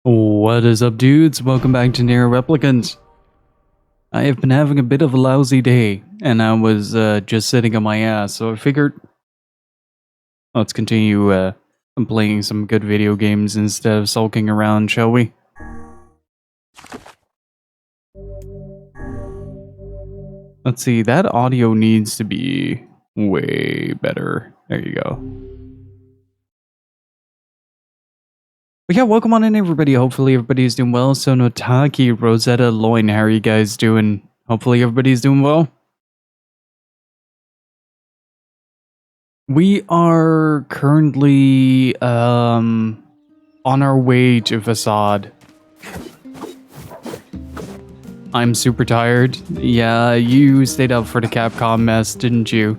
What is up, dudes? Welcome back to Nier Replicant. I have been having a bit of a lousy day, and I was just sitting on my ass, so I figured let's continue playing some good video games instead of sulking around, shall we? Let's see, that audio needs to be way better. There you go. But yeah, welcome on in, everybody. Hopefully everybody's doing well. So Notaki, Rosetta, Loin, how are you guys doing? Hopefully everybody's doing well. We are currently on our way to Facade. I'm super tired. Yeah, you stayed up for the Capcom mess, didn't you?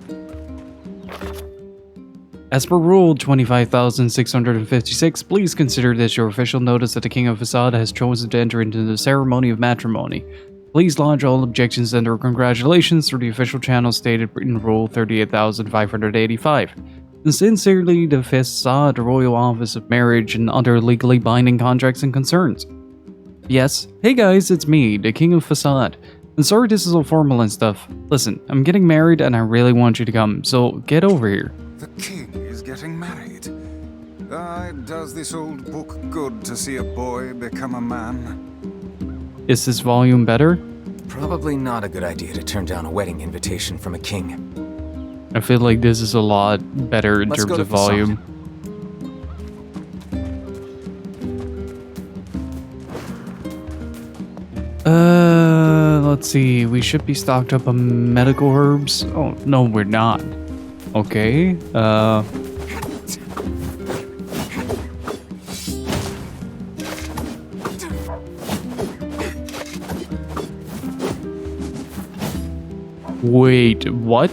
As per Rule 25,656, please consider this your official notice that the King of Facade has chosen to enter into the ceremony of matrimony. Please lodge all objections and/or congratulations through the official channel stated in Rule 38,585. And sincerely, the Facade Royal Office of Marriage and other legally binding contracts and concerns. Yes, hey guys, it's me, the King of Facade. And sorry this is all formal and stuff. Listen, I'm getting married and I really want you to come, so get over here. The king is getting married. Does this old book good to see a boy become a man? Is this volume better? Probably not a good idea to turn down a wedding invitation from a king. I feel like this is a lot better in terms of volume. Let's see. We should be stocked up on medical herbs. Oh, no, we're not. Okay, wait, what?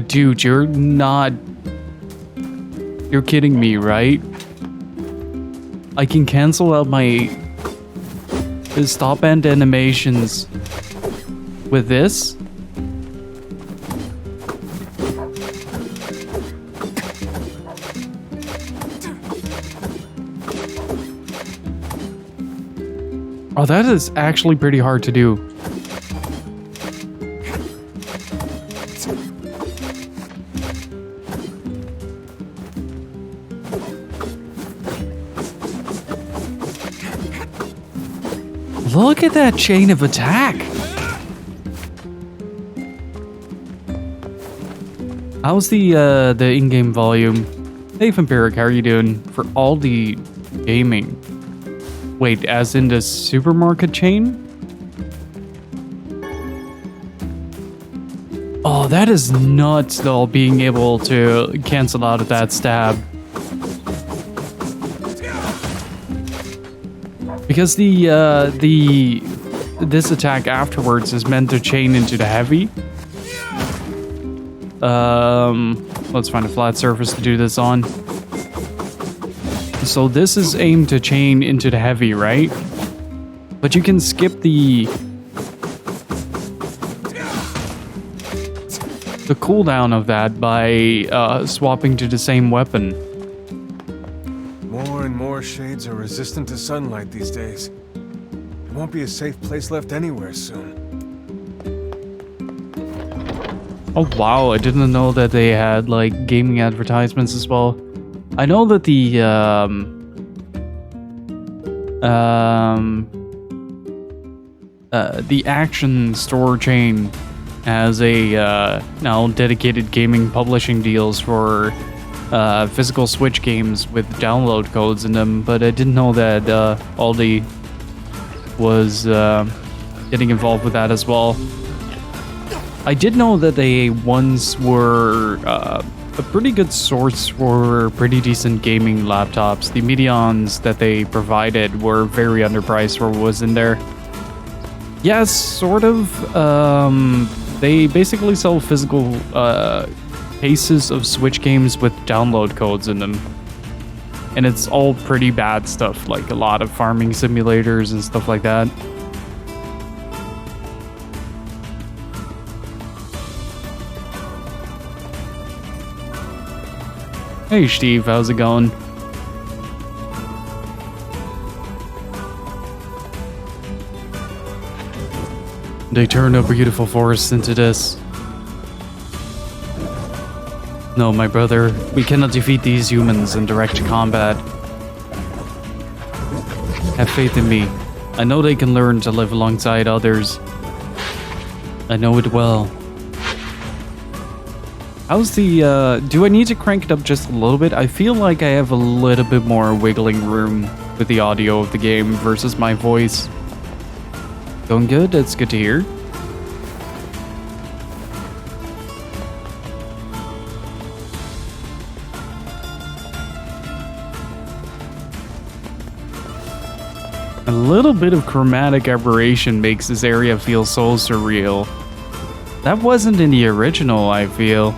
Dude, you're not... You're kidding me, right? I can cancel out my stop and animations with this? Oh, that is actually pretty hard to do. Look at that chain of attack! How's the in-game volume? Hey Vampiric, how are you doing? For all the gaming. Wait, as in the supermarket chain? Oh, that is nuts though, being able to cancel out of that stab. Because this attack afterwards is meant to chain into the heavy. Let's find a flat surface to do this on. So this is aimed to chain into the heavy, right? But you can skip the cooldown of that by swapping to the same weapon. More and more shades are resistant to sunlight these days. There won't be a safe place left anywhere soon. Oh wow, I didn't know that they had like gaming advertisements as well. I know that the Action store chain has a now dedicated gaming publishing deals for physical Switch games with download codes in them, but I didn't know that Aldi was getting involved with that as well. I did know that they once were a pretty good source for pretty decent gaming laptops. The Medions that they provided were very underpriced for what was in there. Yes, sort of. They basically sell physical cases of Switch games with download codes in them. And it's all pretty bad stuff, like a lot of farming simulators and stuff like that. Hey Steve, how's it going? They turned a beautiful forest into this. No, my brother, we cannot defeat these humans in direct combat. Have faith in me. I know they can learn to live alongside others. I know it well. How's the, do I need to crank it up just a little bit? I feel like I have a little bit more wiggling room with the audio of the game versus my voice. Going good? That's good to hear. A little bit of chromatic aberration makes this area feel so surreal. That wasn't in the original, I feel.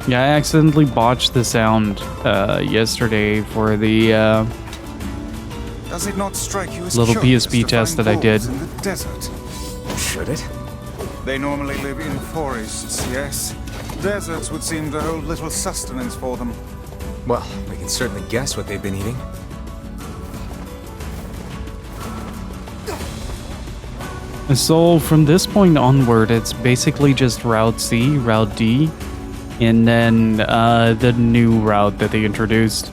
Yeah, I accidentally botched the sound yesterday for the Does it not strike you as little curious PSP to test find that I did. wolves in the desert? Should it? They normally live in forests, yes. Deserts would seem to hold little sustenance for them. Well, we can certainly guess what they've been eating. So from this point onward, it's basically just Route C, Route D, and then the new route that they introduced.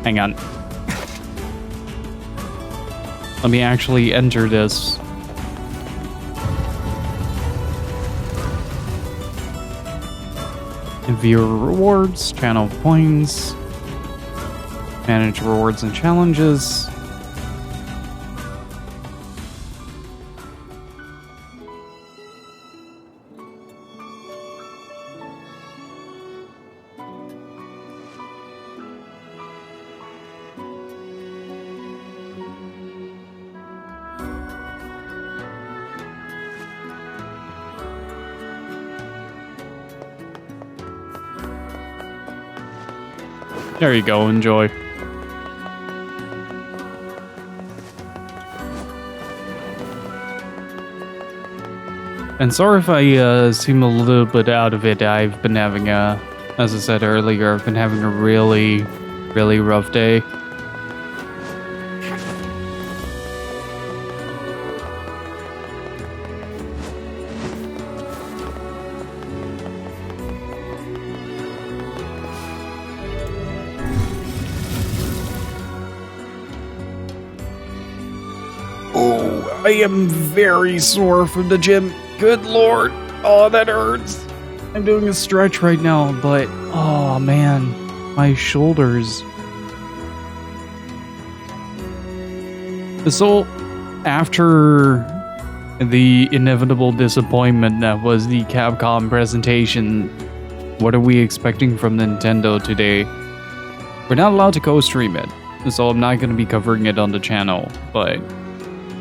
Hang on. Let me actually enter this. View rewards, channel points, manage rewards and challenges. There you go, enjoy. And sorry if I seem a little bit out of it. I've been having as I said earlier, I've been having a really, really rough day. I am very sore from the gym. Good lord. Oh, that hurts. I'm doing a stretch right now, but oh man, my shoulders. So, after the inevitable disappointment that was the Capcom presentation, what are we expecting from Nintendo today? We're not allowed to co-stream it, so I'm not going to be covering it on the channel, but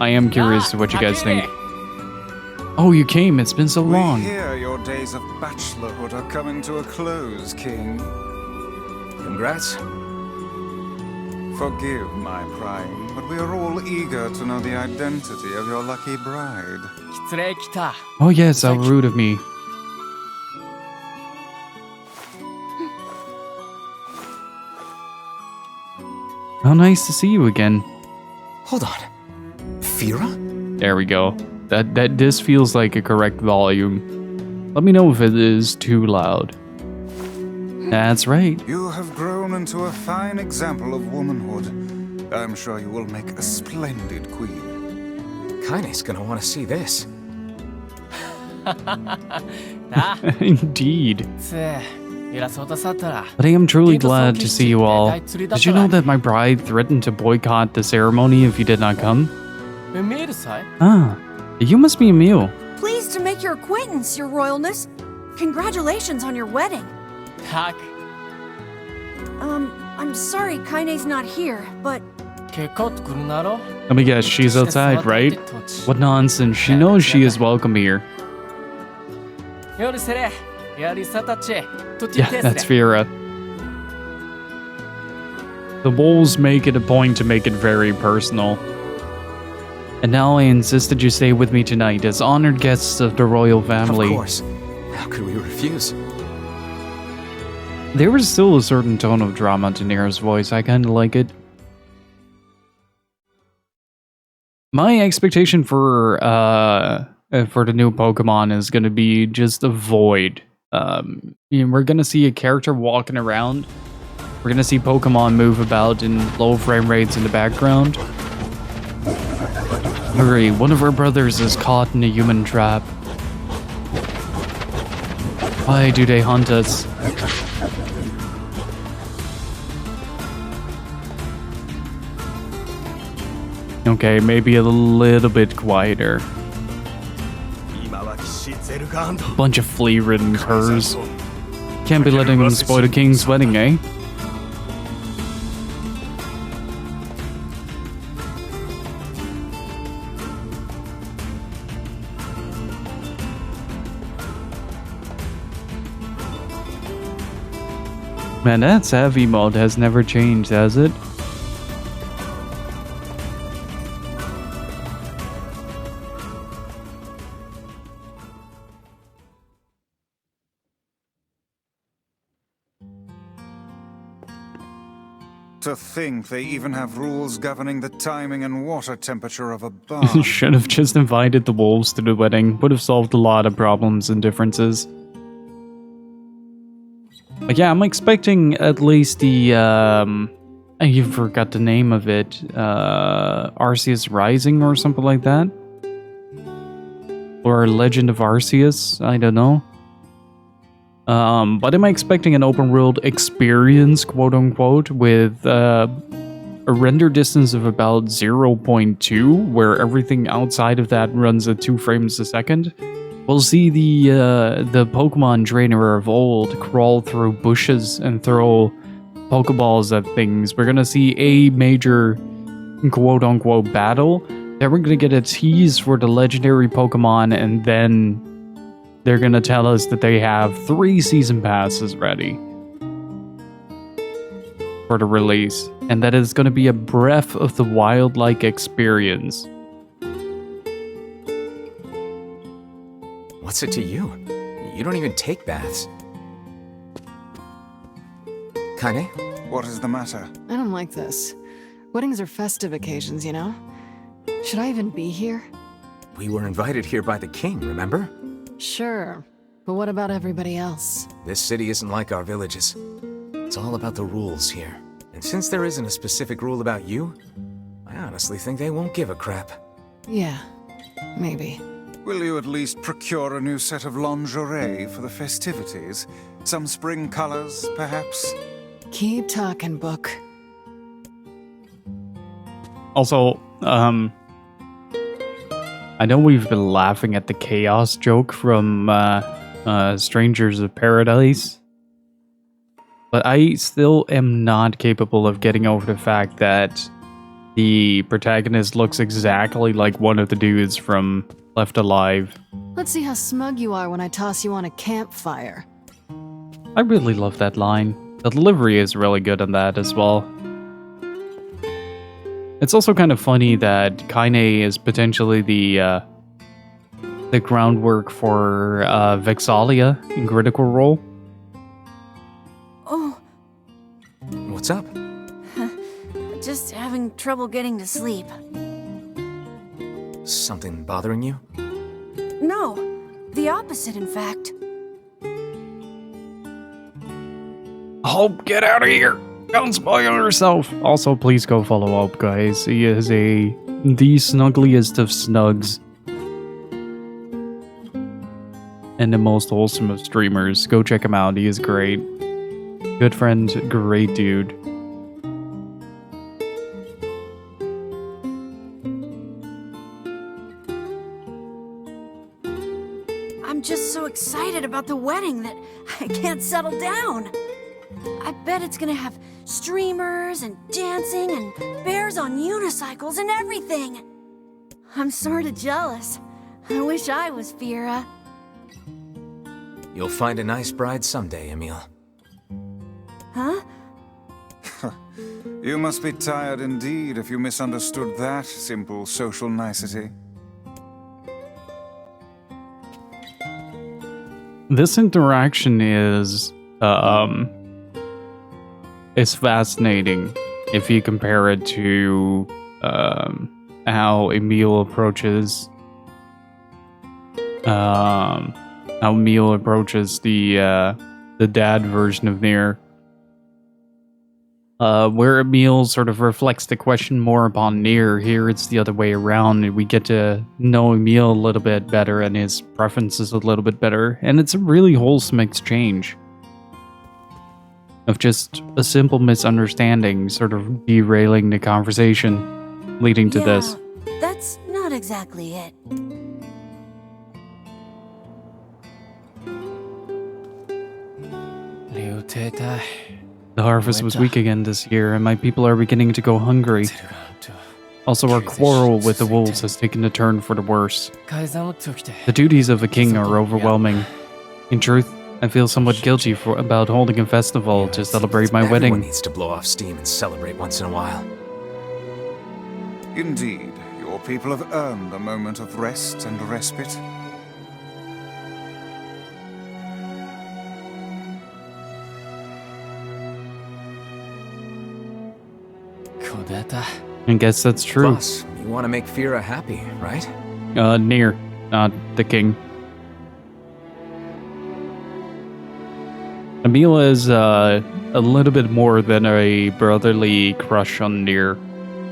I am curious to what you guys think. Oh, you came. It's been so long. We hear your days of bachelorhood are coming to a close, King. Congrats. Forgive my prying, but we are all eager to know the identity of your lucky bride. Oh yes, how rude of me. How nice to see you again. Hold on. Fira? There we go. This feels like a correct volume. Let me know if it is too loud. That's right. You have grown into a fine example of womanhood. I'm sure you will make a splendid queen. Kaine's gonna want to see this. Indeed. But I am truly glad to see you all. Did you know that my bride threatened to boycott the ceremony if you did not come? Ah, you must be Emil. Pleased to make your acquaintance, your royalness. Congratulations on your wedding. I'm sorry Kaine's not here, but... Let me guess, she's outside, right? What nonsense, she knows she is welcome here. Yeah, that's Fira. The wolves make it a point to make it very personal. And now I insist that you stay with me tonight as honored guests of the royal family. Of course. How could we refuse? There was still a certain tone of drama to Nier's voice. I kind of like it. My expectation for the new Pokemon is going to be just a void. We're going to see a character walking around. We're going to see Pokemon move about in low frame rates in the background. Hurry, one of our brothers is caught in a human trap. Why do they hunt us? Okay, maybe a little bit quieter. Bunch of flea-ridden curs. Can't be letting them spoil the king's wedding, eh? Man, that savvy mode has never changed, has it? To think they even have rules governing the timing and water temperature of a bath. Should have just invited the wolves to the wedding. Would have solved a lot of problems and differences. But yeah, I'm expecting at least the, I forgot the name of it, Arceus Rising or something like that? Or Legend of Arceus, I don't know. But am I expecting an open world experience, quote unquote, with a render distance of about 0.2, where everything outside of that runs at 2 frames a second? We'll see the Pokemon trainer of old crawl through bushes and throw Pokeballs at things. We're gonna see a major quote-unquote battle. Then we're gonna get a tease for the legendary Pokemon, and then they're gonna tell us that they have 3 season passes ready for the release, and that it's gonna be a Breath of the Wild-like experience. What's it to you? You don't even take baths. Kaine? What is the matter? I don't like this. Weddings are festive occasions, you know? Should I even be here? We were invited here by the king, remember? Sure, but what about everybody else? This city isn't like our villages. It's all about the rules here. And since there isn't a specific rule about you, I honestly think they won't give a crap. Yeah, maybe. Will you at least procure a new set of lingerie for the festivities? Some spring colors, perhaps? Keep talking, book. Also, I know we've been laughing at the chaos joke from Strangers of Paradise, but I still am not capable of getting over the fact that the protagonist looks exactly like one of the dudes from Left Alive. Let's see how smug you are when I toss you on a campfire. I really love that line. The delivery is really good on that as well. It's also kind of funny that Kaine is potentially the groundwork for Vexalia in Critical Role. Oh, What's up? just having trouble getting to sleep. Something bothering you? No, the opposite, in fact. Hope, get out of here! Don't spoil yourself! Also, please go follow Hope, guys. He is the snuggliest of snugs. And the most wholesome of streamers. Go check him out, he is great. Good friend, great dude. I'm just so excited about the wedding that I can't settle down. I bet it's gonna have streamers and dancing and bears on unicycles and everything. I'm sorta jealous. I wish I was Fira. You'll find a nice bride someday, Emil. Huh? You must be tired indeed if you misunderstood that simple social nicety. This interaction is fascinating if you compare it to how Emil approaches the dad version of Nier. Where Emil sort of reflects the question more upon Nier, here it's the other way around, and we get to know Emil a little bit better and his preferences a little bit better, and it's a really wholesome exchange of just a simple misunderstanding sort of derailing the conversation, leading to this. That's not exactly it. The harvest was weak again this year, and my people are beginning to go hungry. Also, our quarrel with the wolves has taken a turn for the worse. The duties of a king are overwhelming. In truth, I feel somewhat guilty about holding a festival to celebrate my Everyone wedding. needs to blow off steam and celebrate once in a while. Indeed, your people have earned a moment of rest and respite. I guess that's true. Boss, you want to make Fira happy, right? Nier, not the king. Emil is a little bit more than a brotherly crush on Nier.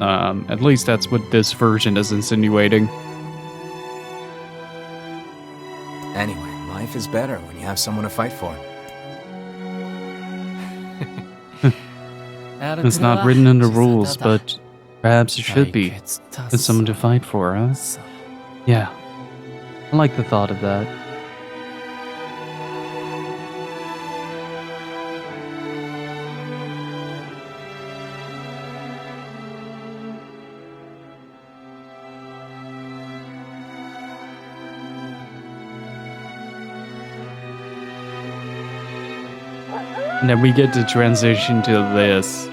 At least that's what this version is insinuating. Anyway, life is better when you have someone to fight for. It's not written in the rules, but perhaps it should be. There's someone to fight for, huh? Yeah. I like the thought of that. And then we get to transition to this.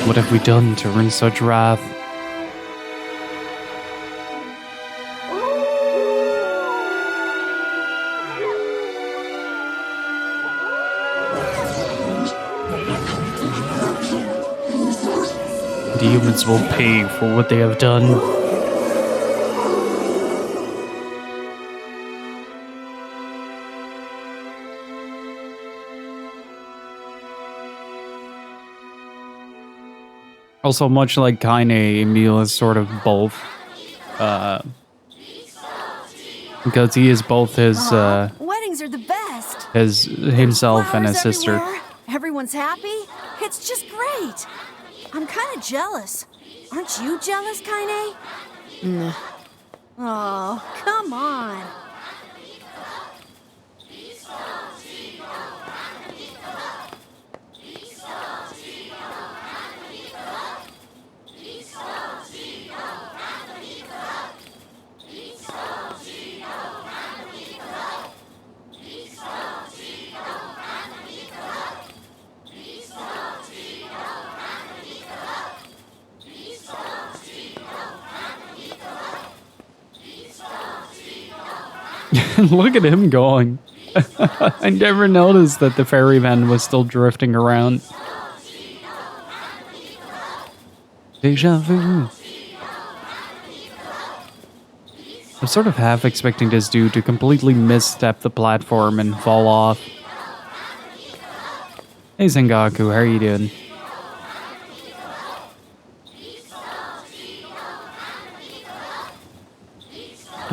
What have we done to earn such wrath? The humans will pay for what they have done. Also, much like Kaine, Emil is sort of both. Because he is both his, weddings are the best. himself and his Flowers sister. everywhere. Everyone's happy. It's just great. I'm kind of jealous. Aren't you jealous, Kaine? Nah. Oh, come on. Look at him going. I never noticed that the ferryman was still drifting around. Deja vu. I'm sort of half expecting this dude to completely misstep the platform and fall off. Hey Sengaku, how are you doing?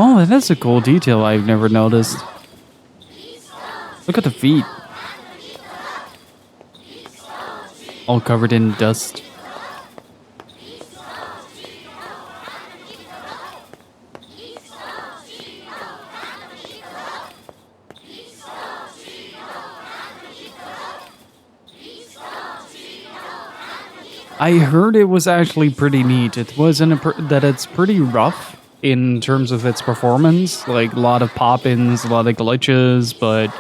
Oh, that's a cool detail I've never noticed. Look at the feet. All covered in dust. I heard it was actually pretty neat. It was that it's pretty rough in terms of its performance, like a lot of pop-ins, a lot of glitches, but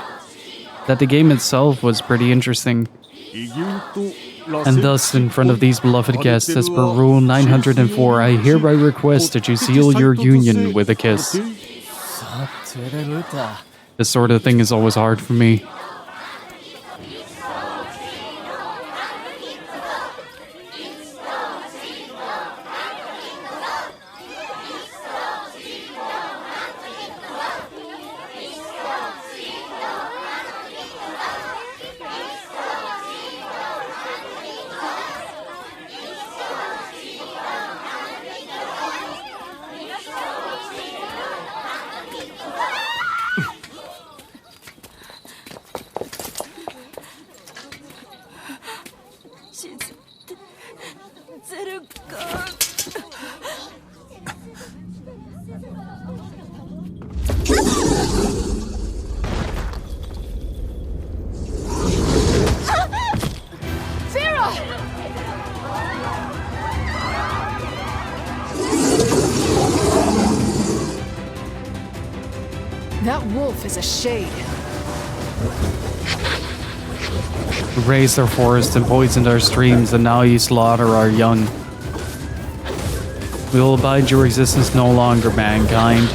that the game itself was pretty interesting. And thus, in front of these beloved guests, as per Rule 904, I hereby request that you seal your union with a kiss. This sort of thing is always hard for me. That wolf is a shade. We razed our forests and poisoned our streams, and now you slaughter our young. We will abide your existence no longer, mankind.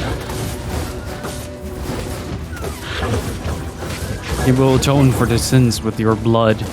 You will atone for the sins with your blood.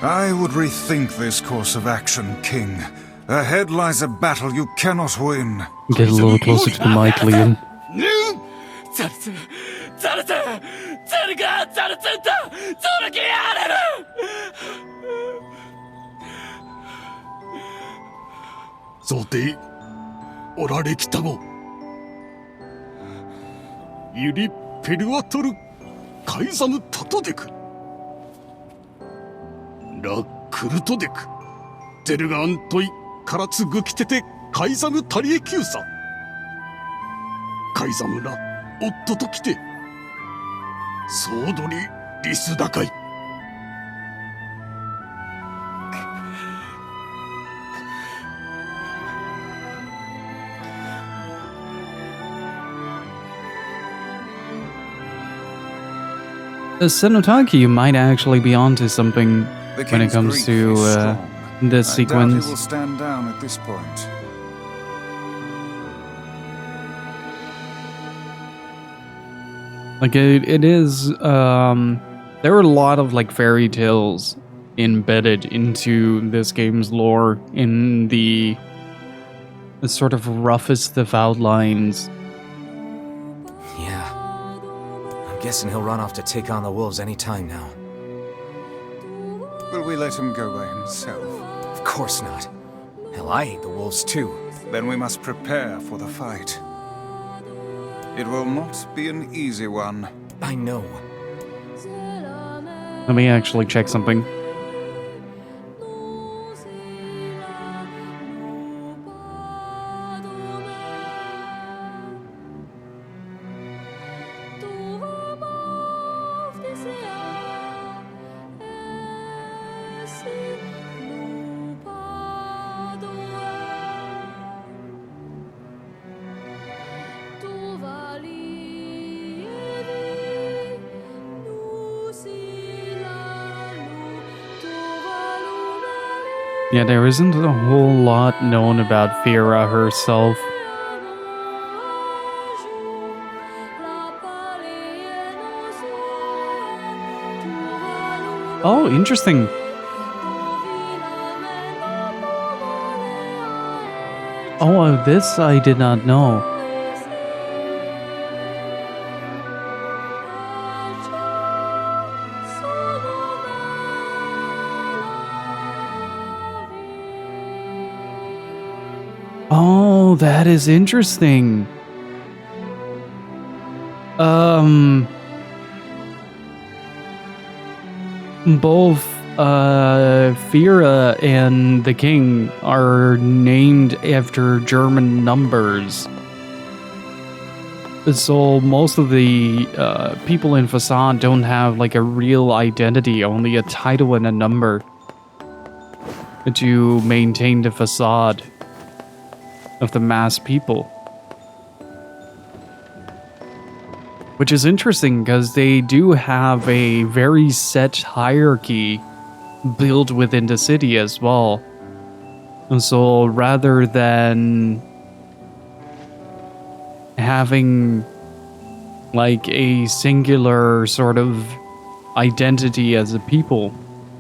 I would rethink this course of action, King. Ahead lies a battle you cannot win. Get a little closer to the mic, Liam. Zolti, orare kitamo. Yuri peruatoru kaizamu totodeku. La kurutodeku. Zeruga antoi karatsugu kitete kaizamu tariekyusa. Kaizamu la otto to kite. Soudori risu dakai. Senotaki, you might actually be onto something The when it king's comes grief to is strong. this I doubt sequence. he will stand down at this point. Like it is there are a lot of like fairy tales embedded into this game's lore in the sort of roughest of outlines. Yeah. I'm guessing he'll run off to take on the wolves any time now. Will we let him go by himself? Of course not. Hell, I hate the wolves too. Then we must prepare for the fight. It will not be an easy one. I know. Let me actually check something. Yeah, there isn't a whole lot known about Fira herself. Oh, interesting. Oh, this I did not know. Oh, that is interesting. Both Fira and the king are named after German numbers. So most of the people in Facade don't have like a real identity, only a title and a number to maintain the facade of the mass people. Which is interesting because they do have a very set hierarchy built within the city as well. And so rather than having like a singular sort of identity as a people,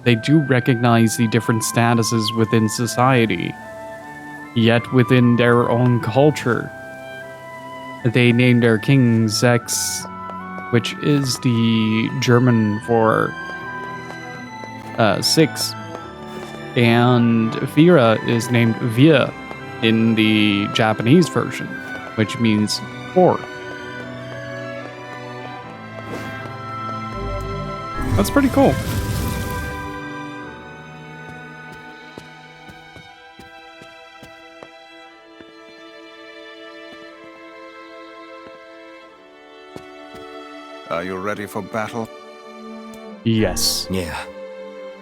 they do recognize the different statuses within society. Yet within their own culture, they named their king Zex, which is the German for 6, and Fira is named Wir in the Japanese version, which means 4. That's pretty cool. Are you ready for battle? Yes. Yeah.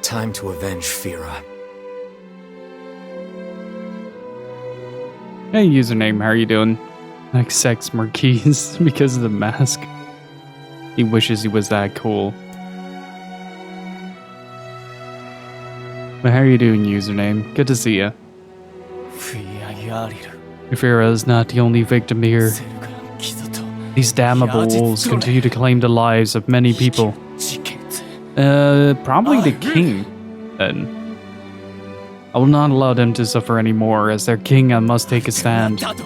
Time to avenge Fira. Hey, username, how are you doing? Like Sex Marquise because of the mask. He wishes he was that cool. But how are you doing, username? Good to see ya. Fira is not the only victim here. These damnable wolves continue to claim the lives of many people. Probably the king, then. I will not allow them to suffer anymore. As their king, I must take a stand. And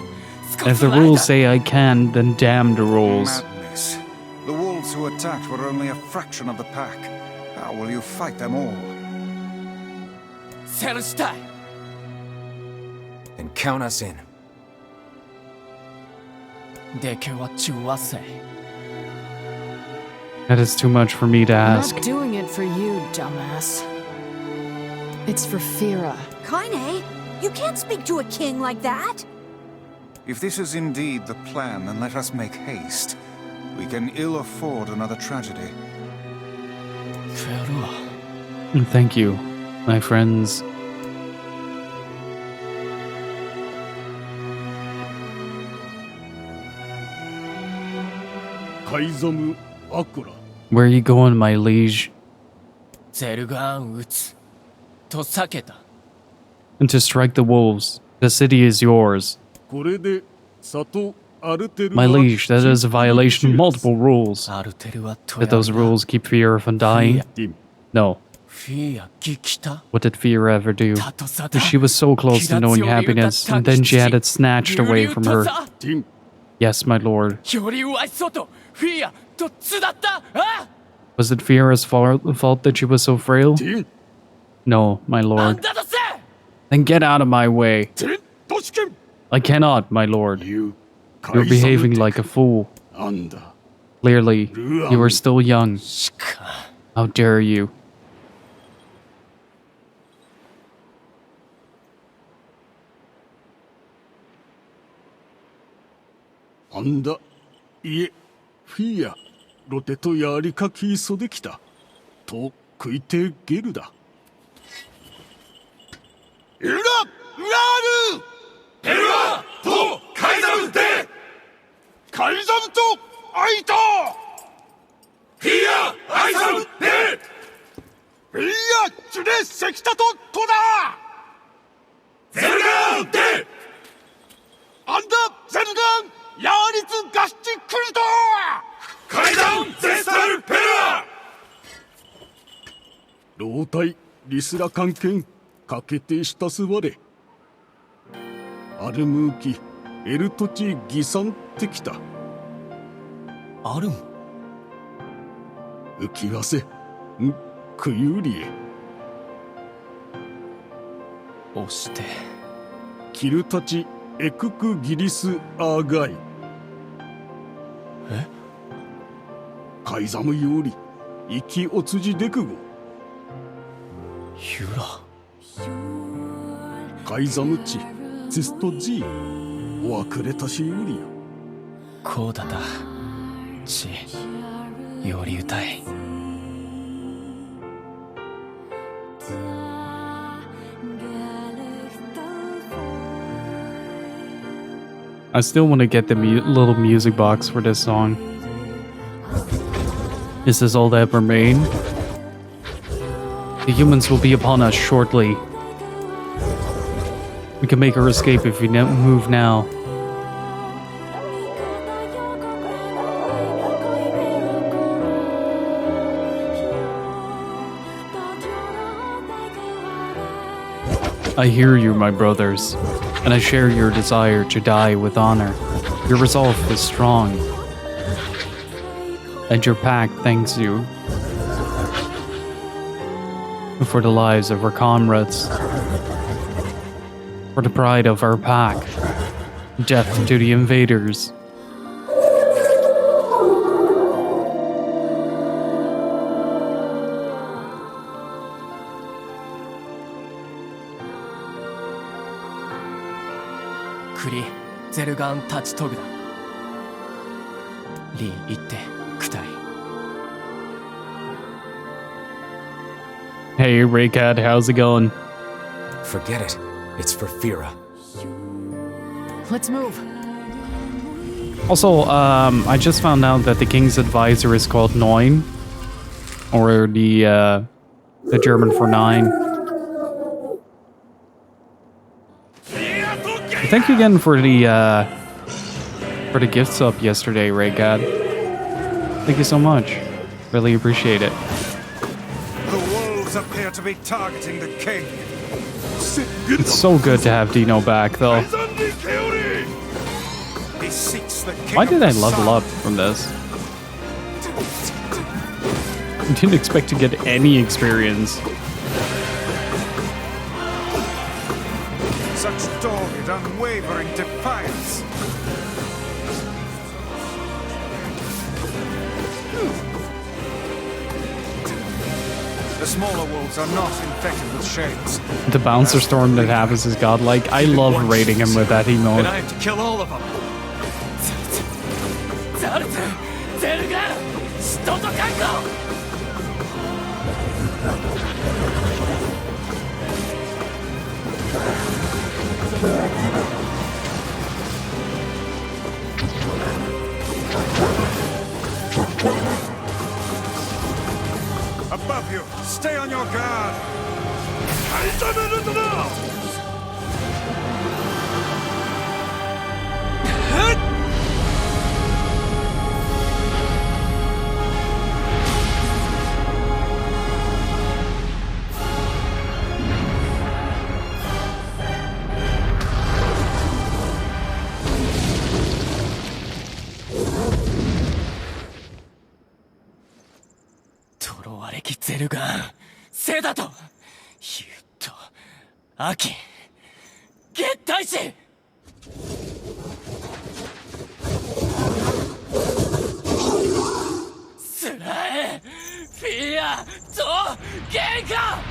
if the rules say I can, then damn the rules. Madness. The wolves who attacked were only a fraction of the pack. How will you fight them all? Then count us in. That is too much for me to I'm ask. not doing it for you, dumbass. It's for Fira. Kaine, you can't speak to a king like that. If this is indeed the plan, then let us make haste. We can ill afford another tragedy. Thank you, my friends. Kaizamu Akura. Where are you going, my liege? And to strike the wolves. The city is yours. My liege, that is a violation of multiple rules. Did those rules keep Fira from dying? No. What did Fira ever do? She was so close to knowing happiness, and then she had it snatched away from her. Yes, my lord. Was it Fira's fault that she was so frail? No, my lord. Then get out of my way. I cannot, my lord. You're behaving like a fool. Clearly, you are still young. How dare you? Anda, ie, Fia, ロテとやりかき急できた。と食いてゲルだ。エラ、ラールペルワとカイザムでカイザムとアイトフィア、アイザムでフィア、チュレセキタとトダゼルガンでアンダゼルガンヤーリツガッチクリトカイザムゼスタルペルワ老体リスラ関係かけてしたすわれアルムーキエルトチギサンってきたアルム浮きわせんクユリエ押してキルタチエククギリスアーガイえカイザムより生きおつじでくごユラカイザムチツストジーおあくれたしよりよこうだだちより歌いI still want to get the little music box for this song. Is this all that remain? The humans will be upon us shortly. We can make our escape if we move now. I hear you, my brothers, and I share your desire to die with honor. Your resolve is strong, and your pack thanks you for the lives of our comrades, for the pride of our pack. Death to the invaders. Kuri, Zelgan Tachi Toguda. Ri itte kutai. Hey, Raycat, how's it going? Forget it. It's for Fira. Let's move. Also, I just found out that the king's advisor is called Neun, or the German for 9. Thank you again for the gift sub yesterday, Raycat. Thank you so much. Really appreciate it. appear to be targeting the king. It's so good to have Dino back, though. He seeks the king. Why did I of the level sun. up from this? I didn't expect to get any experience. Such dogged, unwavering defiance. The smaller wolves are not infected with shades. The bouncer storm that happens is godlike. I love raiding him with that Then emote. I have to kill all of them. ザルツゼルガン使徒と覚悟 Above you, stay on your guard. 改ざめるのだ トロワレキゼルガンセダとユッとアキ月大使スラエフィアとゲンカ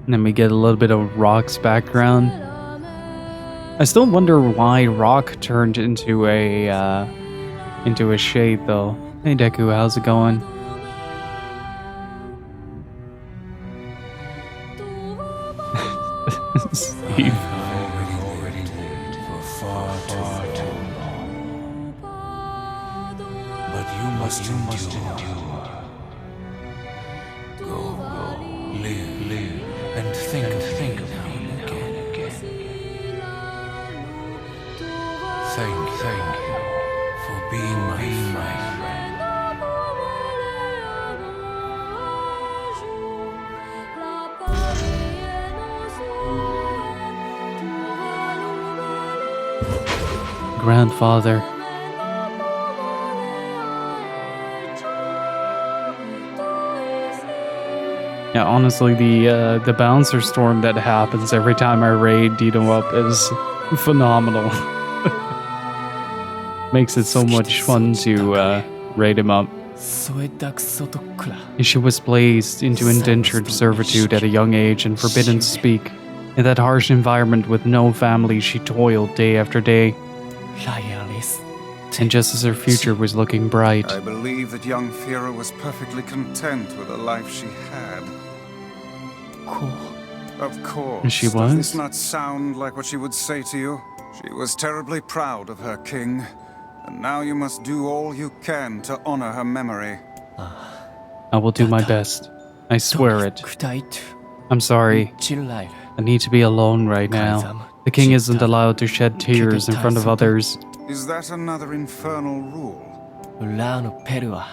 And then we get a little bit of Rock's background. I still wonder why Rock turned into a shade, though. Hey Deku, how's it going? Steve. already lived for far too long. But you must endure. Go, live, and think of me again. Thank you for being my friend. Grandfather. Yeah, honestly, the bouncer storm that happens every time I raid Dino up is phenomenal. Makes it so much fun to raid him up. 添えたクソとっくら She was placed into indentured servitude at a young age and forbidden to speak. In that harsh environment with no family, she toiled day after day. ライアリス And just as her future was looking bright, I believe that young Fira was perfectly content with the life she had. こ Of course. She Does was? this not sound like what she would say to you? She was terribly proud of her king, and now you must do all you can to honor her memory. I will do my best. I swear it. くたいと I'm sorry. チルライ I need to be alone right now. The king isn't allowed to shed tears in front of others. Is that another infernal rule? ルラーのペルは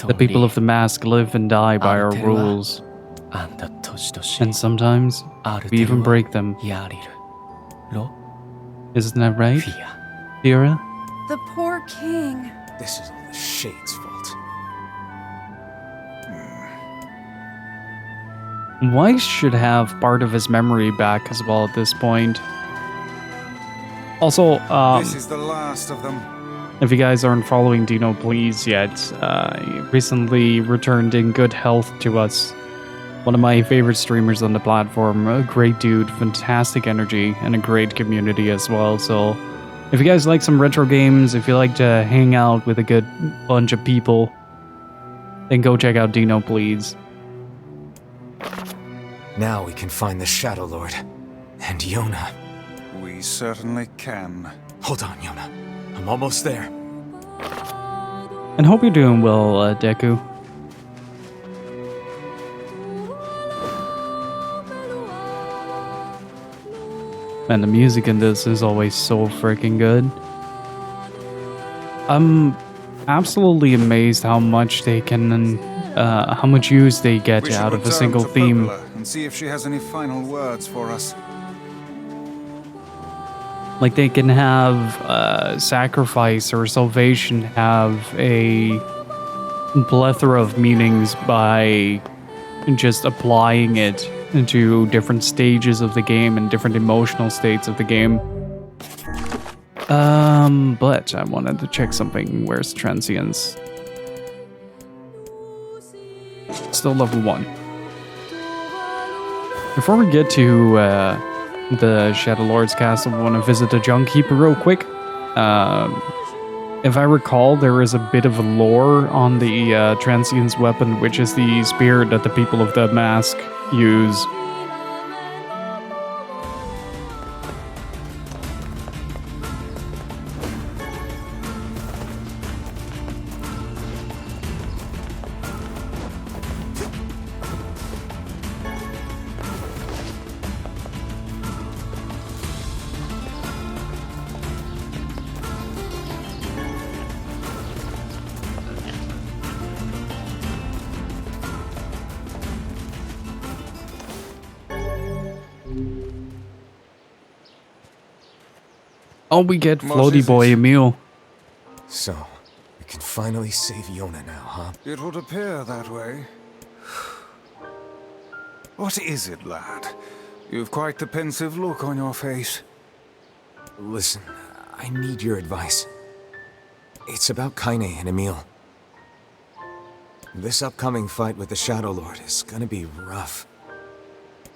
The people of the mask live and die by our rules, あんた年々 and sometimes ある we even 程度 break them. やりるロ Isn't that right, フィア Fira? The poor king. This is all the Shade's fault. Weiss should have part of his memory back as well at this point. Also, This is the last of them. if you guys aren't following Dino Please yet, he recently returned in good health to us. One of my favorite streamers on the platform, a great dude, fantastic energy, and a great community as well. So, if you guys like some retro games, if you like to hang out with a good bunch of people, then go check out Dino Please. Now we can find the Shadow Lord. And Yona. We certainly can. Hold on, Yona. I'm almost there. And hope you're doing well, Deku. Man, the music in this is always so freaking good. I'm absolutely amazed how much they can, how much use they get We should out of a return single to theme. Popola and see if she has any final words for us. Like they can have sacrifice or salvation have a plethora of meanings by just applying it into different stages of the game and different emotional states of the game. But I wanted to check something. Where's transience? Still level 1. Before we get to the Shadow Lord's castle, I want to visit the Junk Keeper real quick. If I recall, there is a bit of lore on the transience weapon, which is the spear that the people of the mask use. Oh, we get Floaty Boy Emil. So, we can finally save Yona now, huh? It would appear that way. What is it, lad? You've quite the pensive look on your face. Listen, I need your advice. It's about Kaine and Emil. This upcoming fight with the Shadow Lord is gonna be rough.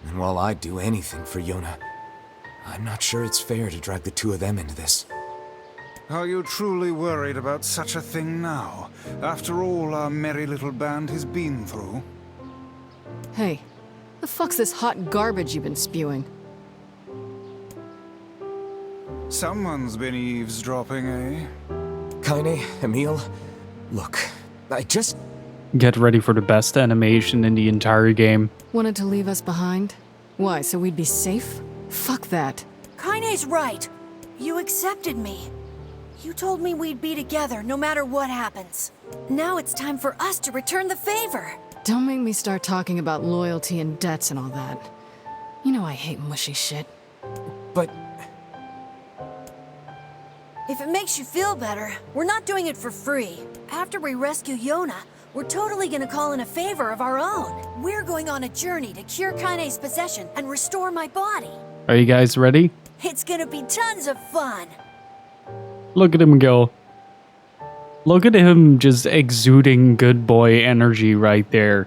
And while I'd do anything for Yona, I'm not sure it's fair to drag the two of them into this. Are you truly worried about such a thing now, after all our merry little band has been through? Hey, the fuck's this hot garbage you've been spewing? Someone's been eavesdropping, eh? Kaine, Emil, look, I just... Get ready for the best animation in the entire game. Wanted to leave us behind? Why, so we'd be safe? Fuck that. Kaine's right. You accepted me. You told me we'd be together no matter what happens. Now it's time for us to return the favor. Don't make me start talking about loyalty and debts and all that. You know I hate mushy shit. But... If it makes you feel better, we're not doing it for free. After we rescue Yona, we're totally gonna call in a favor of our own. We're going on a journey to cure Kaine's possession and restore my body. Are you guys ready? It's gonna be tons of fun. Look at him go. Look at him just exuding good boy energy right there.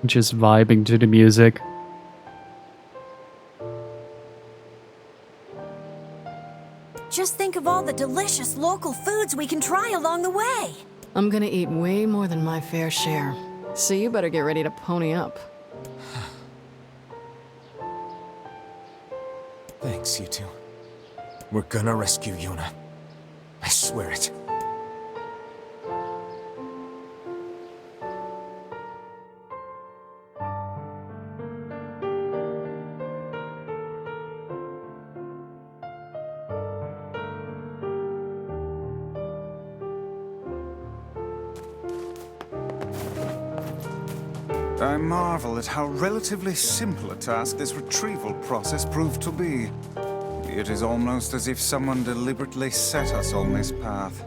Just vibing to the music. Just think of all the delicious local foods we can try along the way. I'm gonna eat way more than my fair share. So you better get ready to pony up. Thanks, you two. We're gonna rescue Yona. I swear it. I marvel at how relatively simple a task this retrieval process proved to be. It is almost as if someone deliberately set us on this path.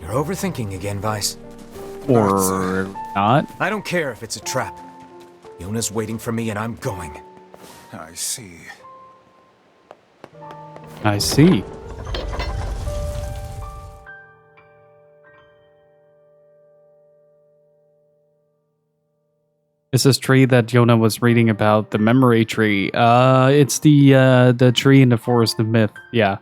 You're overthinking again, Vice. Or not. I don't care if it's a trap. Yona's waiting for me and I'm going. I see. I see. It's this tree that Yona was reading about, the memory tree. It's the tree in the Forest of Myth. Yeah.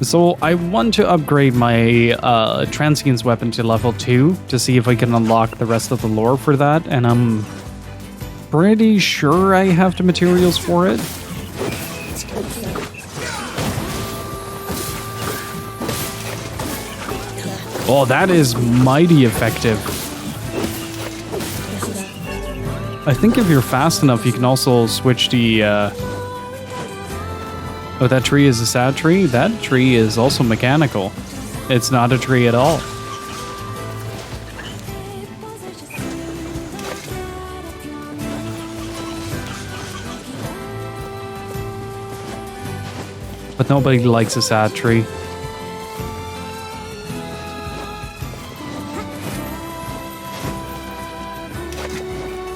So I want to upgrade my Transience weapon to level 2 to see if I can unlock the rest of the lore for that, and I'm pretty sure I have the materials for it. Oh, that is mighty effective. I think if you're fast enough, you can also switch the... Oh, that tree is a sad tree? That tree is also mechanical. It's not a tree at all. But nobody likes a sad tree.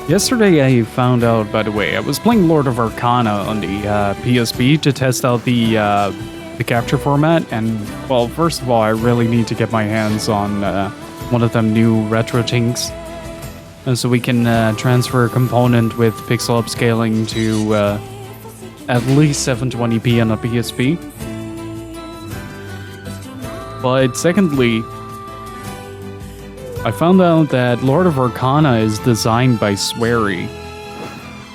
Yesterday I found out, by the way, I was playing Lord of Arcana on the PSP to test out the capture format, and, well, first of all, I really need to get my hands on one of them new retro things. And so we can transfer a component with pixel upscaling to at least 720p on a PSP. But secondly, I found out that Lord of Arcana is designed by Swery,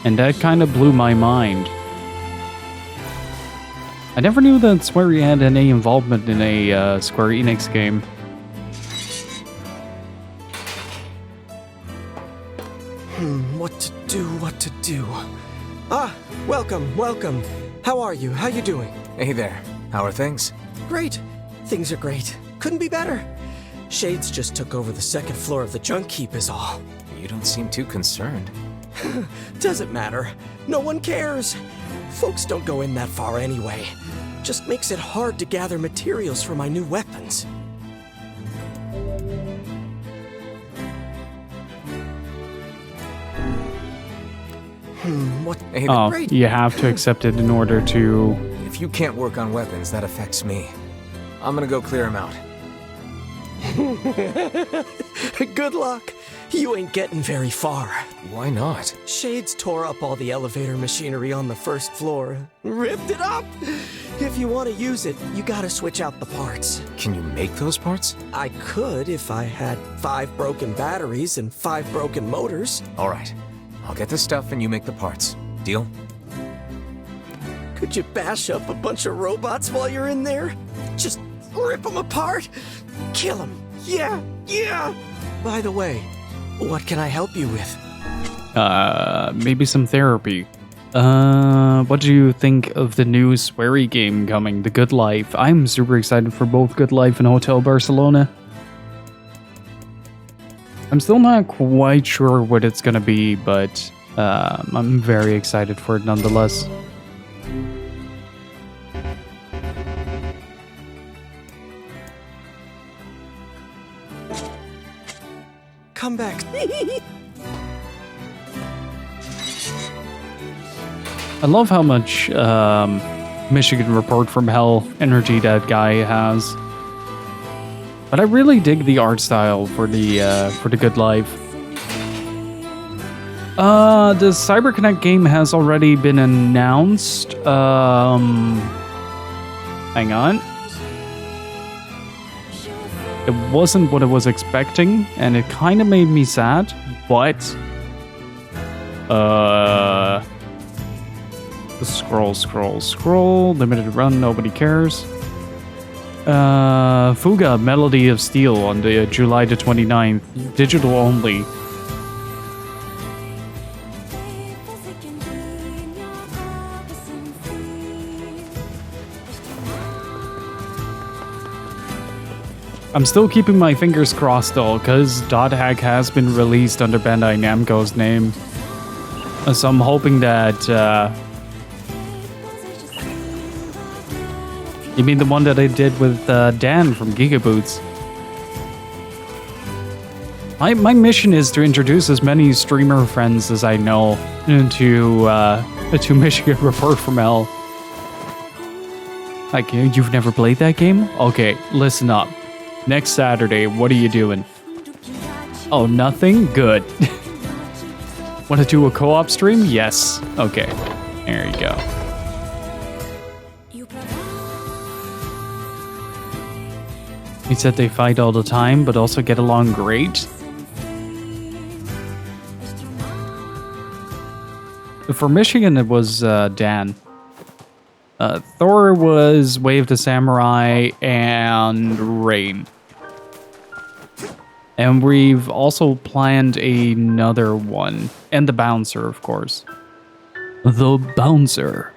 and that kind of blew my mind. I never knew that Swery had any involvement in a Square Enix game. What to do? Ah, welcome. How are you? How you doing? Hey there. How are things? Great. Things are great. Couldn't be better. Shades just took over the second floor of the junk heap is all. You don't seem too concerned. Doesn't matter. No one cares. Folks don't go in that far anyway. Just makes it hard to gather materials for my new weapons. What? Hey, Oh, great. you have to accept it in order to... if you can't work on weapons, that affects me. I'm gonna go clear them out. Good luck. You ain't getting very far. Why not? Shades tore up all the elevator machinery on the first floor. Ripped it up! If you want to use it, you gotta switch out the parts. Can you make those parts? I could if I had 5 broken batteries and 5 broken motors. Alright. I'll get the stuff and you make the parts. Deal? Could you bash up a bunch of robots while you're in there? Just rip them apart? Kill them. Yeah. By the way, what can I help you with? maybe some therapy. What do you think of the new Swery game coming, The Good Life? I'm super excited for both Good Life and Hotel Barcelona. I'm still not quite sure what it's gonna be, but I'm very excited for it nonetheless. Come back. I love how much Michigan Report from Hell energy that guy has. But I really dig the art style for the Good Life. The CyberConnect game has already been announced. Hang on. It wasn't what I was expecting, and it kind of made me sad, but scroll, limited run, nobody cares. Fuga, Melody of Steel on the July the 29th, digital only. I'm still keeping my fingers crossed though, because Dot Hack has been released under Bandai Namco's name. So I'm hoping that... You mean the one that I did with Dan from Gigaboots? My mission is to introduce as many streamer friends as I know to Michigan Report from Hell. Like, you've never played that game? Okay, listen up. Next Saturday, what are you doing? Oh, nothing? Good. Want to do a co-op stream? Yes. Okay. There you go. He said they fight all the time, but also get along great. For Michigan, it was Dan. Thor was Way of the Samurai and Rain. And we've also planned another one. And the Bouncer, of course. The Bouncer.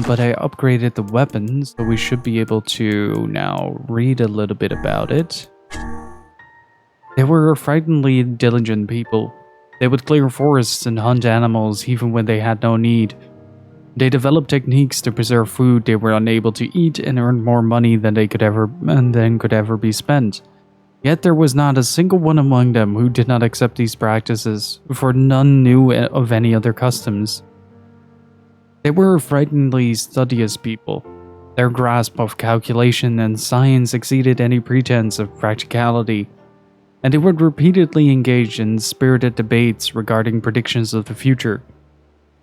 But I upgraded the weapons, so we should be able to now read a little bit about it. They were frighteningly diligent people. They would clear forests and hunt animals even when they had no need. They developed techniques to preserve food they were unable to eat and earned more money than could ever be spent. Yet there was not a single one among them who did not accept these practices, for none knew of any other customs. They were frighteningly studious people. Their grasp of calculation and science exceeded any pretense of practicality, and they would repeatedly engage in spirited debates regarding predictions of the future.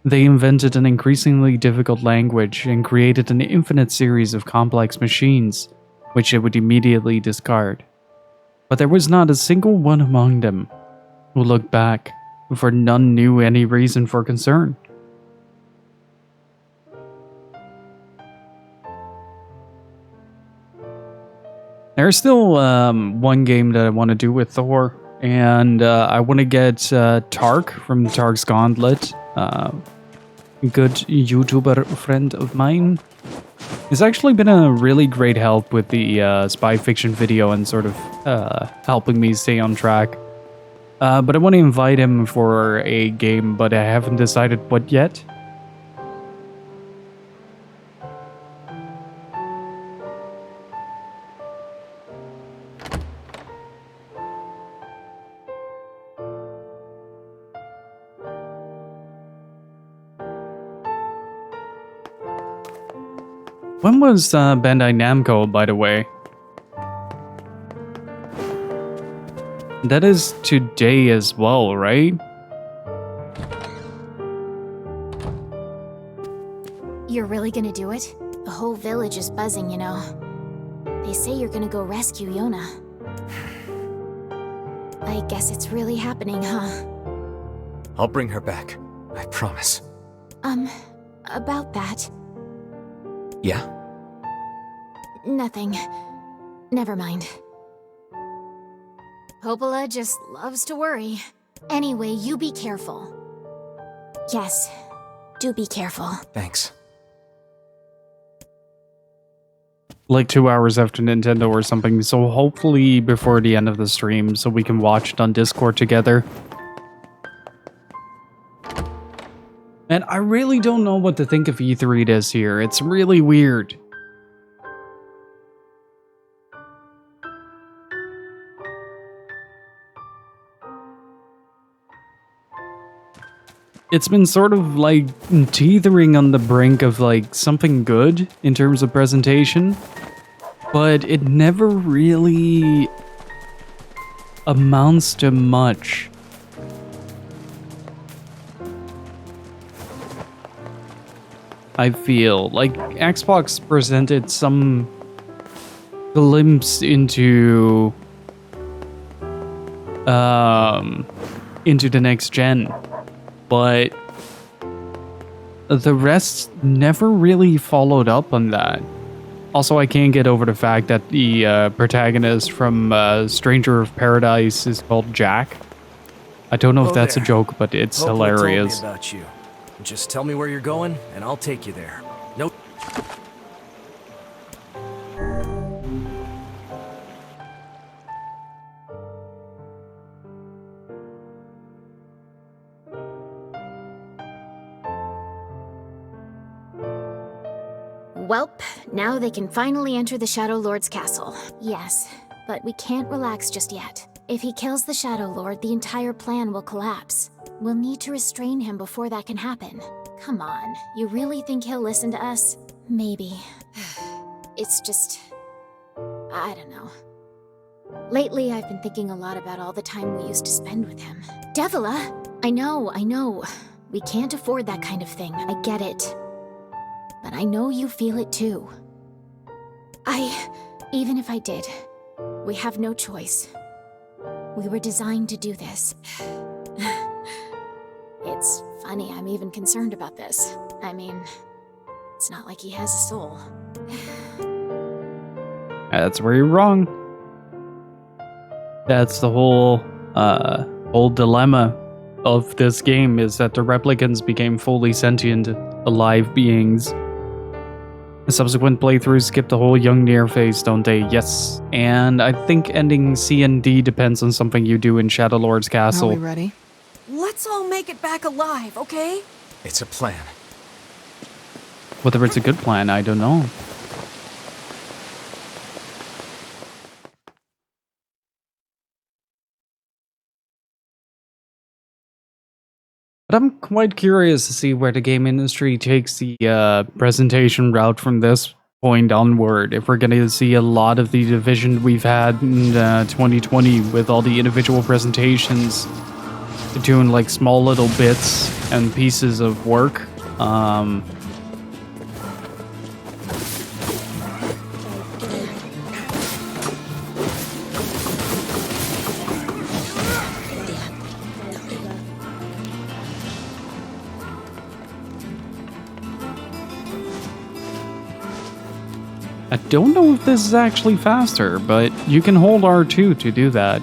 They invented an increasingly difficult language and created an infinite series of complex machines, which they would immediately discard. But there was not a single one among them who looked back, for none knew any reason for concern. There's still one game that I want to do with Thor, and I want to get Tark from Tark's Gauntlet, good YouTuber friend of mine. He's actually been a really great help with the spy fiction video and sort of helping me stay on track. But I want to invite him for a game, but I haven't decided what yet. When was Bandai Namco, by the way? That is today as well, right? You're really gonna do it? The whole village is buzzing, you know. They say you're gonna go rescue Yona. I guess it's really happening, huh? I'll bring her back. I promise. About that. Yeah? Nothing. Never mind. Popola just loves to worry. Anyway, you be careful. Yes, do be careful. Thanks. Like 2 hours after Nintendo or something, so hopefully before the end of the stream so we can watch it on Discord together. And I really don't know what to think of E3 this year. It's really weird. It's been sort of like teetering on the brink of like something good in terms of presentation, but it never really amounts to much. I feel like Xbox presented some glimpse into the next gen, but the rest never really followed up on that. Also, I can't get over the fact that the protagonist from Stranger of Paradise is called Jack. I don't know if that's a joke, but it's hilarious. Told me about you. Just tell me where you're going, and I'll take you there. Nope. Welp, now they can finally enter the Shadow Lord's castle. Yes, but we can't relax just yet. If he kills the Shadow Lord, the entire plan will collapse. We'll need to restrain him before that can happen. Come on, you really think he'll listen to us? Maybe. It's just... I don't know. Lately, I've been thinking a lot about all the time we used to spend with him. Devila! I know. We can't afford that kind of thing. I get it. But I know you feel it too. Even if I did, we have no choice. We were designed to do this. It's funny I'm even concerned about this. I mean, it's not like he has a soul. That's where you're wrong. That's the whole dilemma of this game, is that the replicants became fully sentient, alive beings. The subsequent playthroughs skip the whole young Nier phase, don't they? Yes. And I think ending C and D depends on something you do in Shadow Lord's castle. Are we ready? Let's all make it back alive, okay? It's a plan. Whether it's a good plan, I don't know. But I'm quite curious to see where the game industry takes the presentation route from this point onward. If we're going to see a lot of the division we've had in 2020 with all the individual presentations doing like small little bits and pieces of work. I don't know if this is actually faster, but you can hold R2 to do that.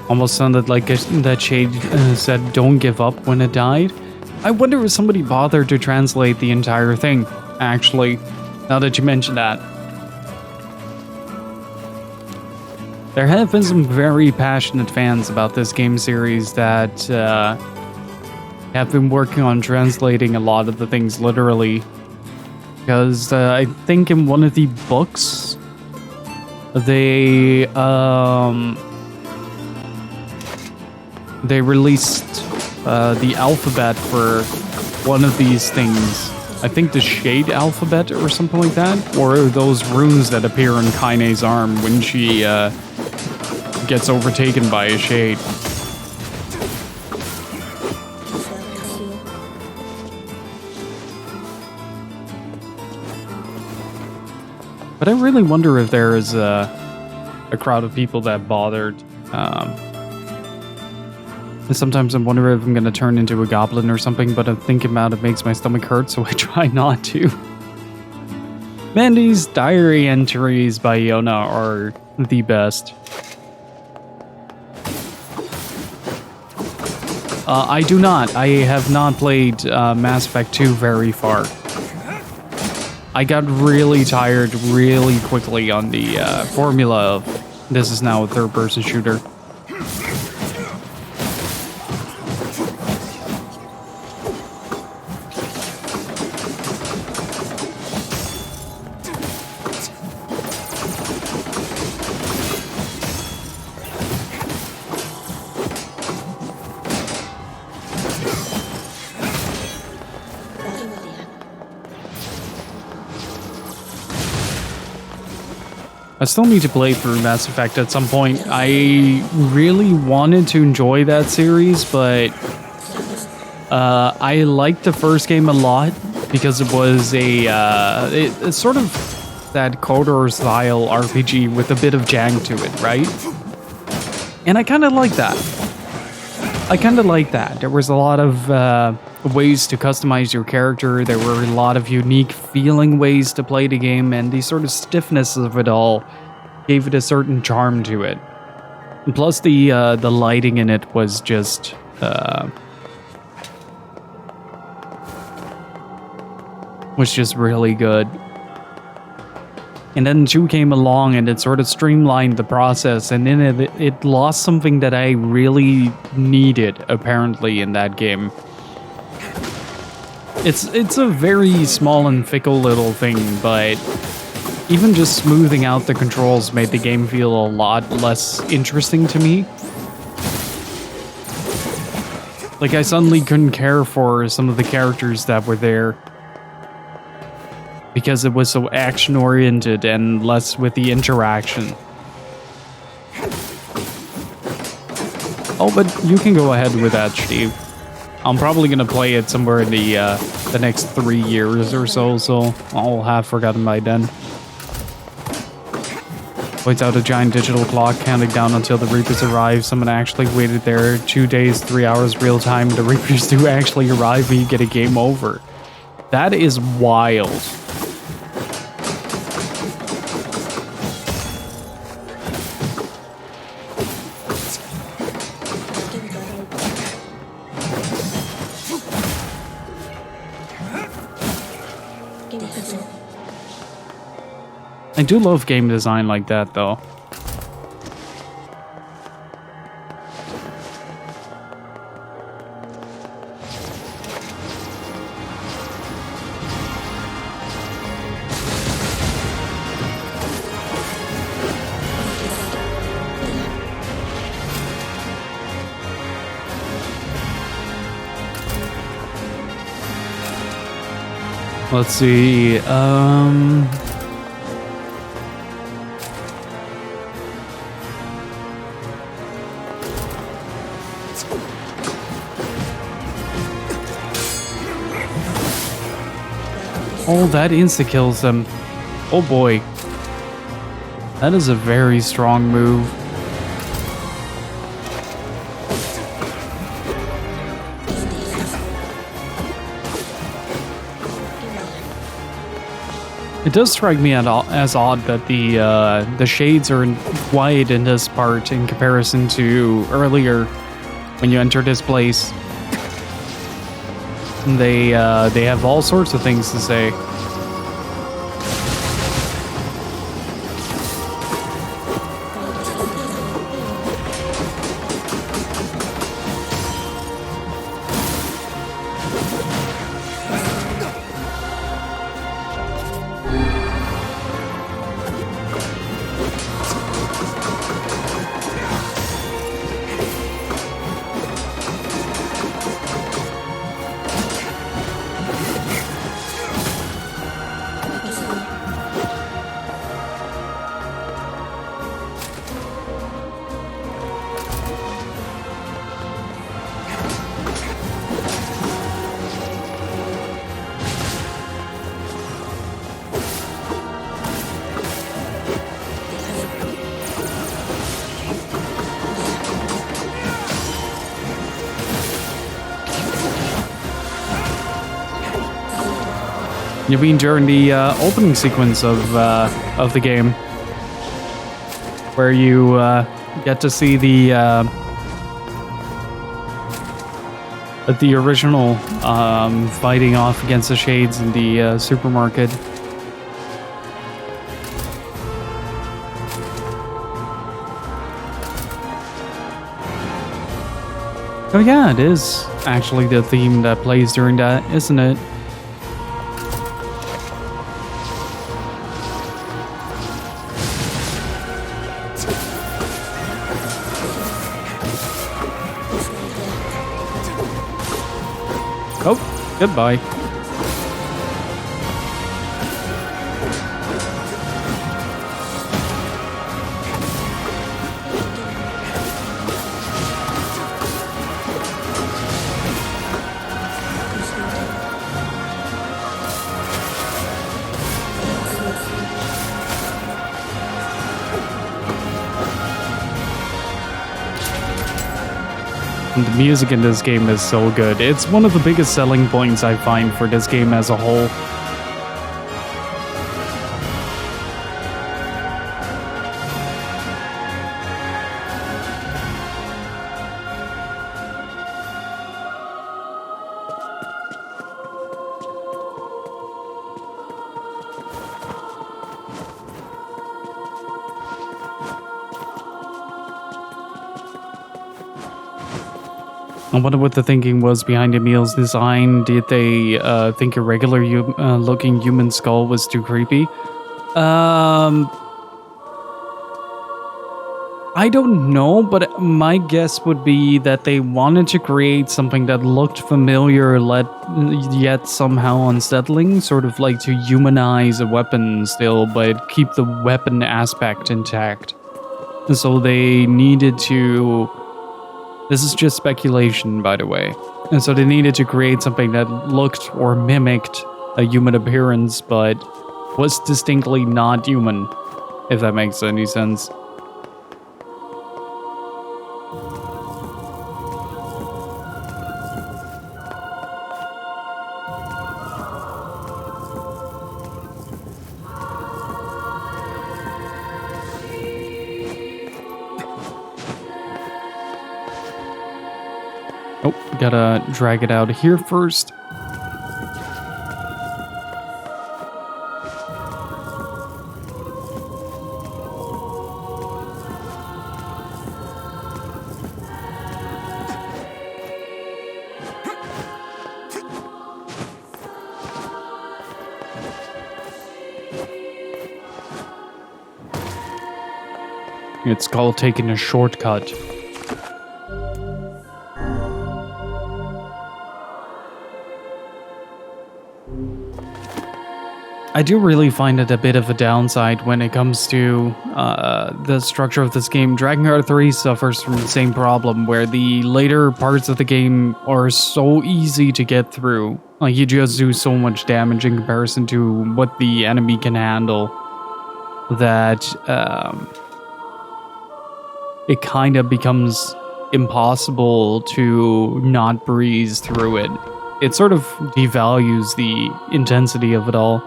Almost sounded like that shade said don't give up when it died. I wonder if somebody bothered to translate the entire thing, actually, now that you mention that. There have been some very passionate fans about this game series that have been working on translating a lot of the things literally. Because I think in one of the books, they released the alphabet for one of these things. I think the Shade alphabet or something like that. Or those runes that appear on Kaine's arm when she gets overtaken by a Shade. But I really wonder if there is a crowd of people that bothered. And sometimes I'm wondering if I'm going to turn into a goblin or something, but I'm thinking about it makes my stomach hurt, so I try not to. Mandy's diary entries by Yona are the best. I do not. I have not played Mass Effect 2 very far. I got really tired really quickly on the formula of this is now a third-person shooter. I still need to play through Mass Effect at some point. I really wanted to enjoy that series, but I liked the first game a lot because it was it's sort of that KOTOR style RPG with a bit of jank to it, right? And I kind of like that. There was a lot of ways to customize your character. There were a lot of unique feeling ways to play the game, and the sort of stiffness of it all gave it a certain charm to it. And plus, the lighting in it was just really good. And then 2 came along and it sort of streamlined the process, and in it lost something that I really needed, apparently, in that game. It's a very small and fickle little thing, but even just smoothing out the controls made the game feel a lot less interesting to me. Like, I suddenly couldn't care for some of the characters that were there because it was so action-oriented and less with the interaction. Oh, but you can go ahead with that, Steve. I'm probably gonna play it somewhere in the next 3 years or so I'll have forgotten by then. Points out a giant digital clock counting down until the Reapers arrive. Someone actually waited there 2 days, 3 hours real time. The Reapers do actually arrive and you get a game over. That is wild. I do love game design like that, though. Let's see, oh, that insta-kills them. Oh boy. That is a very strong move. It does strike me as odd that the shades are wide in this part in comparison to earlier when you enter this place. They have all sorts of things to say. You mean during the opening sequence of the game, where you get to see the original fighting off against the Shades in the supermarket. Oh yeah, it is actually the theme that plays during that, isn't it? Oh, goodbye. The music in this game is so good. It's one of the biggest selling points I find for this game as a whole. I wonder what the thinking was behind Emil's design. Did they think a regular looking human skull was too creepy? I don't know, but my guess would be that they wanted to create something that looked familiar, yet somehow unsettling, sort of like to humanize a weapon still, but keep the weapon aspect intact. And so they needed to... This is just speculation, by the way. And so they needed to create something that looked or mimicked a human appearance, but was distinctly not human, if that makes any sense. Oh, gotta drag it out of here first. It's called taking a shortcut. I do really find it a bit of a downside when it comes to the structure of this game. Drakengard 3 suffers from the same problem, where the later parts of the game are so easy to get through. Like, you just do so much damage in comparison to what the enemy can handle, that it kind of becomes impossible to not breeze through it. It sort of devalues the intensity of it all.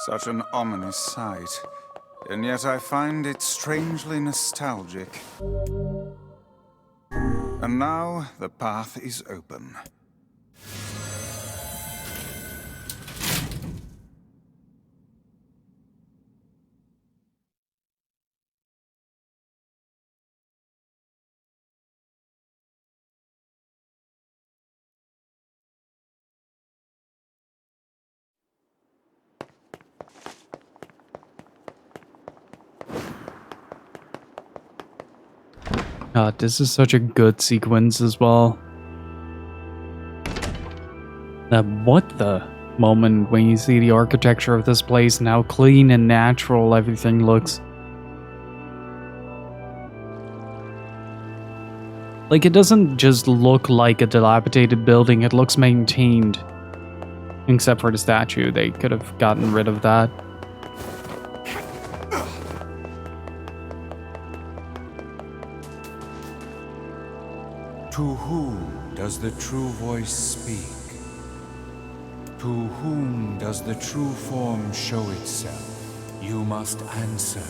Such an ominous sight, and yet I find it strangely nostalgic. And now the path is open. God, this is such a good sequence as well. What the moment when you see the architecture of this place and how clean and natural everything looks. Like, it doesn't just look like a dilapidated building, it looks maintained. Except for the statue, they could have gotten rid of that. To whom does the true voice speak? To whom does the true form show itself? You must answer.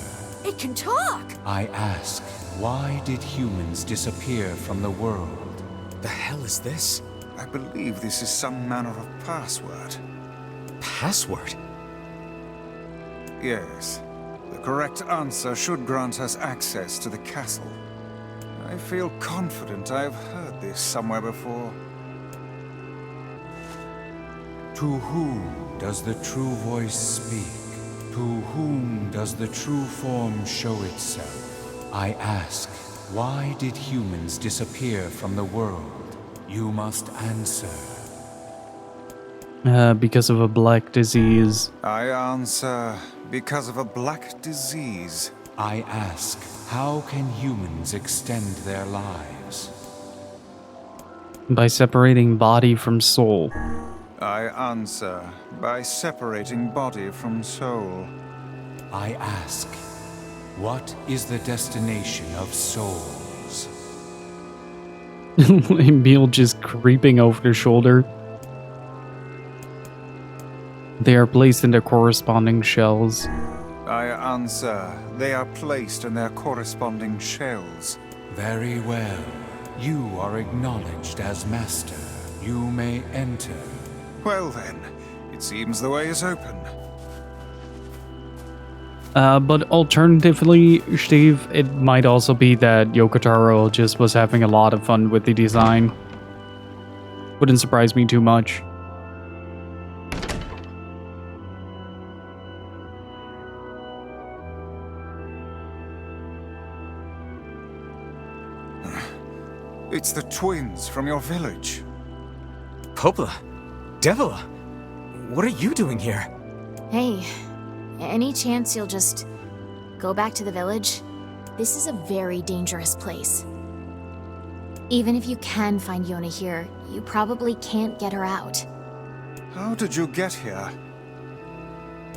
It can talk! I ask, why did humans disappear from the world? The hell is this? I believe this is some manner of password. Password? Yes. The correct answer should grant us access to the castle. I feel confident I have heard this somewhere before. To whom does the true voice speak? To whom does the true form show itself? I ask, why did humans disappear from the world? You must answer. Because of a black disease. I answer, because of a black disease. I ask, how can humans extend their lives? By separating body from soul. I answer, by separating body from soul. I ask, what is the destination of souls? Emil just creeping over their shoulder. They are placed in their corresponding shells. I answer, they are placed in their corresponding shells. Very well. You are acknowledged as master. You may enter. Well then, it seems the way is open. But alternatively, Steve, it might also be that Yoko Taro just was having a lot of fun with the design. Wouldn't surprise me too much. It's the twins from your village. Popla, Devila, what are you doing here? Hey, any chance you'll just go back to the village? This is a very dangerous place. Even if you can find Yona here, you probably can't get her out. How did you get here?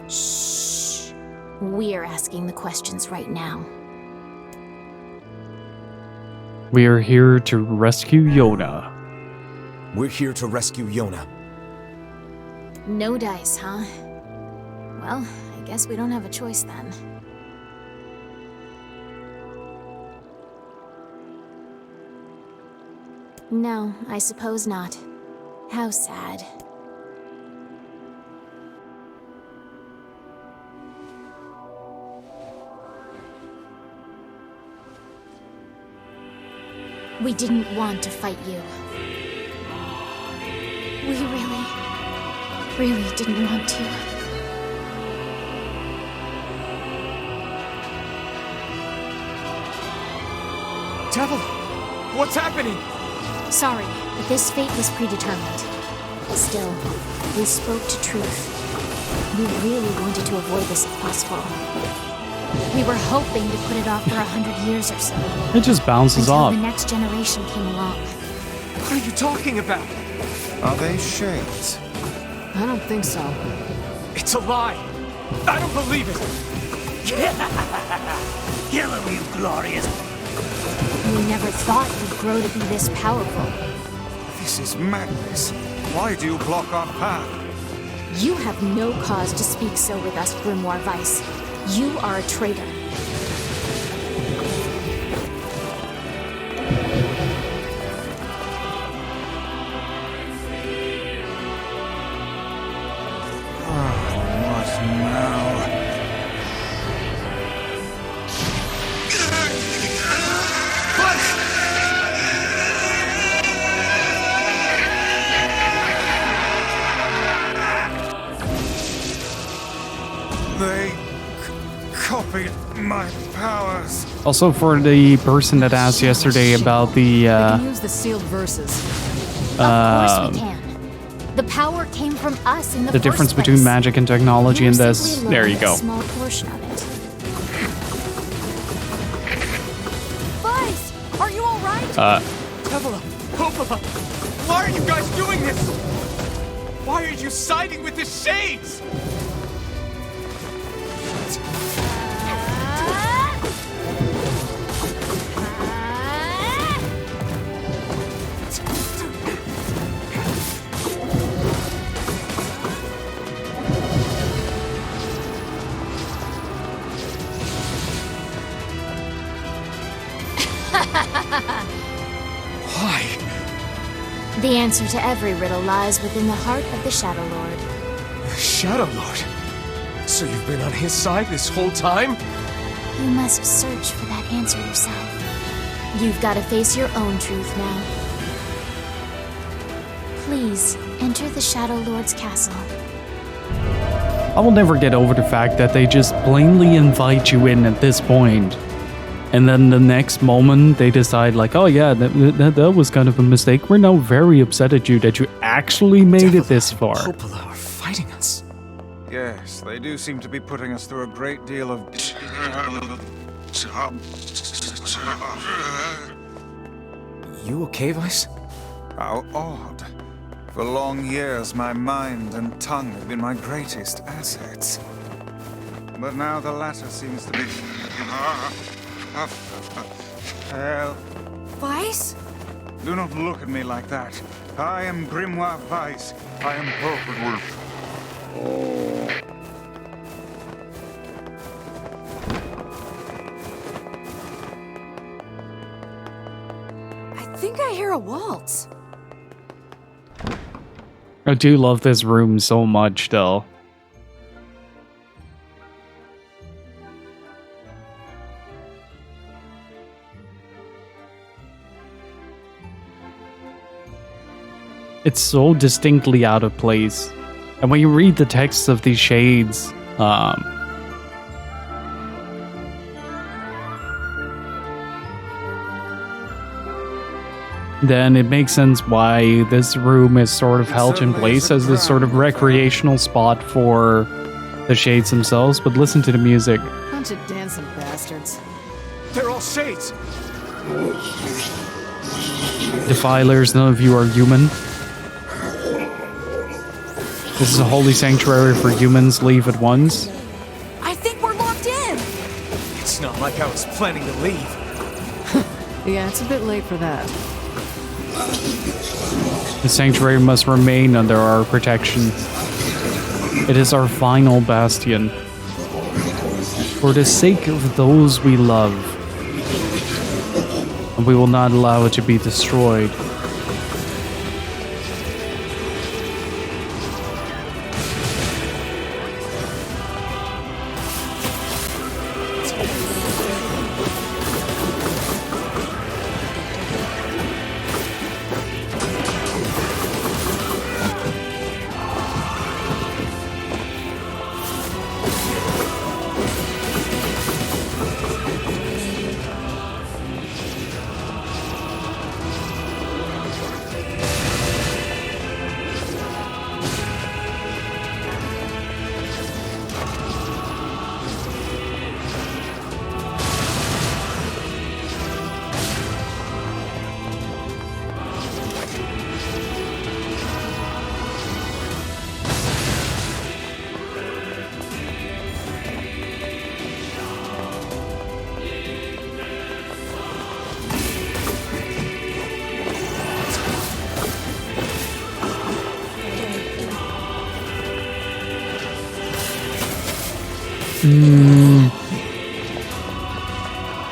Shh. We're asking the questions right now. We are here to rescue Yona. We're here to rescue Yona. No dice, huh? Well, I guess we don't have a choice then. No, I suppose not. How sad. We didn't want to fight you. We really didn't want to. Devil, what's happening? Sorry, but this fate was predetermined. Still, we spoke to truth. We really wanted to avoid this if possible. We were hoping to put it off for 100 years or so. It just bounces until off. the next generation came along. What are you talking about? Are they shades? I don't think so. It's a lie. I don't believe it. Kill him, you glorious. We never thought you'd grow to be this powerful. This is madness. Why do you block our path? You have no cause to speak so with us, Grimoire Weiss. You are a traitor. What now? They copied my powers. Also, for the person that asked yesterday about the We can use the sealed verses. Of course we can. The power came from us in the first difference place. between magic and technology in You're this. simply There you learning go. a small portion of it. Vice, are you all right? Devila, Popla, why are you guys doing this? Why are you siding with the Shades? Why? The answer to every riddle lies within the heart of the Shadow Lord. Shadow Lord? So you've been on his side this whole time? You must search for that answer yourself. You've got to face your own truth now. Please, enter the Shadow Lord's castle. I will never get over the fact that they just plainly invite you in at this point. And then the next moment they decide like, oh yeah, that was kind of a mistake. We're now very upset at you that you actually made it this far. Popla are fighting us. Yes, they do seem to be putting us through a great deal of... You okay, Weiss? How odd. For long years, my mind and tongue have been my greatest assets. But now the latter seems to be... Hell, Vice? do not look at me like that. I am Grimoire Weiss. I am perfect. I think I hear a waltz. I do love this room so much though. It's so distinctly out of place. And when you read the texts of these shades, then it makes sense why this room is sort of held in place as this sort of recreational spot for the shades themselves. But listen to the music. Bunch of dancing bastards. They're all shades! Defilers, none of you are human. This is a holy sanctuary for humans. Leave at once. I think we're locked in. It's not like I was planning to leave. Yeah, it's a bit late for that. The sanctuary must remain under our protection. It is our final bastion. For the sake of those we love. And we will not allow it to be destroyed.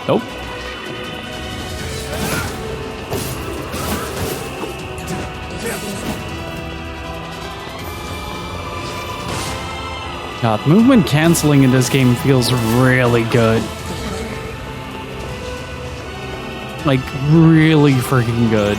Nope. God, movement canceling in this game feels really good. Like, really freaking good.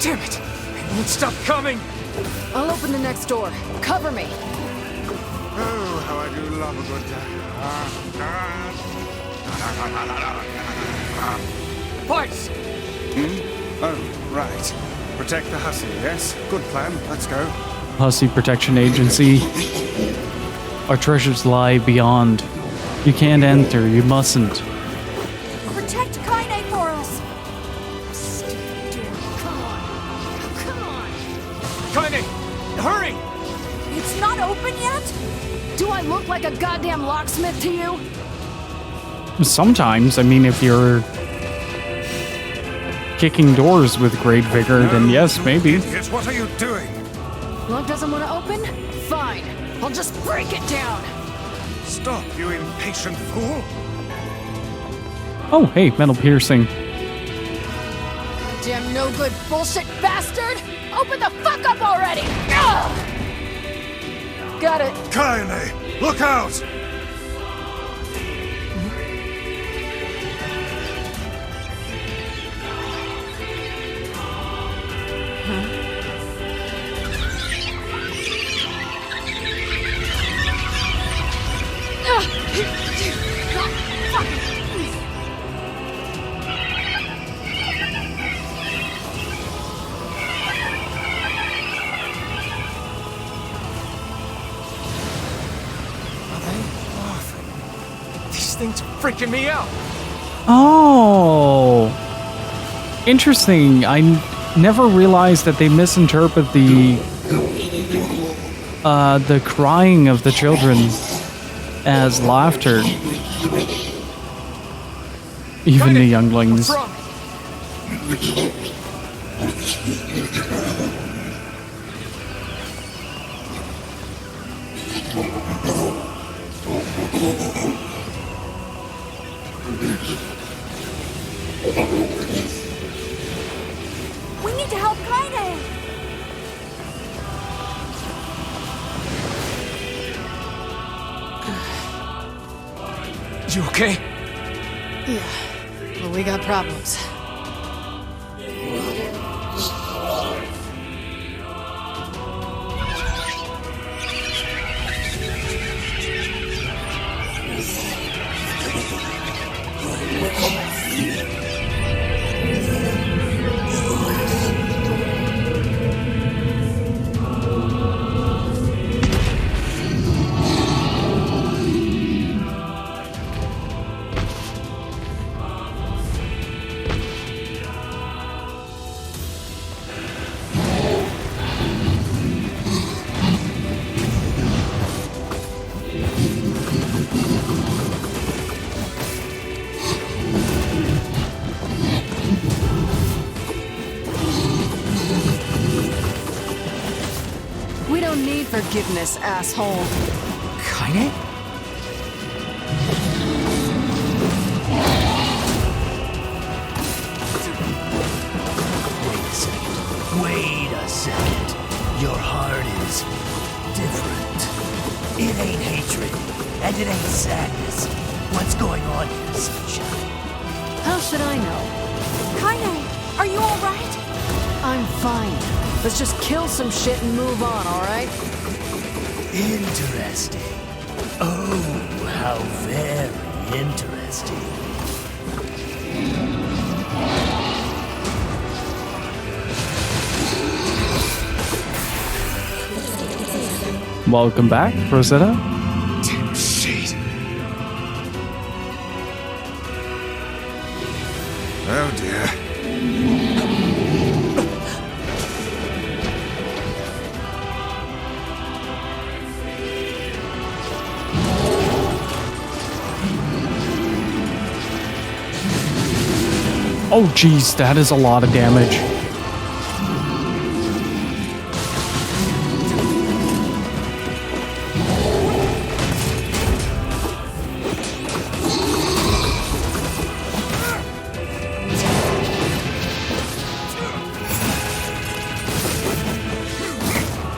Damn it! It won't stop coming! I'll open the next door. Cover me. Oh, how I do love a good Fights! Oh, right. Protect the hussy, yes? Good plan. Let's go. Hussy Protection Agency. Our treasures lie beyond. You can't enter, you mustn't. Protect Kaine for us. Kaine! Hurry! It's not open yet? Do I look like a goddamn locksmith to you? Sometimes, I mean, if you're kicking doors with great vigor, then yes, maybe. Idiots, what are you doing? Lock doesn't want to open? Fine. I'll just break it down. Stop, you impatient fool! Oh, hey, metal piercing. Damn no good bullshit bastard! Open the fuck up already! Ugh! Got it. Kaine, look out! These things are freaking me out! Oh, interesting. I never realized that they misinterpret the crying of the children as laughter. Even the younglings. We need to help Kaine. You okay? Yeah, well, we got problems. We don't need forgiveness, asshole. Kaine? Wait a second. Your heart is different. It ain't hatred, and it ain't sadness. What's going on here, sunshine? How should I know? Kaine, are you alright? I'm fine. Let's just kill some shit and move on, alright? Interesting. Oh, how very interesting. Welcome back, Rosetta. Damn shit. Oh dear. Oh geez, that is a lot of damage.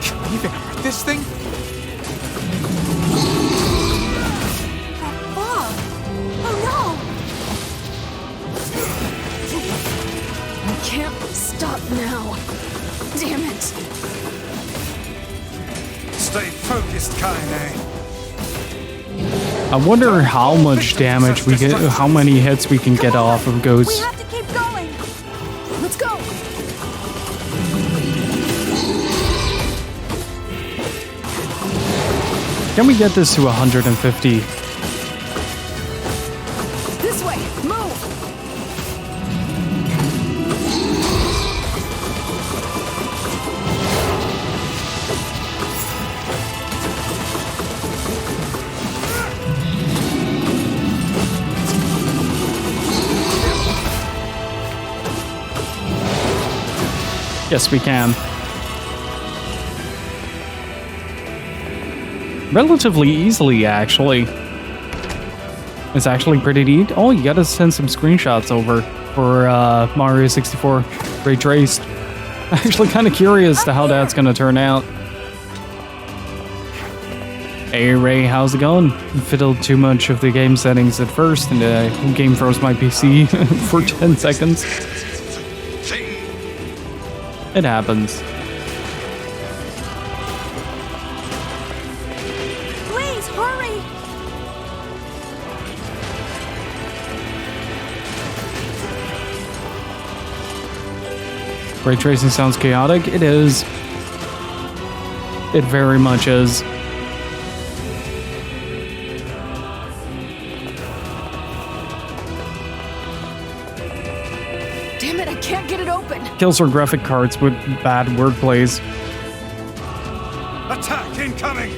Can we even hurt this thing? That fog! Oh I can't stop now. Damn it. Stay focused, Kaine. I wonder how much damage we get, how many hits we can get off of no! We Ghost. have to keep going! Let's go. Can we get this to 150? This way. Move. Yes, we can. Relatively easily, actually. It's actually pretty neat. Oh, you gotta send some screenshots over for Mario 64 Ray Traced. Actually kind of curious to how that's gonna turn out. Hey Ray, how's it going? Fiddled too much of the game settings at first and game froze my PC for 10 seconds. It happens. Please, hurry! Ray tracing sounds chaotic. It is. It very much is. Damn it, I can't get it open. Kills are graphic cards with bad wordplays. Attack incoming!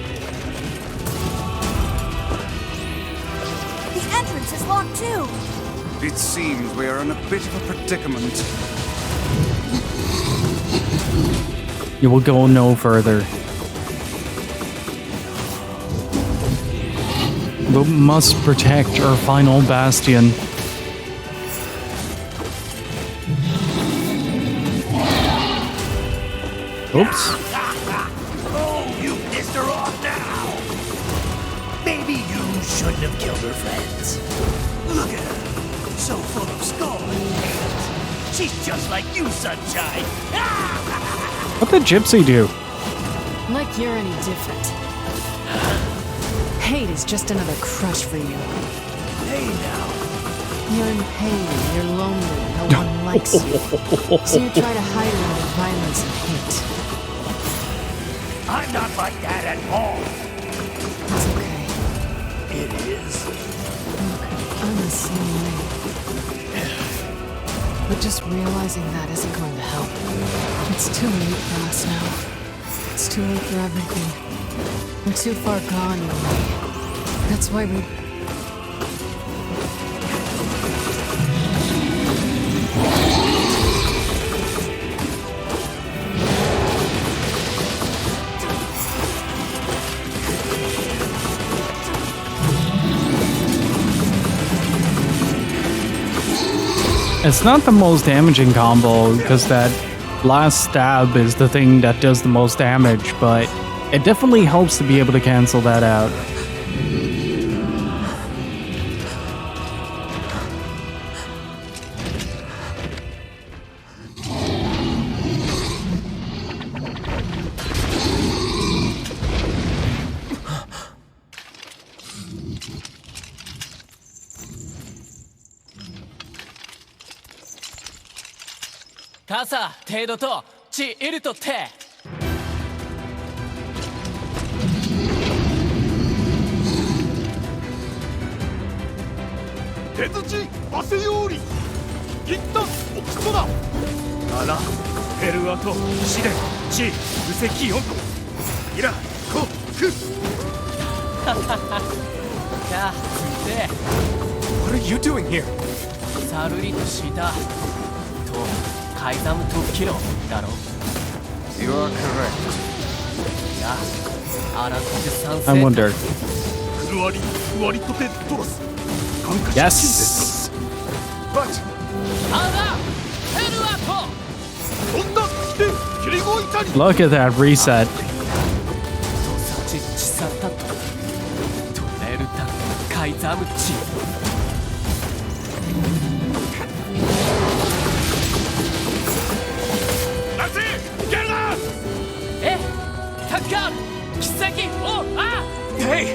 The entrance is locked too! It seems we are in a bit of a predicament. You will go no further. We must protect our final bastion. Oops. Oh, you pissed her off now! Maybe you shouldn't have killed her friends. Look at her. So full of scorn and hate. She's just like you, Sunshine. What did Gypsy do? Like you're any different. Hate is just another crush for you. Hey now. You're in pain, you're lonely, no one likes you. So you try to hide it under violence and hate. I'm not like that at all. It's okay. It is. Look, I'm the same way. But just realizing that isn't going to help. It's too late for us now. It's too late for everything. We're too far gone, you and me. That's why we... It's not the most damaging combo, because that last stab is the thing that does the most damage, but it definitely helps to be able to cancel that out. Kasa, Teido to, Chi iru to te. 手槌汗ようり一旦おくそだあらペルアとシデチウセキヨンイラコクはあ、ついて What are you doing here? サルリとしたとカイザム特機能だろ You are correct. いやあらたて賛成 I wonder. フルアリフワリトテトロス Yes! But あらペルアと そんな来てキリゴイタに Look at that reset. とさちちさったとトレルタカイザムチ Hey!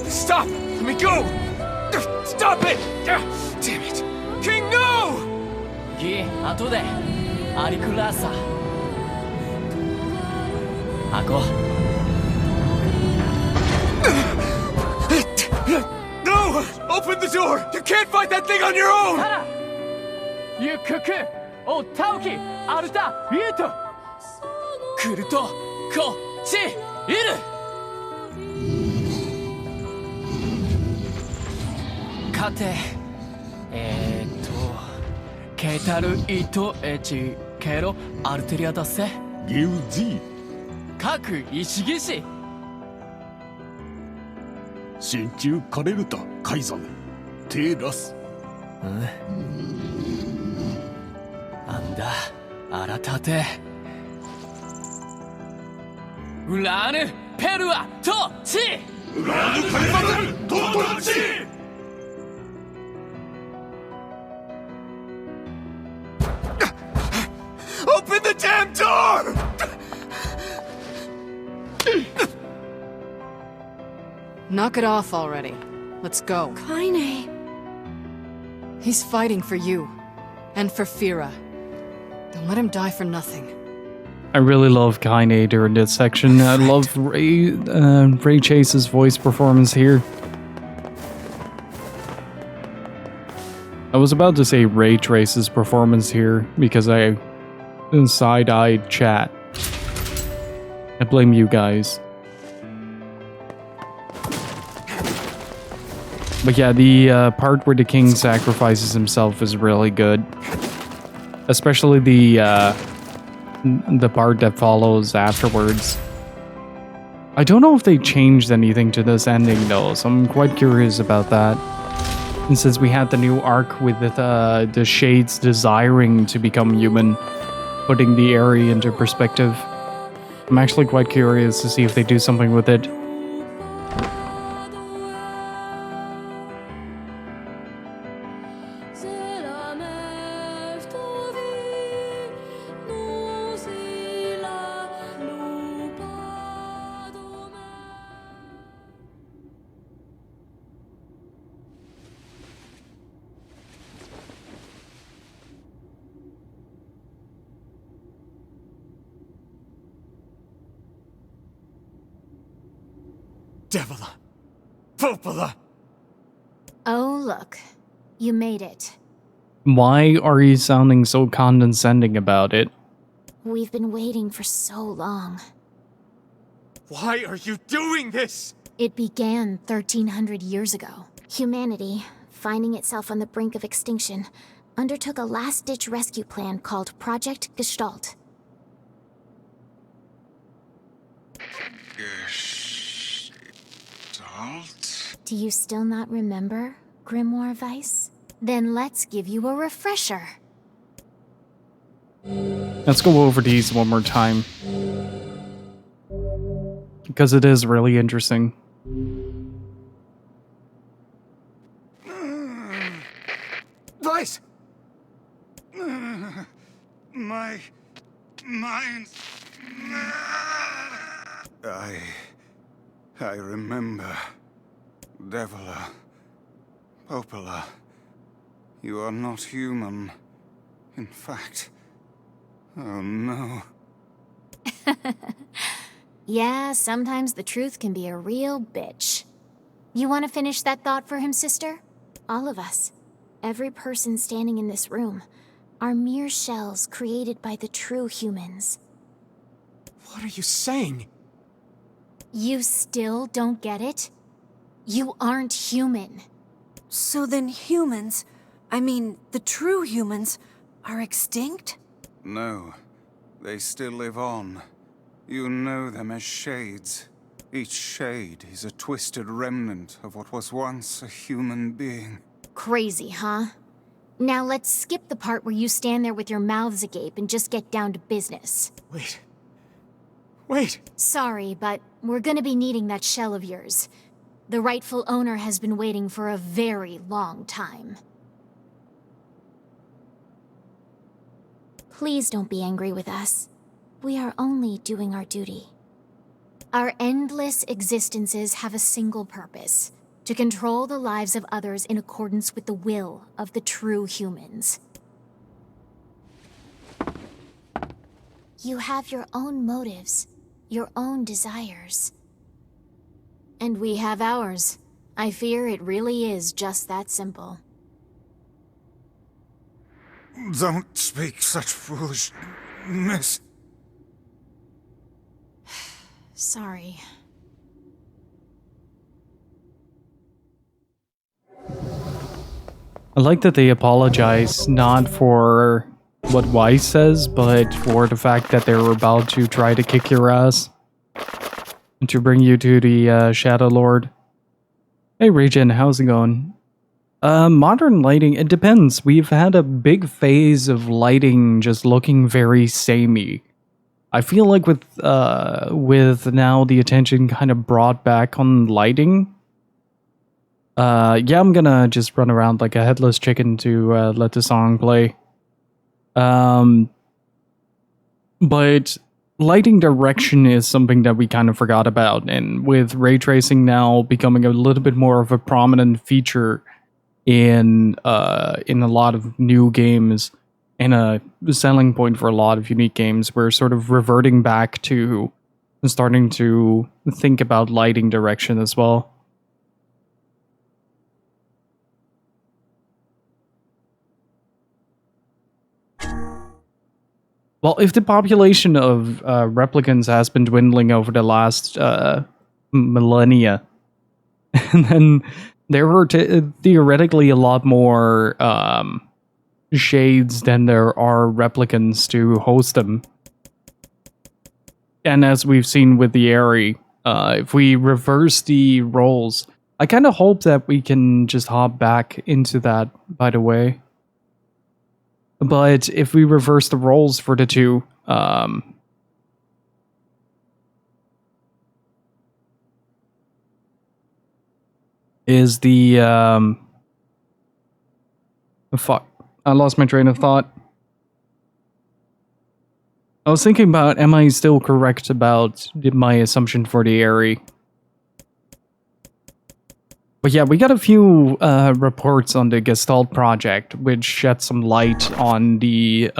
Stop! Let me go! Stop it! Damn it! King, no! ギ後でアリクラーサアコ No! Open the door! You can't fight that thing on your own! サラユククオタオキアルタビュートクルトコチイルカテケタルイトエチケロアルテリアだせギウジ各石技師真鍮カレルタカイザムテラスなんだあらたてウラーヌペルアトチウラーヌカイザムトトラチ Open the damn door! Knock it off already. Let's go. Kaine. He's fighting for you. And for Fira. Don't let him die for nothing. I really love Kaine during this section. I love Ray Chase's voice performance here. I was about to say Ray Trace's performance here because I side-eyed chat. I blame you guys. But yeah, the part where the king sacrifices himself is really good. Especially the part that follows afterwards. I don't know if they changed anything to this ending though, so I'm quite curious about that. And since we had the new arc with the shades desiring to become human, putting the area into perspective, I'm actually quite curious to see if they do something with it. Devila! Popola! Oh, look. You made it. Why are you sounding so condescending about it? We've been waiting for so long. Why are you doing this? It began 1300 years ago. Humanity, finding itself on the brink of extinction, undertook a last-ditch rescue plan called Project Gestalt. Gestalt? Do you still not remember, Grimoire Weiss? Then let's give you a refresher. Let's go over these one more time. Because it is really interesting. Weiss! My mind. I remember. Devila. Popola. You are not human. In fact. Oh no. Yeah, sometimes the truth can be a real bitch. You want to finish that thought for him, sister? All of us, every person standing in this room, are mere shells created by the true humans. What are you saying? You still don't get it? You aren't human. So then humans, I mean, the true humans, are extinct? No. They still live on. You know them as shades. Each shade is a twisted remnant of what was once a human being. Crazy, huh? Now let's skip the part where you stand there with your mouths agape and just get down to business. Wait. Sorry, but we're gonna be needing that shell of yours. The rightful owner has been waiting for a very long time. Please don't be angry with us. We are only doing our duty. Our endless existences have a single purpose: to control the lives of others in accordance with the will of the true humans. You have your own motives, your own desires. And we have ours. I fear it really is just that simple. Don't speak such foolishness. Sorry. I like that they apologize not for what Weiss says, but for the fact that they were about to try to kick your ass. And to bring you to the Shadow Lord. Hey Regen, how's it going? Modern lighting, it depends. We've had a big phase of lighting just looking very samey. I feel like with now the attention kind of brought back on lighting. Yeah, I'm gonna just run around like a headless chicken to let the song play. But lighting direction is something that we kind of forgot about, and with ray tracing now becoming a little bit more of a prominent feature in a lot of new games, and a selling point for a lot of unique games, we're sort of reverting back to starting to think about lighting direction as well. Well, if the population of replicants has been dwindling over the last millennia, and then there were theoretically a lot more shades than there are replicants to host them. And as we've seen with the Aerie, if we reverse the roles, I kind of hope that we can just hop back into that, by the way. But if we reverse the roles for the two, is the fuck, I lost my train of thought. I was thinking about, am I still correct about my assumption for the Aerie? But yeah, we got a few reports on the Gestalt project, which shed some light on the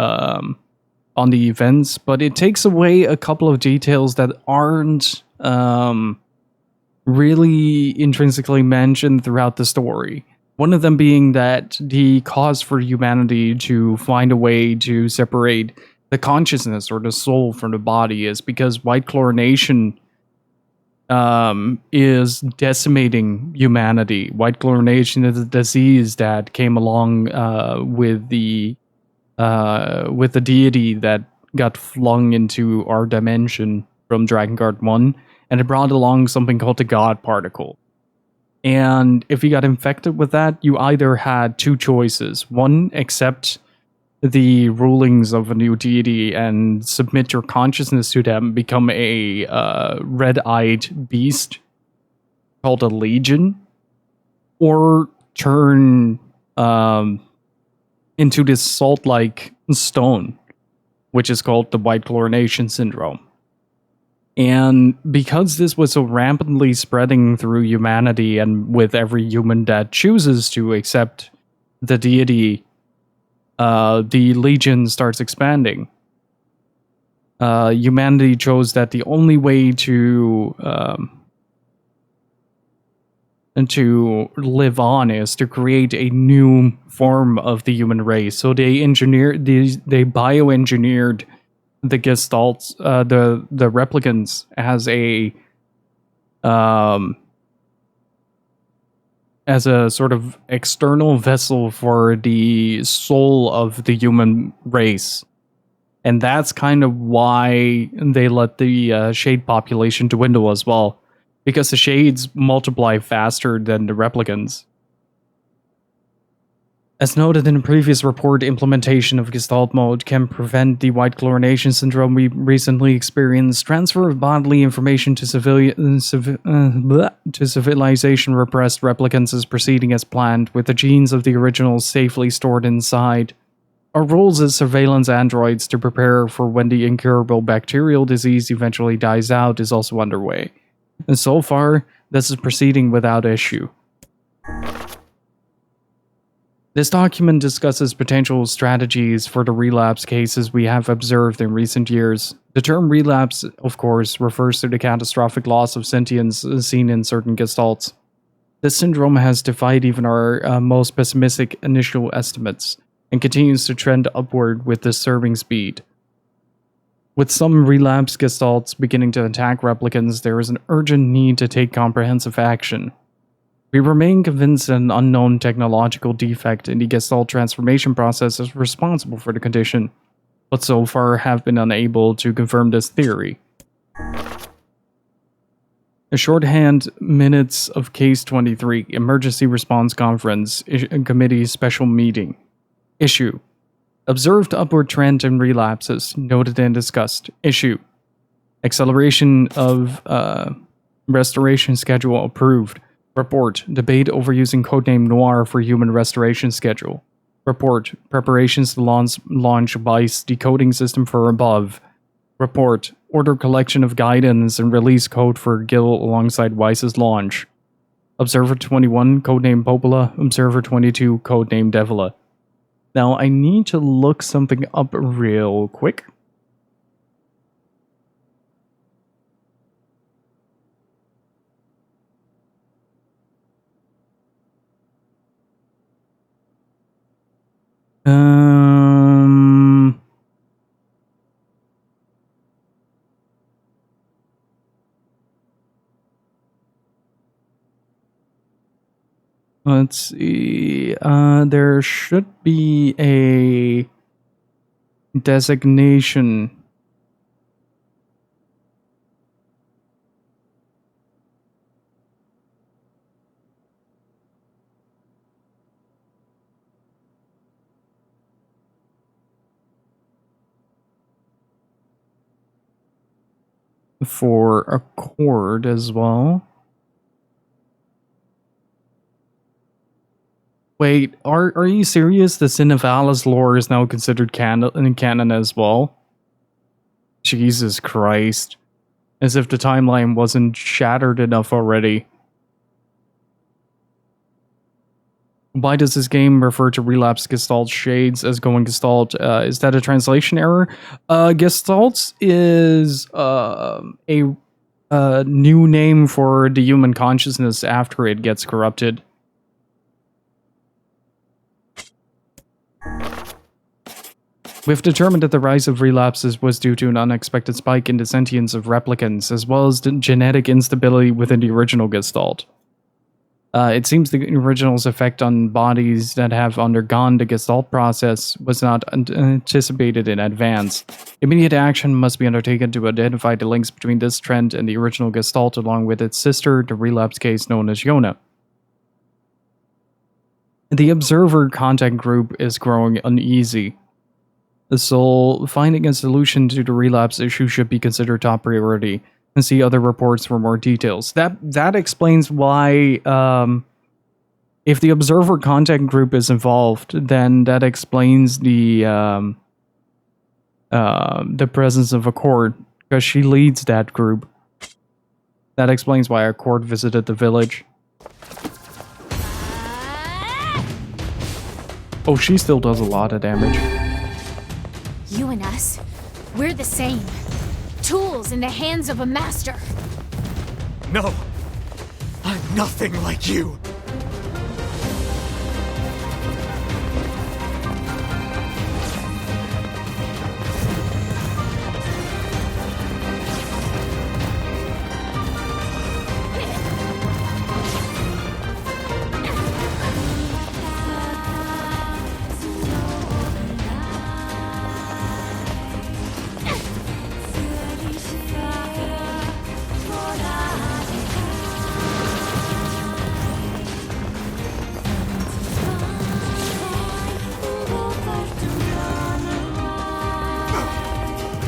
events, but it takes away a couple of details that aren't really intrinsically mentioned throughout the story. One of them being that the cause for humanity to find a way to separate the consciousness or the soul from the body is because white chlorination is decimating humanity. White chlorination is a disease that came along with the deity that got flung into our dimension from Drakengard 1, and it brought along something called the God Particle. And if you got infected with that, you either had two choices. One, accept the rulings of a new deity and submit your consciousness to them, become a red-eyed beast called a legion, or turn into this salt-like stone, which is called the white chlorination syndrome. And because this was so rampantly spreading through humanity, and with every human that chooses to accept the deity, the Legion starts expanding. Humanity chose that the only way to live on is to create a new form of the human race. So they bioengineered the Gestalts, the replicants, as a sort of external vessel for the soul of the human race. And that's kind of why they let the shade population dwindle as well, because the shades multiply faster than the replicants. As noted in a previous report, implementation of Gestalt mode can prevent the white chlorination syndrome we recently experienced. Transfer of bodily information to civilization repressed replicants is proceeding as planned, with the genes of the originals safely stored inside. Our roles as surveillance androids to prepare for when the incurable bacterial disease eventually dies out is also underway. And so far, this is proceeding without issue. This document discusses potential strategies for the relapse cases we have observed in recent years. The term relapse, of course, refers to the catastrophic loss of sentience seen in certain gestalts. This syndrome has defied even our most pessimistic initial estimates, and continues to trend upward with disturbing speed. With some relapse gestalts beginning to attack replicants, there is an urgent need to take comprehensive action. We remain convinced that an unknown technological defect in the Gestalt transformation process is responsible for the condition, but so far have been unable to confirm this theory. A shorthand minutes of Case 23, Emergency Response Conference, Committee Special Meeting. Issue: observed upward trend in relapses, noted and discussed. Issue: acceleration of restoration schedule approved. Report: debate over using codename Noir for human restoration schedule. Report: preparations to launch Vice decoding system for above. Report: order collection of guidance and release code for Gil alongside Vice's launch. Observer 21, codename Popola. Observer 22, codename Devila. Now I need to look something up real quick. Let's see. There should be a designation. For a chord as well. Wait, are you serious? The Sin of Alice lore is now considered canon as well? Jesus Christ. As if the timeline wasn't shattered enough already. Why does this game refer to relapse Gestalt shades as going Gestalt? Is that a translation error? Gestalt is a a new name for the human consciousness after it gets corrupted. We've determined that the rise of relapses was due to an unexpected spike in the sentience of replicants, as well as the genetic instability within the original Gestalt. It seems the original's effect on bodies that have undergone the Gestalt process was not anticipated in advance. Immediate action must be undertaken to identify the links between this trend and the original Gestalt, along with its sister, the relapse case known as Yona. The Observer Contact Group is growing uneasy. So, finding a solution to the relapse issue should be considered top priority, and see other reports for more details. That explains why, if the Observer Contact Group is involved, then that explains the presence of Accord, because she leads that group. That explains why Accord visited the village. Oh, she still does a lot of damage. You and us, we're the same. Tools in the hands of a master. No, I'm nothing like you.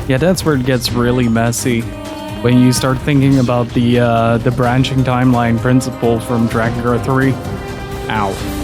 Yeah, that's where it gets really messy. When you start thinking about the branching timeline principle from Drakengard 3. Ow.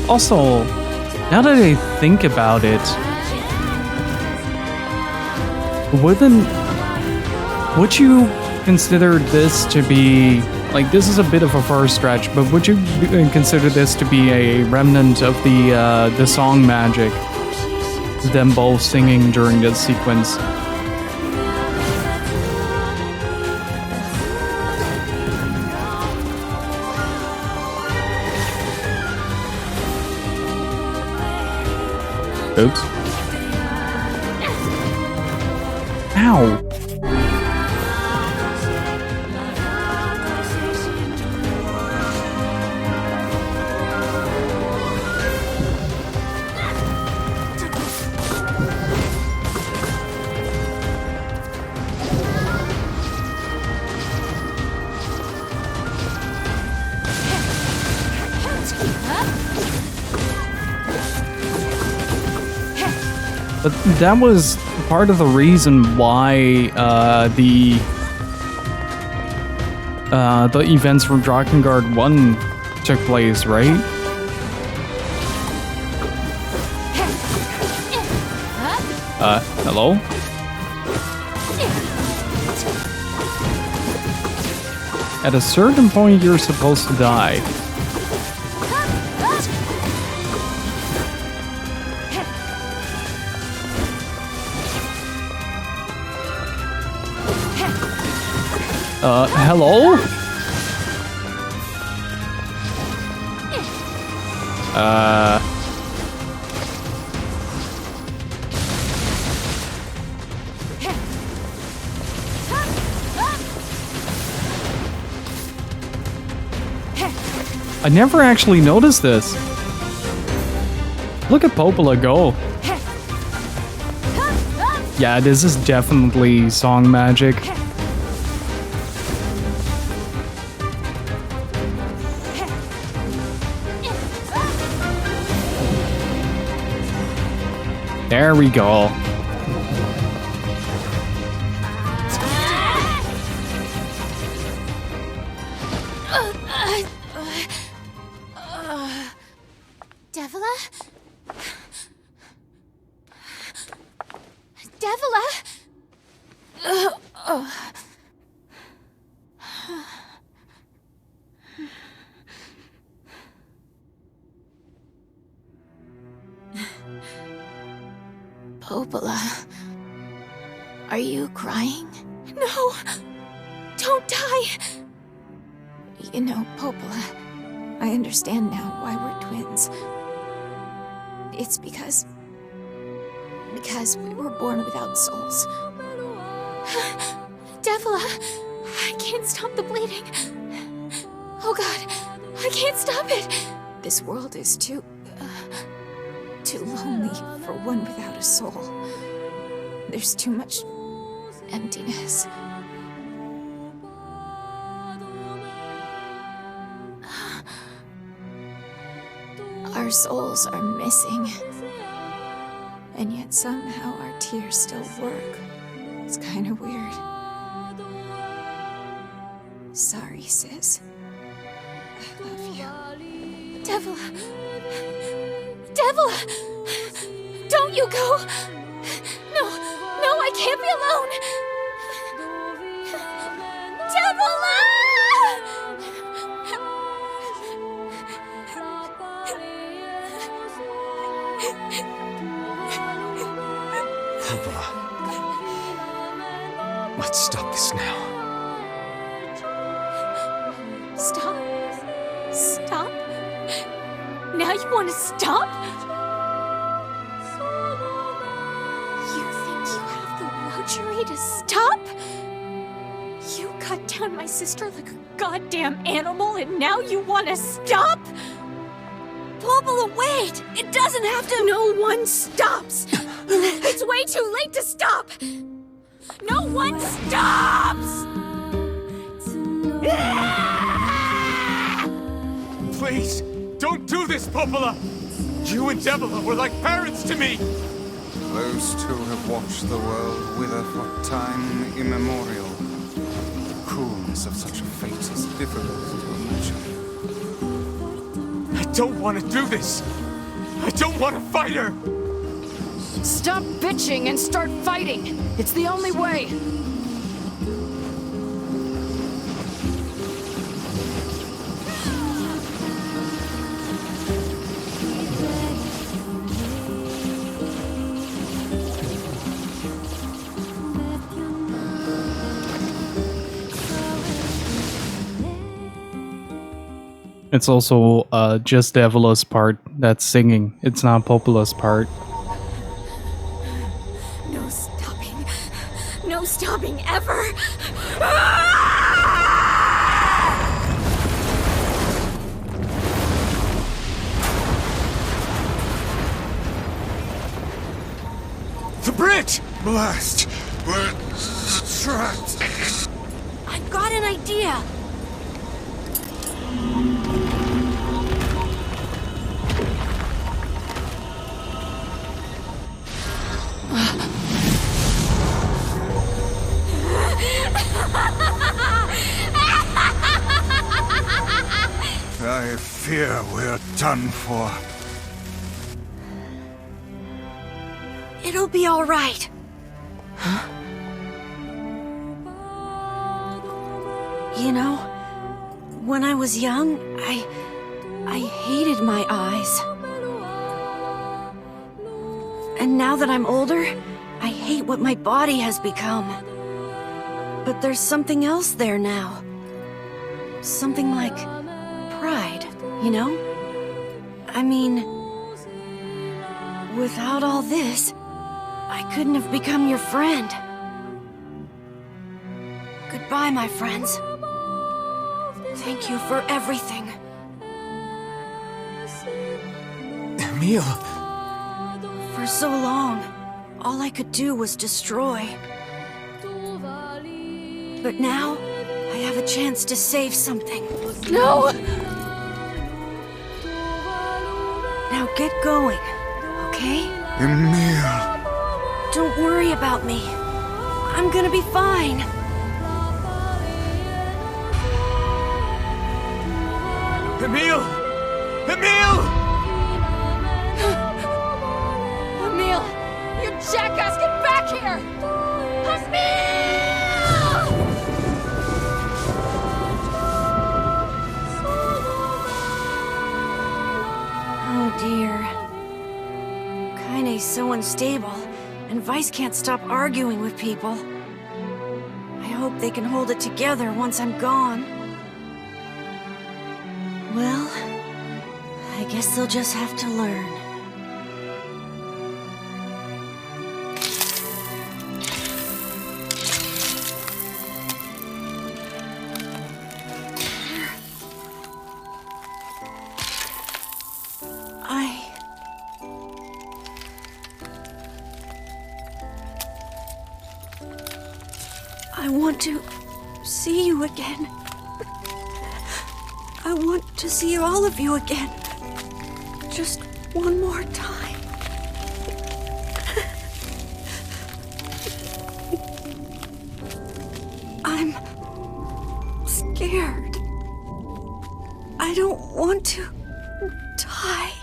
Also, now that I think about it, would you consider this to be, like, this is a bit of a far stretch, but would you consider this to be a remnant of the song magic? Them both singing during this sequence. Oops. Ow. But that was part of the reason why the events from Drakengard 1 took place, right? Hello? At a certain point, you're supposed to die. Hello? I never actually noticed this. Look at Popola go. Yeah, this is definitely song magic. There we go. Devila? Devila? Popola, are you crying? No! Don't die! You know, Popola, I understand now why we're twins. It's because we were born without souls. Devila, I can't stop the bleeding. Oh God, I can't stop it. This world is too lonely for one without a soul. There's too much emptiness. Our souls are missing. And yet somehow our tears still work. It's kind of weird. Sorry, sis. I love you. Devila! Devila! Don't you go! No, I can't be alone! Devila! Popola. Let's stop this now. Stop? Stop? Now you want to stop? You think you have the luxury to stop? You cut down my sister like a goddamn animal and now you want to stop? Popola, wait! It doesn't have to— No one stops! It's way too late to stop! No one stops! Please, don't do this, Popola! You and Devila were like parents to me! Those two have watched the world wither for time immemorial. The cruelness of such a fate is difficult to imagine. I don't want to do this! I don't want to fight her! Stop bitching and start fighting! It's the only way! It's also just Devila's part that's singing. It's not Popola's part. No stopping. No stopping ever! The bridge! Blast! We're trapped! I've got an idea! I fear we're done for. It'll be all right. You know, when I was young, I hated my eyes. And now that I'm older, I hate what my body has become. But there's something else there now. Something like pride, you know? I mean, without all this, I couldn't have become your friend. Goodbye, my friends. Thank you for everything. Emil! For so long, all I could do was destroy. But now, I have a chance to save something. No! Now get going, okay? Emil! Don't worry about me. I'm gonna be fine. Emil! Emil! Emil! You jackass, get back here! Emil! Oh dear. Kaine's so unstable, and Vice can't stop arguing with people. I hope they can hold it together once I'm gone. Well, I guess they'll just have to learn. I want to see you again. I want to see all of you again. Just one more time. I'm scared. I don't want to die.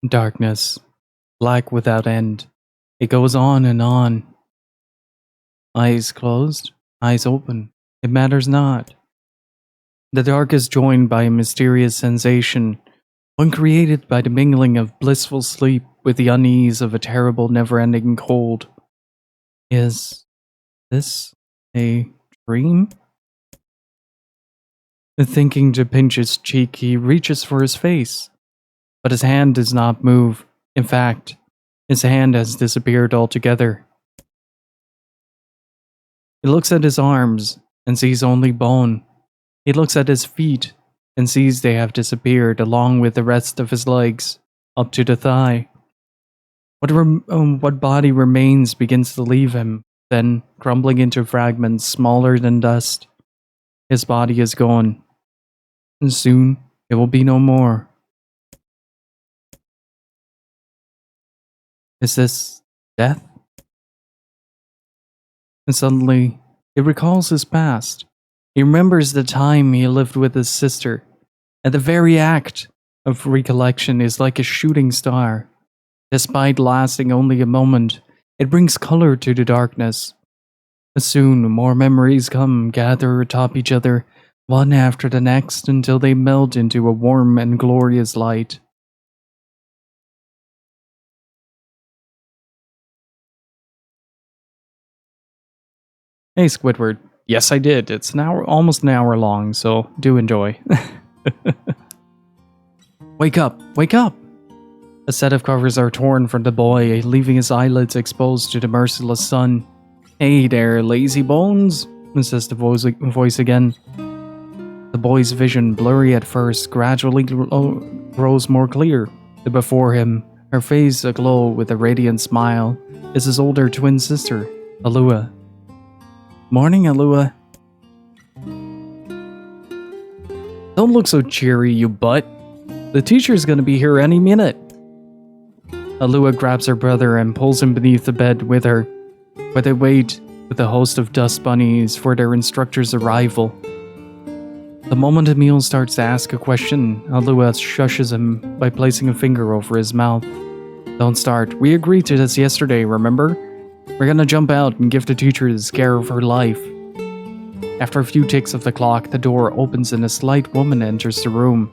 Darkness, black without end. It goes on and on. Eyes closed, eyes open. It matters not. The dark is joined by a mysterious sensation, one created by the mingling of blissful sleep with the unease of a terrible never-ending cold. Is this a dream? Thinking to pinch his cheek, he reaches for his face. But his hand does not move. In fact, his hand has disappeared altogether. He looks at his arms and sees only bone. He looks at his feet and sees they have disappeared along with the rest of his legs, up to the thigh. What body remains begins to leave him, then crumbling into fragments smaller than dust. His body is gone, and soon it will be no more. Is this death? And suddenly, he recalls his past. He remembers the time he lived with his sister, and the very act of recollection is like a shooting star. Despite lasting only a moment, it brings color to the darkness. Soon, more memories come, gather atop each other, one after the next, until they melt into a warm and glorious light. Hey Squidward, yes I did. It's an hour, almost an hour long, so do enjoy. Wake up, wake up! A set of covers are torn from the boy, leaving his eyelids exposed to the merciless sun. Hey there, lazy bones, says the voice again. The boy's vision, blurry at first, gradually grows more clear. Before him, her face aglow with a radiant smile, is his older twin sister, Alua. Morning, Alua. Don't look so cheery, you butt. The teacher's gonna be here any minute. Alua grabs her brother and pulls him beneath the bed with her, where they wait with a host of dust bunnies for their instructor's arrival. The moment Emil starts to ask a question, Alua shushes him by placing a finger over his mouth. Don't start. We agreed to this yesterday, remember? We're gonna jump out and give the teacher the scare of her life. After a few ticks of the clock, the door opens and a slight woman enters the room.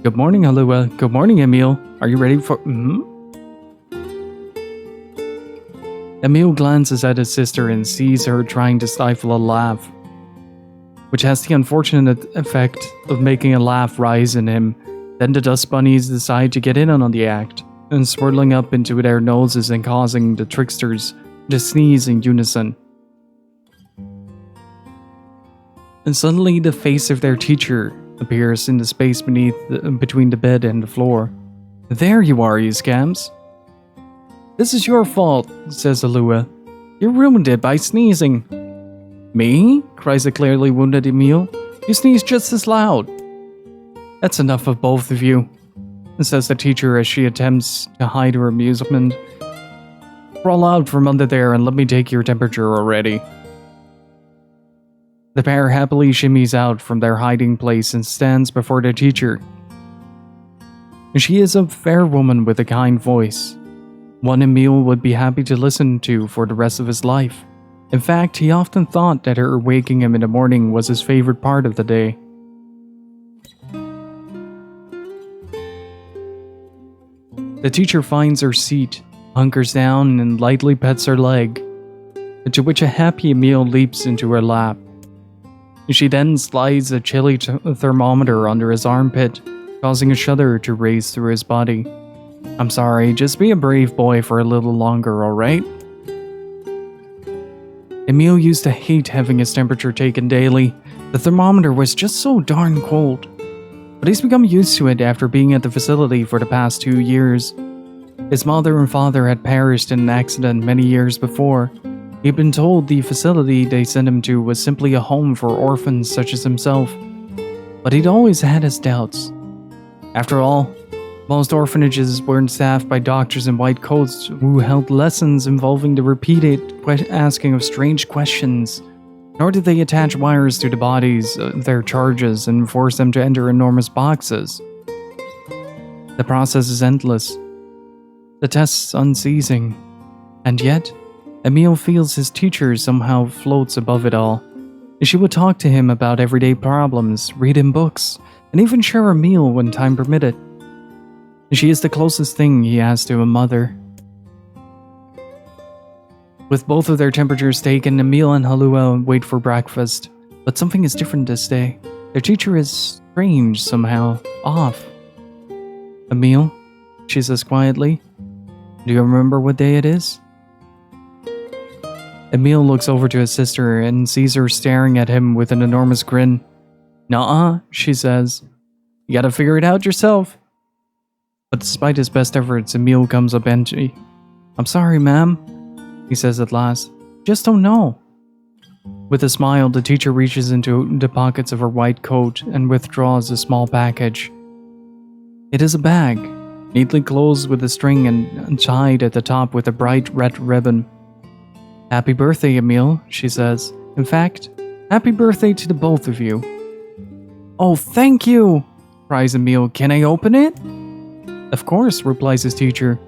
Good morning, Alua. Good morning, Emil. Are you ready for... Emil glances at his sister and sees her trying to stifle a laugh, which has the unfortunate effect of making a laugh rise in him. Then the dust bunnies decide to get in on the act, and swirling up into their noses and causing the tricksters to sneeze in unison. And suddenly the face of their teacher appears in the space between the bed and the floor. There you are, you scams. This is your fault, says Alua. You ruined it by sneezing. Me? Cries the clearly wounded Emil. You sneeze just as loud. That's enough of both of you, says the teacher as she attempts to hide her amusement. Crawl out from under there and let me take your temperature already. The pair happily shimmies out from their hiding place and stands before the teacher. She is a fair woman with a kind voice, one Emil would be happy to listen to for the rest of his life. In fact, he often thought that her waking him in the morning was his favorite part of the day. The teacher finds her seat, hunkers down, and lightly pets her leg, to which a happy Emil leaps into her lap. She then slides a chilly thermometer under his armpit, causing a shudder to race through his body. I'm sorry, just be a brave boy for a little longer, alright? Emil used to hate having his temperature taken daily. The thermometer was just so darn cold. But he's become used to it after being at the facility for the past 2 years. His mother and father had perished in an accident many years before. He'd been told the facility they sent him to was simply a home for orphans such as himself. But he'd always had his doubts. After all, most orphanages weren't staffed by doctors in white coats who held lessons involving the repeated asking of strange questions, nor did they attach wires to the bodies of their charges and force them to enter enormous boxes. The process is endless, the tests unceasing, and yet, Emil feels his teacher somehow floats above it all. She would talk to him about everyday problems, read him books, and even share a meal when time permitted. She is the closest thing he has to a mother. With both of their temperatures taken, Emil and Halua wait for breakfast. But something is different this day. Their teacher is strange somehow, off. Emil, she says quietly, do you remember what day it is? Emil looks over to his sister and sees her staring at him with an enormous grin. Nuh-uh, she says. You gotta figure it out yourself. But despite his best efforts, Emil comes up empty. I'm sorry, ma'am, he says at last. Just don't know. With a smile, the teacher reaches into the pockets of her white coat and withdraws a small package. It is a bag, neatly closed with a string and tied at the top with a bright red ribbon. Happy birthday, Emil, she says. In fact, happy birthday to the both of you. Oh, thank you, cries Emil. Can I open it? Of course, replies his teacher.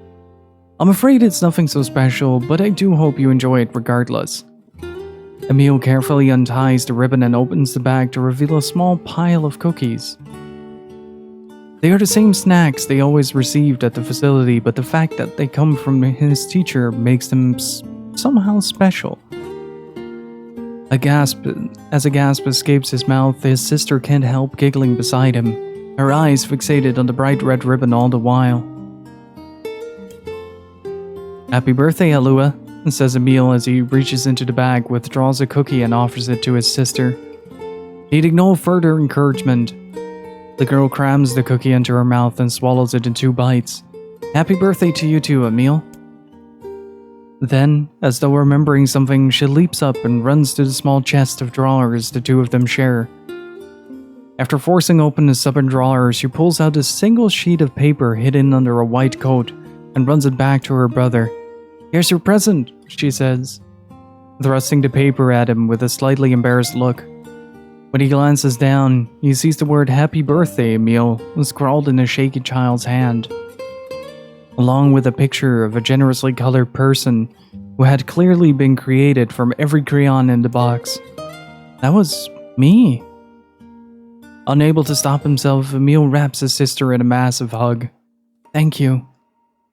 I'm afraid it's nothing so special, but I do hope you enjoy it regardless. Emil carefully unties the ribbon and opens the bag to reveal a small pile of cookies. They are the same snacks they always received at the facility, but the fact that they come from his teacher makes them somehow special. As a gasp escapes his mouth, his sister can't help giggling beside him, her eyes fixated on the bright red ribbon all the while. Happy birthday, Alua, says Emil as he reaches into the bag, withdraws a cookie and offers it to his sister. Needing no further encouragement, the girl crams the cookie into her mouth and swallows it in 2 bites. Happy birthday to you too, Emil. Then, as though remembering something, she leaps up and runs to the small chest of drawers the two of them share. After forcing open the stubborn drawer, she pulls out a single sheet of paper hidden under a white coat and runs it back to her brother. Here's your present, she says, thrusting the paper at him with a slightly embarrassed look. When he glances down, he sees the word Happy Birthday, Emil, scrawled in a shaky child's hand, along with a picture of a generously colored person who had clearly been created from every crayon in the box. That was me. Unable to stop himself, Emil wraps his sister in a massive hug. Thank you,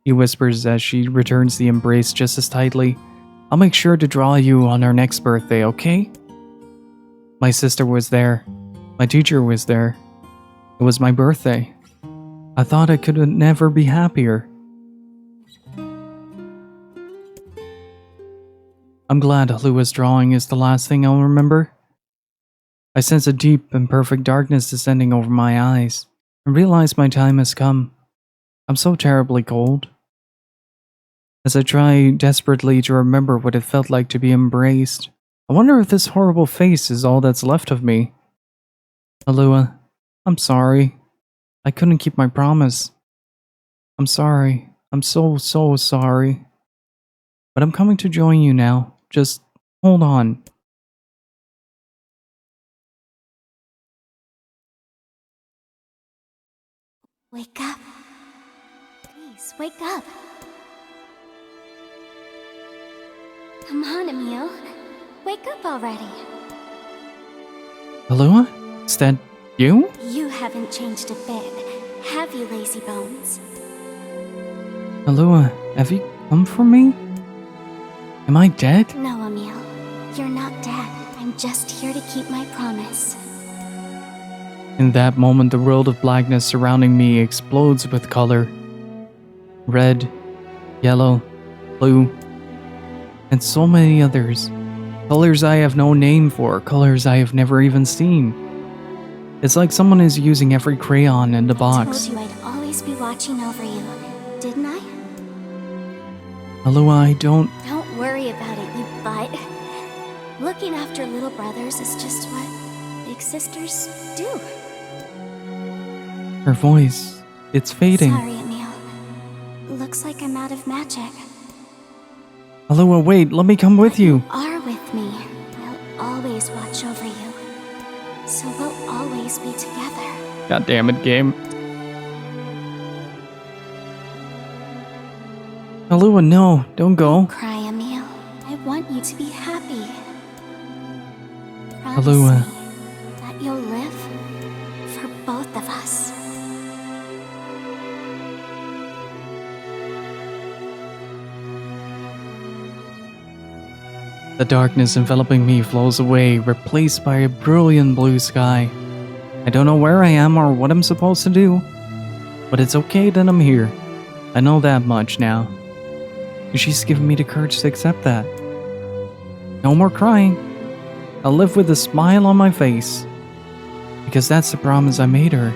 he whispers as she returns the embrace just as tightly. I'll make sure to draw you on our next birthday, okay? My sister was there. My teacher was there. It was my birthday. I thought I could never be happier. I'm glad Alua's drawing is the last thing I'll remember. I sense a deep and perfect darkness descending over my eyes, and realize my time has come. I'm so terribly cold. As I try desperately to remember what it felt like to be embraced, I wonder if this horrible face is all that's left of me. Alua, I'm sorry. I couldn't keep my promise. I'm sorry. I'm so sorry. But I'm coming to join you now. Just hold on. Wake up. Please, wake up. Come on, Emil. Wake up already. Alua? Is that you? You haven't changed a bit, have you, lazy bones? Alua, have you come for me? Am I dead? No, Emil. You're not dead. I'm just here to keep my promise. In that moment, the world of blackness surrounding me explodes with color. Red, yellow, blue, and so many others. Colors I have no name for, colors I have never even seen. It's like someone is using every crayon in the box. I told you I'd always be watching over you, didn't I? Alua, I don't... Don't worry about it, you butt. Looking after little brothers is just what big sisters do. Her voice, it's fading. Sorry, Emil. Looks like I'm out of magic. Alua, wait, let me come with you. Are with me. I'll always watch over you. So we'll always be together. God damn it, game. Alua, no, don't go. Don't cry, Emil. I want you to be happy. Promise Alua. me that you'll live for both of us. The darkness enveloping me flows away, replaced by a brilliant blue sky. I don't know where I am or what I'm supposed to do, but it's okay that I'm here. I know that much now. And she's given me the courage to accept that. No more crying. I'll live with a smile on my face, because that's the promise I made her.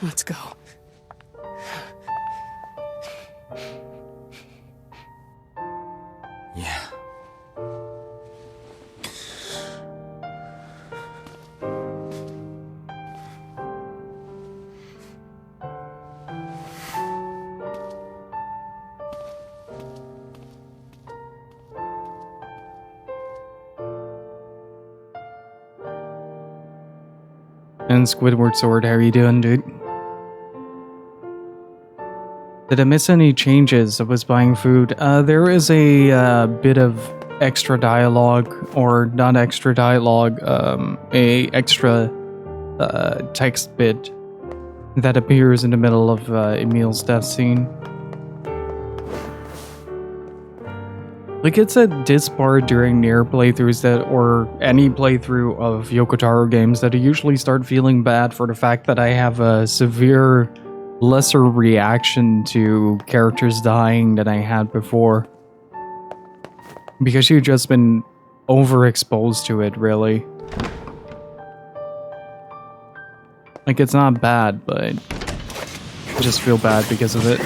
Let's go. Yeah. And Squidward Sword, how you doing, dude? Did I miss any changes? I was buying food. There is a bit of extra dialogue, or not extra dialogue, a extra text bit that appears in the middle of Emil's death scene. Like, it's a disbar during Nier playthroughs that, or any playthrough of Yoko Taro games, that I usually start feeling bad for the fact that I have a severe, lesser reaction to characters dying than I had before. Because you've just been overexposed to it, really. Like, it's not bad, but I just feel bad because of it.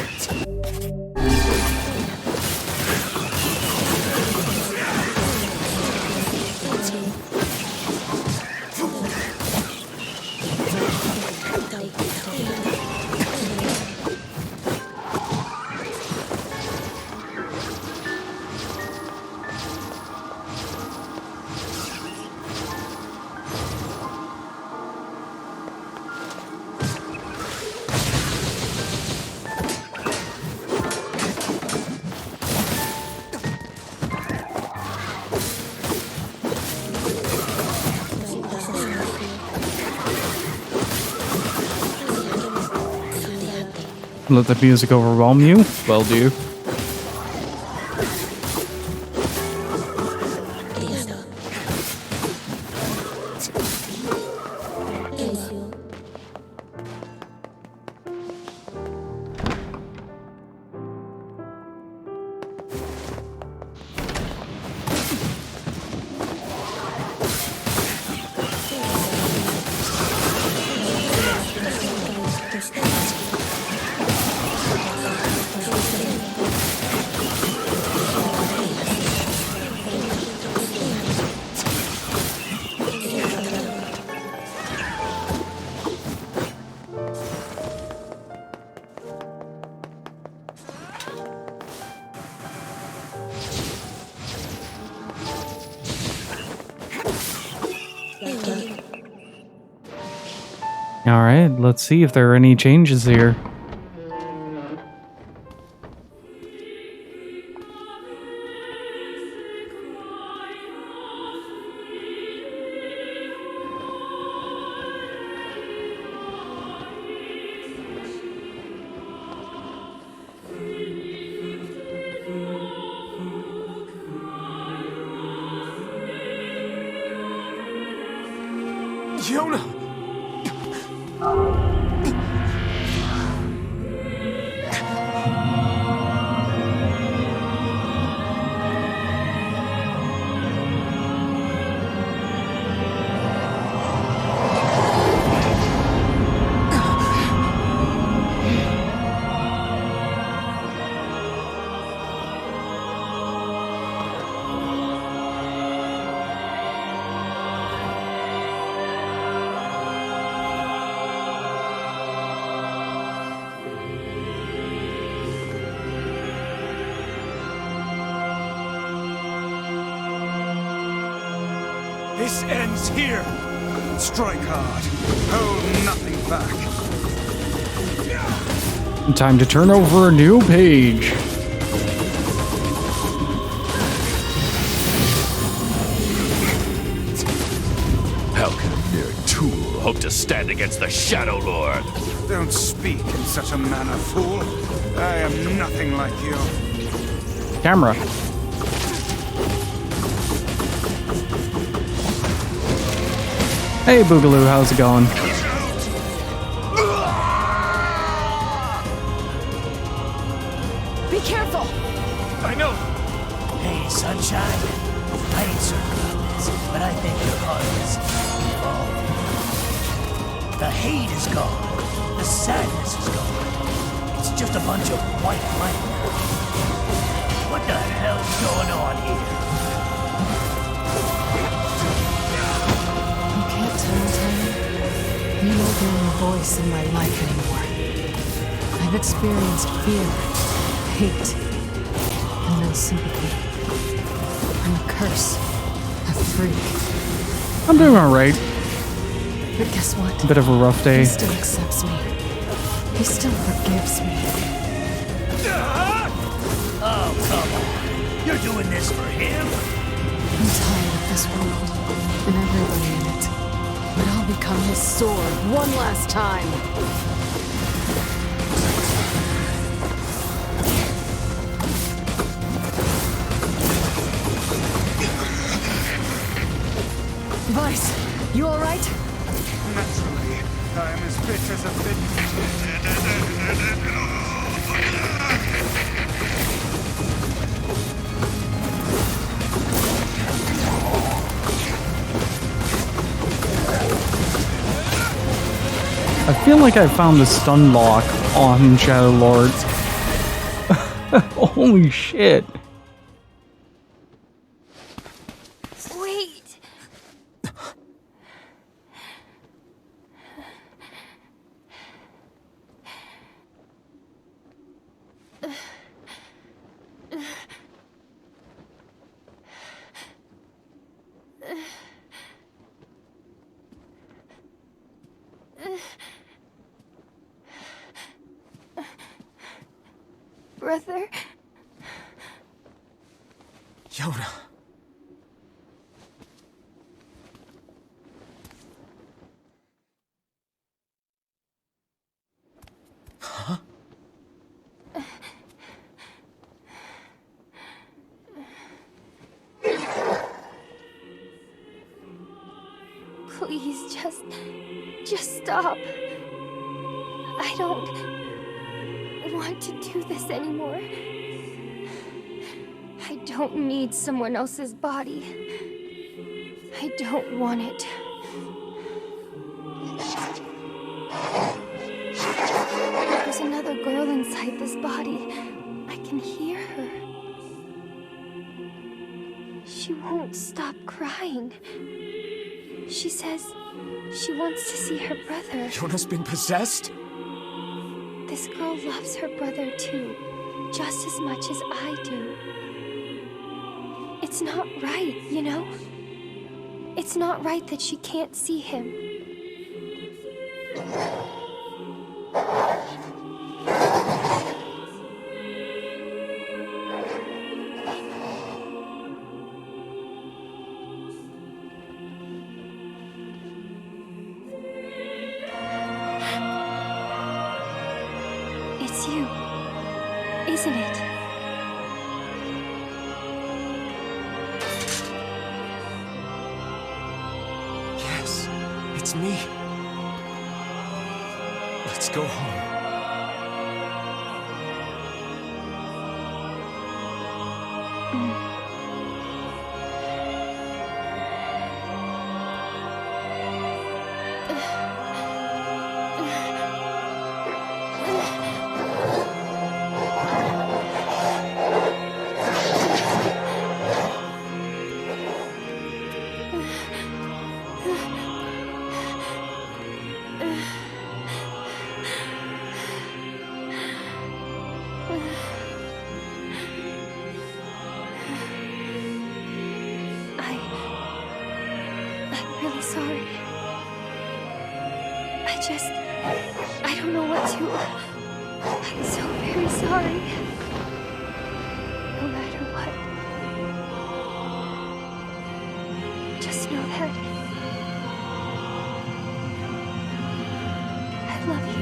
Let the music overwhelm you? Well, do. Alright, let's see if there are any changes here. Yona! This ends here. Strike hard. Hold nothing back. Time to turn over a new page. How can a mere tool hope to stand against the Shadow Lord? Don't speak in such a manner, fool. I am nothing like you. Camera. Hey Boogaloo, how's it going? Be careful! I know! Hey, Sunshine. I ain't certain about this, but I think your heart hate is gone. The sadness is gone. It's just a bunch of white light now. What the hell's going on here? You can't tell, Tyler. You won't hear your voice in my life anymore. I've experienced fear, hate, and no sympathy. I'm a curse, a freak. I'm doing alright. But guess what? Bit of a rough day. He still accepts me. He still forgives me. Oh, come on. You're doing this for him? I'm tired of this world and everybody in it. But I'll become his sword one last time. Vice, you alright? Naturally, I am as fit as a fit. I feel like I found a stun lock on Shadow Lord. Holy shit. Wait. Brother? Yona. Huh? Please, just stop. I don't want to do this anymore. I don't need someone else's body. I don't want it. There's another girl inside this body. I can hear her. She won't stop crying. She says she wants to see her brother. Yona's been possessed? This girl loves her brother too, just as much as I do. It's not right, you know? It's not right that she can't see him. It's you, isn't it? Yes, it's me. Let's go home. I'm really sorry. I don't know what to. I'm so very sorry. No matter what. Just know that I love you.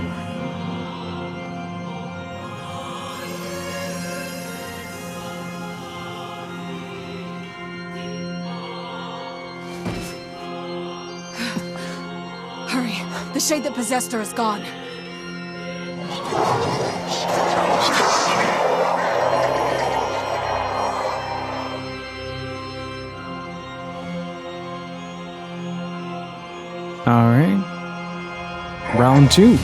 Hurry! The shade that possessed her is gone. Alright. round 2.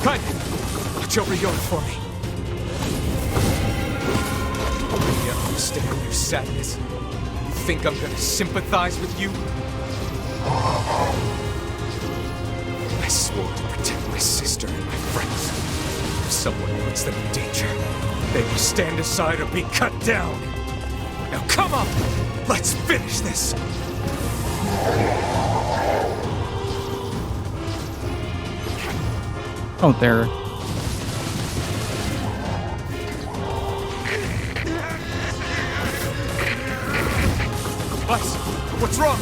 Cut! Watch over Yoko for me. You understand your sadness? You think I'm gonna sympathize with you? I swore to protect my sister and my friends. If someone puts them in danger, they will stand aside or be cut down. Now come on! Let's finish this! Oh, there. Vice, what's wrong?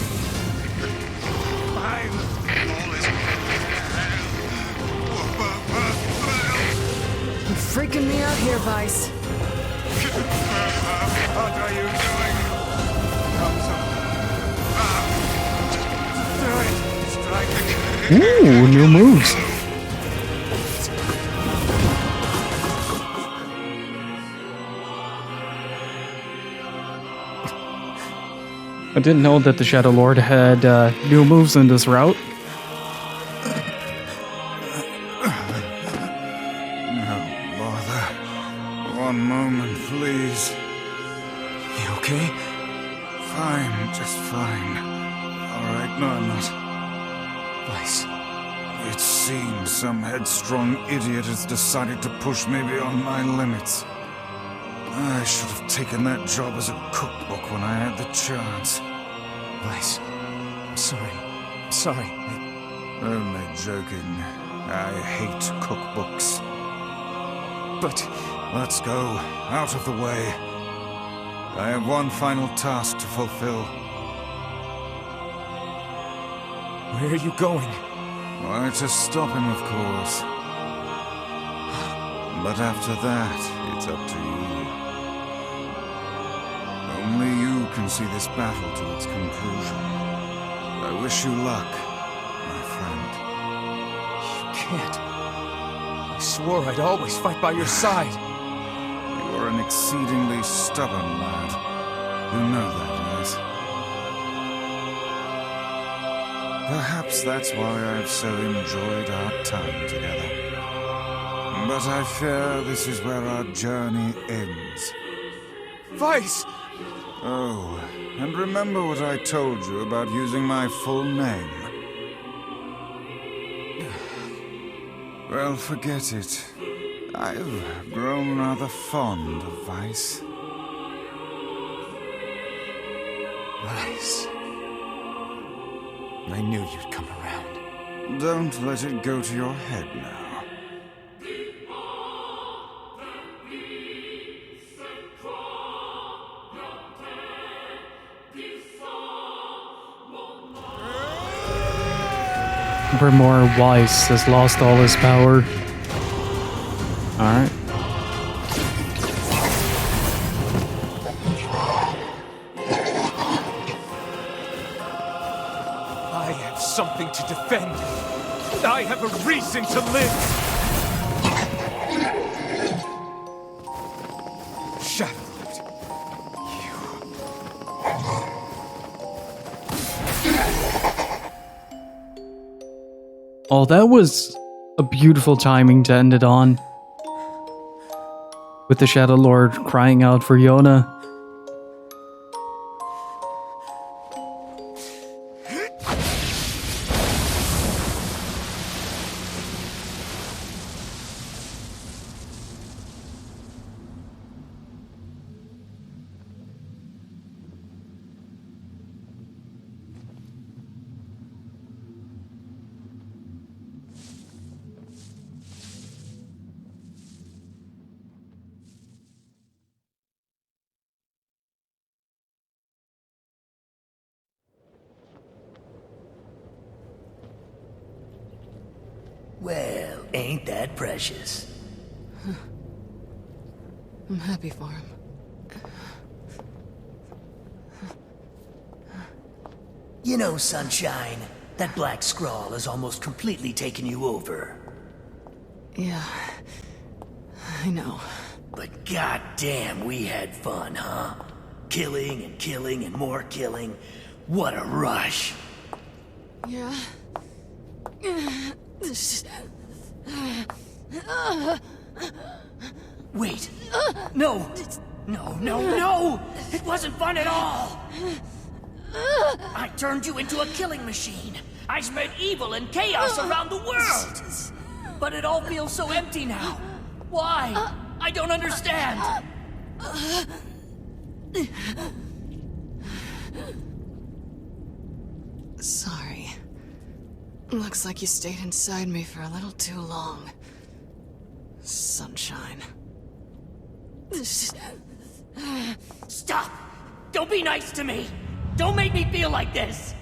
You're freaking me out here, Vice. What are you doing? Come so. Ooh, new moves. I didn't know that the Shadow Lord had new moves in this route. No bother. One moment, please. You okay? Fine, just fine. Alright, no, I'm not. Vice. It seems some headstrong idiot has decided to push me beyond my limits. I should have taken that job as a cookbook when I had the chance. Vice, I'm sorry. I'm sorry. Only joking. I hate cookbooks. But... Let's go. Out of the way. I have one final task to fulfill. Where are you going? Why, to stop him, of course. But after that, it's up to you. Only you can see this battle to its conclusion. I wish you luck, my friend. You can't. I swore I'd always fight by your side. You are an exceedingly stubborn lad. You know that, yes? Perhaps that's why I've so enjoyed our time together. But I fear this is where our journey ends. Vice! Oh, and remember what I told you about using my full name? Well, forget it. I've grown rather fond of Vice. Vice. I knew you'd come around. Don't let it go to your head now. More Weiss has lost all his power. Alright. I have something to defend. I have a reason to live. Shadow Lord. Oh, that was a beautiful timing to end it on. With the Shadow Lord crying out for Yona. Well, ain't that precious? I'm happy for him. You know, Sunshine, that black scrawl has almost completely taken you over. Yeah, I know. But goddamn, we had fun, huh? Killing and more killing. What a rush. Yeah. Wait. No! No! It wasn't fun at all! I turned you into a killing machine. I spread evil and chaos around the world. But it all feels so empty now. Why? I don't understand. Sorry. Looks like you stayed inside me for a little too long. Sunshine. Stop! Don't be nice to me! Don't make me feel like this!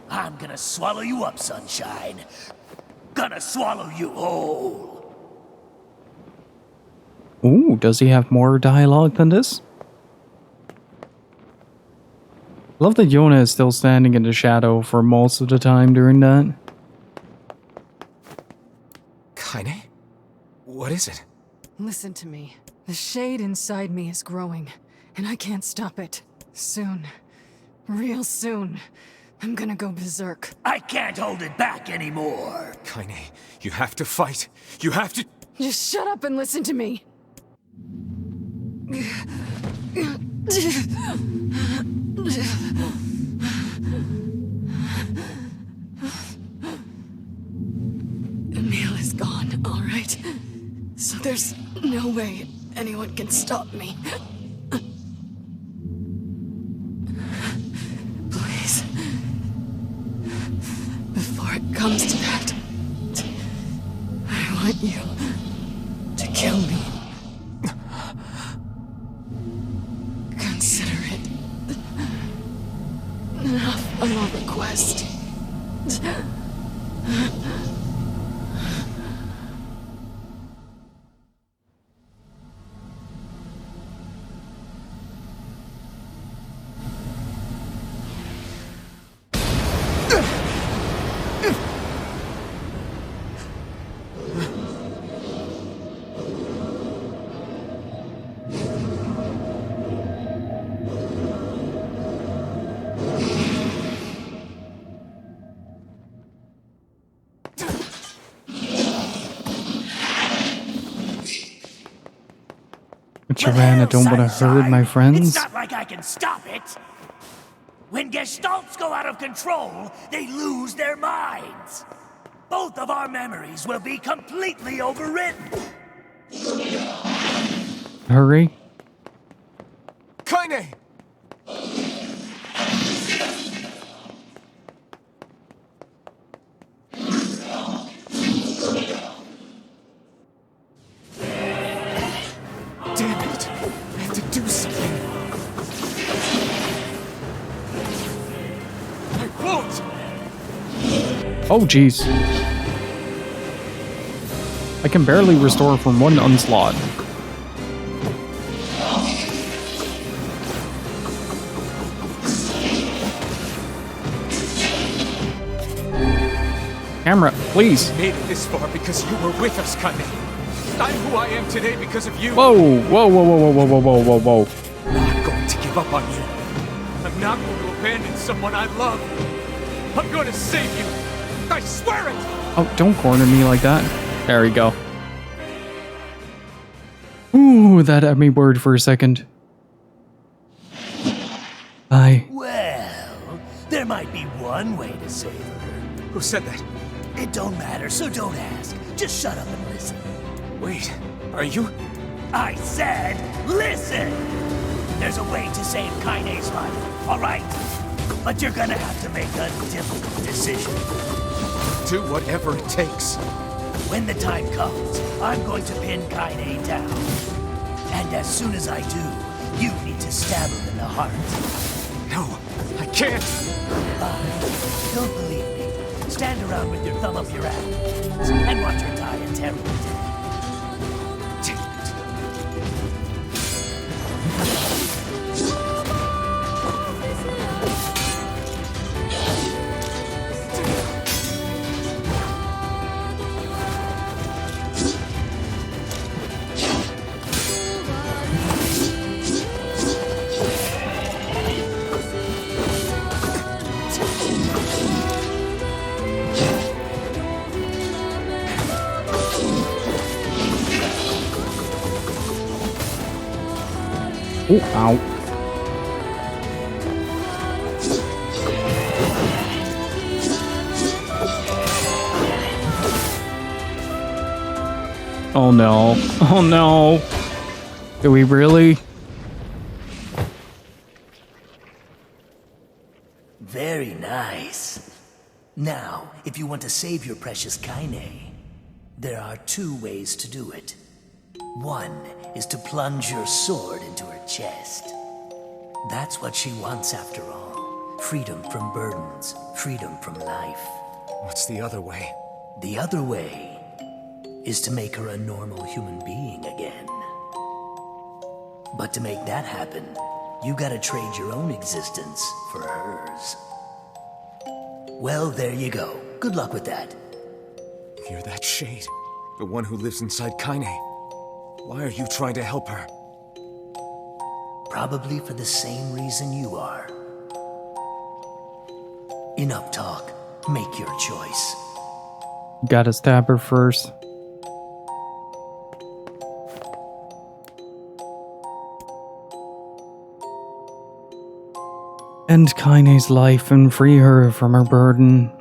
I'm gonna swallow you up, Sunshine. Gonna swallow you whole. Ooh, does he have more dialogue than this? Love that Yona is still standing in the shadow for most of the time during that. Kaine? What is it? Listen to me. The shade inside me is growing, and I can't stop it. Soon, real soon, I'm gonna go berserk. I can't hold it back anymore. Kaine, you have to fight. You have to... Just shut up and listen to me. Emil is gone, all right? So there's no way anyone can stop me. Please. Before it comes to that, I want you to kill me. Consider it enough of a request. Joanne, I don't want to hurt my friends. It's not like I can stop it. When Gestalts go out of control, they lose their minds. Both of our memories will be completely overwritten. Hurry. Kaine! Damn it! I have to do something. I won't! Oh, jeez. I can barely restore from one onslaught. Camera, please. We made it this far because you were with us, Kaine. I'm who I am today because of you. Whoa, whoa, whoa, whoa, whoa, whoa, whoa, whoa, whoa. I'm not going to give up on you. I'm not going to abandon someone I love. I'm going to save you. I swear it! Oh, don't corner me like that. There we go. Ooh, that had me worried for a second. Bye. Well, there might be one way to save her. Who said that? It don't matter, so don't ask. Just shut up and listen. Wait, are you? I said, listen! There's a way to save Kaine's life, all right? But you're gonna have to make a difficult decision. Do whatever it takes. When the time comes, I'm going to pin Kaine down. And as soon as I do, you need to stab him in the heart. No, I can't! Don't believe me. Stand around with your thumb up your ass and watch her die a terrible death. Oh, ow. Oh no. Oh no. Do we really? Very nice. Now, if you want to save your precious Kaine, there are 2 ways to do it. One is to plunge your sword into her chest. That's what she wants after all. Freedom from burdens, freedom from life. What's the other way? The other way is to make her a normal human being again. But to make that happen, you gotta trade your own existence for hers. Well, there you go. Good luck with that. You're that shade. The one who lives inside Kaine. Why are you trying to help her? Probably for the same reason you are. Enough talk. Make your choice. Gotta stab her first. End Kaine's life and free her from her burden.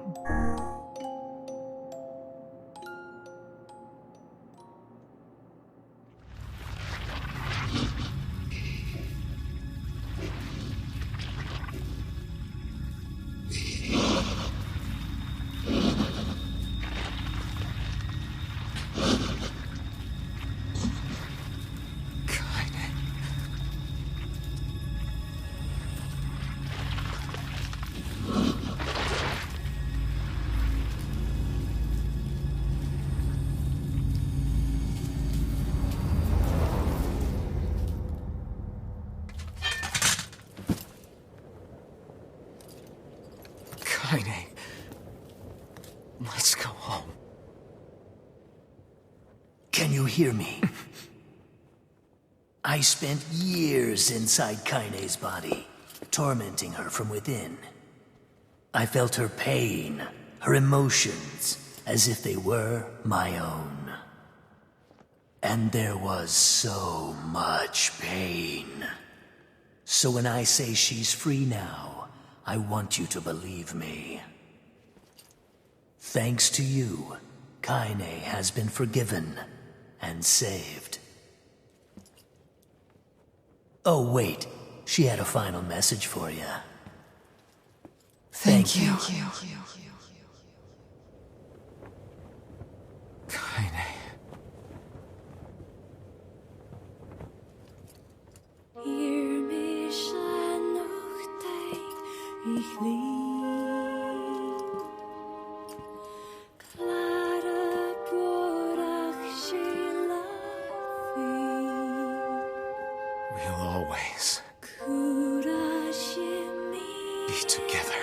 Kaine. Let's go home. Can you hear me? I spent years inside Kaine's body, tormenting her from within. I felt her pain, her emotions, as if they were my own. And there was so much pain. So when I say she's free now, I want you to believe me. Thanks to you, Kaine has been forgiven and saved. Oh, wait. She had a final message for you. Thank you. Kaine. We'll always be together.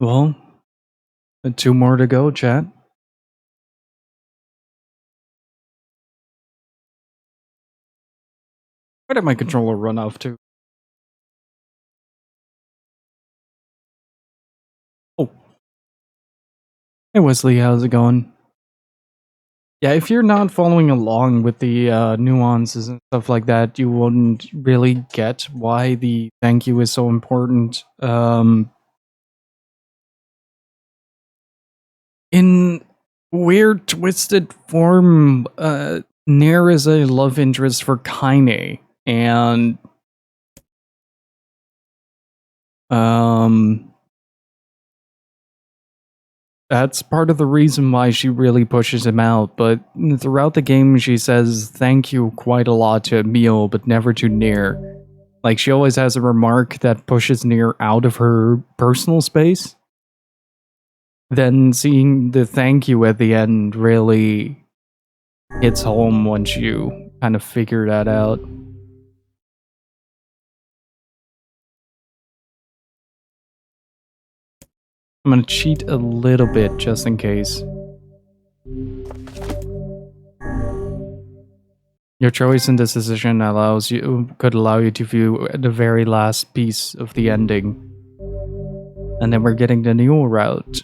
Well, 2 more to go, chat. Where did my controller run off to? Oh. Hey Wesley, how's it going? Yeah, if you're not following along with the nuances and stuff like that, you wouldn't really get why the thank you is so important. In weird, twisted form, Nier is a love interest for Kaine, and that's part of the reason why she really pushes him out, but throughout the game she says thank you quite a lot to Emil, but never to Nier. Like, she always has a remark that pushes Nier out of her personal space. Then seeing the thank you at the end really hits home once you kind of figure that out. I'm gonna cheat a little bit just in case. Your choice in this decision could allow you to view the very last piece of the ending. And then we're getting the new route.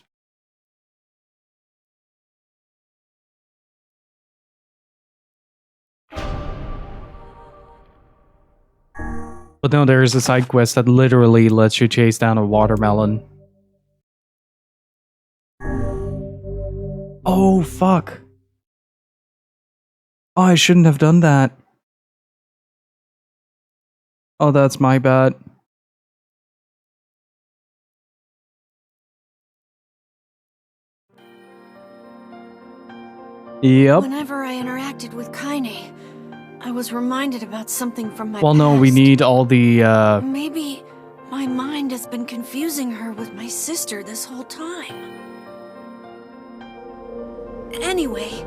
But no, there is a side quest that literally lets you chase down a watermelon. Oh, fuck. Oh, I shouldn't have done that. Oh, that's my bad. Yep. Whenever I interacted with Kaine, I was reminded about something from my Well, past. no, we need all the, Maybe my mind has been confusing her with my sister this whole time. Anyway.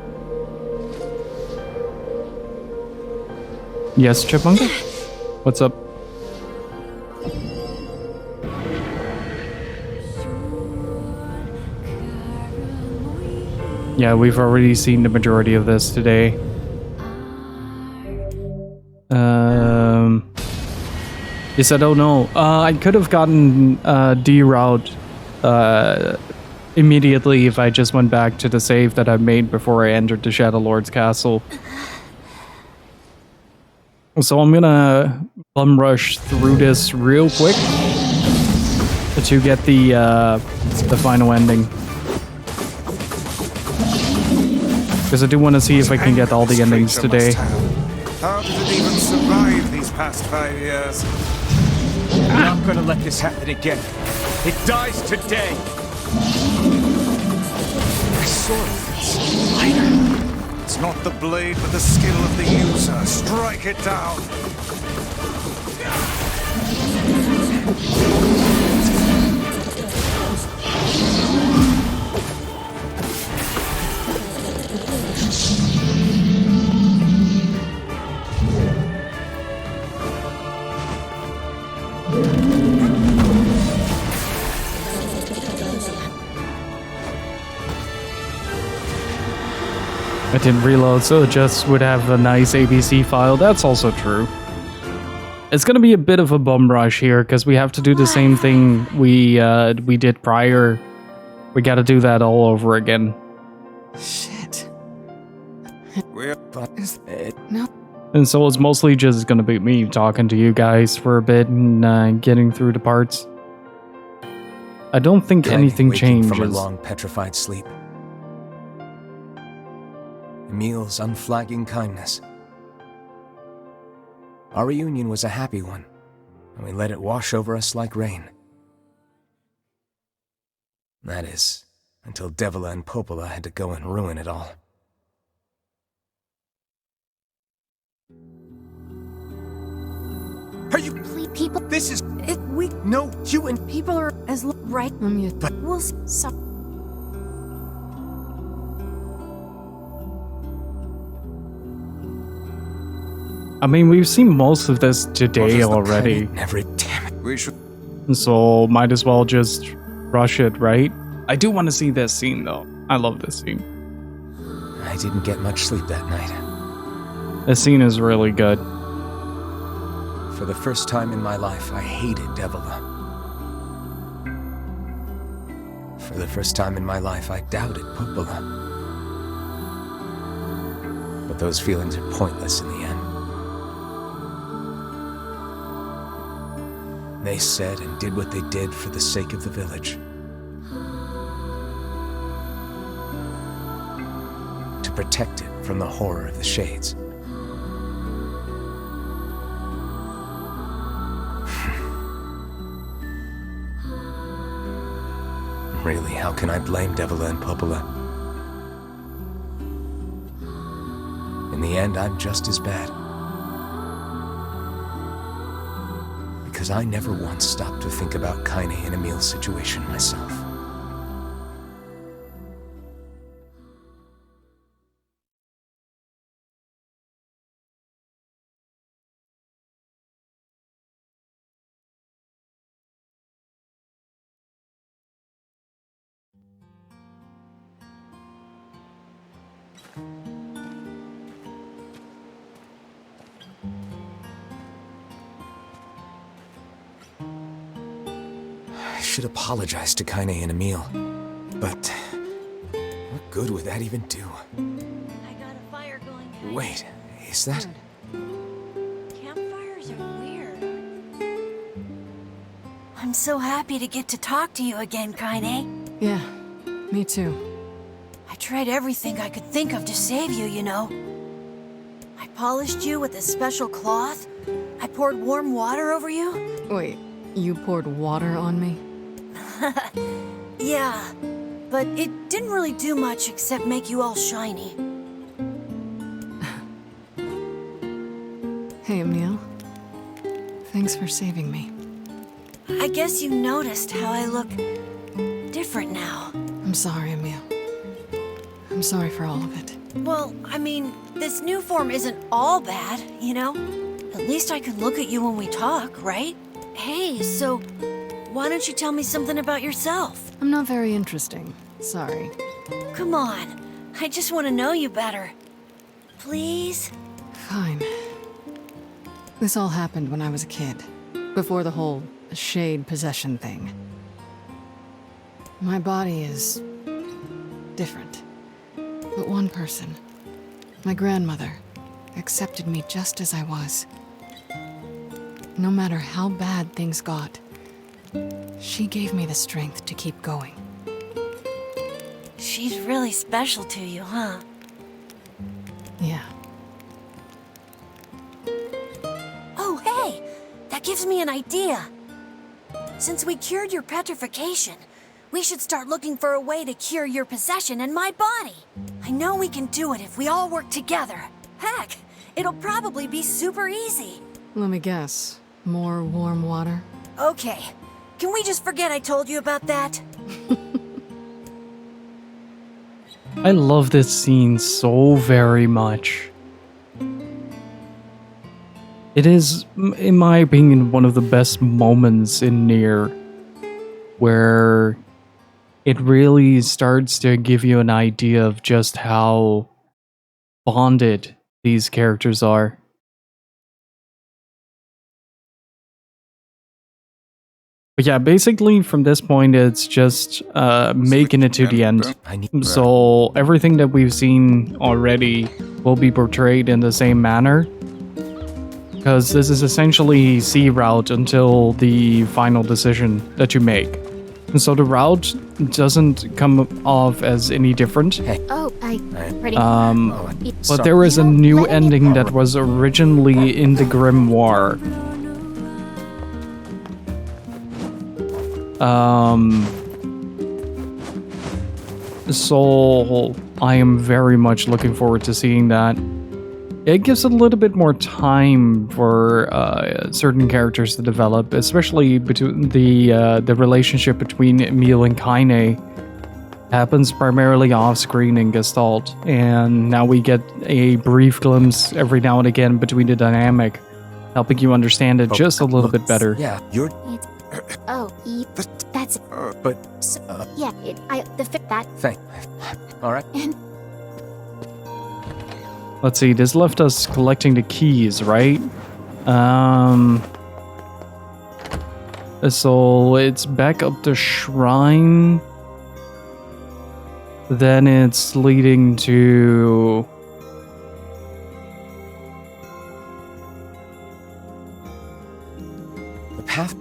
Yes, Chipmunk? What's up? Yeah, we've already seen the majority of this today. Yes, I don't know. I could have gotten D route immediately if I just went back to the save that I made before I entered the Shadow Lord's castle. So I'm gonna bum rush through this real quick to get the final ending. Because I do want to see if I can get all the endings today. How did it even survive these past 5 years? I'm not gonna let this happen again. It dies today. My sword is lighter. It's not the blade, but the skill of the user. Strike it down. I didn't reload, so it just would have a nice ABC file. That's also true. It's gonna be a bit of a bum rush here because we have to do the same thing we did prior. We got to do that all over again. Shit. No. And so it's mostly just gonna be me talking to you guys for a bit and getting through the parts. I don't think anything changes. From a long petrified sleep. Emil's unflagging kindness. Our reunion was a happy one, and we let it wash over us like rain. That is, until Devila and Popola had to go and ruin it all. Are you people? This is it. We know you and People are as right. But We'll so. I mean, we've seen most of this today already. Every damn it. We should. So might as well just rush it, right? I do want to see this scene though. I love this scene. I didn't get much sleep that night. This scene is really good. For the first time in my life, I hated Devila. For the first time in my life, I doubted Popola. But those feelings are pointless in the end. They said and did what they did for the sake of the village. To protect it from the horror of the Shades. Really, how can I blame Devila and Popola? In the end, I'm just as bad. Because I never once stopped to think about Kaine and Emil's situation myself. should apologize to Kaine and Emil. But what good would that even do? I got a fire going. Wait, is that... Campfires are weird. I'm so happy to get to talk to you again, Kaine. Yeah, me too. I tried everything I could think of to save you, you know. I polished you with a special cloth. I poured warm water over you. Wait, you poured water on me? Yeah, but it didn't really do much except make you all shiny. Hey, Emil. Thanks for saving me. I guess you noticed how I look different now. I'm sorry, Emil. I'm sorry for all of it. Well, I mean, this new form isn't all bad, you know? At least I can look at you when we talk, right? Hey, so why don't you tell me something about yourself? I'm not very interesting. Sorry. Come on. I just want to know you better. Please? Fine. This all happened when I was a kid, before the whole shade possession thing. My body is different. But one person, my grandmother, accepted me just as I was. No matter how bad things got, she gave me the strength to keep going. She's really special to you, huh? Yeah. Oh, hey! That gives me an idea. Since we cured your petrification, we should start looking for a way to cure your possession in my body. I know we can do it if we all work together. Heck, it'll probably be super easy. Let me guess. More warm water? Okay. Can we just forget I told you about that? I love this scene so very much. It is, in my opinion, one of the best moments in Nier, where it really starts to give you an idea of just how bonded these characters are. But yeah, basically from this point it's just making it to the end. So everything that we've seen already will be portrayed in the same manner. Because this is essentially C route until the final decision that you make. And so the route doesn't come off as any different. Oh, pretty. But there is a new ending that was originally in the grimoire. So I am very much looking forward to seeing that. It gives a little bit more time for certain characters to develop, especially between the relationship between Emil and Kaine happens primarily off-screen in Gestalt, and now we get a brief glimpse every now and again between the dynamic, helping you understand it just a little bit better. Yeah, you're... That's... but... yeah, that... Thank... Alright. Let's see, this left us collecting the keys, right? So it's back up the shrine. Then it's leading to... the path?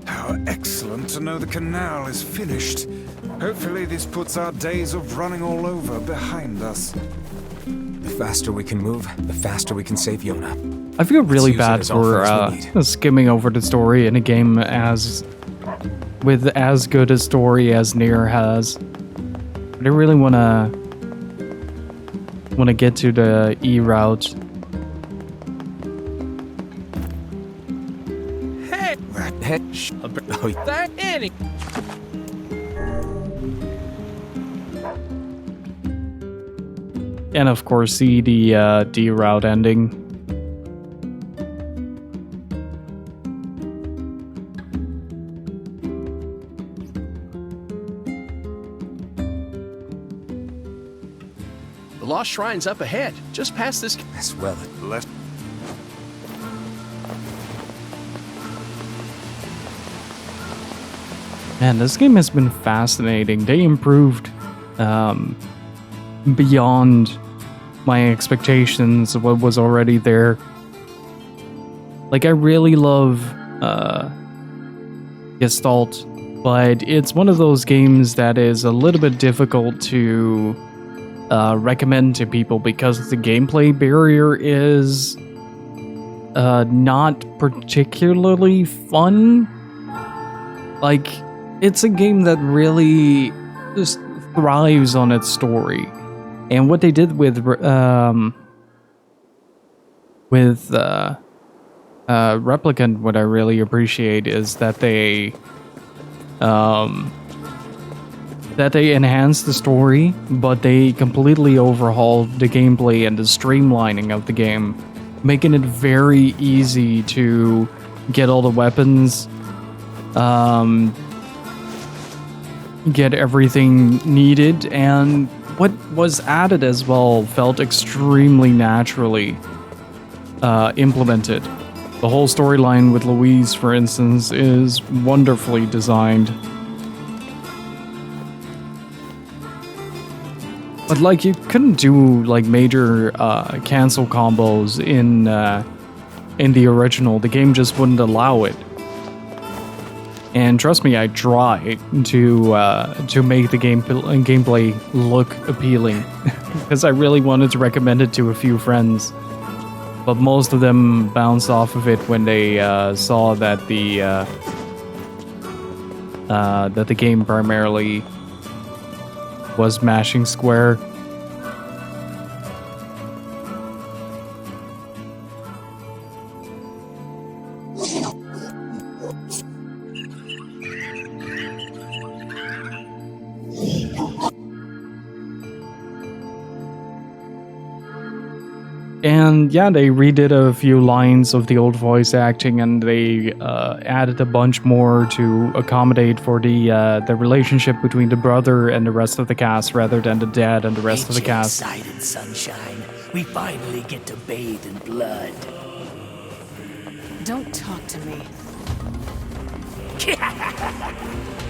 How excellent to know the canal is finished. Hopefully this puts our days of running all over behind us. The faster we can move, the faster we can save Yona. I feel really Let's use it bad as often as we for need. skimming over the story in a game with as good a story as Nier has. But I really wanna get to the E route. Hey! Hey! That Annie! And of course, see the D route ending. The Lost Shrine's up ahead, just past this... As well, let's... Man, this game has been fascinating. They improved beyond my expectations of what was already there. Like, I really love Gestalt, but it's one of those games that is a little bit difficult to recommend to people because the gameplay barrier is not particularly fun. Like, it's a game that really just thrives on its story. And what they did with Replicant, what I really appreciate is that they enhanced the story, but they completely overhauled the gameplay and the streamlining of the game, making it very easy to get all the weapons, get everything needed, and what was added as well felt extremely naturally implemented. The whole storyline with Louise, for instance, is wonderfully designed. But like, you couldn't do like major cancel combos in the original. The game just wouldn't allow it. And trust me, I tried to make the gameplay look appealing because I really wanted to recommend it to a few friends. But most of them bounced off of it when they saw that the game primarily was mashing square. And yeah, they redid a few lines of the old voice acting, and they added a bunch more to accommodate for the relationship between the brother and the rest of the cast, rather than the dad and the rest of the cast. Excited, sunshine. We finally get to bathe in blood. Don't talk to me.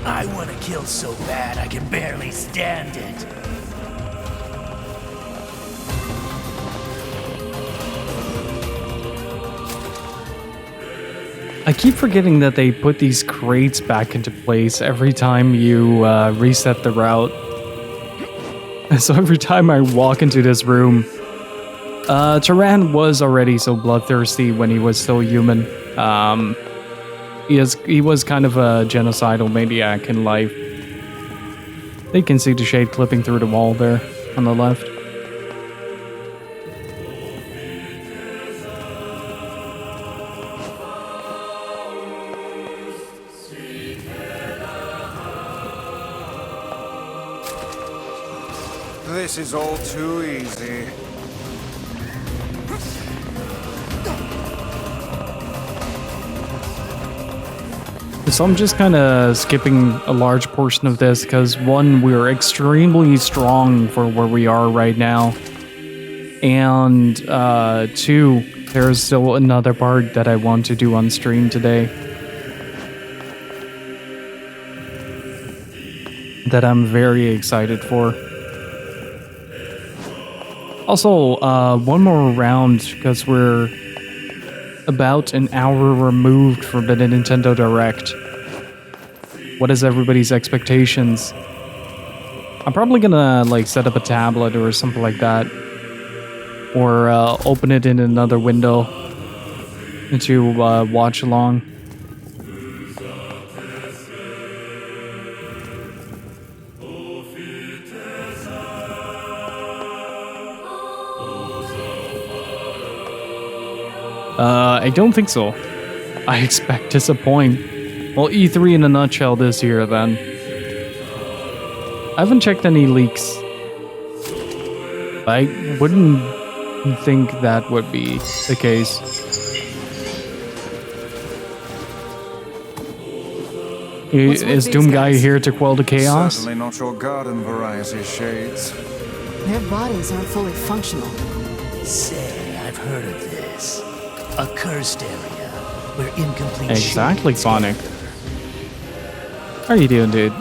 I want to kill so bad I can barely stand it. I keep forgetting that they put these crates back into place every time you reset the route. So every time I walk into this room, Turan was already so bloodthirsty when he was still human. He was kind of a genocidal maniac in life. You can see the shade clipping through the wall there on the left. This is all too easy. So I'm just kind of skipping a large portion of this because, one, we're extremely strong for where we are right now. And two, there's still another part that I want to do on stream today that I'm very excited for. Also, one more round, because we're about an hour removed from the Nintendo Direct. What is everybody's expectations? I'm probably gonna like set up a tablet or something like that, or open it in another window to watch along. I don't think so. I expect disappoint. Well, E3 in a nutshell this year, then. I haven't checked any leaks. I wouldn't think that would be the case. Is Doom Guy here to quell the chaos? Certainly not your garden variety, Shades. Their bodies aren't fully functional. Say, I've heard of this. A cursed area where incomplete Exactly, Sonic. How you doing, dude?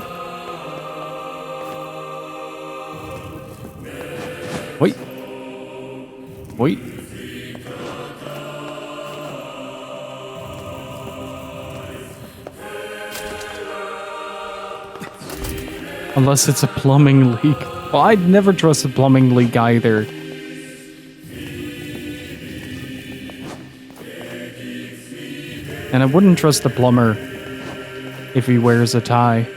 Wait. Wait. Unless it's a plumbing leak. Well, I'd never trust a plumbing leak either. And I wouldn't trust the plumber if he wears a tie.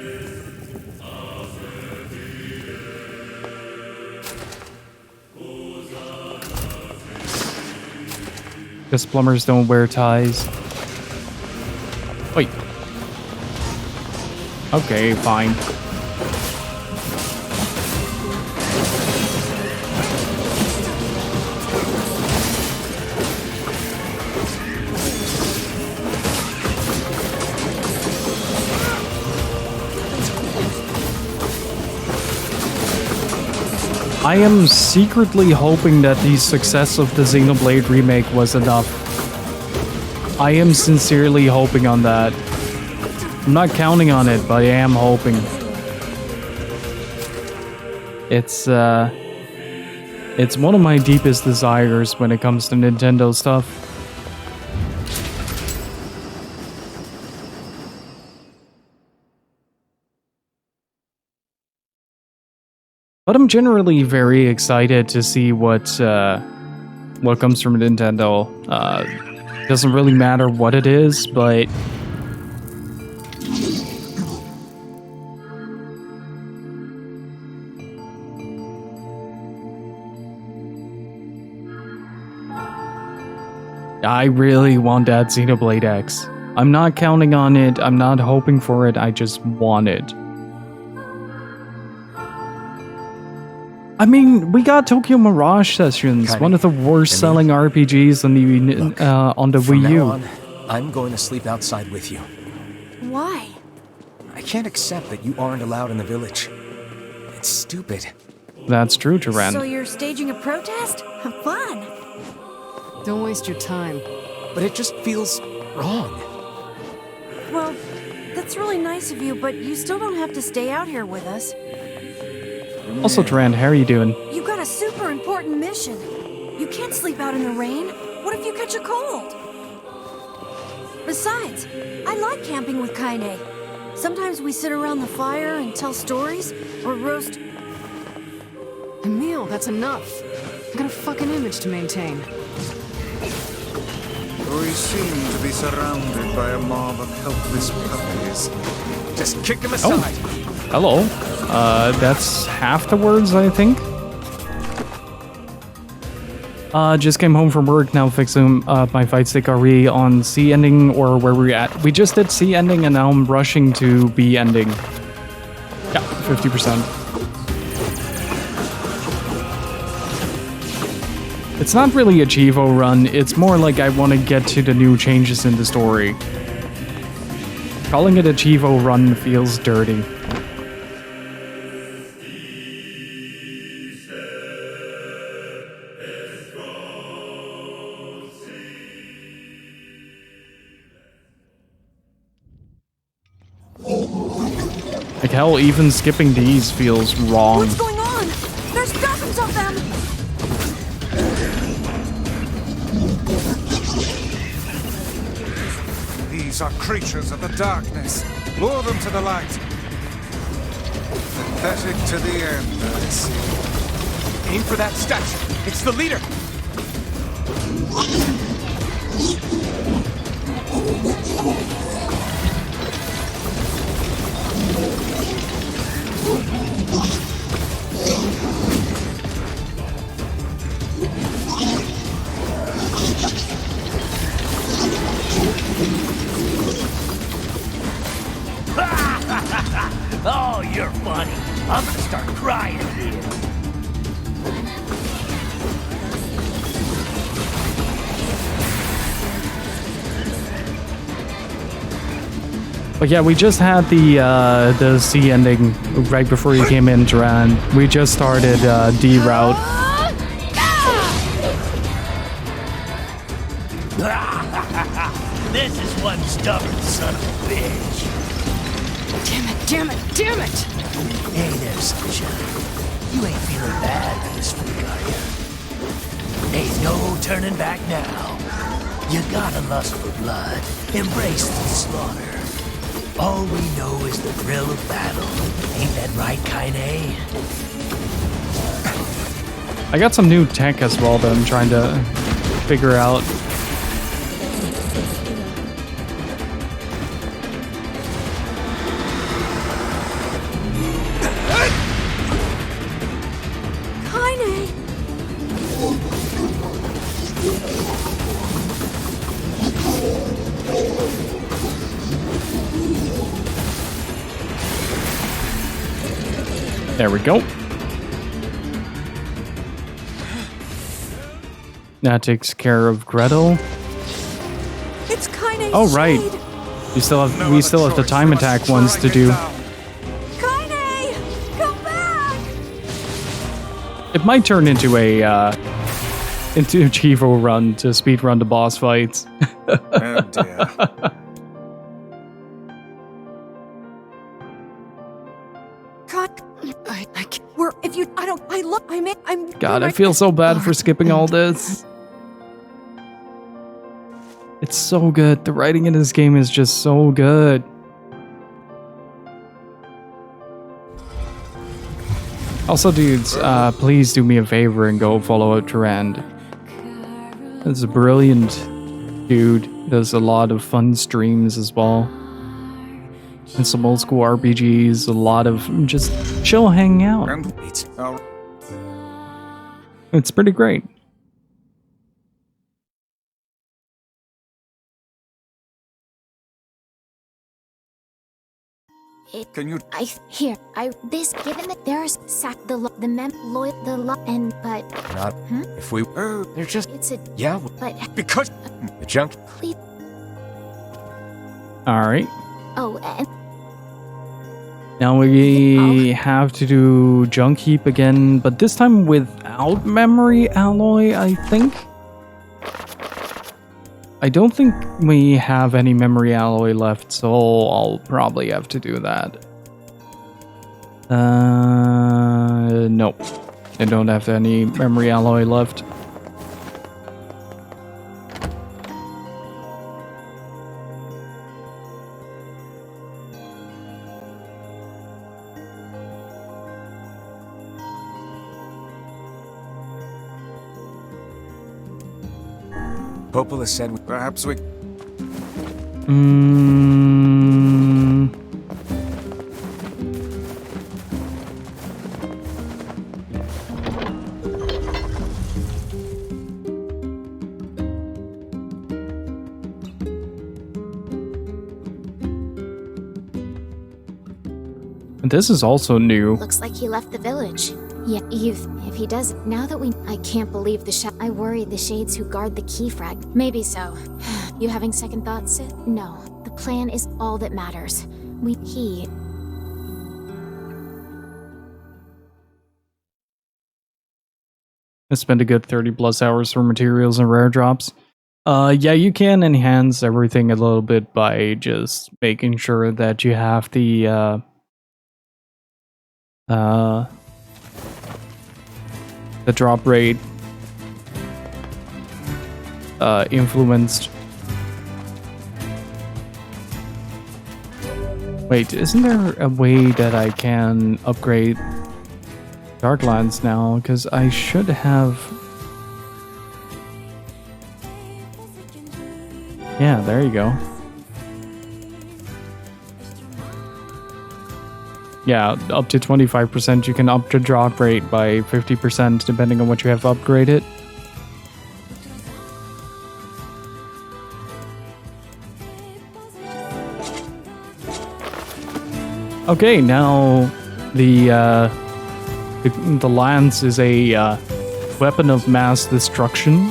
Because plumbers don't wear ties. Wait. Okay, fine. I am secretly hoping that the success of the Xenoblade remake was enough. I am sincerely hoping on that. I'm not counting on it, but I am hoping. It's one of my deepest desires when it comes to Nintendo stuff. But I'm generally very excited to see what comes from Nintendo. Doesn't really matter what it is, but I really want that Xenoblade X. I'm not counting on it, I'm not hoping for it, I just want it. I mean, we got Tokyo Mirage Sessions, one of the worst-selling RPGs on the Wii U. On, I'm going to sleep outside with you. Why? I can't accept that you aren't allowed in the village. It's stupid. That's true, Durand. So you're staging a protest? Fun. Don't waste your time. But it just feels wrong. Well, that's really nice of you, but you still don't have to stay out here with us. Also, Durand, how are you doing? You got a super important mission. You can't sleep out in the rain. What if you catch a cold? Besides, I like camping with Kaine. Sometimes we sit around the fire and tell stories, or roast... Emil, that's enough. I've got a fucking image to maintain. We seem to be surrounded by a mob of helpless puppies. Just kick him aside. Hello. That's half the words, I think. Just came home from work, now fixing my fight stick. Are we on C ending or where we're at? We just did C ending and now I'm rushing to B ending. Yeah, 50%. It's not really a Chivo run, it's more like I want to get to the new changes in the story. Calling it a Chivo run feels dirty. Like hell, even skipping these feels wrong. What's going on? There's dozens of them! These are creatures of the darkness. Lure them to the light. Pathetic to the end, I see. Aim for that statue. It's the leader. Oh, you're funny. I'm gonna start crying here. But yeah, we just had the C ending right before you came in, Duran. We just started D route. This is one stubborn son of a bitch. Damn it, damn it, damn it! Hey there, sunshine. You ain't feeling bad this week, are you? Ain't no turning back now. You got a lust for blood. Embrace the slaughter. All we know is the thrill of battle. Ain't that right, Kaine? I got some new tech as well that I'm trying to figure out. There we go. That takes care of Gretel. It's Kaine's Oh right, shade. we still have the time attack ones to do. Kaine, come back! It might turn into a Chivo run to speed run the boss fights. Oh dear. God, I feel so bad for skipping all this. It's so good. The writing in this game is just so good. Also, dudes, please do me a favor and go follow out Durand. He's a brilliant dude. Does a lot of fun streams as well. And some old school RPGs, a lot of just chill hanging out. It's pretty great. Can you? This given that there's but Not if we. They're just. It's a Yeah. but Because the junk. please. All right. Oh, and Now we have to do Junk Heap again, but this time without Memory Alloy, I think. I don't think we have any Memory Alloy left, so I'll probably have to do that. Nope. I don't have any Memory Alloy left. Popola said perhaps we. This is also new. Looks like he left the village. Yeah, if he does, now that I can't believe I worry the shades who guard the key frag. Maybe so. You having second thoughts, Sith? No, the plan is all that matters. I spend a good 30 plus hours for materials and rare drops. Yeah, you can enhance everything a little bit by just making sure that you have the drop rate influenced. Wait, isn't there a way that I can upgrade Darklands now? Because I should have... Yeah, there you go. Yeah, up to 25% you can up the drop rate by 50% depending on what you have upgraded. Okay, now the lance is a weapon of mass destruction.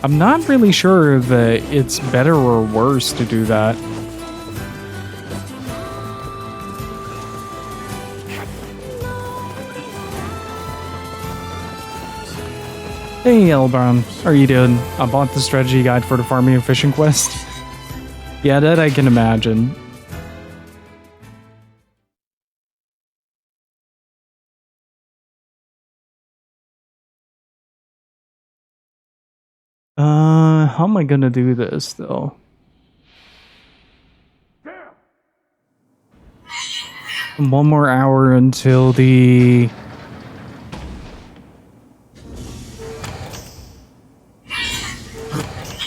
I'm not really sure if it's better or worse to do that. Hey Elbron, how are you doing? I bought the strategy guide for the farming and fishing quest. Yeah, that I can imagine. How am I gonna do this though? One more hour until the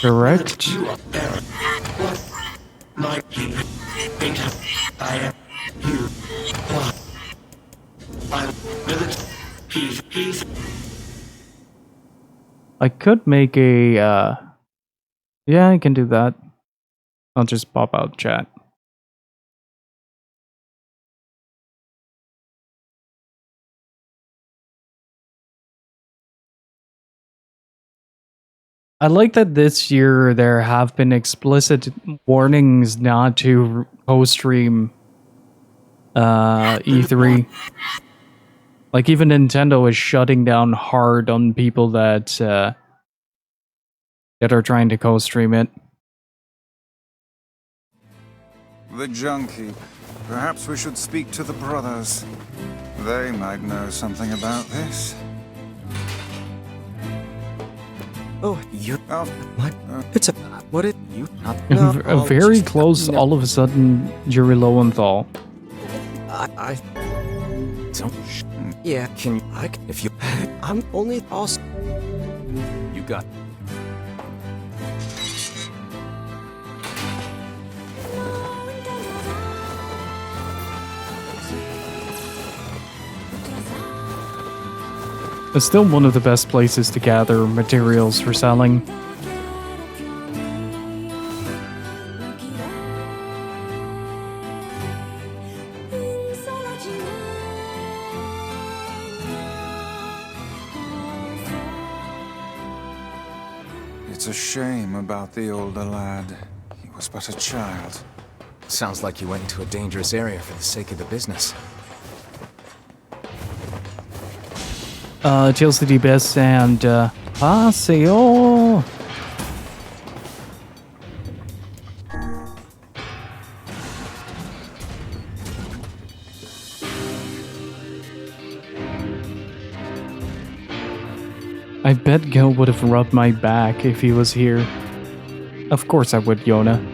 correct. I could make a yeah, I can do that. I'll just pop out chat. I like that this year there have been explicit warnings not to co-stream E3. Like even Nintendo is shutting down hard on people that are trying to co-stream it. The junkie. Perhaps we should speak to the brothers. They might know something about this. Oh, you... what? It's a... What it... You... Not... Very close, all of a sudden, Yuri Lowenthal. I... Don't... Yeah, can... if you... I'm only... Also... You got... It's still one of the best places to gather materials for selling. It's a shame about the older lad. He was but a child. Sounds like you went into a dangerous area for the sake of the business. Tales to the Abyss and Paseo. I bet Gil would have rubbed my back if he was here. Of course I would, Yona.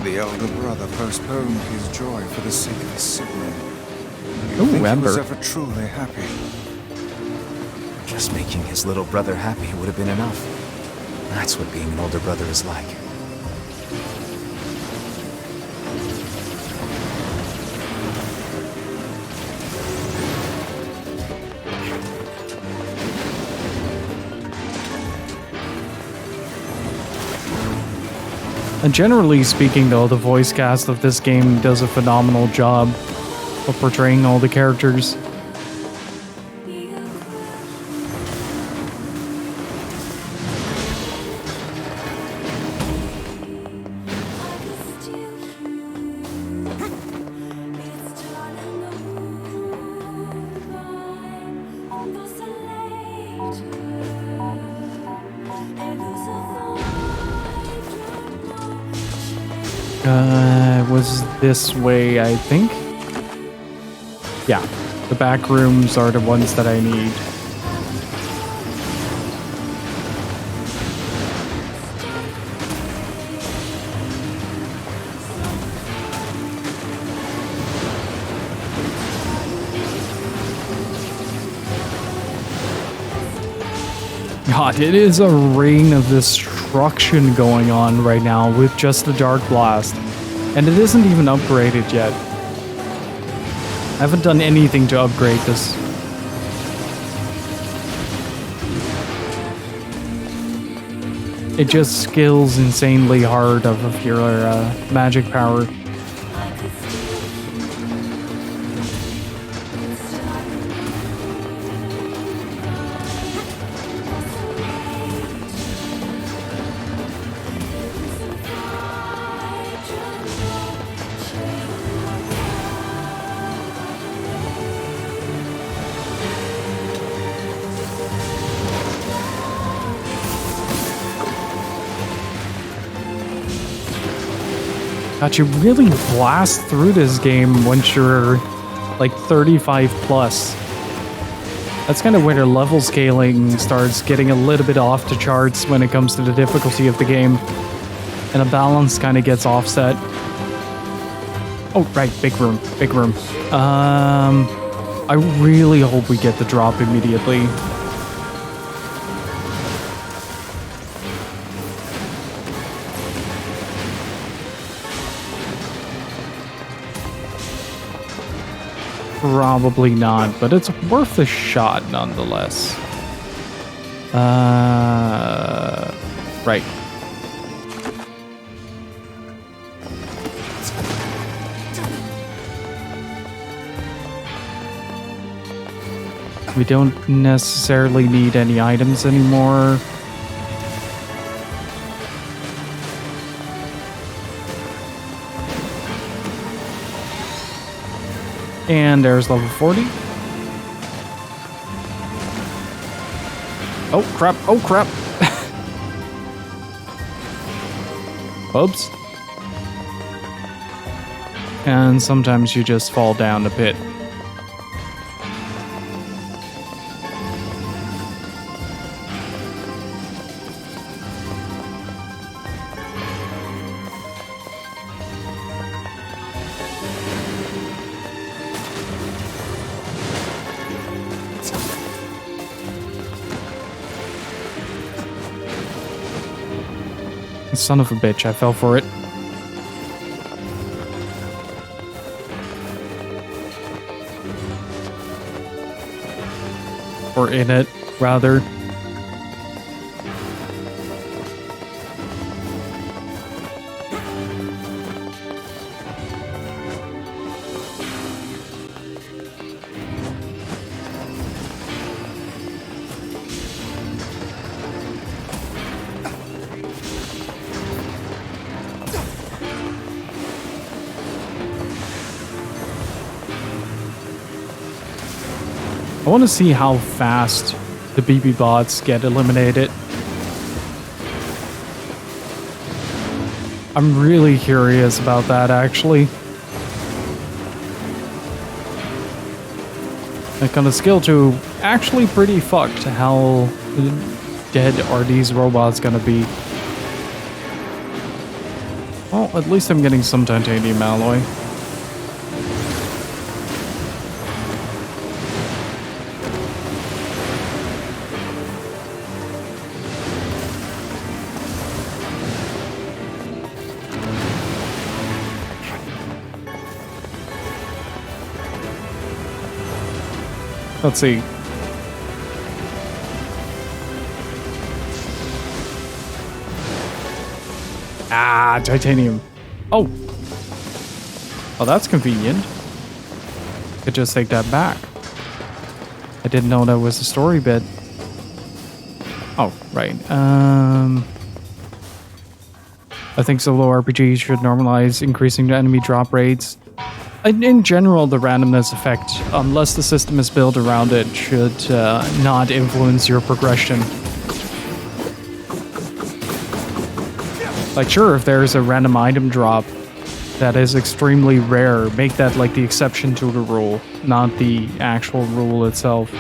The elder brother postponed his joy for the sake of his sibling. Ooh, He Ember. was ever truly happy. Just making his little brother happy would have been enough. That's what being an older brother is like. And generally speaking, though, the voice cast of this game does a phenomenal job of portraying all the characters. Was this way, I think? Yeah, the back rooms are the ones that I need. God, it is a reign of destruction going on right now with just the Dark Blast. And it isn't even upgraded yet. I haven't done anything to upgrade this. It just skills insanely hard of your magic power. God, you really blast through this game once you're like 35 plus. That's kind of where level scaling starts getting a little bit off the charts when it comes to the difficulty of the game. And the balance kind of gets offset. Oh, right, big room, big room. I really hope we get the drop immediately. Probably not, but it's worth a shot nonetheless. Right. We don't necessarily need any items anymore. And there's level 40. Oh, crap. Oh, crap. Oops. And sometimes you just fall down the pit. Son of a bitch, I fell for it. Or in it, rather. I want to see how fast the BB bots get eliminated. I'm really curious about that, actually. Like on a skill 2, actually pretty fucked. How dead are these robots gonna be? Well, at least I'm getting some titanium alloy. Let's see. Ah, titanium. Oh. Oh, that's convenient. Could just take that back. I didn't know that was a story bit. Oh, right. I think solo RPGs should normalize increasing the enemy drop rates. In general, the randomness effect, unless the system is built around it, should not influence your progression. Like, sure, if there's a random item drop that is extremely rare, make that like the exception to the rule, not the actual rule itself.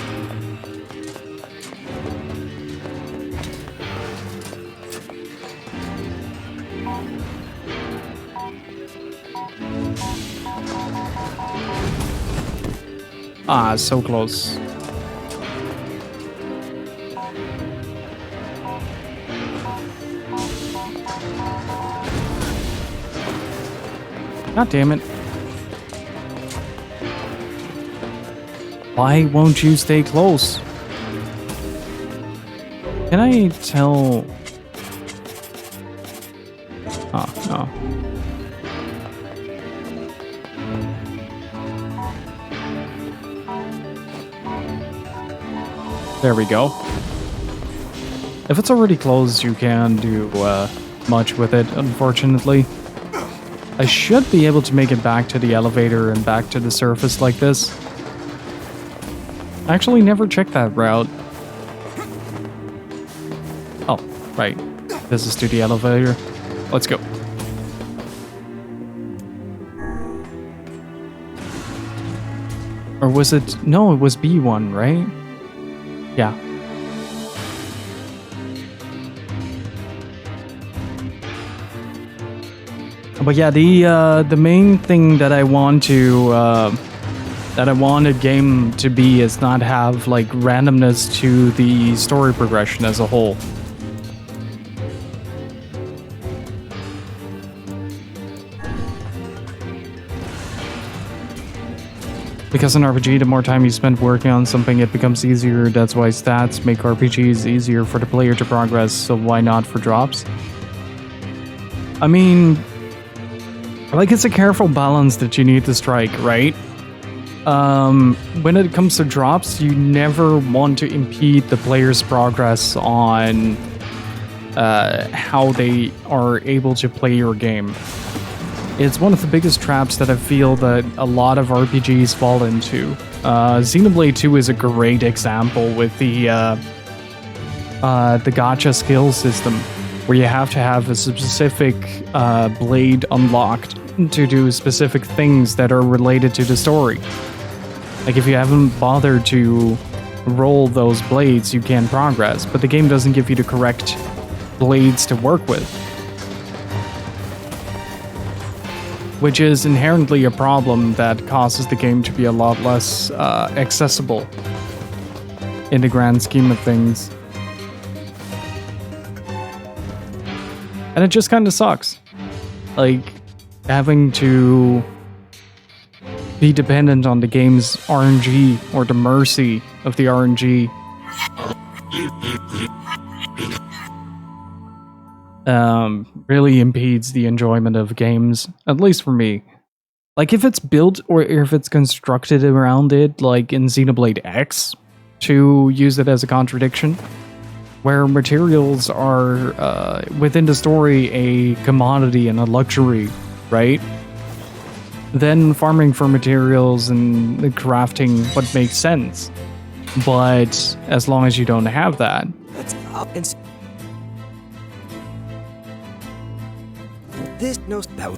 Ah, so close. God damn it. Why won't you stay close? Can I tell Oh. There we go. If it's already closed, you can't do much with it, unfortunately. I should be able to make it back to the elevator and back to the surface like this. I actually never checked that route. Oh, right. This is to the elevator. Let's go. Or was it... No, it was B1, right? Yeah. But yeah, the main thing that I want to that I want a game to be is not have like randomness to the story progression as a whole. Because in RPG, the more time you spend working on something, it becomes easier. That's why stats make RPGs easier for the player to progress, so why not for drops? I mean, like, it's a careful balance that you need to strike, right? When it comes to drops, you never want to impede the player's progress on how they are able to play your game. It's one of the biggest traps that I feel that a lot of RPGs fall into. Xenoblade 2 is a great example with the gacha skill system, where you have to have a specific blade unlocked to do specific things that are related to the story. Like, if you haven't bothered to roll those blades, you can't progress, but the game doesn't give you the correct blades to work with. Which is inherently a problem that causes the game to be a lot less accessible in the grand scheme of things. And it just kind of sucks. Like, having to be dependent on the game's RNG or the mercy of the RNG. Really impedes the enjoyment of games, at least for me. Like, if it's built or if it's constructed around it, like in Xenoblade X, to use it as a contradiction, where materials are, within the story, a commodity and a luxury, right? Then farming for materials and crafting what makes sense. But as long as you don't have that, That's up and this knows that.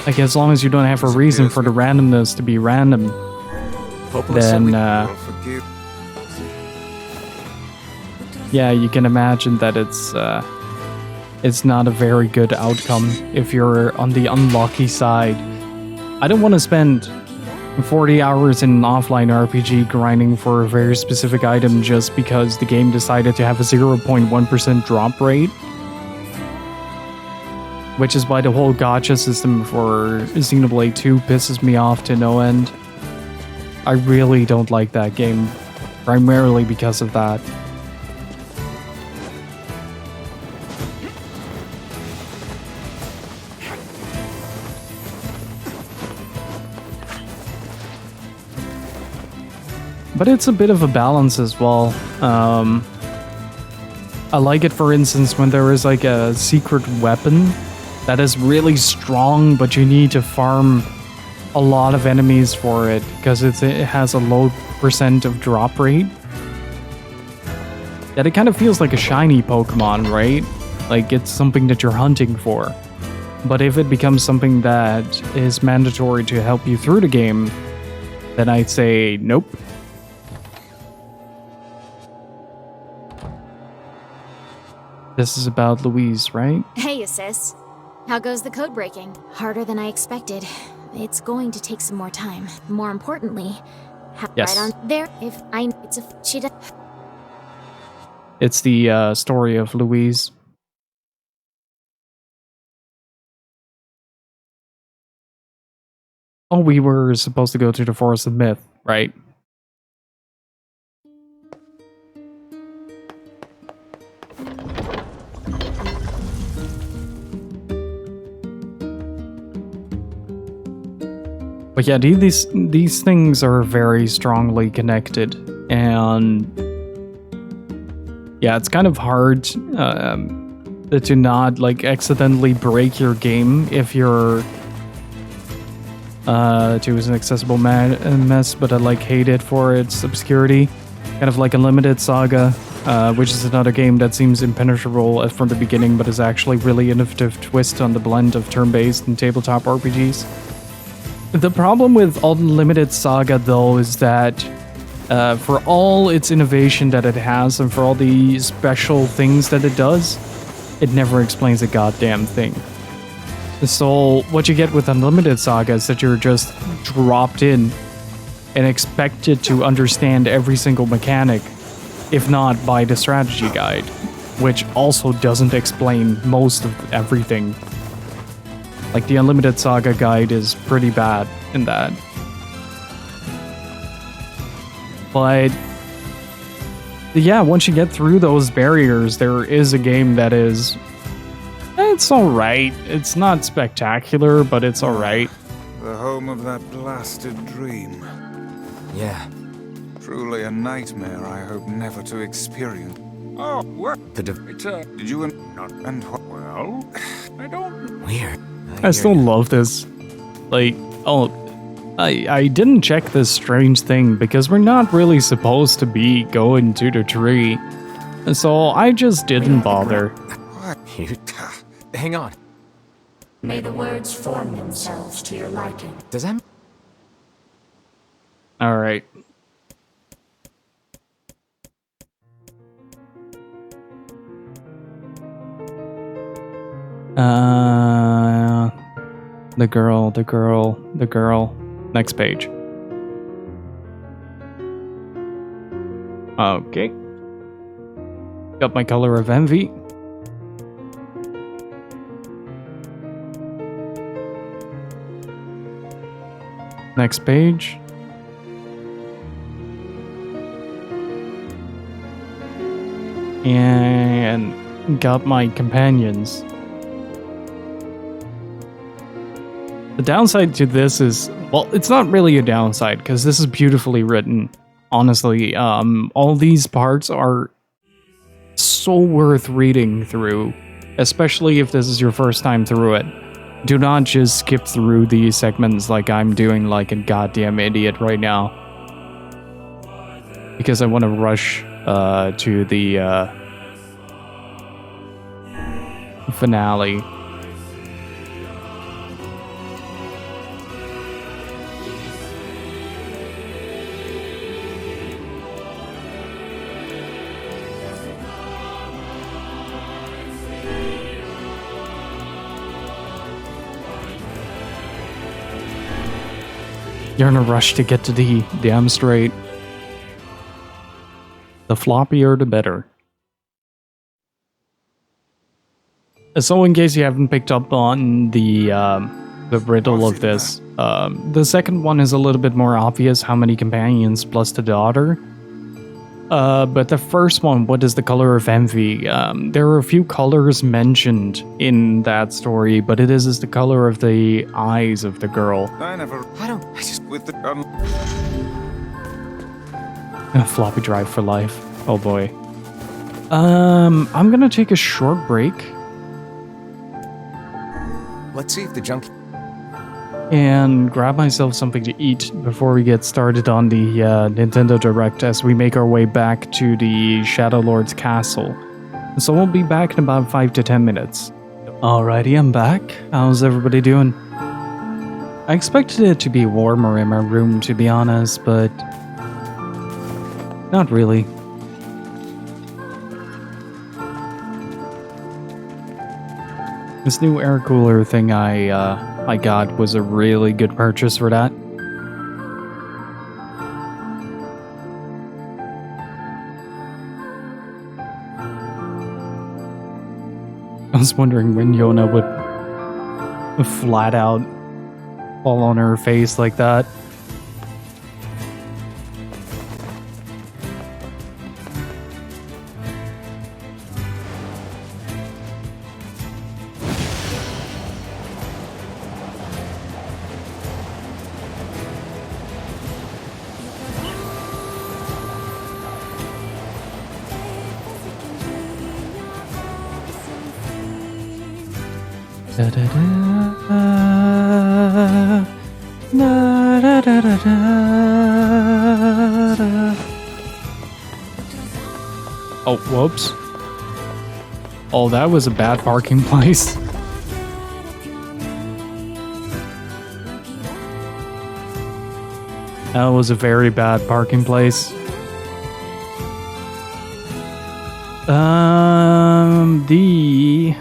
like, as long as you don't have a reason for the randomness to be random, then yeah, you can imagine that it's not a very good outcome if you're on the unlucky side. I don't want to spend 40 hours in an offline RPG grinding for a very specific item just because the game decided to have a 0.1% drop rate. Which is why the whole gacha system for Xenoblade 2 pisses me off to no end. I really don't like that game, primarily because of that. But it's a bit of a balance as well. I like it, for instance, when there is like a secret weapon that is really strong, but you need to farm a lot of enemies for it because it has a low % of drop rate. That it kind of feels like a shiny Pokemon, right? Like, it's something that you're hunting for. But if it becomes something that is mandatory to help you through the game, then I'd say nope. This is about Louise, right? Hey, sis. How goes the code breaking? Harder than I expected. It's going to take some more time. More importantly, Yes. right on there. If I, it's a she does. It's the story of Louise. Oh, we were supposed to go to the Forest of Myth, right? But yeah, these things are very strongly connected, and yeah, it's kind of hard to not like accidentally break your game if you're too inaccessible mess, but I like hate it for its obscurity. Kind of like Unlimited Saga, which is another game that seems impenetrable from the beginning, but is actually really innovative twist on the blend of turn-based and tabletop RPGs. The problem with Unlimited Saga, though, is that for all its innovation that it has and for all the special things that it does, it never explains a goddamn thing. So what you get with Unlimited Saga is that you're just dropped in and expected to understand every single mechanic, if not by the strategy guide, which also doesn't explain most of everything. Like, the Unlimited Saga guide is pretty bad in that. But yeah, once you get through those barriers, there is a game that is... It's alright. It's not spectacular, but it's alright. The home of that blasted dream. Yeah. Truly a nightmare I hope never to experience. Oh, what? Did you and what? Well, I don't... Weird. I still love this. Like, I didn't check this strange thing because we're not really supposed to be going to the tree. So I just didn't bother. What? Hang on. May the words form themselves to your liking. Does that... Alright. The girl. Next page. Okay. Got my color of envy. Next page. And got my companions. The downside to this is, well, it's not really a downside because this is beautifully written. Honestly, all these parts are so worth reading through, especially if this is your first time through it. Do not just skip through these segments like I'm doing like a goddamn idiot right now. Because I want to rush to the finale. You're in a rush to get to D, damn straight. The floppier the better. So in case you haven't picked up on the riddle of this, the second one is a little bit more obvious, how many companions plus the daughter. But the first one, what is the color of envy? There are a few colors mentioned in that story, but it is the color of the eyes of the girl. I just with the Floppy drive for life. Oh boy. I'm gonna take a short break. Let's see if the junk... And grab myself something to eat before we get started on the Nintendo Direct as we make our way back to the Shadow Lord's castle. So we'll be back in about 5 to 10 minutes. Alrighty, I'm back. How's everybody doing? I expected it to be warmer in my room, to be honest, but not really. This new air cooler thing I got was a really good purchase for that. I was wondering when Yona would flat out fall on her face like that. Da, da, da, da, da, da, da, da. Oh, whoops. Oh, that was a bad parking place. That was a very bad parking place. The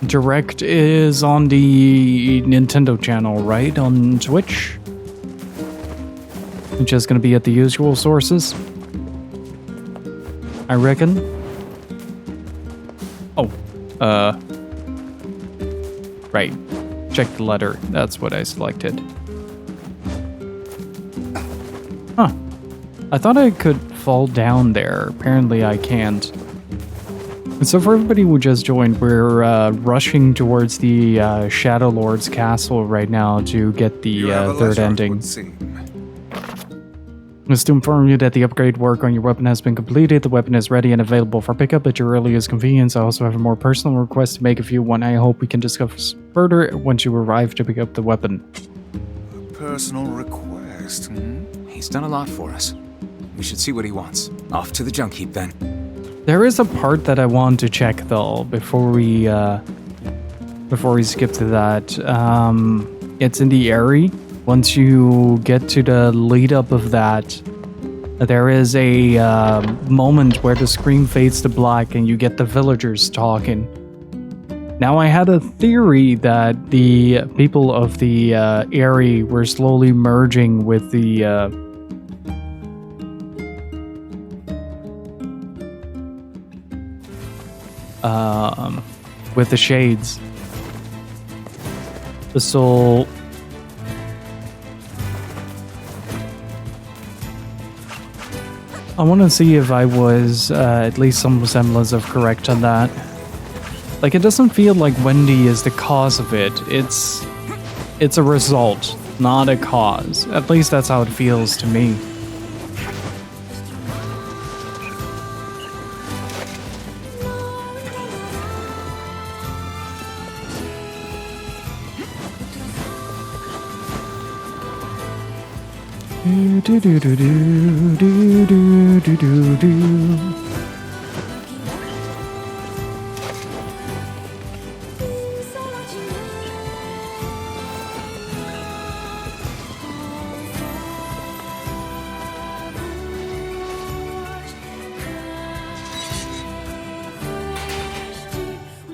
Direct is on the Nintendo channel, right? On Twitch? It's just gonna be at the usual sources, I reckon. Oh, right. Check the letter. That's what I selected. Huh. I thought I could fall down there. Apparently I can't. And so for everybody who just joined, we're rushing towards the Shadow Lord's castle right now to get the third ending. Just to inform you that the upgrade work on your weapon has been completed. The weapon is ready and available for pickup at your earliest convenience. I also have a more personal request to make of you, one I hope we can discuss further once you arrive to pick up the weapon. A personal request, He's done a lot for us. We should see what he wants. Off to the junk heap then. There is a part that I want to check though before we skip to that. It's in the area. Once you get to the lead up of that, there is a moment where the screen fades to black and you get the villagers talking. Now, I had a theory that the people of the area were slowly merging with the shades. So I want to see if I was at least some semblance of correct on that. Like, it doesn't feel like Wendy is the cause of it. It's a result, not a cause. At least that's how it feels to me. Do do do do do do do do do.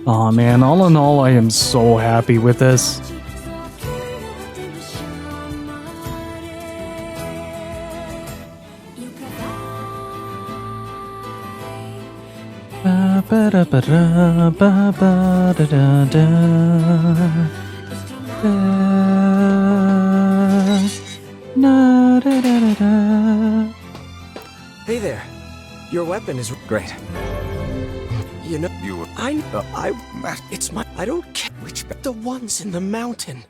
Aw, man, all in all, I am so happy with this. Hey there. Your weapon is great. You know, it's my. I don't care which. The ones in the mountain.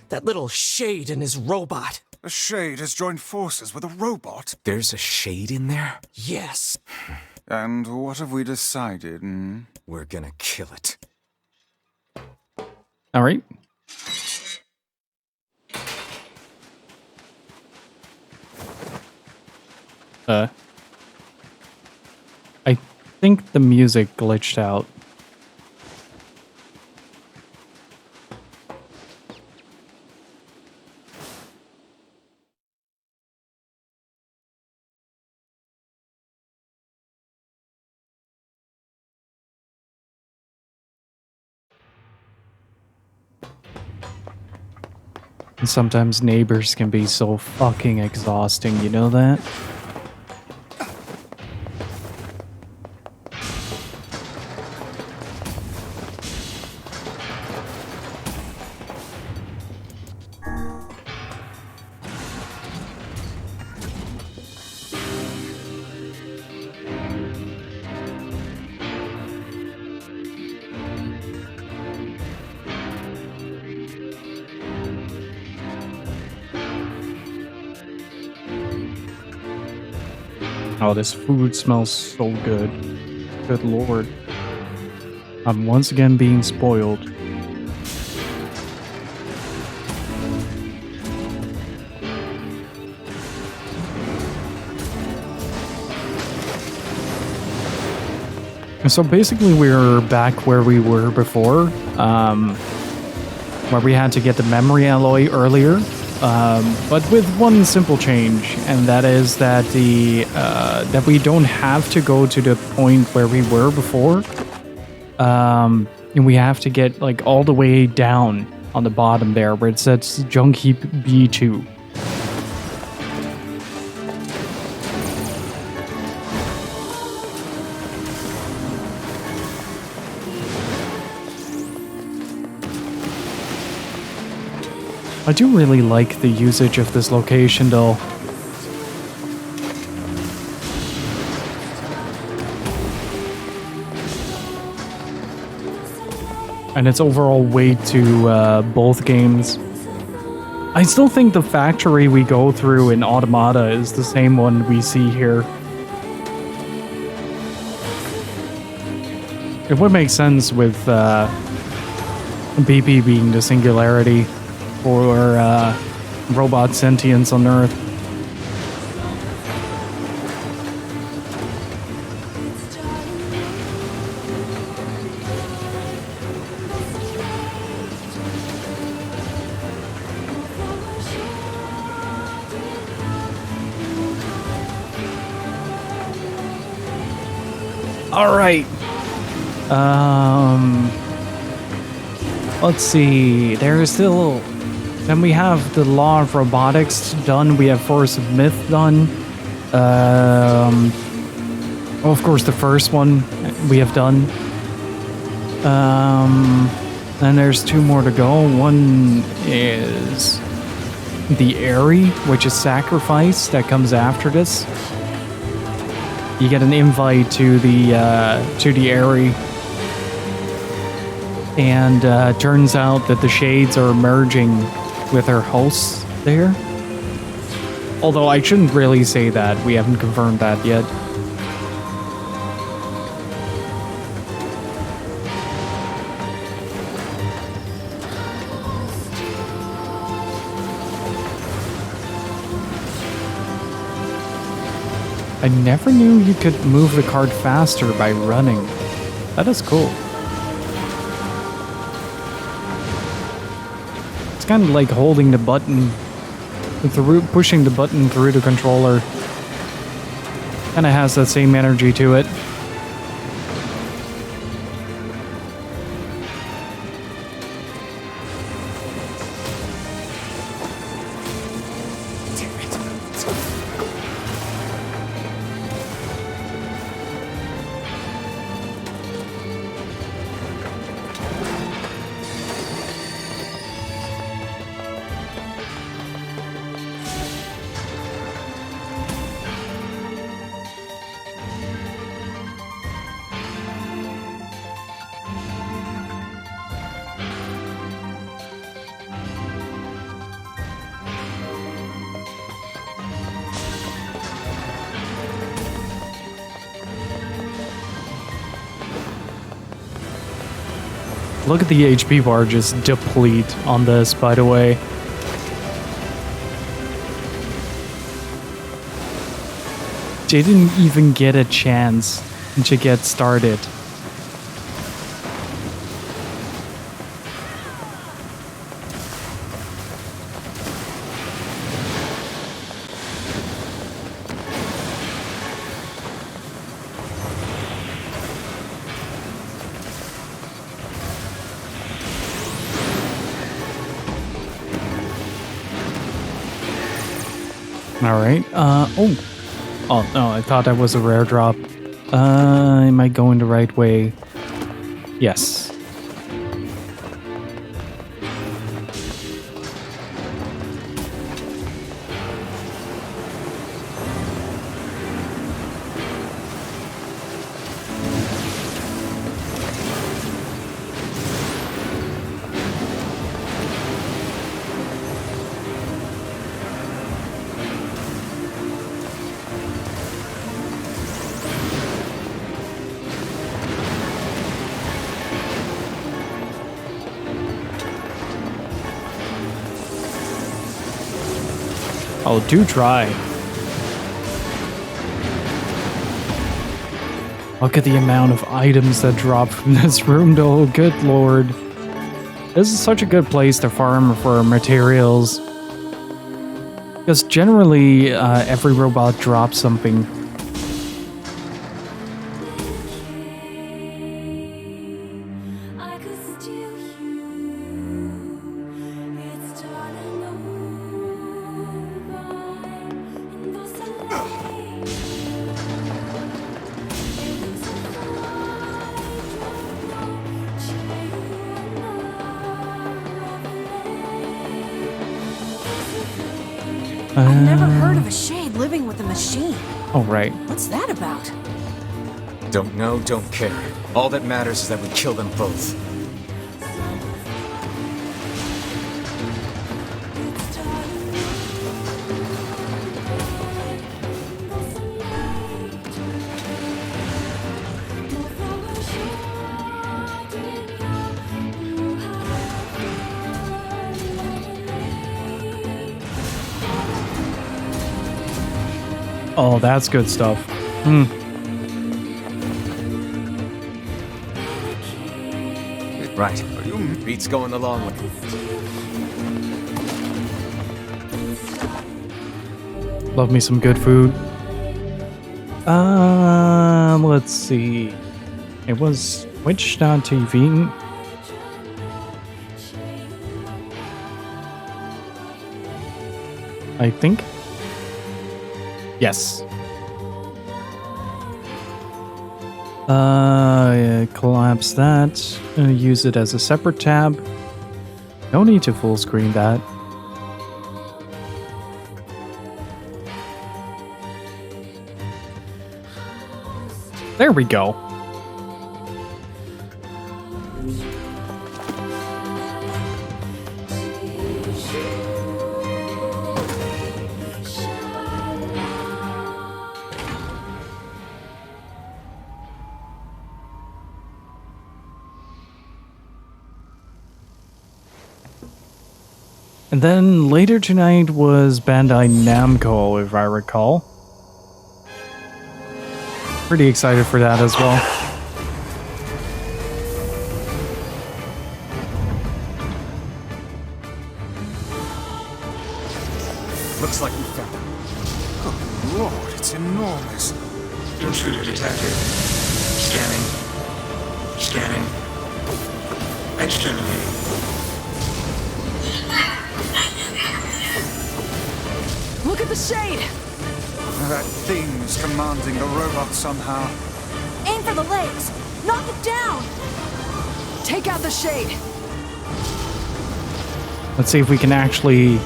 That little shade and his robot. A shade has joined forces with a robot. There's a shade in there? Yes. And what have we decided? We're gonna kill it. All right. I think the music glitched out. And sometimes neighbors can be so fucking exhausting, you know that? Oh, this food smells so good. Good lord. I'm once again being spoiled. So basically we're back where we were before, where we had to get the memory alloy earlier, but with one simple change, and that is that that we don't have to go to the point where we were before, and we have to get like all the way down on the bottom there where it says Junk Heap B2. I do really like the usage of this location though. And its overall weight to both games. I still think the factory we go through in Automata is the same one we see here. It would make sense with BP being the singularity for robot sentience on Earth. All right. Let's see. There is still. Then we have the Law of Robotics done. We have Force of Myth done. Of course, the first one we have done. And there's two more to go. One is the Airy, which is Sacrifice, that comes after this. You get an invite to the Airy. And turns out that the shades are merging with our hosts there. Although I shouldn't really say that. We haven't confirmed that yet. I never knew you could move the card faster by running. That is cool. It's kind of like holding the button, pushing the button through the controller. Kind of has that same energy to it. Look at the HP bar just deplete on this, by the way. Didn't even get a chance to get started. Alright, oh no, I thought that was a rare drop. Am I going the right way? Yes. Oh, do try. Look at the amount of items that drop from this room, though. Good lord. This is such a good place to farm for materials. Because generally, every robot drops something. I've never heard of a shade living with a machine. Oh, right. What's that about? Don't know, don't care. All that matters is that we kill them both. Oh, that's good stuff. Hmm. Right. Beat's going along with it. Love me some good food. Let's see. It was Twitch.tv. I think. Yes. Collapse that. Use it as a separate tab. No need to full screen that. There we go. And then later tonight was Bandai Namco, if I recall. Pretty excited for that as well. Looks like we found it. Oh, Lord, it's enormous. Intruder detected. Scanning. Scanning. Exterminating. Look at the shade! That thing is commanding the robot somehow. Aim for the legs! Knock it down! Take out the shade! Let's see if we can actually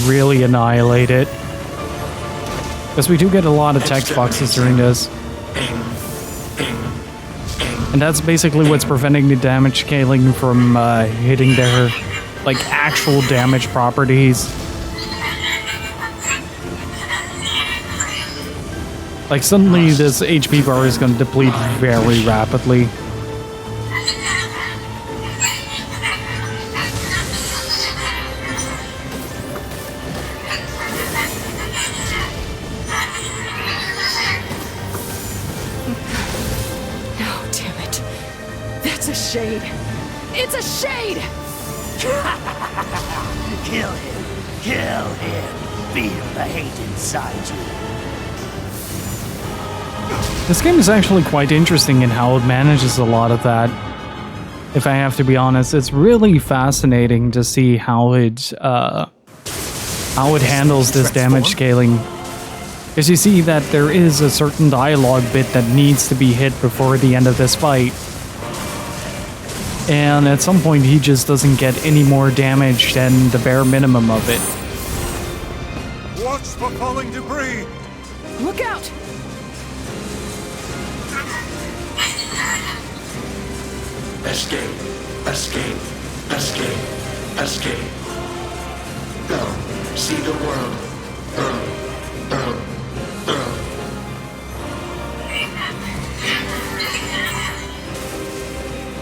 really annihilate it. Because we do get a lot of text boxes during this. And that's basically what's preventing the damage scaling from hitting their like actual damage properties. Like suddenly this HP bar is going to deplete very rapidly. Oh, damn it. That's a shade. It's a shade! Kill him. Kill him. Feel the hate inside you. This game is actually quite interesting in how it manages a lot of that. If I have to be honest, it's really fascinating to see how it handles this damage scaling. Because you see that there is a certain dialogue bit that needs to be hit before the end of this fight. And at some point he just doesn't get any more damage than the bare minimum of it. Watch for falling debris! Look out! Escape. Escape. Escape. Escape. Go. See the world.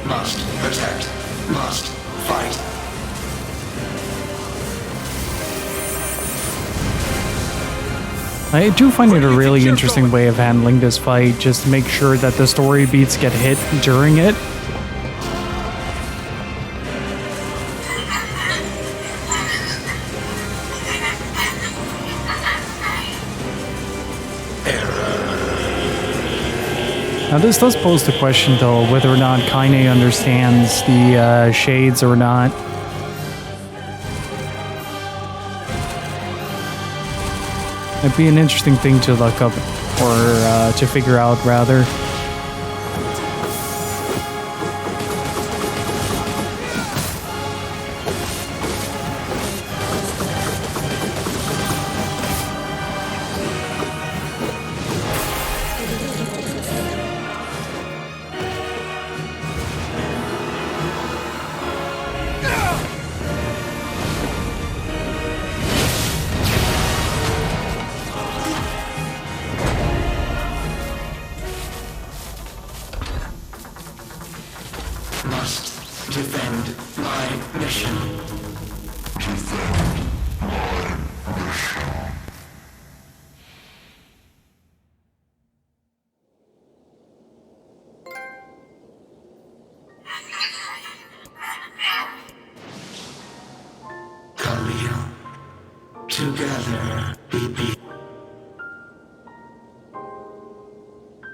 Must protect. Must fight. I do find it a really interesting way of handling this fight, just to make sure that the story beats get hit during it. Now this does pose the question though, whether or not Kaine understands the shades or not. It'd be an interesting thing to look up, or to figure out, rather.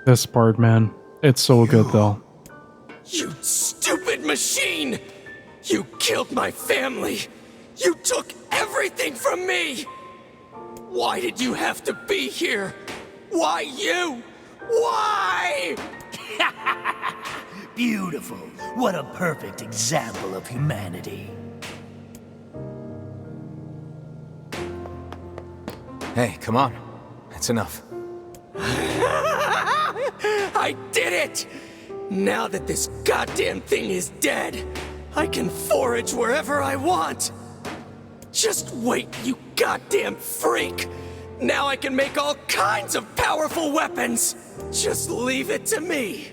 This part, man. It's so good, though. You stupid machine! You killed my family! You took everything from me! Why did you have to be here? Why you? Why? Beautiful. What a perfect example of humanity. Hey, come on. That's enough. I did it! Now that this goddamn thing is dead, I can forage wherever I want! Just wait, you goddamn freak! Now I can make all kinds of powerful weapons! Just leave it to me!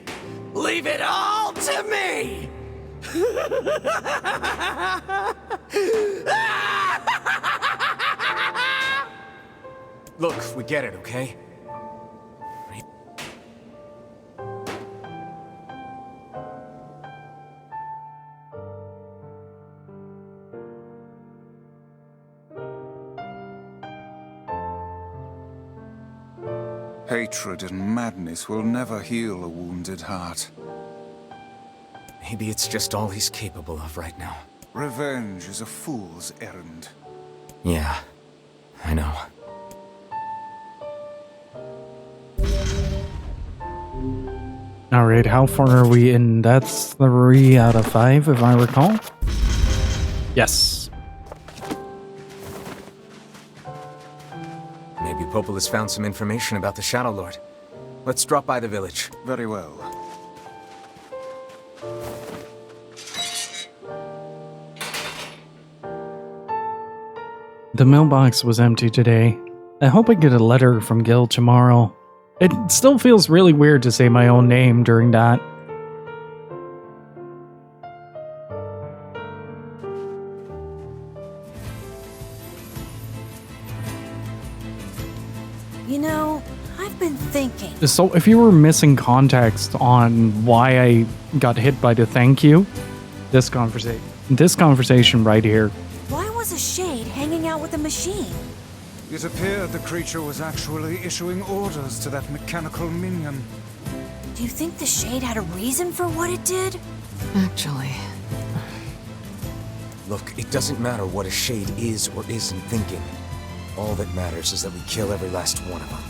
Leave it all to me! Look, we get it, okay? Hatred and madness will never heal a wounded heart. Maybe it's just all he's capable of right now. Revenge is a fool's errand. Yeah, I know. Alright, how far are we in? That's 3 out of 5, if I recall. Yes. Maybe Popol has found some information about the Shadow Lord. Let's drop by the village. Very well. The mailbox was empty today. I hope I get a letter from Gil tomorrow. It still feels really weird to say my own name during that. You know, I've been thinking. So if you were missing context on why I got hit by the thank you, this conversation right here. Why was a shade hanging out with a machine? It appeared the creature was actually issuing orders to that mechanical minion. Do you think the shade had a reason for what it did? Actually... Look, it doesn't matter what a shade is or isn't thinking. All that matters is that we kill every last one of them.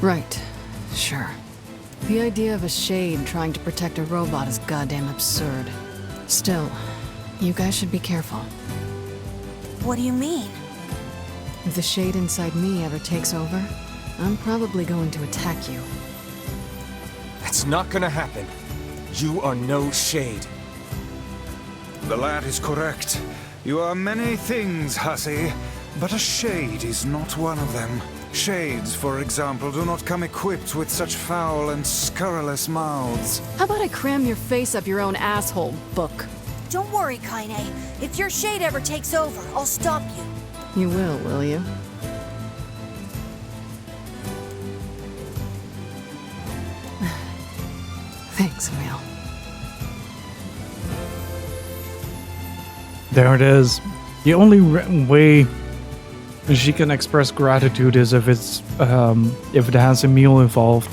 Right. Sure. The idea of a shade trying to protect a robot is goddamn absurd. Still, you guys should be careful. What do you mean? If the shade inside me ever takes over, I'm probably going to attack you. That's not gonna happen. You are no shade. The lad is correct. You are many things, hussy, but a shade is not one of them. Shades, for example, do not come equipped with such foul and scurrilous mouths. How about I cram your face up your own asshole, book? Don't worry, Kaine. If your shade ever takes over, I'll stop you. You will you? Thanks, Emil. There it is. The only way she can express gratitude is if it's if it has Emil involved.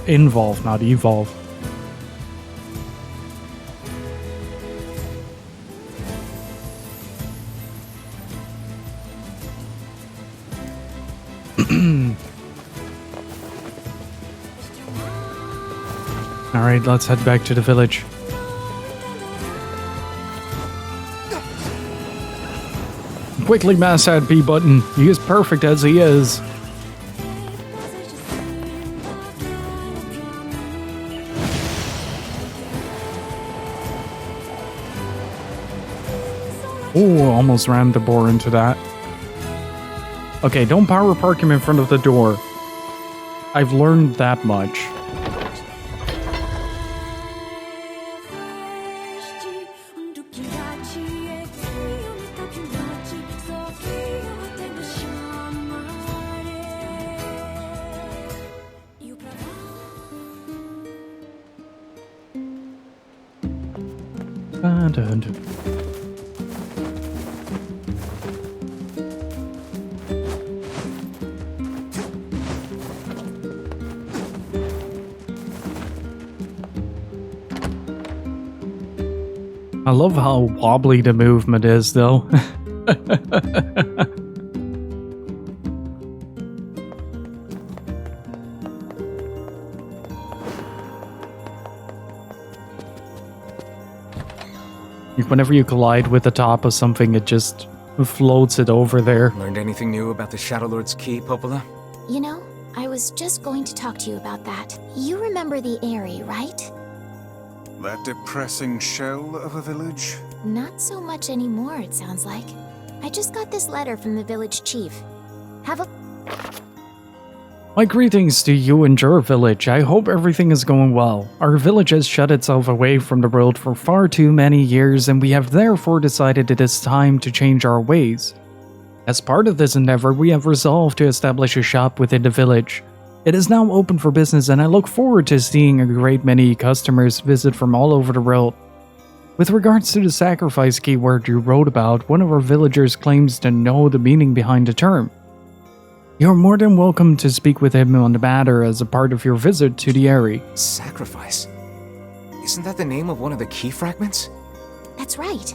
Involved, not evolve. All right, let's head back to the village. Quickly mash that B button. He is perfect as he is. Oh, almost rammed the boar into that. Okay, don't power park him in front of the door. I've learned that much. I love how wobbly the movement is, though. Whenever you collide with the top of something, it just floats it over there. Learned anything new about the Shadow Lord's key, Popola? You know, I was just going to talk to you about that. You remember the Eyrie, right? That depressing shell of a village? Not so much anymore, it sounds like. I just got this letter from the village chief. Have a... My greetings to you and your village. I hope everything is going well. Our village has shut itself away from the world for far too many years, and we have therefore decided it is time to change our ways. As part of this endeavor, we have resolved to establish a shop within the village. It is now open for business, and I look forward to seeing a great many customers visit from all over the world. With regards to the sacrifice keyword you wrote about, one of our villagers claims to know the meaning behind the term. You're more than welcome to speak with him on the matter as a part of your visit to the Eyrie. Sacrifice? Isn't that the name of one of the key fragments? That's right.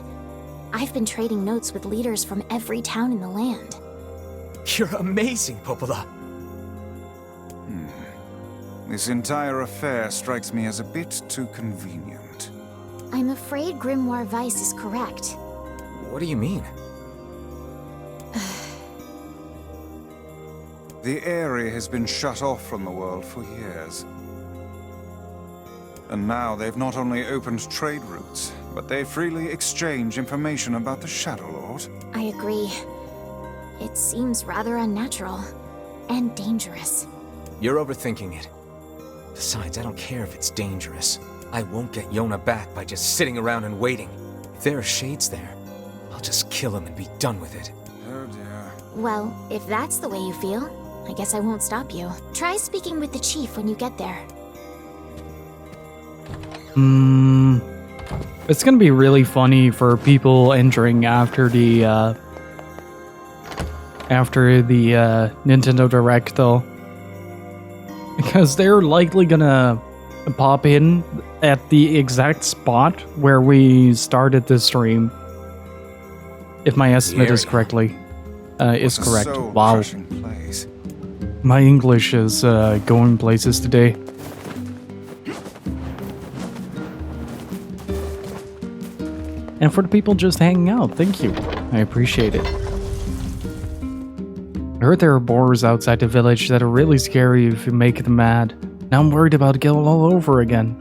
I've been trading notes with leaders from every town in the land. You're amazing, Popola. This entire affair strikes me as a bit too convenient. I'm afraid Grimoire Weiss is correct. What do you mean? The Eyrie has been shut off from the world for years. And now they've not only opened trade routes, but they freely exchange information about the Shadow Lord. I agree. It seems rather unnatural and dangerous. You're overthinking it. Besides, I don't care if it's dangerous. I won't get Yona back by just sitting around and waiting. If there are shades there, I'll just kill him and be done with it. Oh dear. Well, if that's the way you feel, I guess I won't stop you. Try speaking with the chief when you get there. It's gonna be really funny for people entering after the Nintendo Direct, though. Because they're likely gonna pop in at the exact spot where we started the stream. If my estimate is correctly, is correct. Wow. My English is going places today. And for the people just hanging out, thank you. I appreciate it. I heard there are boars outside the village that are really scary if you make them mad. Now I'm worried about Gil all over again.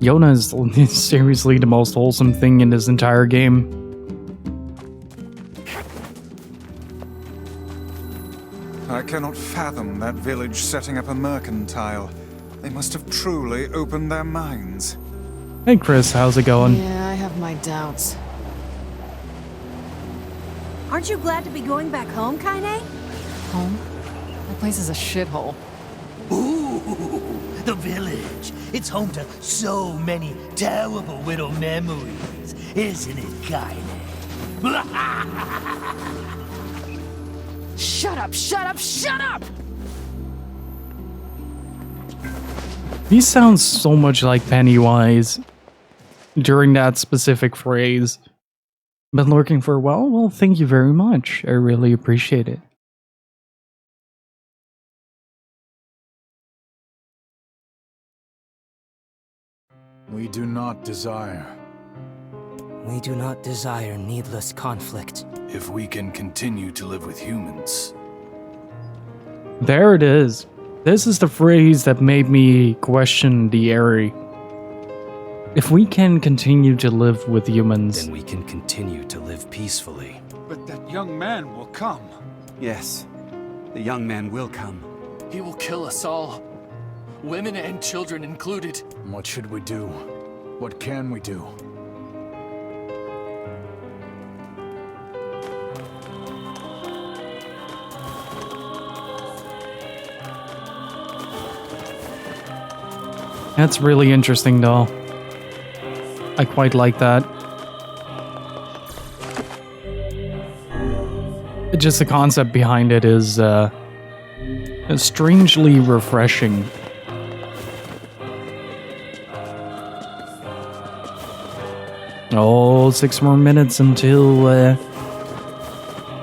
Yona is seriously the most wholesome thing in this entire game. I cannot fathom that village setting up a mercantile. They must have truly opened their minds. Hey Chris, how's it going? Yeah, I have my doubts. Aren't you glad to be going back home, Kaine? Home? That place is a shithole. Ooh, the village. It's home to so many terrible little memories, isn't it, Kaine? Shut up, shut up, shut up! He sounds so much like Pennywise during that specific phrase. Been lurking for a while? Well, thank you very much. I really appreciate it. We do not desire. We do not desire needless conflict. If we can continue to live with humans. There it is. This is the phrase that made me question the Airy. If we can continue to live with humans, then we can continue to live peacefully. But that young man will come. Yes, the young man will come. He will kill us all. Women and children included. What should we do? What can we do? that's really interesting though. I quite like that. Just the concept behind it is strangely refreshing. Oh, 6 more minutes until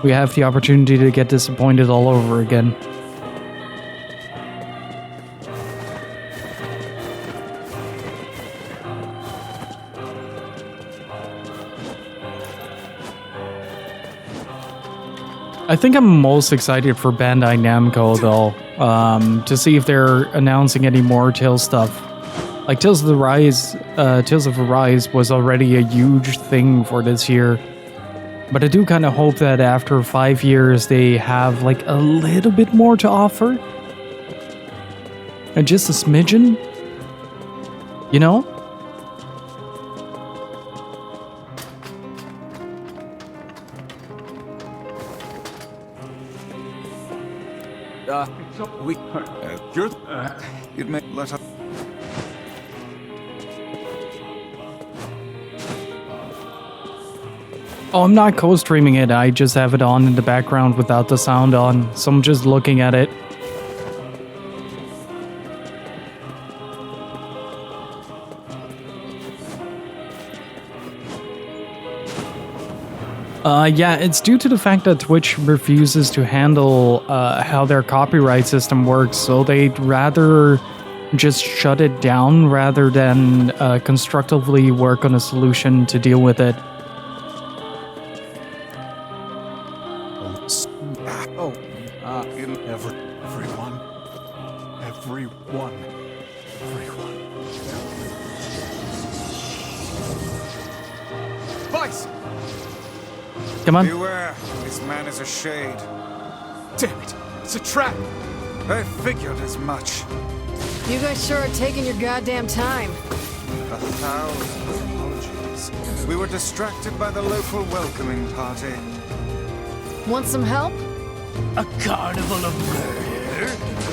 we have the opportunity to get disappointed all over again. I think I'm most excited for Bandai Namco though, to see if they're announcing any more Tales stuff. Like Tales of Arise was already a huge thing for this year, but I do kind of hope that after 5 years they have like a little bit more to offer, and just a smidgen, you know. You'd make let us. Oh, I'm not co-streaming it. I just have it on in the background without the sound on, so I'm just looking at it. Yeah, it's due to the fact that Twitch refuses to handle how their copyright system works, so they'd rather just shut it down rather than constructively work on a solution to deal with it. Vice! Come on. Beware, this man is a shade. Damn it, it's a trap! I figured as much. You guys sure are taking your goddamn time. 1,000 apologies. We were distracted by the local welcoming party. Want some help? A carnival of murder?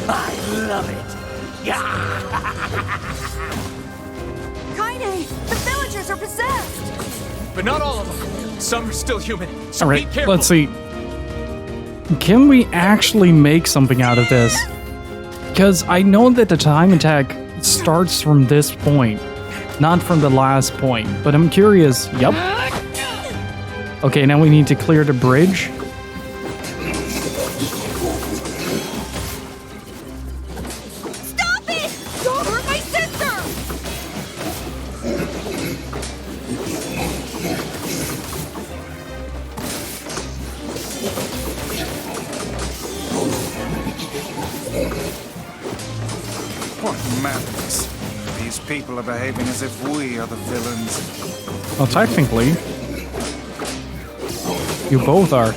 I love it. Kaine, the villagers are possessed! But not all of them. Some are still human, so All be right, careful. let's see. Can we actually make something out of this? Because I know that the time attack starts from this point, not from the last point, but I'm curious. Yup. Okay, now we need to clear the bridge. Stop it! Don't hurt my sister! What madness. These people are behaving as if we are the villains. Well, technically, you both are.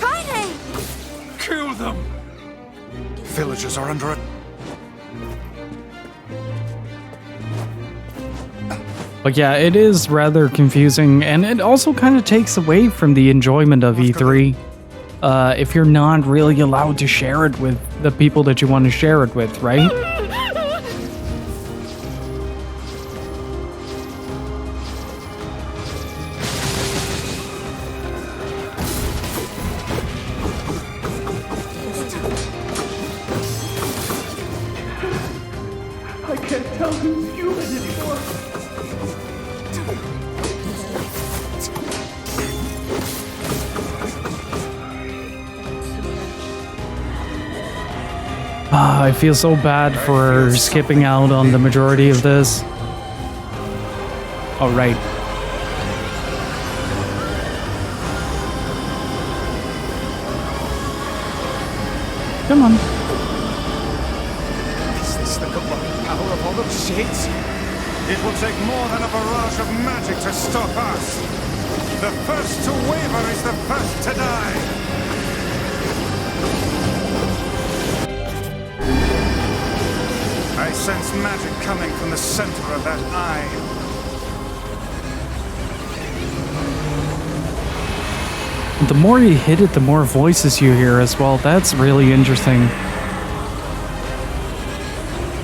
Kaine! Kill them! Villagers are under a... But yeah, it is rather confusing, and it also kind of takes away from the enjoyment of E3 if you're not really allowed to share it with the people that you want to share it with, right? I can't tell who's human anymore. I feel so bad for skipping out on the majority of this. All right. Come on. Is this the combined power of all those shades? It will take more than a barrage of magic to stop us. The first to waver is the first to die. I sense magic coming from the center of that eye. The more you hit it, the more voices you hear as well. That's really interesting.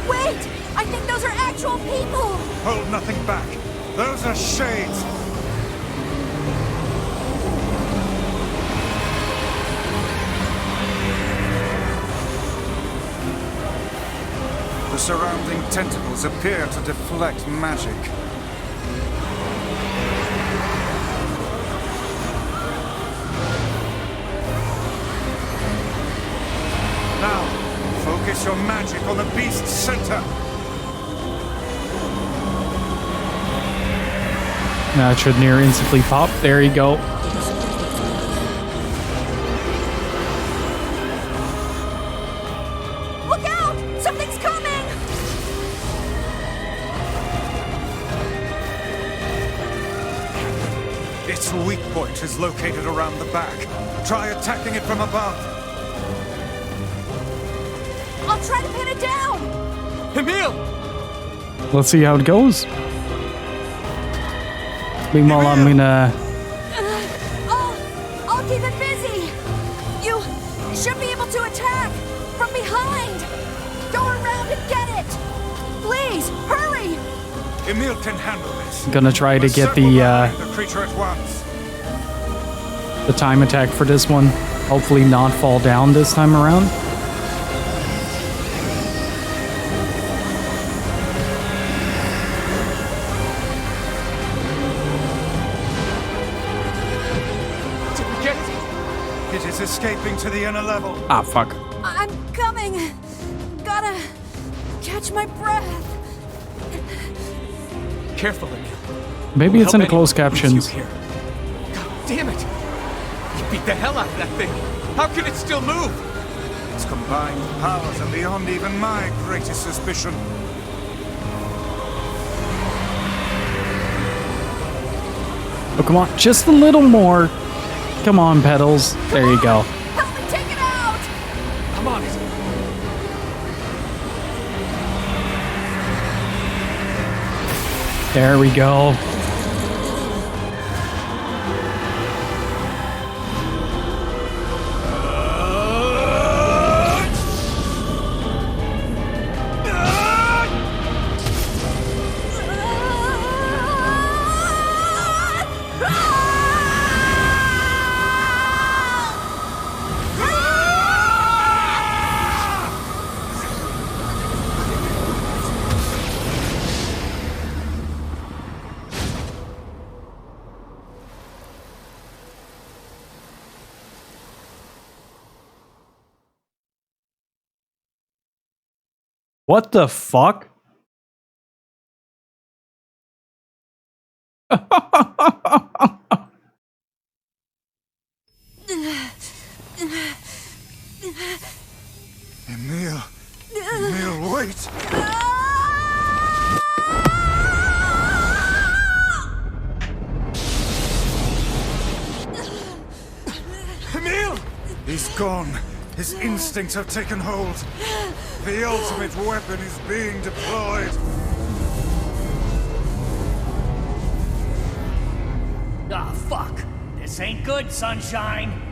Wait! I think those are actual people! Hold nothing back. Those are shades. The surrounding tentacles appear to deflect magic. Now, focus your magic on the beast's center. Now it should near instantly pop. There you go. Look out! Something's coming! Its weak point is located around the back. Try attacking it from above. I'll try to pin it down! Emil! Let's see how it goes. Meanwhile, I'm gonna... I'll keep it busy! You should be able to attack! From behind! Go around and get it! Please, hurry! Emil can handle this. Gonna try to get the creature at once. the time attack for this one. Hopefully not fall down this time around. It is escaping to the inner level. Ah, fuck. I'm coming! Gotta catch my breath. Careful, Emil. Maybe it's in the closed captions. God damn it! You beat the hell out of that thing. How can it still move? Its combined powers are beyond even my greatest suspicion. Oh, come on. Just a little more. Come on, Petals. There you go. Help me take it out! I'm on it. There we go. What the fuck? Emil! Emil, wait! Emil! He's gone. His instincts have taken hold. The ultimate weapon is being deployed. fuck! This ain't good, Sunshine!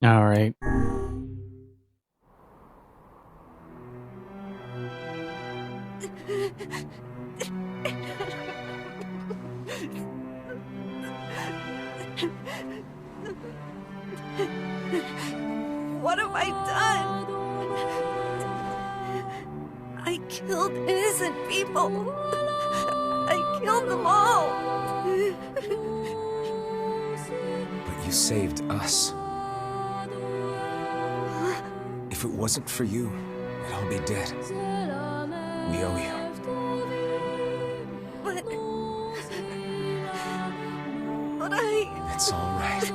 All right. What have I done? I killed innocent people. I killed them all. But you saved us. If it wasn't for you, we'd all be dead. We owe you. But I... It's all right.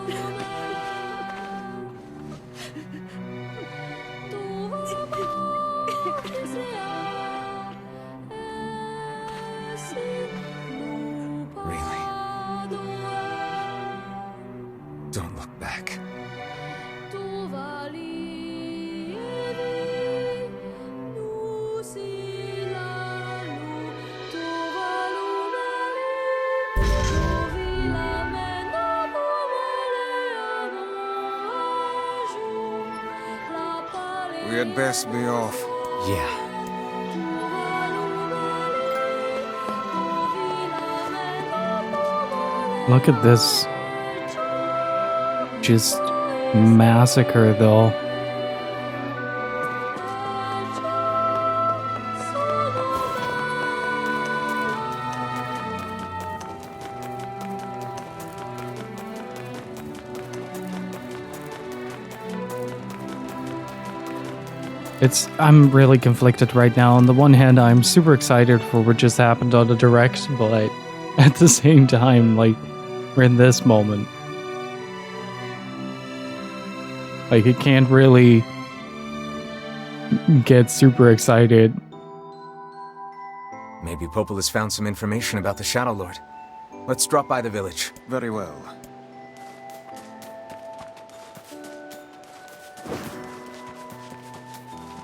Really? Don't look back. We had best be off. Yeah. Look at this. Just massacre, though. I'm really conflicted right now. On the one hand, I'm super excited for what just happened on the direct, but at the same time, like, we're in this moment. Like, it can't really get super excited. Maybe Popula's found some information about the Shadow Lord. Let's drop by the village. Very well.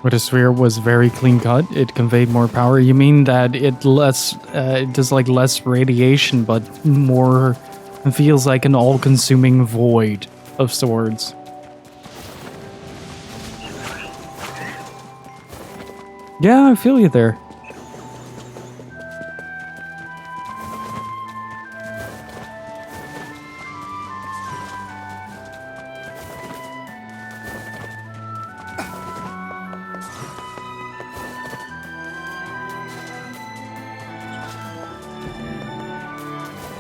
But the sphere was very clean cut. It conveyed more power. You mean that it does like less radiation, but more feels like an all-consuming void of swords. Yeah, I feel you there.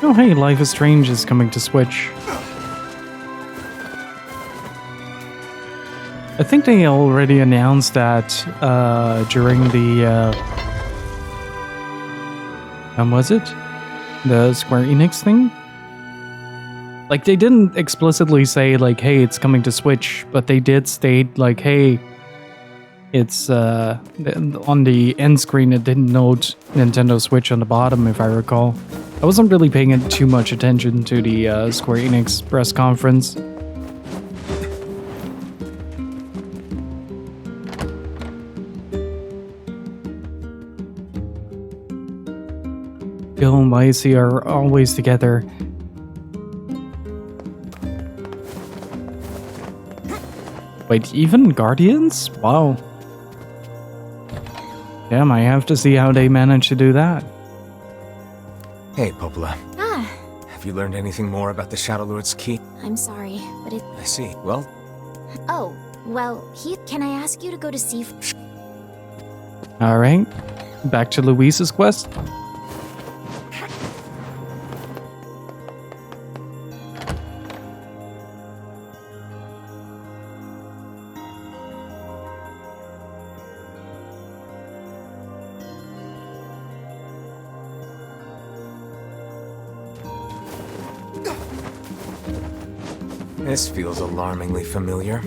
Oh hey, Life is Strange is coming to Switch. I think they already announced that during the was it? The Square Enix thing? Like, they didn't explicitly say like, hey, it's coming to Switch, but they did state like, hey, it's on the end screen it didn't note Nintendo Switch on the bottom, if I recall. I wasn't really paying too much attention to the Square Enix press conference. Gil and Lacey are always together. Wait, even Guardians? Wow. Damn, I have to see how they managed to do that. Hey, Popola. Ah, Have you learned anything more about the Shadow Lord's key? I'm sorry, but it... I see. Well, Oh, Well, can I ask you to go to see... Alright. Back to Luisa's quest. This feels alarmingly familiar.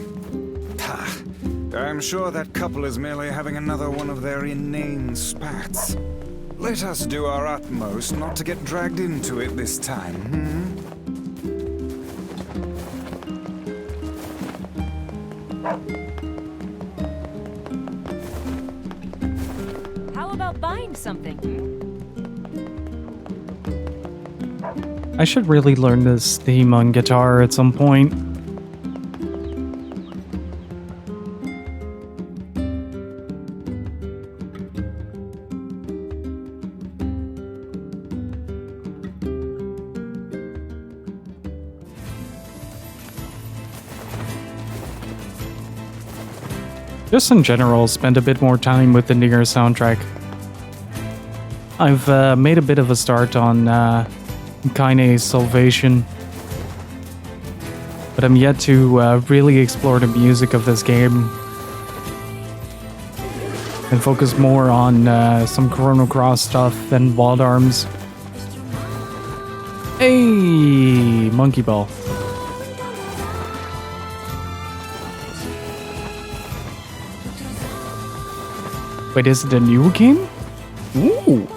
I'm sure that couple is merely having another one of their inane spats. Let us do our utmost not to get dragged into it this time, How about buying something? I should really learn this theme on guitar at some point. Just in general, spend a bit more time with the Nier soundtrack. I've made a bit of a start on Kaine's Salvation, but I'm yet to really explore the music of this game and focus more on some Chrono Cross stuff and Wild Arms. Hey, Monkey Ball. Wait, is it a new game? Ooh.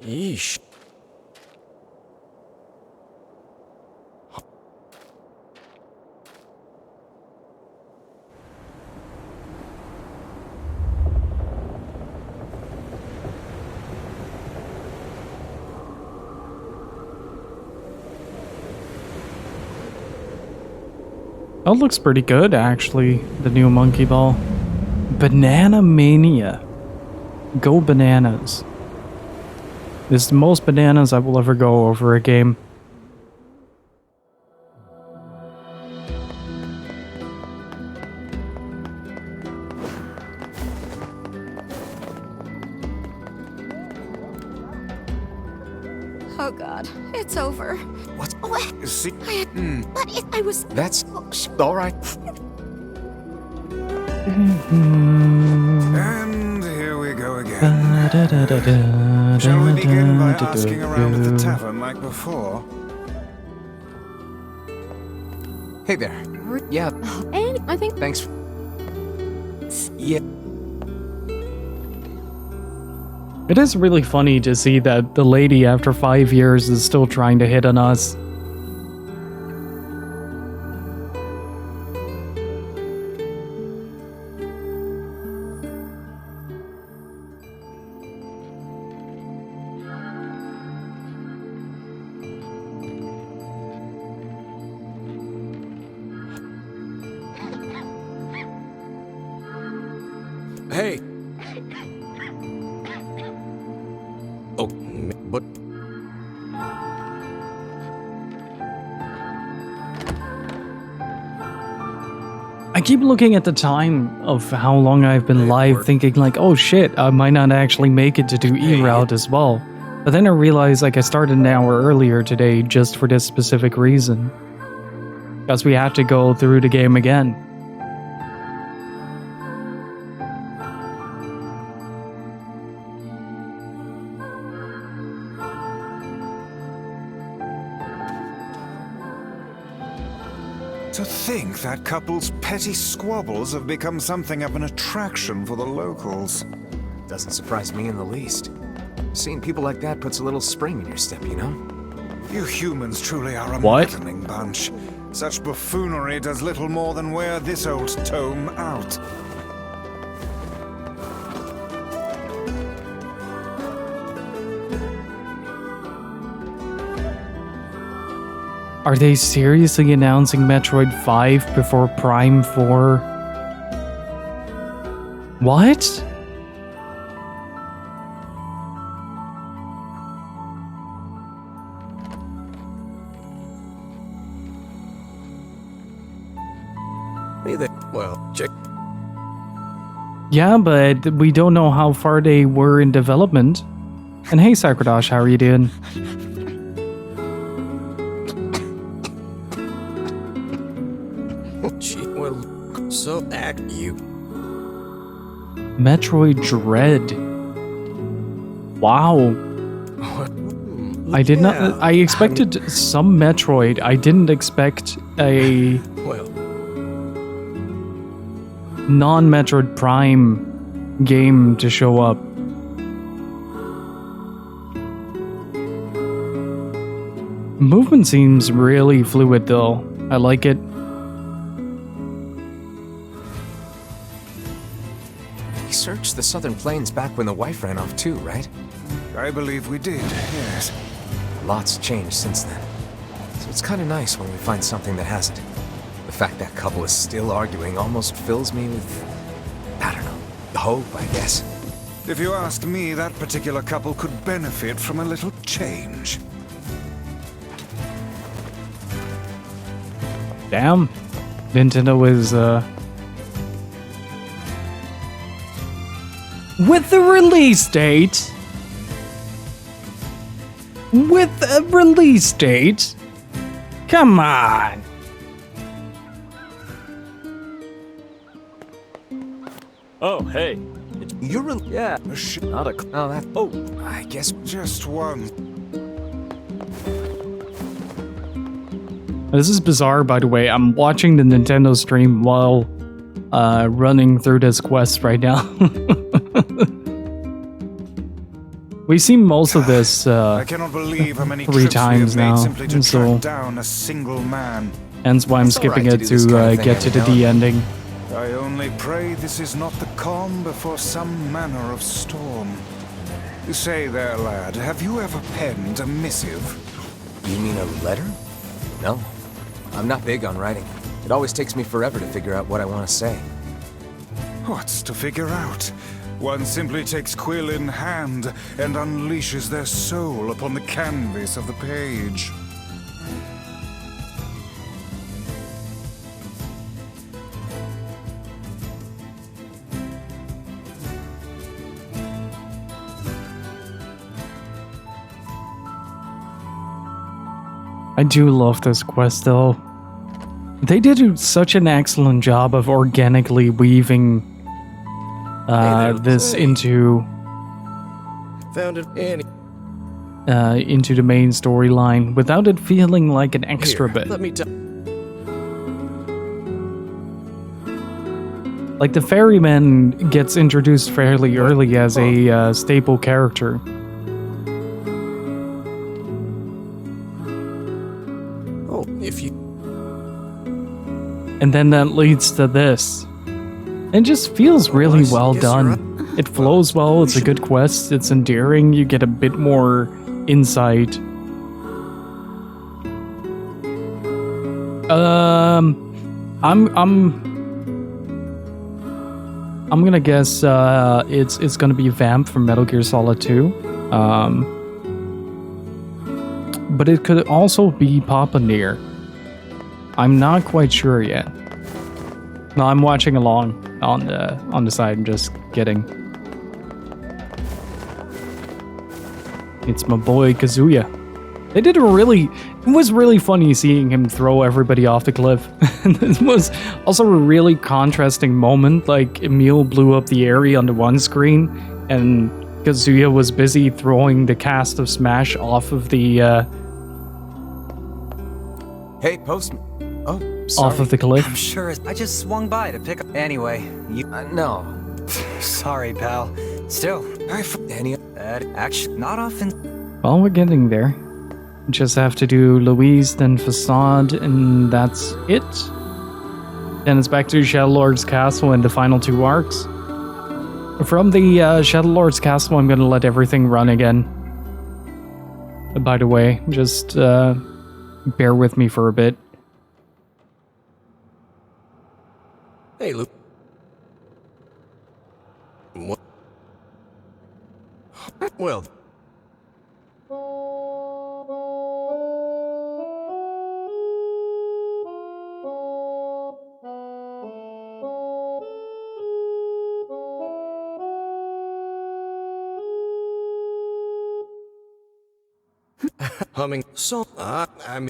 Yeesh. That looks pretty good, actually, the new Monkey Ball. Banana Mania. Go bananas. This is the most bananas I will ever go over a game. Oh god, it's over. What? See? I was... That's all right. And here we go again. Shall we begin by asking around at the tavern like before? Hey there. Yeah. And I think... Thanks. Yeah. It is really funny to see that the lady, after 5 years, is still trying to hit on us. Hey. Oh, but... I keep looking at the time of how long I've been live, thinking like, oh shit, I might not actually make it to do E-Route as well. But then I realized like I started an hour earlier today just for this specific reason. Because we have to go through the game again. To think that couple's petty squabbles have become something of an attraction for the locals. Doesn't surprise me in the least. Seeing people like that puts a little spring in your step, you know? You humans truly are a What? maddening bunch. Such buffoonery does little more than wear this old tome out. Are they seriously announcing Metroid 5 before Prime 4? What? Well, check. Yeah, but we don't know how far they were in development. And hey, Sakuradash, how are you doing? Gee, well, so act you. Metroid Dread. Wow. I did not. I expected some Metroid. I didn't expect a non-Metroid Prime game to show up. Movement seems really fluid though. I like it. We searched the Southern Plains back when the wife ran off too, right? I believe we did, yes. Lots changed since then. So it's kind of nice when we find something that hasn't. The fact that couple is still arguing almost fills me with, I don't know, hope, I guess. If you ask me, that particular couple could benefit from a little change. Damn. Nintendo is, with the release date? With a release date? Come on! Oh, hey. You're yeah. Not a. Oh, that. Oh, I guess just one. This is bizarre, by the way. I'm watching the Nintendo stream while running through this quest right now. We've seen most of this I cannot believe how many 3 trips times we have now, made simply to so track down a single man. hence why I'm skipping it to get to the D ending. I only pray this is not the calm before some manner of storm. Say there, lad, have you ever penned a missive? You mean a letter? No. I'm not big on writing. It always takes me forever to figure out what I want to say. What's to figure out? One simply takes quill in hand and unleashes their soul upon the canvas of the page. I do love this quest though. They did such an excellent job of organically weaving this into Found it, Annie. into the main storyline without it feeling like an extra bit. Let me tell. Like the ferryman gets introduced fairly early as a staple character. Oh, if you. And then that leads to this. It just feels really well done. It flows well, it's a good quest, it's endearing, you get a bit more insight. I'm gonna guess it's gonna be Vamp from Metal Gear Solid 2. But it could also be Papa Nier. I'm not quite sure yet. No, I'm watching along on the side and just kidding. It's my boy Kazuya. They did it was really funny seeing him throw everybody off the cliff. And this was also a really contrasting moment, like Emil blew up the area on the one screen and Kazuya was busy throwing the cast of Smash off of the Hey, postman. Oh, sorry. off of the cliff. I'm sure I just swung by to pick up. Anyway, you. No. Sorry, pal. Still, Any. actually, not often. Well, we're getting there. Just have to do Louise, then Facade, and that's it. Then it's back to Shadow Lord's Castle and the final 2 arcs. From the Shadow Lord's Castle, I'm gonna let everything run again. By the way, just bear with me for a bit. Hey, Luke. What? Well. Humming song. I mean.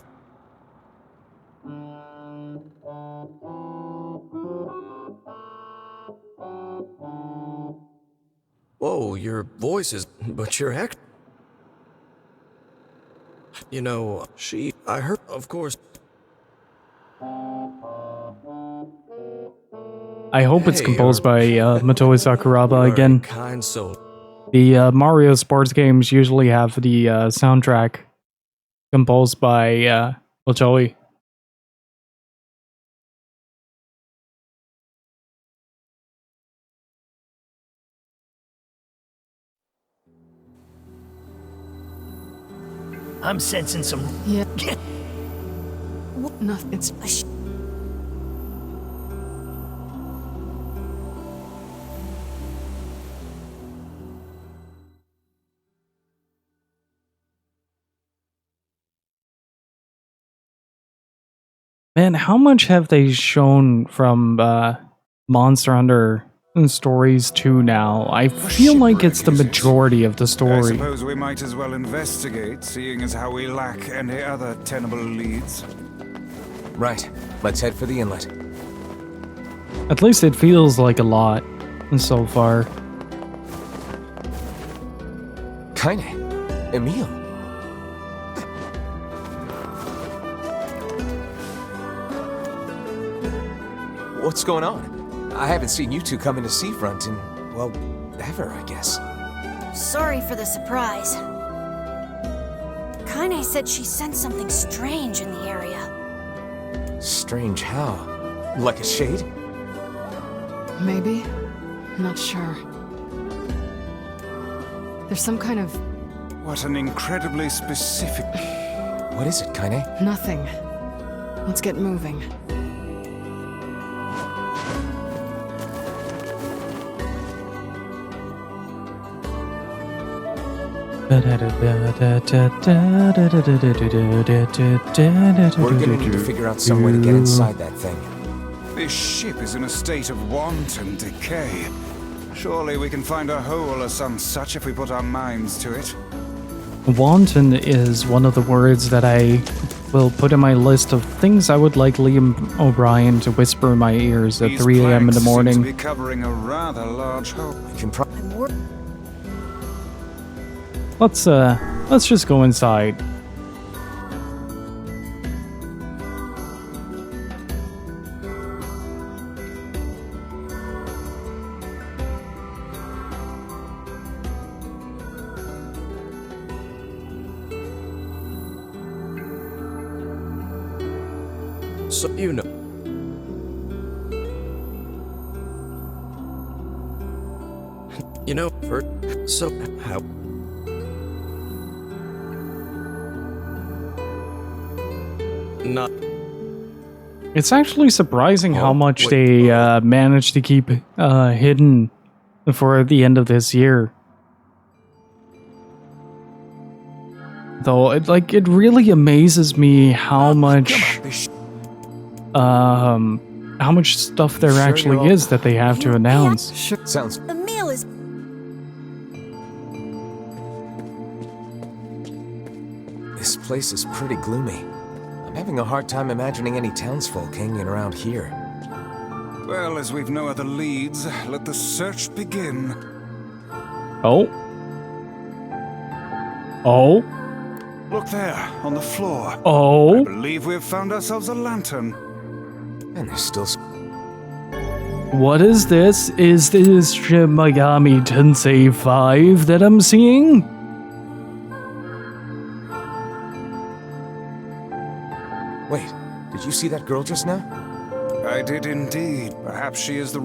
Whoa, your voice is. But your act. You know, I heard, of course. I hope it's composed by Motoi Sakuraba again. Kind soul. The Mario sports games usually have the soundtrack composed by Motoi. I'm sensing some. Yeah. Nothing. It's. Man, how much have they shown from Monster Hunter Stories 2 now? I feel like it's the majority of the I story. suppose we might as well investigate, seeing as how we lack any other tenable leads. Right. Let's head for the inlet. At least it feels like a lot so far. Kaine. Emil. What's going on? I haven't seen you two come into Seafront in, well, ever, I guess. Sorry for the surprise. Kaine said she sensed something strange in the area. Strange how? Like a shade? Maybe? Not sure. There's some kind of... What an incredibly specific... What is it, Kaine? Nothing. Let's get moving. We're gonna need to figure out some way to get inside that thing. This ship is in a state of wanton decay. Surely we can find a hole or some such if we put our minds to it. Wanton is one of the words that I will put in my list of things I would like Liam O'Brien to whisper in my ears at 3 a.m. in the morning. Seem to be covering a rather large hole. Let's just go inside. So you know. You know, so how? Not. It's actually surprising how much they managed to keep hidden for the end of this year. Though it really amazes me how much stuff there actually is that they have to announce. Sounds. The meal is. This place is pretty gloomy. I'm having a hard time imagining any townsfolk hanging around here. Well, as we've no other leads, let the search begin. Oh. Oh. Look there, on the floor. Oh. I believe we've found ourselves a lantern. And there's still... What is this? Is this Shin Megami Tensei 5 that I'm seeing? Wait, did you see that girl just now? I did indeed. Perhaps she is the...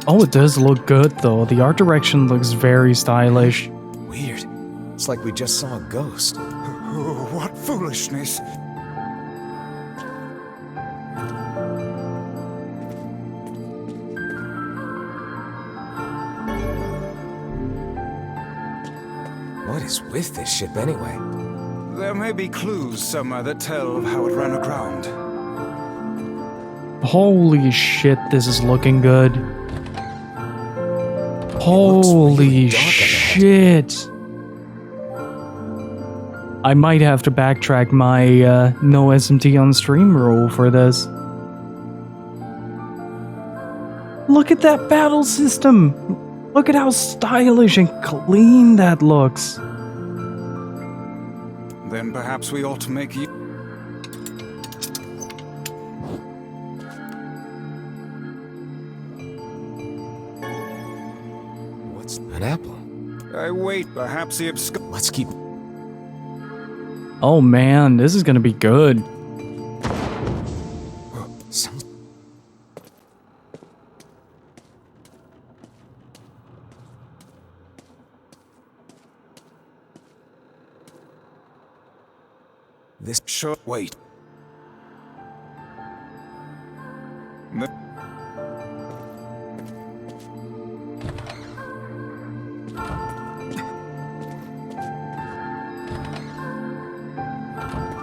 Oh, it does look good though. The art direction looks very stylish. Weird. almost like we just saw a ghost. Oh, what foolishness! What is with this ship anyway? There may be clues somewhere that tell of how it ran aground. Holy shit, this is looking good. Holy shit. I might have to backtrack my no SMT on stream rule for this. Look at that battle system. Look at how stylish and clean that looks. Then perhaps we ought to make you... What's an apple? I wait, perhaps the Let's keep... Oh man, this is gonna be good. This short wait.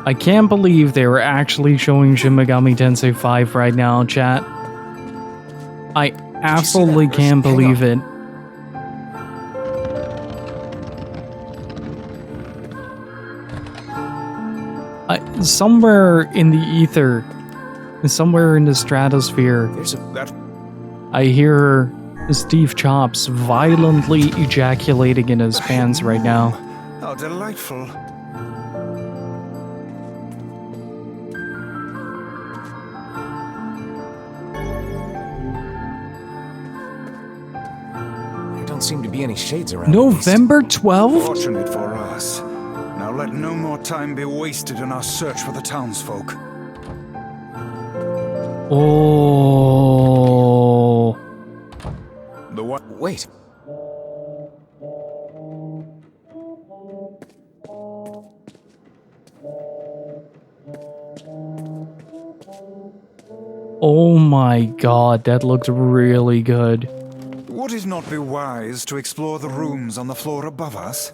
I can't believe they were actually showing Shin Megami Tensei 5 right now, chat. I absolutely can't believe it. Somewhere in the ether, somewhere in the stratosphere, I hear Steve Chops violently ejaculating in his pants right now. How delightful. There don't seem to be any shades around. November 12th? Fortunate for us. Now let no more time be wasted in our search for the townsfolk. Oh. The what? Wait. Oh my god, that looks really good. Would it not be wise to explore the rooms on the floor above us?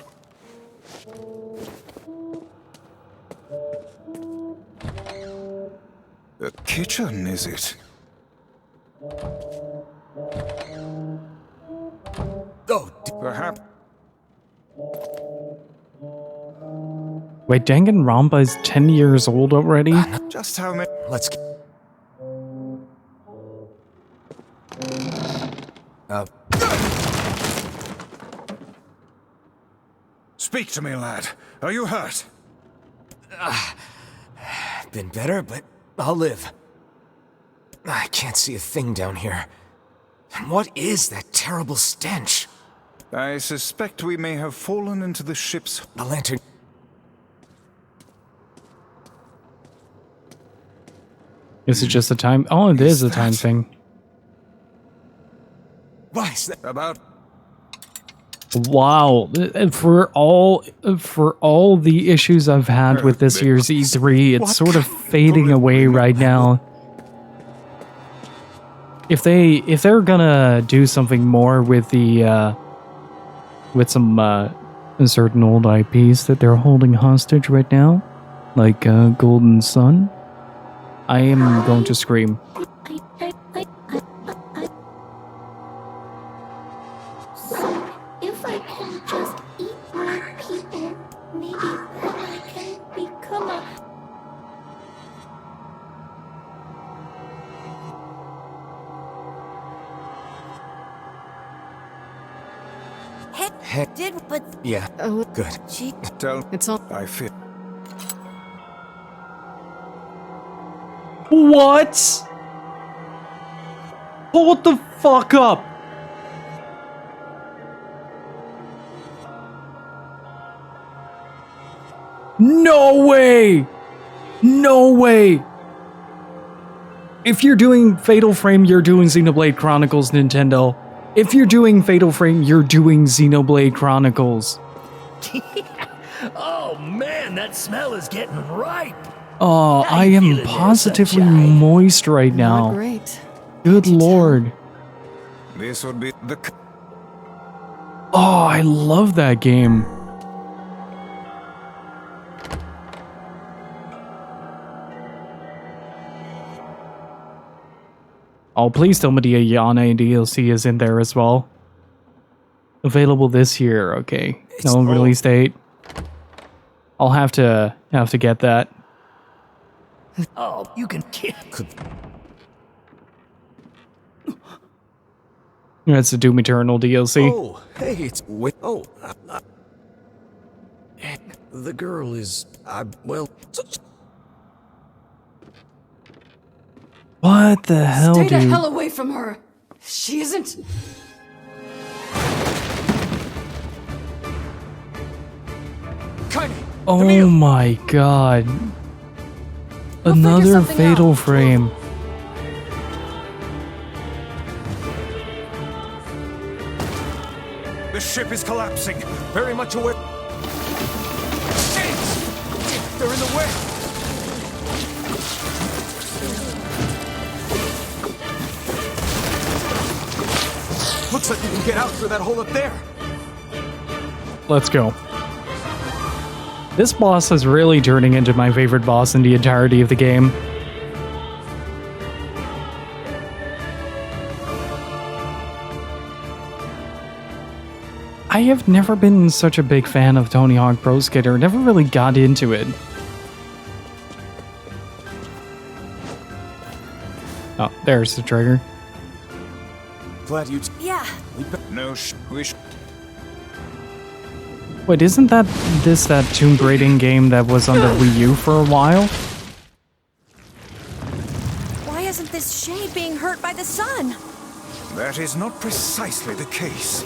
A kitchen, is it? Oh, perhaps. Wait, Danganronpa is 10 years old already? Just how many? Let's. Speak to me, lad. Are you hurt? Been better, but I'll live. I can't see a thing down here. What is that terrible stench? I suspect we may have fallen into the ship's... A lantern. Is it just a time? Oh, it is a time thing. Why is that about? Wow, for all the issues I've had with this year's E3, it's sort of fading away right now. If they're gonna do something more with the with some certain old IPs that they're holding hostage right now, like Golden Sun, I am going to scream. If I can just eat my people, maybe then I can become a... Heck. But Yeah. Good. Tell. It's all. I feel. What? Hold the fuck up! No way! No way! If you're doing Fatal Frame, you're doing Xenoblade Chronicles, Nintendo. If you're doing Fatal Frame, you're doing Xenoblade Chronicles. Oh man, that smell is getting ripe. Oh, How I you am feeling there, positively sunshine? moist right now. Not great. Good lord. This would be the... Oh, I love that game. Oh, please tell me the Ayane DLC is in there as well. Available this year, okay. No release date. I'll have to get that. Oh, you can kill. That's the Doom Eternal DLC. Oh, hey, it's with. Oh, the girl is. Well. What the hell, Stay dude? the hell away from her. She isn't. Oh my god. Another fatal frame. The ship is collapsing. Very much aware. Shades! They're in the way! Looks like you can get out through that hole up there. Let's go. This boss is really turning into my favorite boss in the entirety of the game. I have never been such a big fan of Tony Hawk Pro Skater, never really got into it. Oh, there's the trigger. Glad you. Yeah. No, Wait, isn't that tomb grading game that was on the Wii U for a while? Why isn't this shade being hurt by the sun? That is not precisely the case.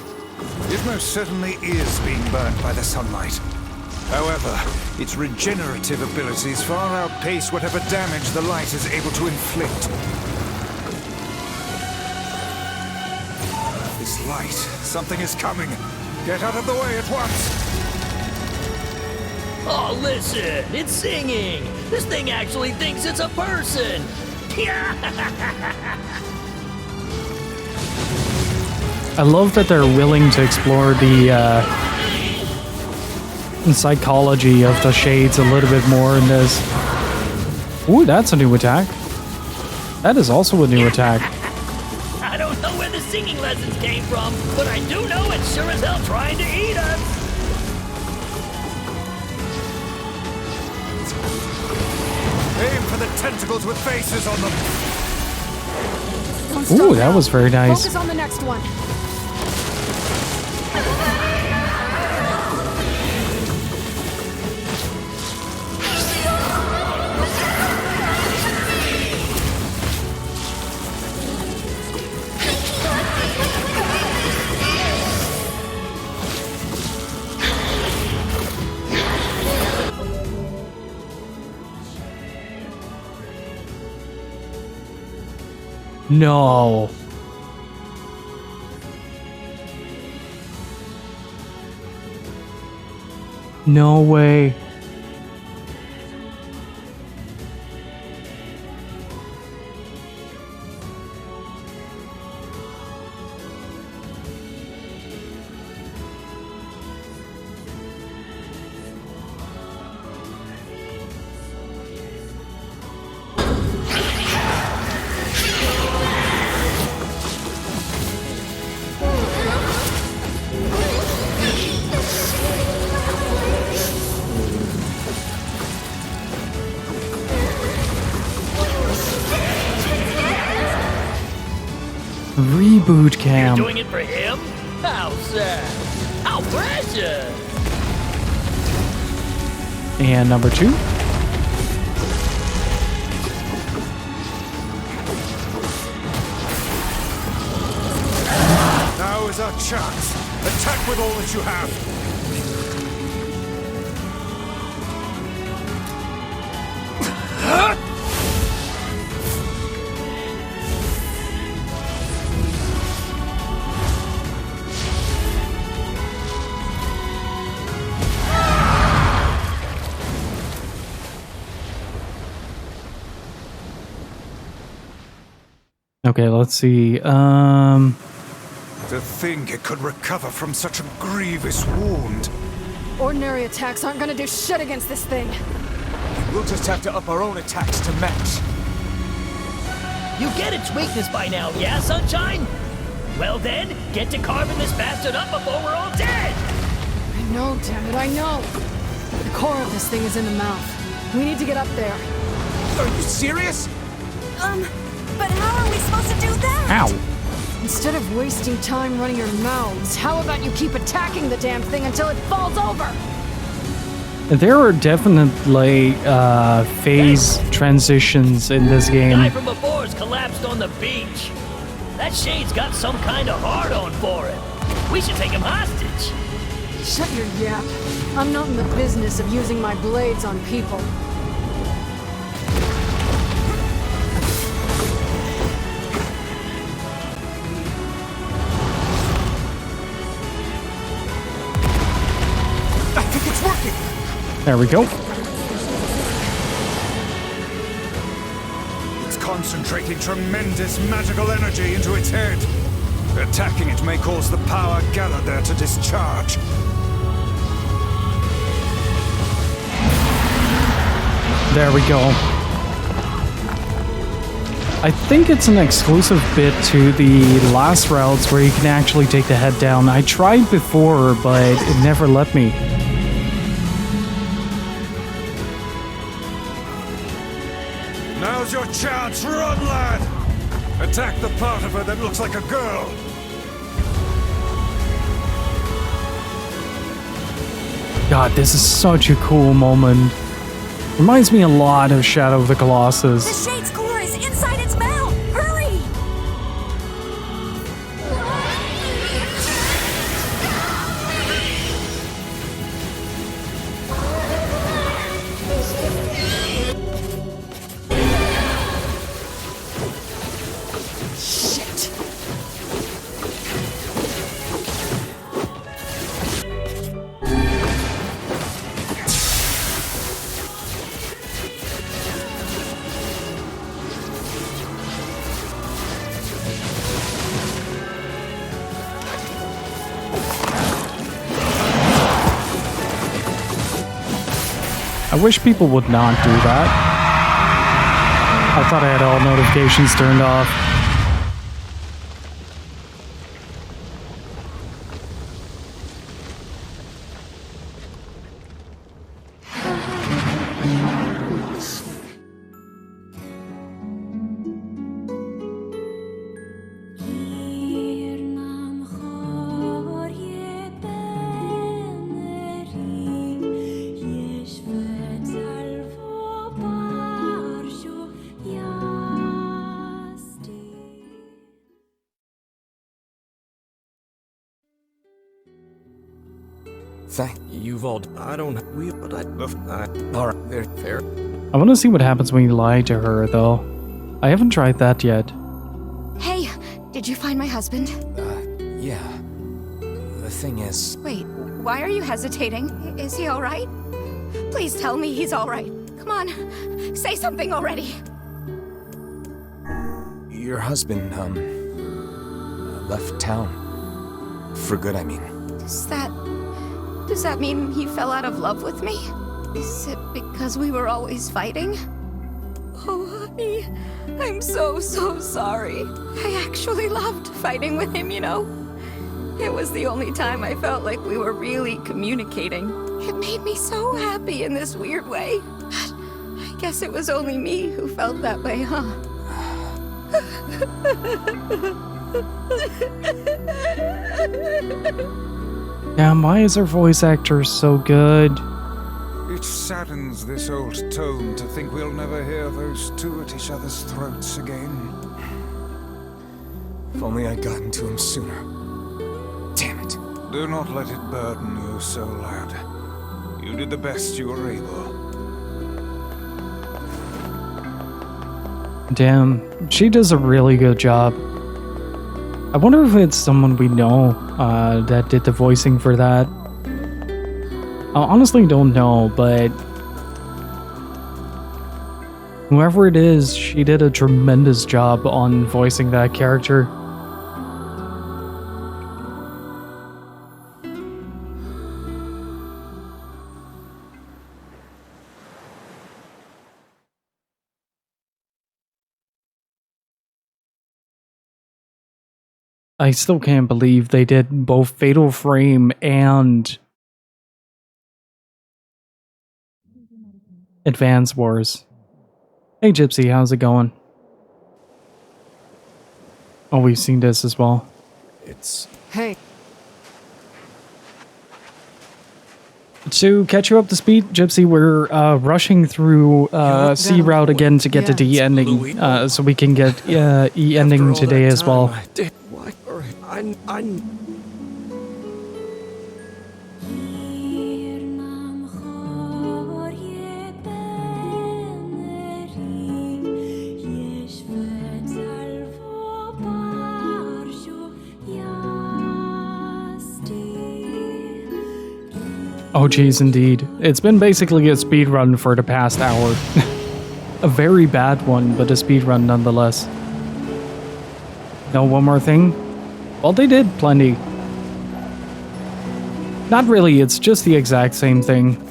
It most certainly is being burned by the sunlight. However, its regenerative abilities far outpace whatever damage the light is able to inflict. This light, something is coming. Get out of the way at once! Oh, listen, it's singing. This thing actually thinks it's a person. I love that they're willing to explore the psychology of the shades a little bit more in this. Ooh, that's a new attack. That is also a new attack. I don't know where the singing lessons came from, but I do know it's sure as hell trying to eat us. Aim for the tentacles with faces on them! Don't stop Ooh, that now. was very nice. Focus on the next one. No. No way. Reboot camp. You're doing it for him? How sad. How precious. And number 2. Now is our chance. Attack with all that you have. Okay, let's see. To think it could recover from such a grievous wound. Ordinary attacks aren't gonna do shit against this thing. We'll just have to up our own attacks to match. You get its weakness by now, yeah, Sunshine? Well then, get to carving this bastard up before we're all dead! I know, damn it, I know. The core of this thing is in the mouth. We need to get up there. Are you serious? But how are we supposed to do that? Ow. Instead of wasting time running your mouths, how about you keep attacking the damn thing until it falls over? There are definitely phase transitions in this The game. guy from before's collapsed on the beach. That shade's got some kind of hard-on for him. We should take him hostage. Shut your yap. I'm not in the business of using my blades on people. I think it's working. There we go. It's concentrating tremendous magical energy into its head. Attacking it may cause the power gathered there to discharge. There we go. I think it's an exclusive bit to the last routes where you can actually take the head down. I tried before, but it never let me. Now's your chance, run, lad! Attack the part of her that looks like a girl. God, this is such a cool moment. Reminds me a lot of Shadow of the Colossus. The shade's core is inside its mouth! Hurry! Shit! I wish people would not do that. I thought I had all notifications turned off. Thank you've all. I don't. We. But I. All right. They're fair. I want to see what happens when you lie to her, though. I haven't tried that yet. Hey, did you find my husband? Yeah. The thing is. Wait, why are you hesitating? Is he alright? Please tell me he's alright. Come on, say something already. Your husband, left town. For good, I mean. Does that mean he fell out of love with me? Is it because we were always fighting? Oh, honey, I'm so sorry. I actually loved fighting with him, you know? It was the only time I felt like we were really communicating. It made me so happy in this weird way. I guess it was only me who felt that way, huh? Damn, why is her voice actor so good? It saddens this old tone to think we'll never hear those two at each other's throats again. If only I'd gotten to him sooner. Damn it. Do not let it burden you so, lad. You did the best you were able. Damn, she does a really good job. I wonder if it's someone we know that did the voicing for that. I honestly don't know, but Whoever it is, she did a tremendous job on voicing that character. I still can't believe they did both Fatal Frame and Advance Wars. Hey Gypsy, how's it going? Oh, we've seen this as well. It's... Hey. To catch you up to speed, Gypsy, we're rushing through C route again to get to D ending, so we can get E ending today as well. Oh geez, indeed. It's been basically a speed run for the past hour. A very bad one, but a speed run nonetheless. No, one more thing? Well, they did plenty. Not really, it's just the exact same thing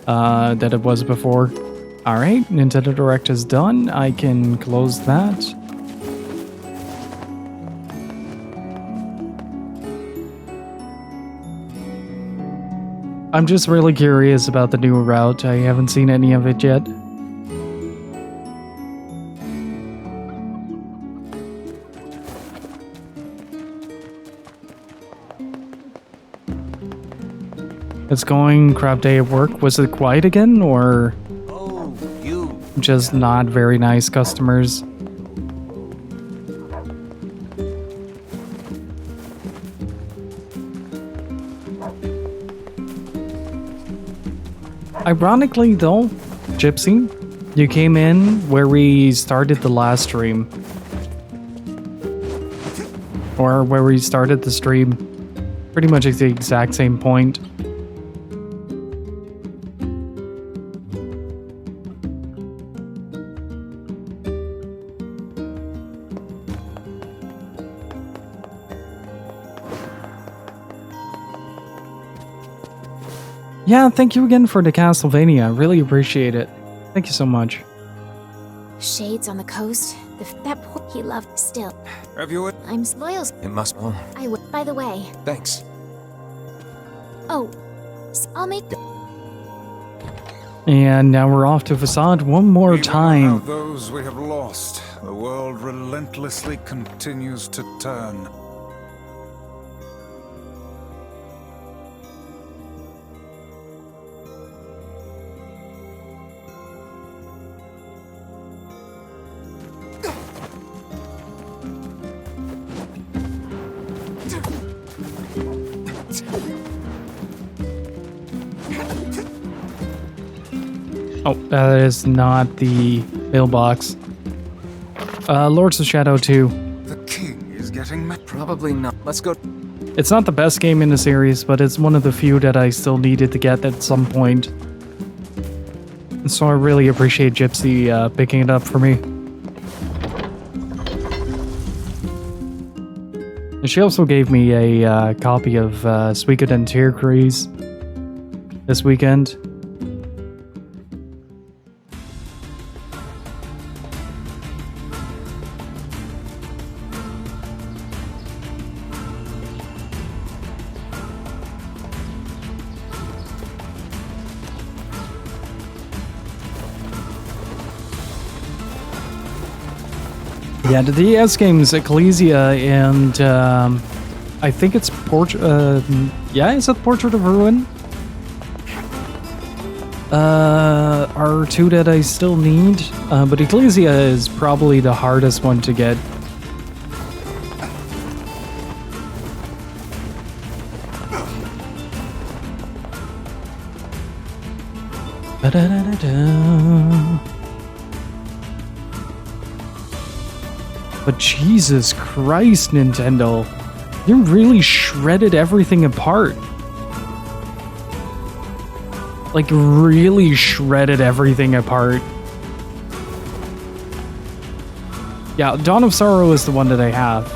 that it was before. Alright, Nintendo Direct is done. I can close that. I'm just really curious about the new route. I haven't seen any of it yet. It's going crap day at work. Was it quiet again, or just not very nice customers? Ironically though, Gypsy, you came in where we started the last stream. Or where we started the stream. Pretty much at the exact same point. Yeah, thank you again for the Castlevania. Really appreciate it. Thank you so much. Shades on the coast. That poor he loved still. Have you? I'm loyal. It must. Oh, I would. By the way. thanks. Oh, I'll make. And now we're off to Facade one more time. Now those we have lost. The world relentlessly continues to turn. Oh, that is not the mailbox. Lords of Shadow 2. The king is getting mad. Probably not. Let's go. It's not the best game in the series, but it's one of the few that I still needed to get at some point. So I really appreciate Gypsy picking it up for me. And she also gave me a copy of Suikoden Tear Cruise this weekend. Yeah, the DS games, Ecclesia, and I think it's yeah, is it Portrait of Ruin? Are two that I still need, but Ecclesia is probably the hardest one to get. Ba-da-da-da-da. But Jesus Christ, Nintendo, you really shredded everything apart. Like, really shredded everything apart. Yeah, Dawn of Sorrow is the one that I have.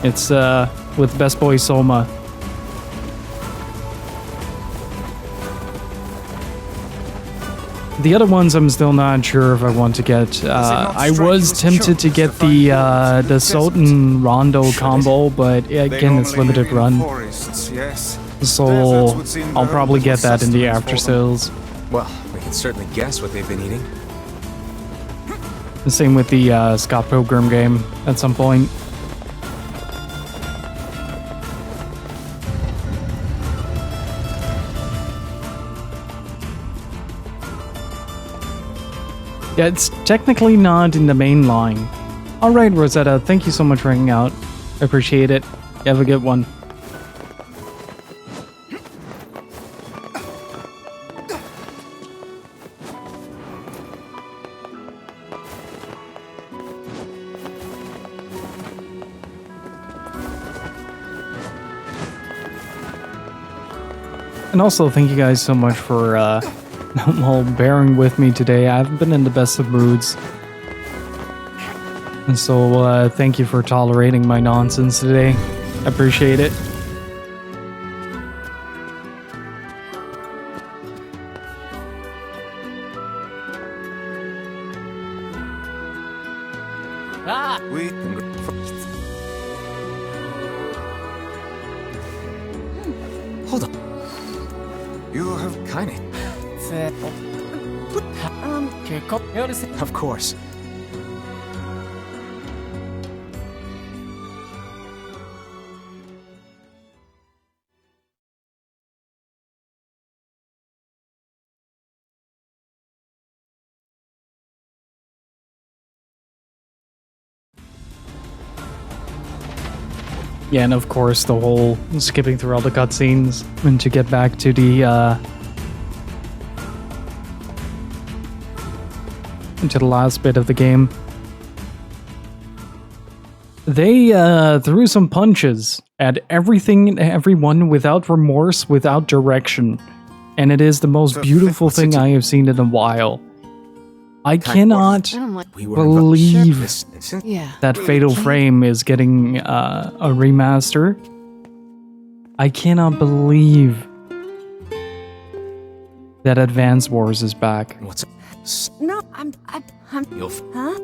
It's with Best Boy Soma. The other ones I'm still not sure if I want to get. I was tempted to get the Sultan Rondo combo, but again, it's limited run. So I'll probably get that in the after sales. Well, we can certainly guess what they've been eating. The same with the Scott Pilgrim game at some point. Yeah, it's technically not in the main line. Alright, Rosetta, thank you so much for hanging out. I appreciate it. You have a good one. And also, thank you guys so much for well, bearing with me today. I haven't been in the best of moods. And so, thank you for tolerating my nonsense today. I appreciate it. Hold on. You have kind of. Of course. Yeah, and of course the whole skipping through all the cutscenes and to get back to the into the last bit of the game. They threw some punches at everything and everyone without remorse, without direction. And it is the most beautiful thing I have seen in a while. I cannot believe that Fatal Frame is getting a remaster. I cannot believe that Advance Wars is back. What's No, I'm You'll huh?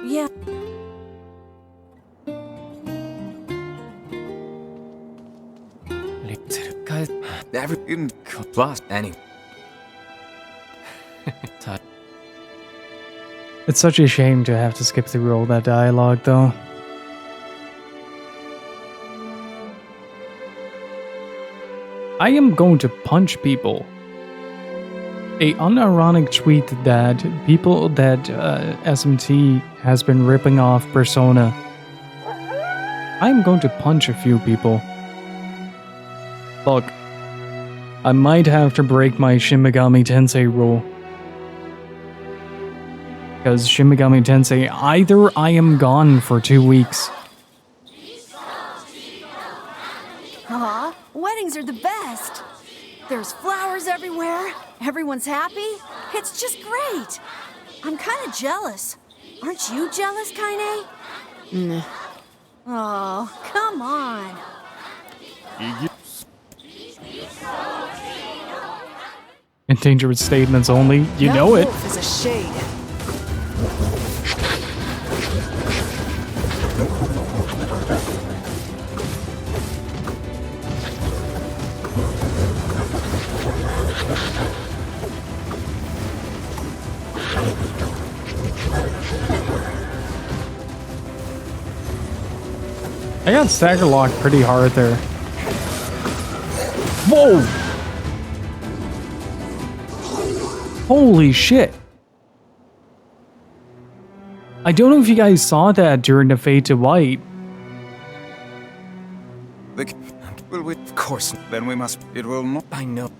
Yeah. Every plus any. It's such a shame to have to skip through all that dialogue, though. I am going to punch people. A unironic tweet that people that SMT has been ripping off Persona. I am going to punch a few people. Look, I might have to break my Shin Megami Tensei rule. Because Shin Megami Tensei, either I am gone for 2 weeks. Aw, weddings are the best. There's flowers everywhere. Everyone's happy. It's just great. I'm kind of jealous. Aren't you jealous, Kaine? Nah. Oh, come on. Endangered statements only. You know it. Wolf is a shade. I got stagger locked pretty hard there. Whoa! Holy shit. I don't know if you guys saw that during the Fade to White. Of course, then we must. It will not. I know.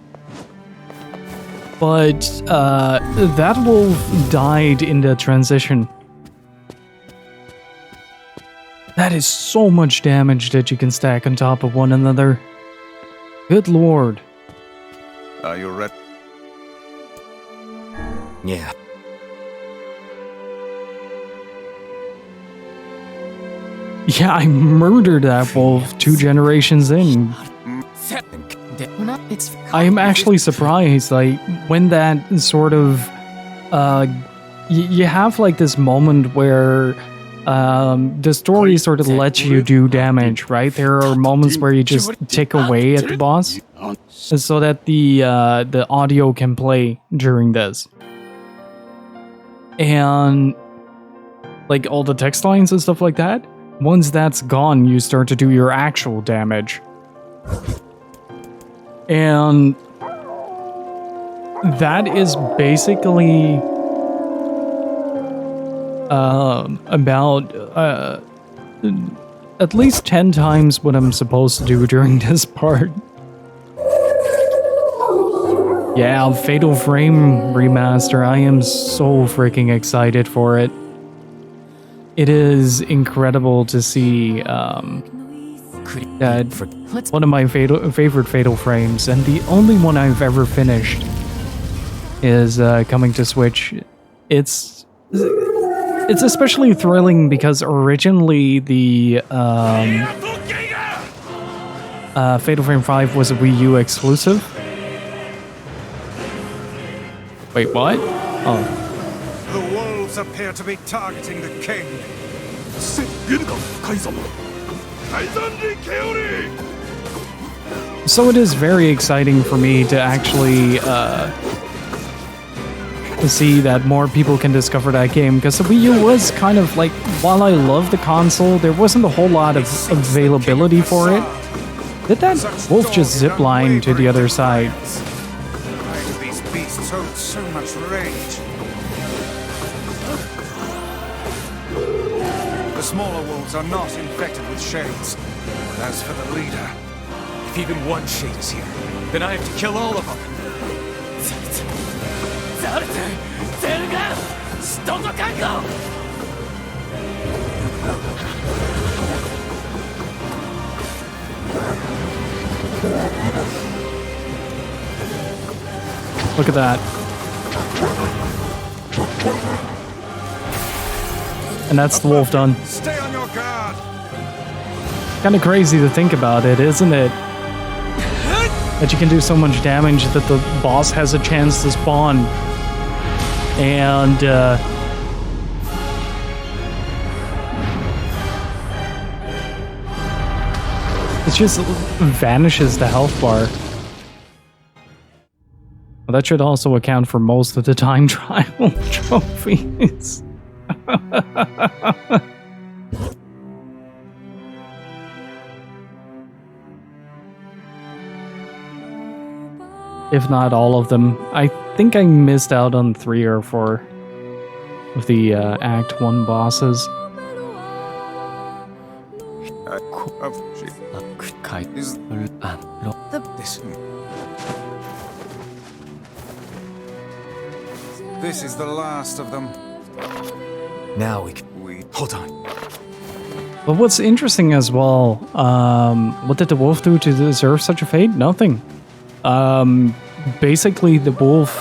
But that wolf died in the transition. That is so much damage that you can stack on top of one another. Good lord. Are you ready? Yeah. Yeah, I murdered that wolf 2 generations in. I am actually surprised, like, when that sort of, you have like this moment where the story sort of lets you do damage, right? There are moments where you just tick away at the boss so that the audio can play during this. And like all the text lines and stuff like that, once that's gone, you start to do your actual damage. And that is basically about at least 10 times what I'm supposed to do during this part. Yeah, Fatal Frame remaster. I am so freaking excited for it. It is incredible to see that one of my favorite Fatal Frames, and the only one I've ever finished, is coming to Switch. It's especially thrilling because originally the Fatal Frame 5 was a Wii U exclusive. Wait, what? Oh. The wolves appear to be targeting the king. So it is very exciting for me to actually see that more people can discover that game, because the Wii U was kind of like, while I love the console, there wasn't a whole lot of availability for it. Did that wolf just zipline to the other side? These beasts hold so much rage. The smaller wolves are not infected with shades. But as for the leader, If even one shade is here, then I have to kill all of them. Look at that. And that's the wolf done. stay on your guard. Kind of crazy to think about it, isn't it? That you can do so much damage that the boss has a chance to spawn. And, it just vanishes the health bar. Well, that should also account for most of the time trial trophies. If not all of them. I think I missed out on 3 or 4 of the Act 1 bosses. This is the last of them. Now we hold on. But what's interesting as well, what did the wolf do to deserve such a fate? Nothing. Basically the wolf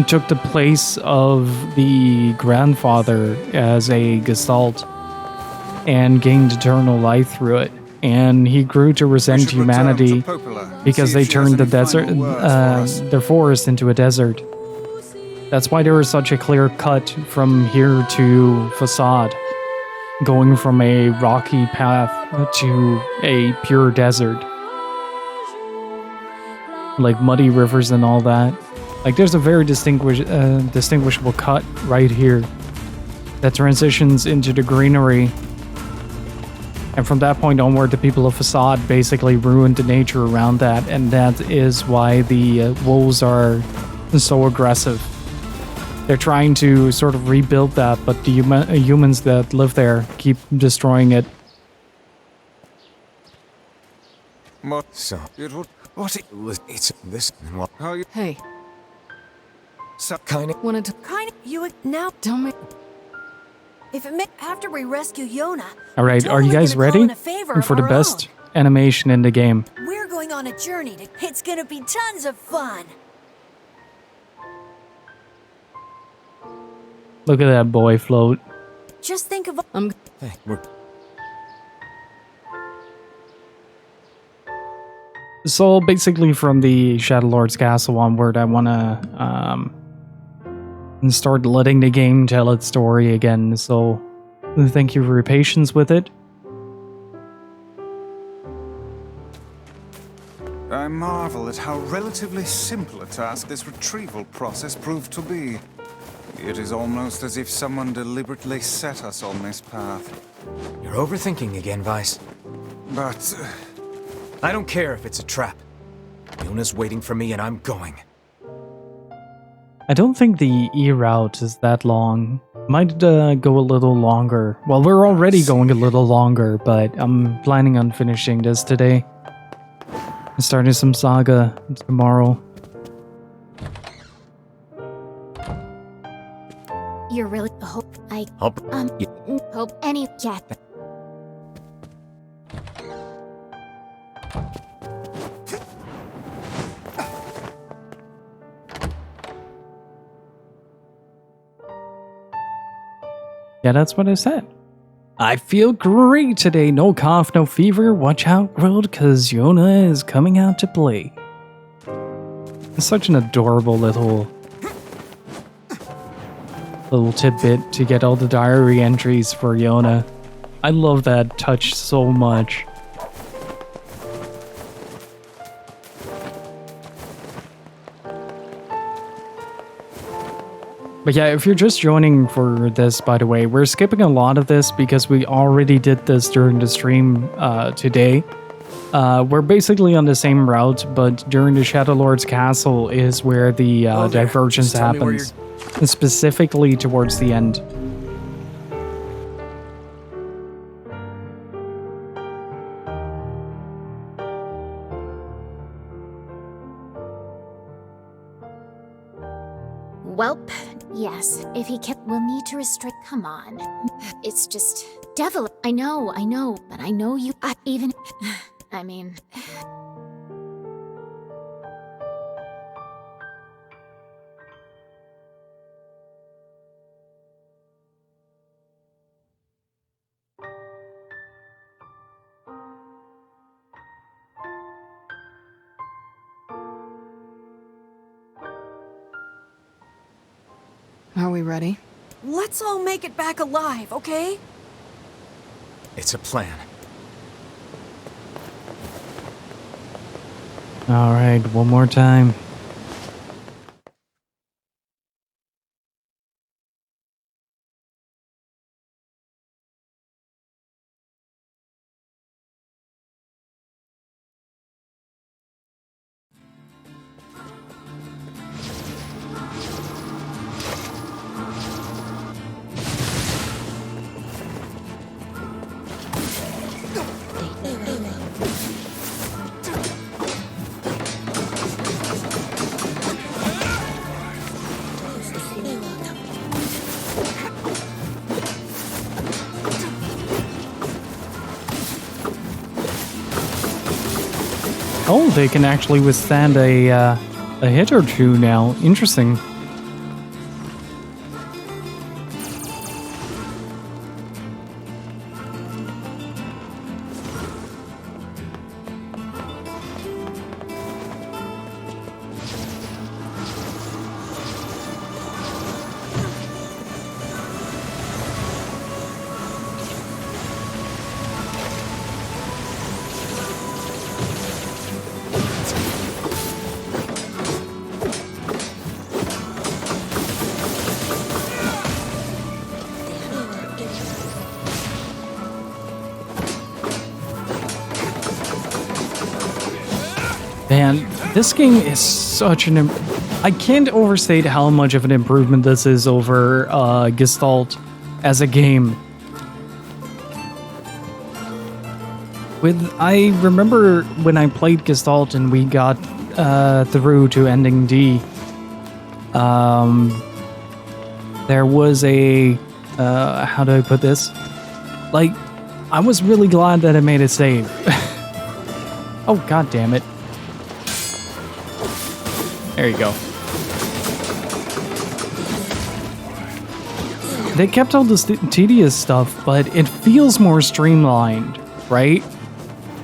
took the place of the grandfather as a gestalt and gained eternal life through it. And he grew to resent humanity because they turned the desert, their forest into a desert. That's why there was such a clear cut from here to Facade, going from a rocky path to a pure desert. Like muddy rivers and all that. Like there's a very distinguishable cut right here that transitions into the greenery. And from that point onward, the people of Facade basically ruined the nature around that, and that is why the wolves are so aggressive. They're trying to sort of rebuild that, but the humans that live there keep destroying it. So, it's this and what? Hey. So, Wanted to You now tell me if it after we rescue Yona. All right, are you guys ready for the best animation in the game? We're going going on a journey to... It's gonna be tons of fun. Look at that boy float. Just think of... Hey, we're... So basically from the Shadow Lord's Castle onward, I want to start letting the game tell its story again. So thank you for your patience with it. I marvel at how relatively simple a task this retrieval process proved to be. It is almost as if someone deliberately set us on this path. You're overthinking again, Vice. But... I don't care if it's a trap. Yona's waiting for me and I'm going. I don't think the E-route is that long. Might go a little longer. Well, we're already going a little longer, but I'm planning on finishing this today. Starting some saga tomorrow. You're really hope I hope any cat. Yeah, that's what I said. I feel great today. No cough, no fever. Watch out, world, because Yona is coming out to play. It's such an adorable little tidbit to get all the diary entries for Yona. I love that touch so much. But yeah, if you're just joining for this, by the way, we're skipping a lot of this because we already did this during the stream today. We're basically on the same route, but during the Shadow Lord's Castle is where the divergence happens, and specifically towards the end. Welp, yes, if he kept, we'll need to restrict. Come on. It's just devil. I know, but I know you. I mean. Are we ready? Let's all make it back alive, okay? It's a plan. All right, one more time. Oh, they can actually withstand a hit or two now. Interesting. Man, this game is such an... I can't overstate how much of an improvement this is over Gestalt as a game. I remember when I played Gestalt and we got through to ending D, there was a... how do I put this? Like, I was really glad that I made a save. Oh, god damn it. There you go. They kept all this tedious stuff, but it feels more streamlined, right?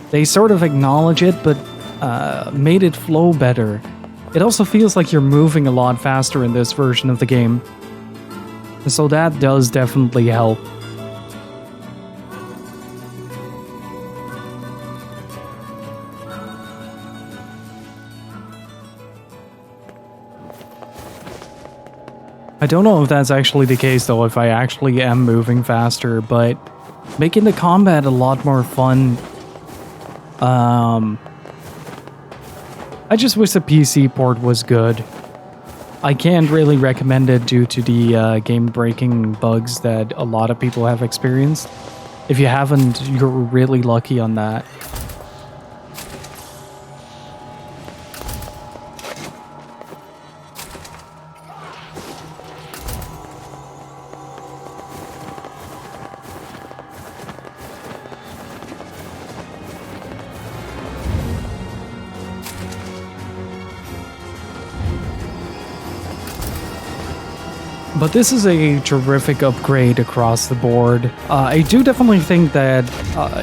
They sort of acknowledge it, but made it flow better. It also feels like you're moving a lot faster in this version of the game. So that does definitely help. I don't know if that's actually the case though, if I actually am moving faster, but making the combat a lot more fun. I just wish the PC port was good. I can't really recommend it due to the game-breaking bugs that a lot of people have experienced. If you haven't, you're really lucky on that. But this is a terrific upgrade across the board. I do definitely think that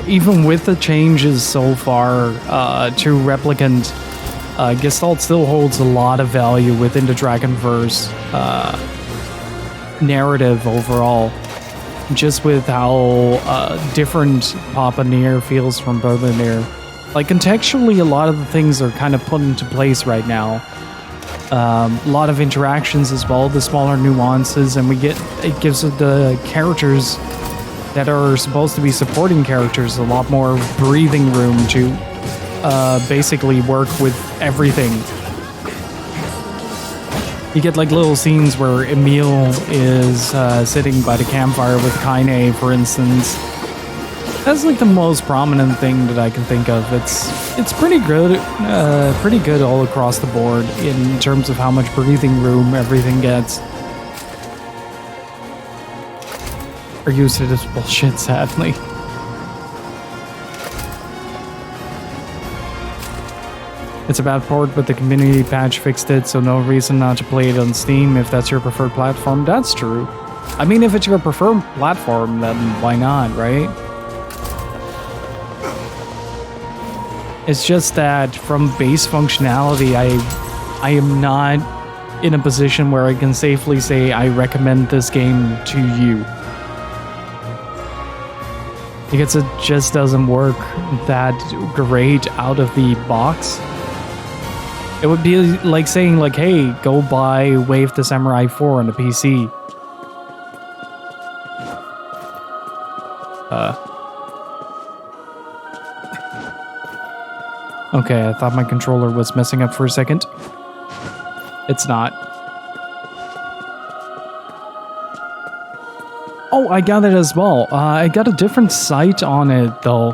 even with the changes so far to Replicant, Gestalt still holds a lot of value within the Dragonverse narrative overall. Just with how different Papa Nier feels from Brother Nier. Like contextually, a lot of the things are kind of put into place right now. A lot of interactions as well, the smaller nuances, and it gives the characters that are supposed to be supporting characters a lot more breathing room to basically work with everything. You get like little scenes where Emil is sitting by the campfire with Kaine, for instance. That's like the most prominent thing that I can think of. It's pretty good all across the board in terms of how much breathing room everything gets. Are used to this bullshit, sadly. It's a bad port, but the community patch fixed it, so no reason not to play it on Steam if that's your preferred platform. That's true. I mean, if it's your preferred platform, then why not, right? It's just that from base functionality, I am not in a position where I can safely say I recommend this game to you. Because it just doesn't work that great out of the box. It would be like saying like, hey, go buy Wave the Samurai 4 on the PC. Okay, I thought my controller was messing up for a second. It's not. Oh, I got it as well. I got a different site on it, though,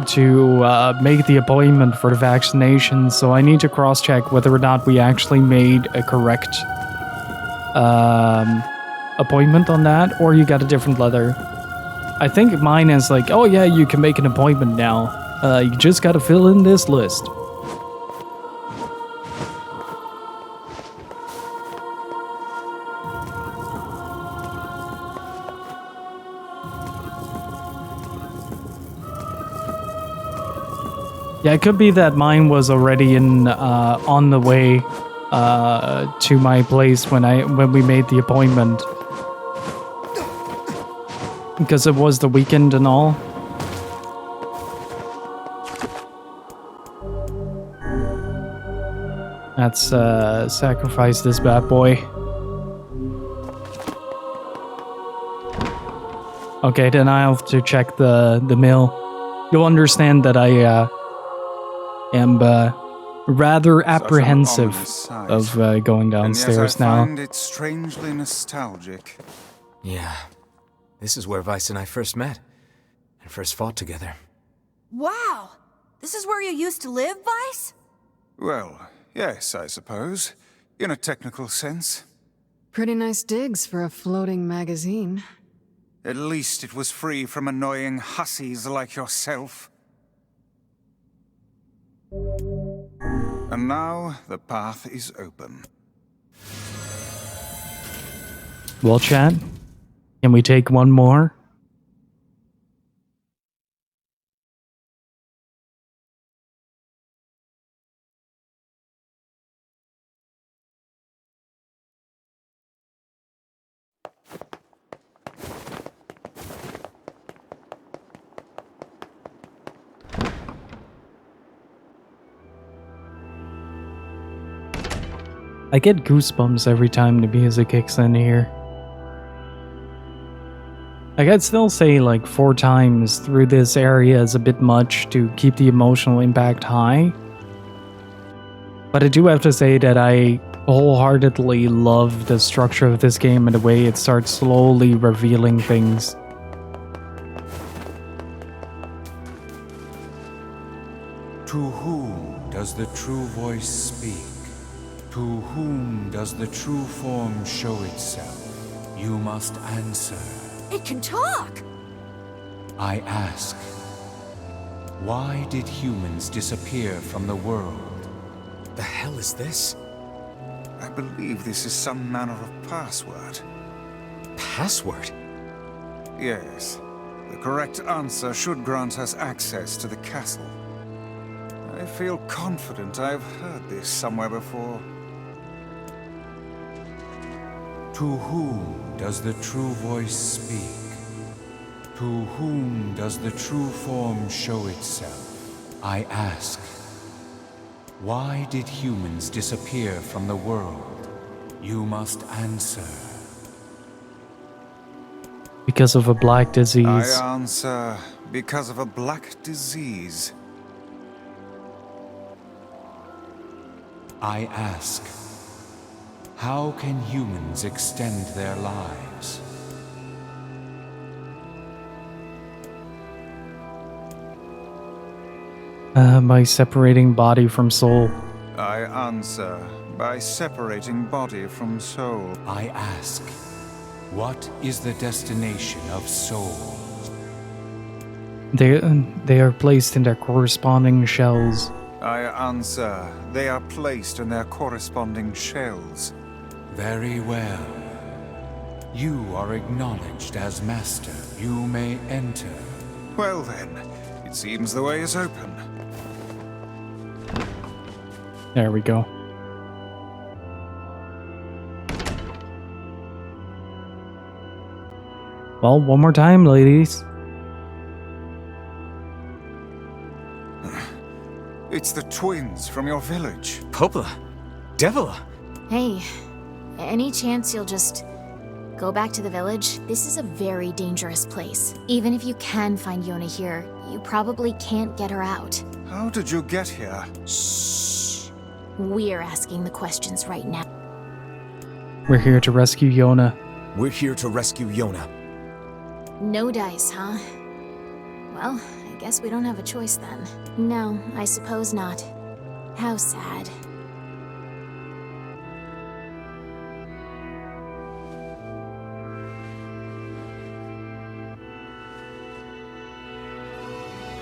to make the appointment for the vaccination, so I need to cross-check whether or not we actually made a correct appointment on that, or you got a different letter. I think mine is like, oh yeah, you can make an appointment now. You just gotta fill in this list. Yeah, it could be that mine was already on the way to my place when we made the appointment, because it was the weekend and all. Let's sacrifice this bad boy. Okay, then I have to check the mill. You'll understand that I am rather apprehensive of going downstairs now. I find it strangely nostalgic. Yeah, this is where Weiss and I first met, and first fought together. Wow! This is where you used to live, Weiss? Well, yes, I suppose. In a technical sense. Pretty nice digs for a floating magazine. At least it was free from annoying hussies like yourself. And now the path is open. Well, chat, can we take one more? I get goosebumps every time the music kicks in here. Like, I'd still say like 4 times through this area is a bit much to keep the emotional impact high. But I do have to say that I wholeheartedly love the structure of this game and the way it starts slowly revealing things. To whom does the true voice speak? To whom does the true form show itself? You must answer. It can talk! I ask, why did humans disappear from the world? The hell is this? I believe this is some manner of password. Password? Yes. The correct answer should grant us access to the castle. I feel confident I've heard this somewhere before. To whom does the true voice speak? To whom does the true form show itself? I ask, why did humans disappear from the world? You must answer. Because of a black disease. I answer, because of a black disease. I ask, how can humans extend their lives? By separating body from soul. I answer, by separating body from soul. I ask, what is the destination of souls? They are placed in their corresponding shells. I answer, they are placed in their corresponding shells. Very well. You are acknowledged as master. You may enter. Well then, it seems the way is open. There we go. Well, one more time, ladies. It's the twins from your village. Popola? Devila? Hey, any chance you'll just go back to the village? This is a very dangerous place. Even if you can find Yona here, you probably can't get her out. How did you get here? Shh. We're asking the questions right now. We're here to rescue Yona. We're here to rescue Yona. No dice, huh? Well, I guess we don't have a choice then. No, I suppose not. How sad.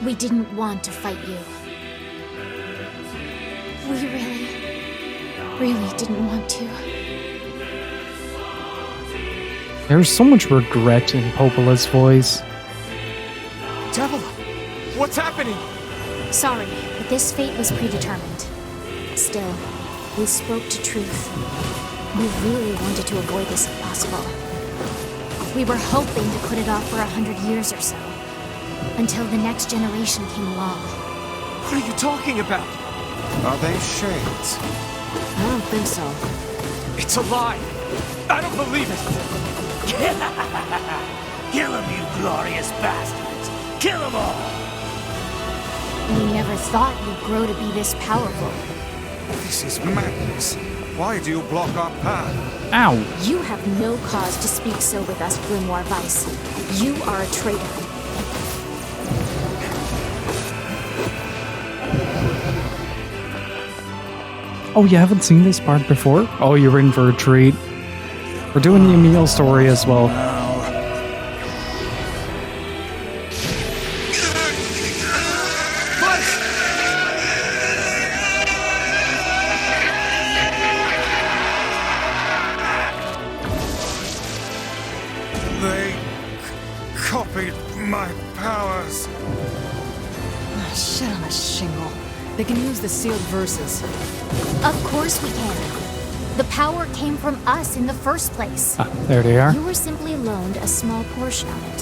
We didn't want to fight you. We really didn't want to. There's so much regret in Popola's voice. Devil, what's happening? Sorry, but this fate was predetermined. Still, we spoke to truth. We really wanted to avoid this if possible. We were hoping to put it off for 100 years or so, until the next generation came along. What are you talking about? Are they shades? I don't think so. It's a lie. I don't believe it. Kill them, you glorious bastards! Kill them all! We never thought you'd grow to be this powerful. This is madness. Why do you block our path? Ow! You have no cause to speak so with us, Grimoire Vice. You are a traitor. Oh, you haven't seen this part before? Oh, you're in for a treat. We're doing the Emil story as well. They can use the sealed verses. Of course we can. The power came from us in the first place. Ah, there they are. You were simply loaned a small portion of it.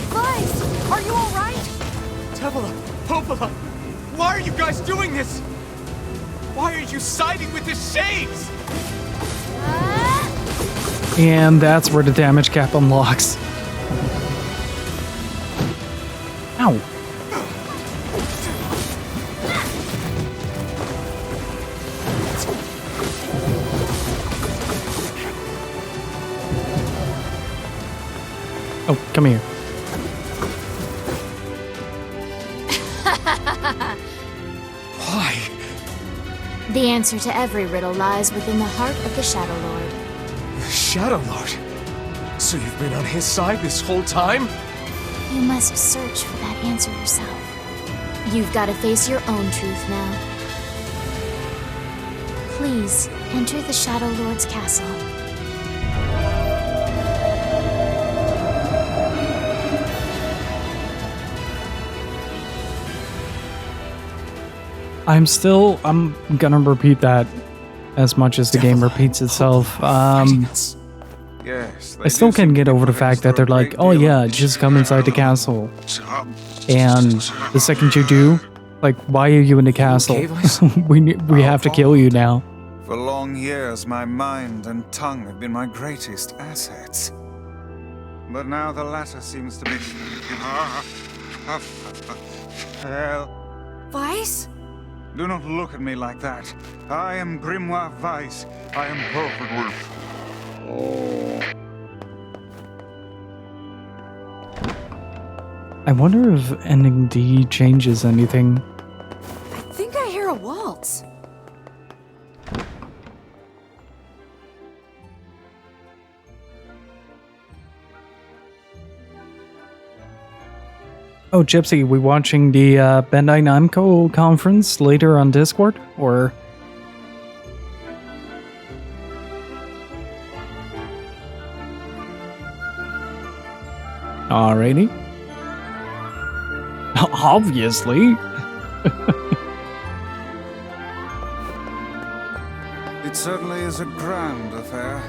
Vice, are you all right? Tevola, Popola, why are you guys doing this? Why are you siding with the Shades? And that's where the damage cap unlocks. Ow. Oh, come here. Why? The answer to every riddle lies within the heart of the Shadow Lord. Shadow Lord? So you've been on his side this whole time? You must search for that answer yourself. You've got to face your own truth now. Please, enter the Shadow Lord's castle. I'm gonna repeat that as much as the game repeats itself. Yes, I still can't get over the fact that they're like, oh yeah, just come inside the castle. And the second you do, like, why are you in the castle? we have to kill you now. For long years, my mind and tongue have been my greatest assets. But now the latter seems to be... Hell. Vice? Do not look at me like that. I am Grimoire Weiss. I am perfectly... I wonder if ending D changes anything. I think I hear a waltz. Oh, Gypsy, we watching the Bandai Namco conference later on Discord, or? Alrighty. Obviously. It certainly is a grand affair.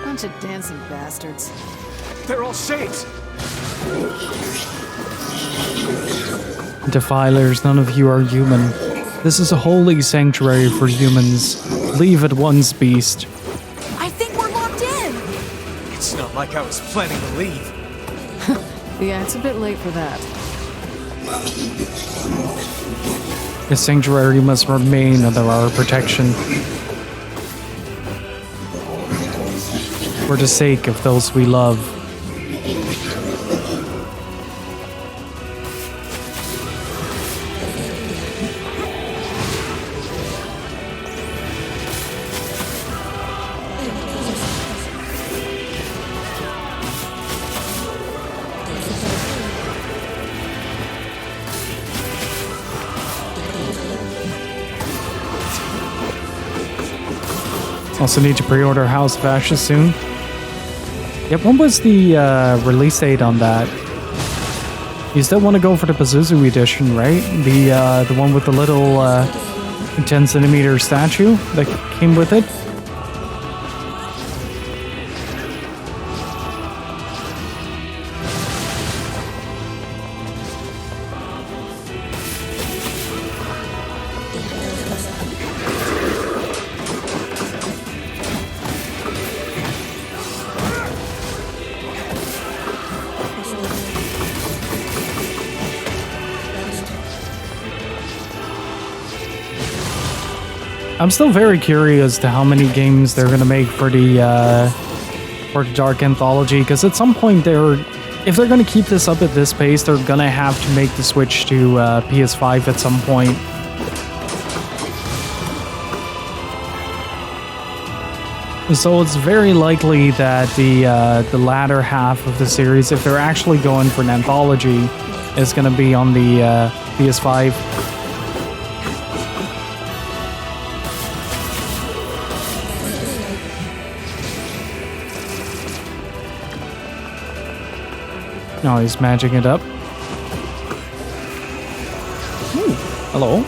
Bunch of dancing bastards. They're all Shades! Defilers, none of you are human. This is a holy sanctuary for humans. Leave at once, beast. I think we're locked in! It's not like I was planning to leave. Yeah, it's a bit late for that. The sanctuary must remain under our protection. For the sake of those we love. Also need to pre-order House of Ashes soon. Yep, when was the release date on that? You still want to go for the Pazuzu edition, right? The one with the little 10cm statue that came with it? I'm still very curious to how many games they're gonna make for the Dark Anthology, because at some point if they're gonna keep this up at this pace, they're gonna have to make the switch to PS5 at some point. So it's very likely that the latter half of the series, if they're actually going for an anthology, is gonna be on the PS5. No, he's magic it up. Ooh, hello.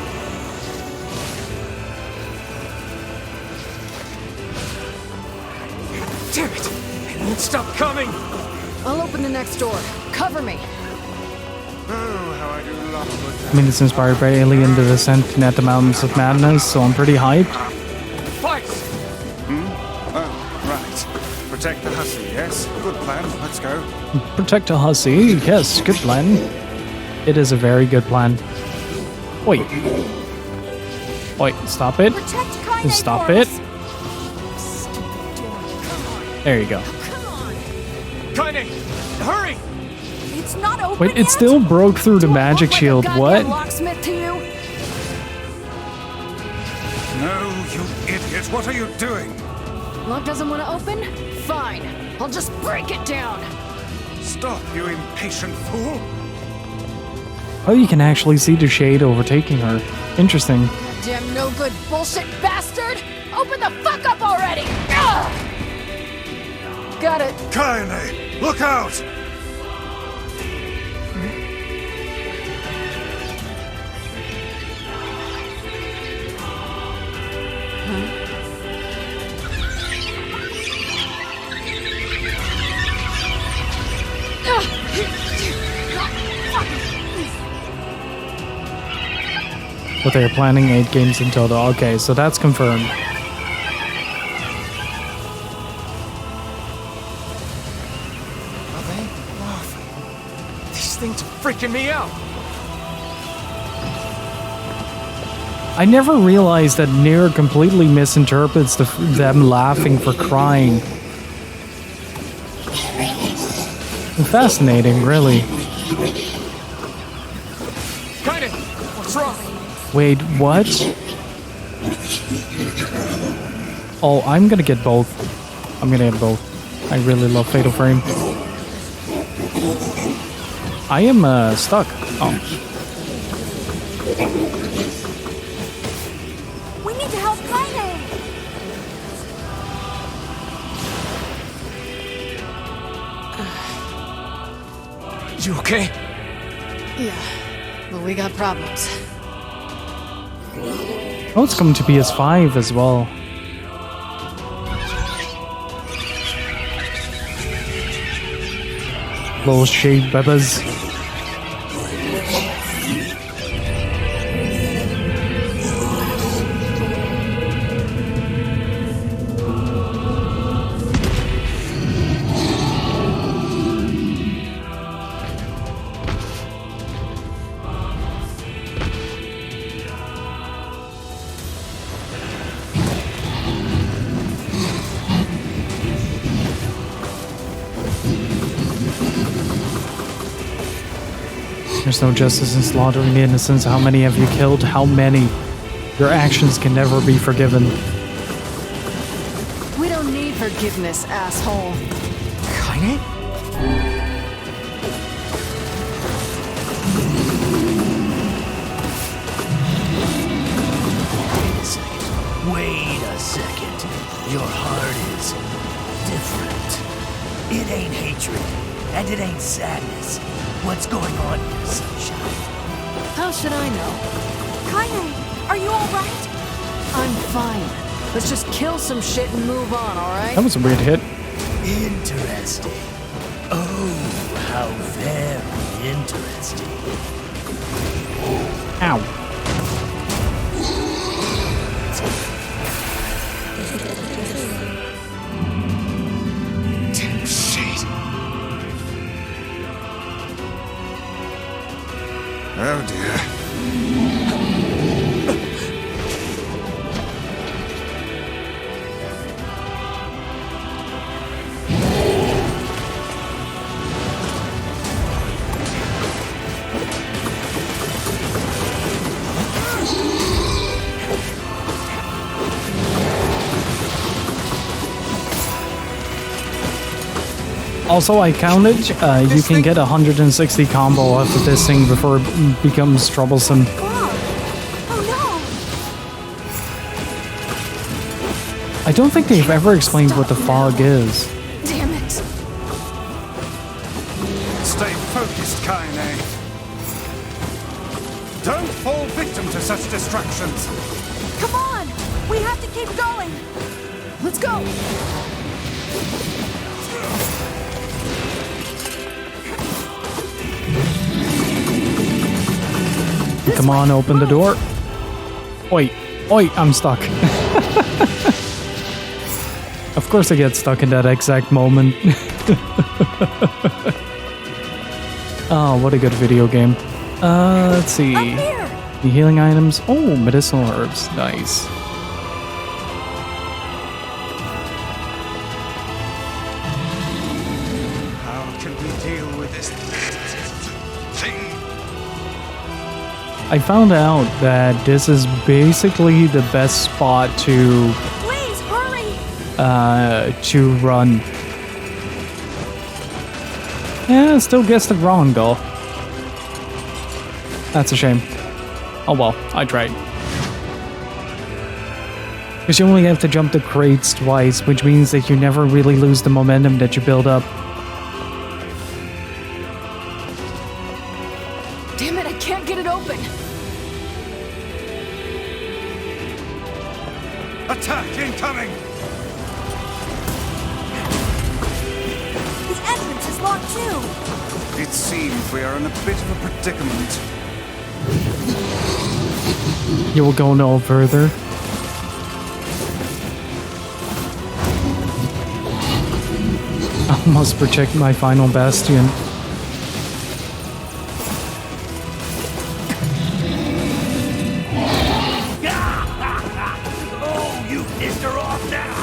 Damn it! It won't stop coming! I'll open the next door. Cover me. Oh, how I do love a good I mean, it's inspired by Alien: The Descent at the Mountains of Madness, so I'm pretty hyped. Fights! Oh, right. Protect the hussy, yes? Good plan. Let's go. Protect a hussy, yes, good plan. It is a very good plan. Wait. Wait, stop it. Stop it. There you go. Kaine! Hurry! It's not open Wait, it yet? still broke through the magic shield. What? Locksmith to you? No, you idiot. What are you doing? Lock doesn't want to open? Fine. I'll just break it down. Stop, you impatient fool. Oh, you can actually see the shade overtaking her. Interesting. Damn no good bullshit bastard! Open the fuck up already! Ugh! Got it. Kaine, look out! But they're planning 8 games in total. Okay, so that's confirmed. Are they laughing? These things are freaking me out! I never realized that Nier completely misinterprets them laughing for crying. Fascinating, really. Kaine! What's wrong? Wait, what? Oh, I'm gonna get both. I'm gonna get both. I really love Fatal Frame. I am stuck. Oh. We need to help Kaine. You okay? Yeah, but we got problems. Oh, it's coming to PS5 as well. Little shade bebbers. There's no justice in slaughtering the innocents. How many have you killed? How many? Your actions can never be forgiven. We don't need forgiveness, asshole. Kaine? Wait a second. Your heart is different. It ain't hatred, and it ain't sadness. What's going on here, sunshine? How should I know? Kaine, are you alright? I'm fine. Let's just kill some shit and move on, alright? That was a weird hit. Interesting. Oh, how very interesting. Ow. Damn shit. Oh dear. Also, I counted, you can get 160 combo after this thing before it becomes troublesome. I don't think they've ever explained what the fog is. Damn it. Stay finest kind, eh? Don't fall victim to such distractions. Come on! We have to keep going! Let's go! Come on, open the door. Oi, oi, I'm stuck. Of course I get stuck in that exact moment. Oh, what a good video game. Let's see. The healing items. Oh, medicinal herbs. Nice. How can we deal with this thing? I found out that this is basically the best spot to Please hurry! to run. Yeah, still guessed it wrong though. That's a shame. Oh well, I tried. Because you only have to jump the crates twice, which means that you never really lose the momentum that you build up. Damn it, I can't get it open. Attack incoming! The entrance is locked too! It seems we are in a bit of a predicament. You will go no further. I must protect my final bastion. Oh, you pissed her off now!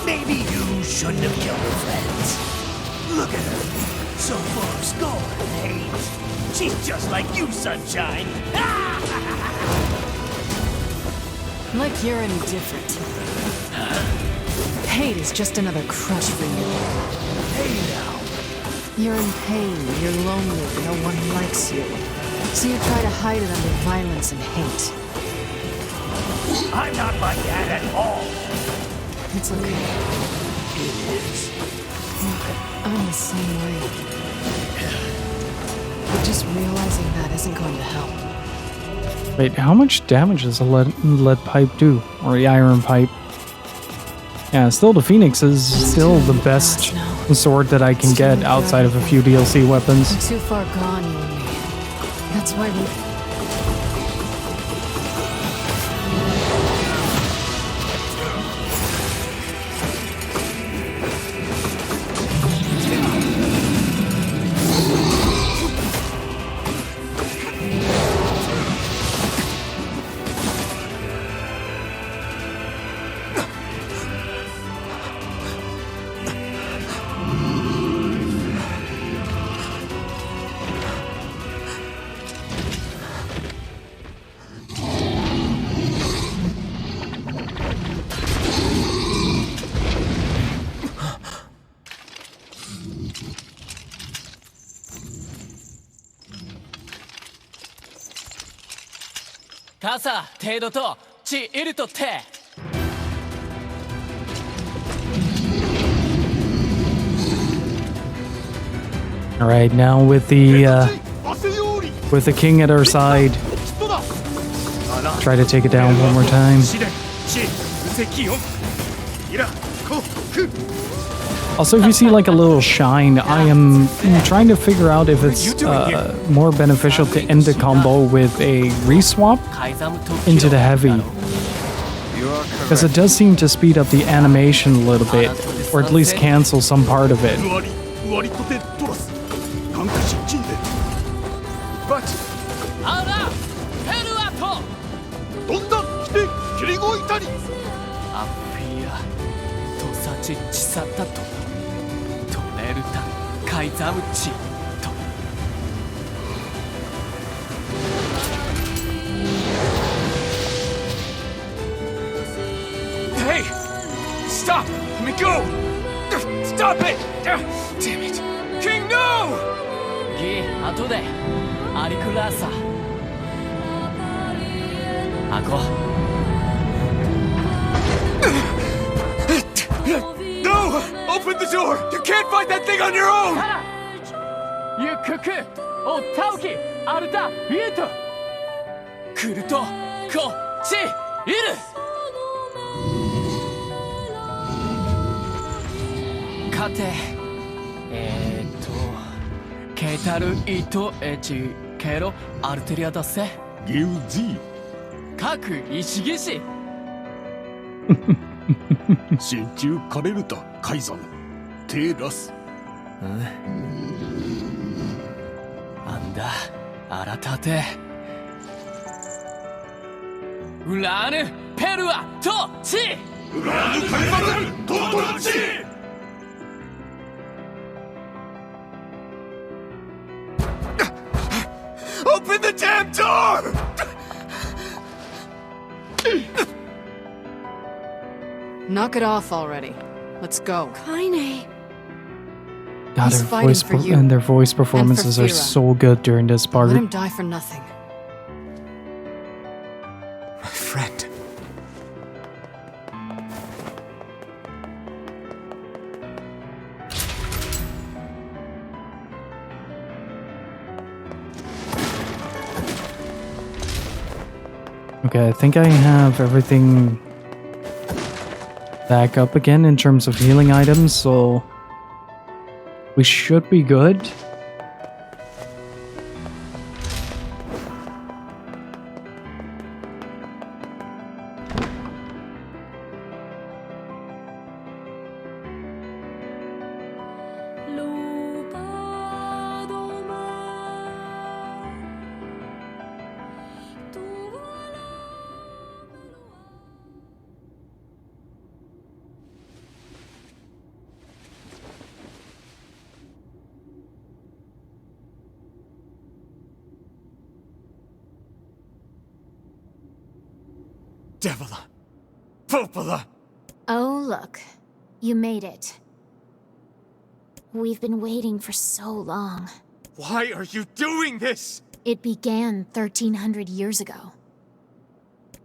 Maybe you shouldn't have killed her friends. Look at her. So full of scorn and hate. She's just like you, Sunshine. Like you're any different. Hate is just another crush for you. Hey now. You're in pain, you're lonely, no one likes you. So you try to hide it under violence and hate. I'm not like that at all. It's okay. It is. I'm the same way. But just realizing that isn't going to help. Wait, how much damage does a lead pipe do? Or the iron pipe? Yeah, still the Phoenix is still the best sword that I can get outside of a few DLC weapons. We're too far gone, you and me. That's why we... Casa, Tedo to, Chi Iruto te. All right, now with the king at our side, try to take it down one more time. Also, if you see like a little shine, I am trying to figure out if it's more beneficial to end the combo with a reswap into the heavy. Because it does seem to speed up the animation a little bit, or at least cancel some part of it. Hey! Stop! Let me go! Stop it! Damn it! King, no! Gi, ato de. Arikurasa. Ako. No! Open the door! You can't fight that thing on your own! ゆくくおたおきアルタビート来るとこっちいるかてケータルイトエチケロアルテリアだせギウジ各石技師心中カレルタ海山テラスなんだ新たてウラーヌペルアトチウラーヌカリバルトトチOpen the damn door! Knock it off already. Let's go. Kaine. God, He's their fighting voice for you and their voice and for performances are Fira. so good during this part. Let him die for nothing. My friend. Okay, I think I have everything back up again in terms of healing items, so we should be good. Devila! Popola! Oh, look. You made it. We've been waiting for so long. Why are you doing this? It began 1,300 years ago.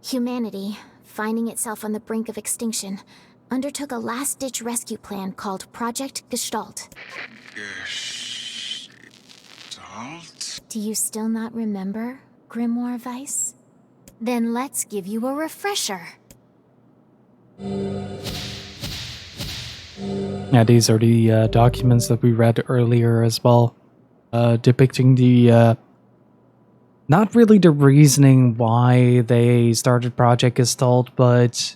Humanity, finding itself on the brink of extinction, undertook a last-ditch rescue plan called Project Gestalt. Gestalt? Do you still not remember, Grimoire Weiss? Then let's give you a refresher. Yeah, these are the documents that we read earlier as well, depicting the not really the reasoning why they started Project Gestalt, but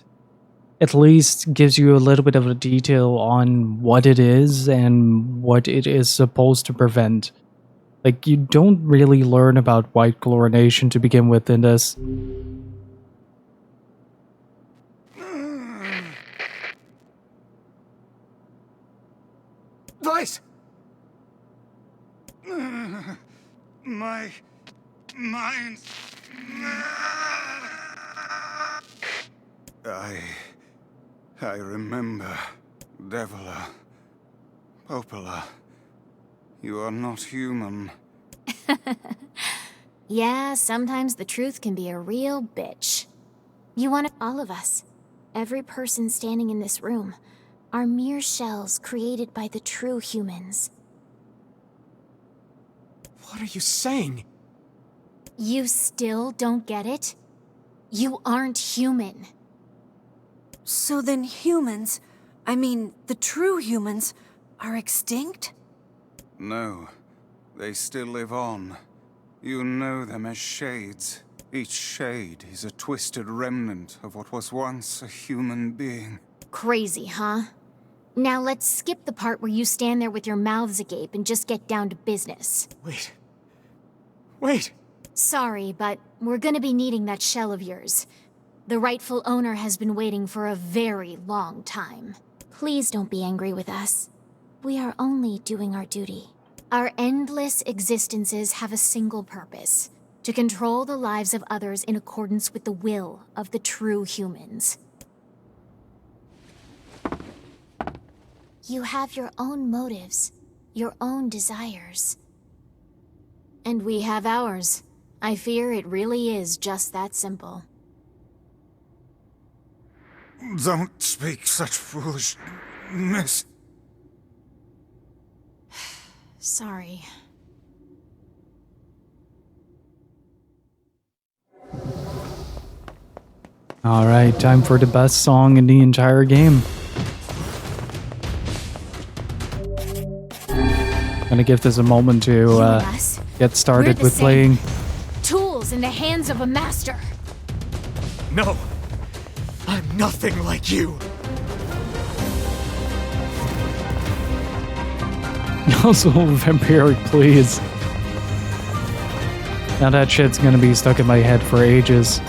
at least gives you a little bit of a detail on what it is and what it is supposed to prevent. Like, you don't really learn about white chlorination to begin with in this. Weiss! My mind. I remember. Devila. Popola. You are not human. Yeah, sometimes the truth can be a real bitch. You want all of us, every person standing in this room, are mere shells created by the true humans. What are you saying? You still don't get it? You aren't human. So then humans, I mean, the true humans, are extinct? No, they still live on. You know them as shades. Each shade is a twisted remnant of what was once a human being. Crazy, huh? Now let's skip the part where you stand there with your mouths agape and just get down to business. Wait. Sorry, but we're gonna be needing that shell of yours. The rightful owner has been waiting for a very long time. Please don't be angry with us. We are only doing our duty. Our endless existences have a single purpose: to control the lives of others in accordance with the will of the true humans. You have your own motives, your own desires. And we have ours. I fear it really is just that simple. Don't speak such foolishness. Sorry. Alright, time for the best song in the entire game. Gonna give this a moment to get started with playing. Tools in the hands of a master. No! I'm nothing like you! Also, vampiric, please. Now that shit's gonna be stuck in my head for ages.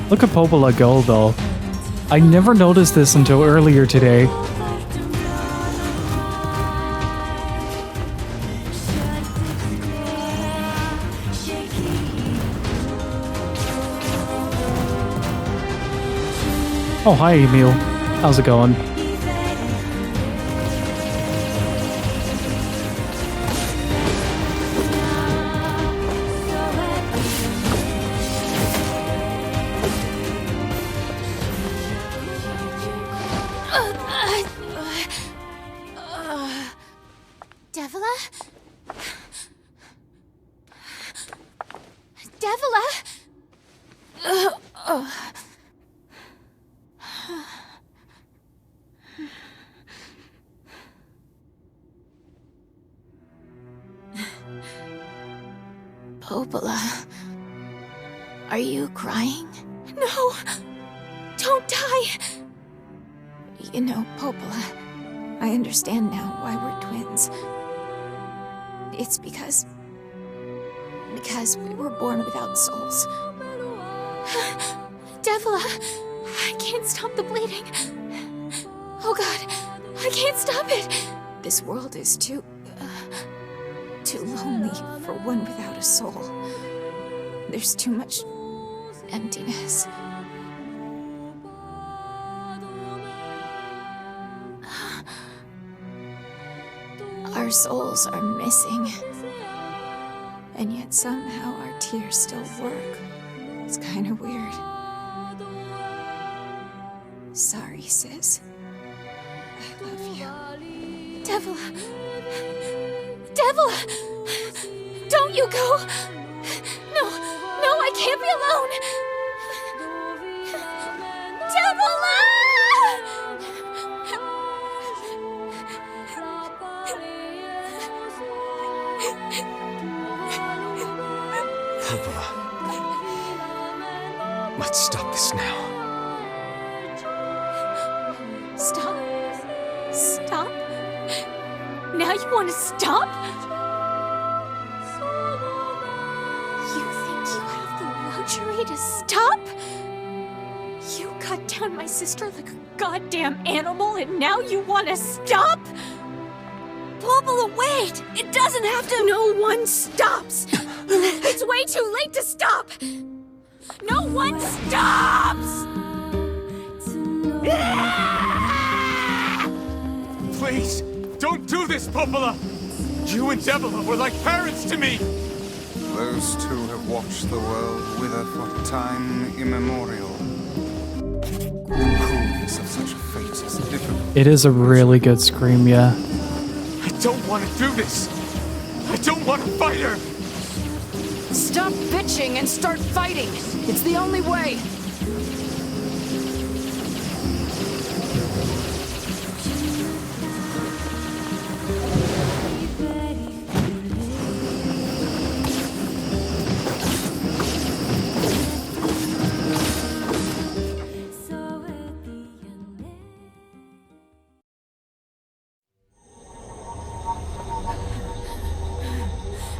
Look at Popola go, though. I never noticed this until earlier today. Oh, hi, Emil. How's it going? Devila? Devila? Popola, are you crying? No! Don't die! You know, Popola, I understand now why we're twins. It's because we were born without souls. Devila, I can't stop the bleeding. Oh God, I can't stop it! This world is too lonely for one without a soul. There's too much emptiness. Our souls are missing. And yet somehow our tears still work. It's kind of weird. Sorry, sis. I love you. Devila! Devila! Don't you go! No, I can't be alone! Devila! Popola. Let's stop this now. Stop? Stop? Now you want to stop? You think you have the luxury to stop? You cut down my sister like a goddamn animal and now you want to stop? Popola, wait! It doesn't have to— No one stops! It's way too late to stop! No one stops! Please, don't do this, Popola! You and Devila were like parents to me! Those two have watched the world wither for time immemorial. The coolness of such a fate is difficult. It is a really good scream, yeah. I don't want to do this! I don't want to fight her! Stop bitching and start fighting! It's the only way!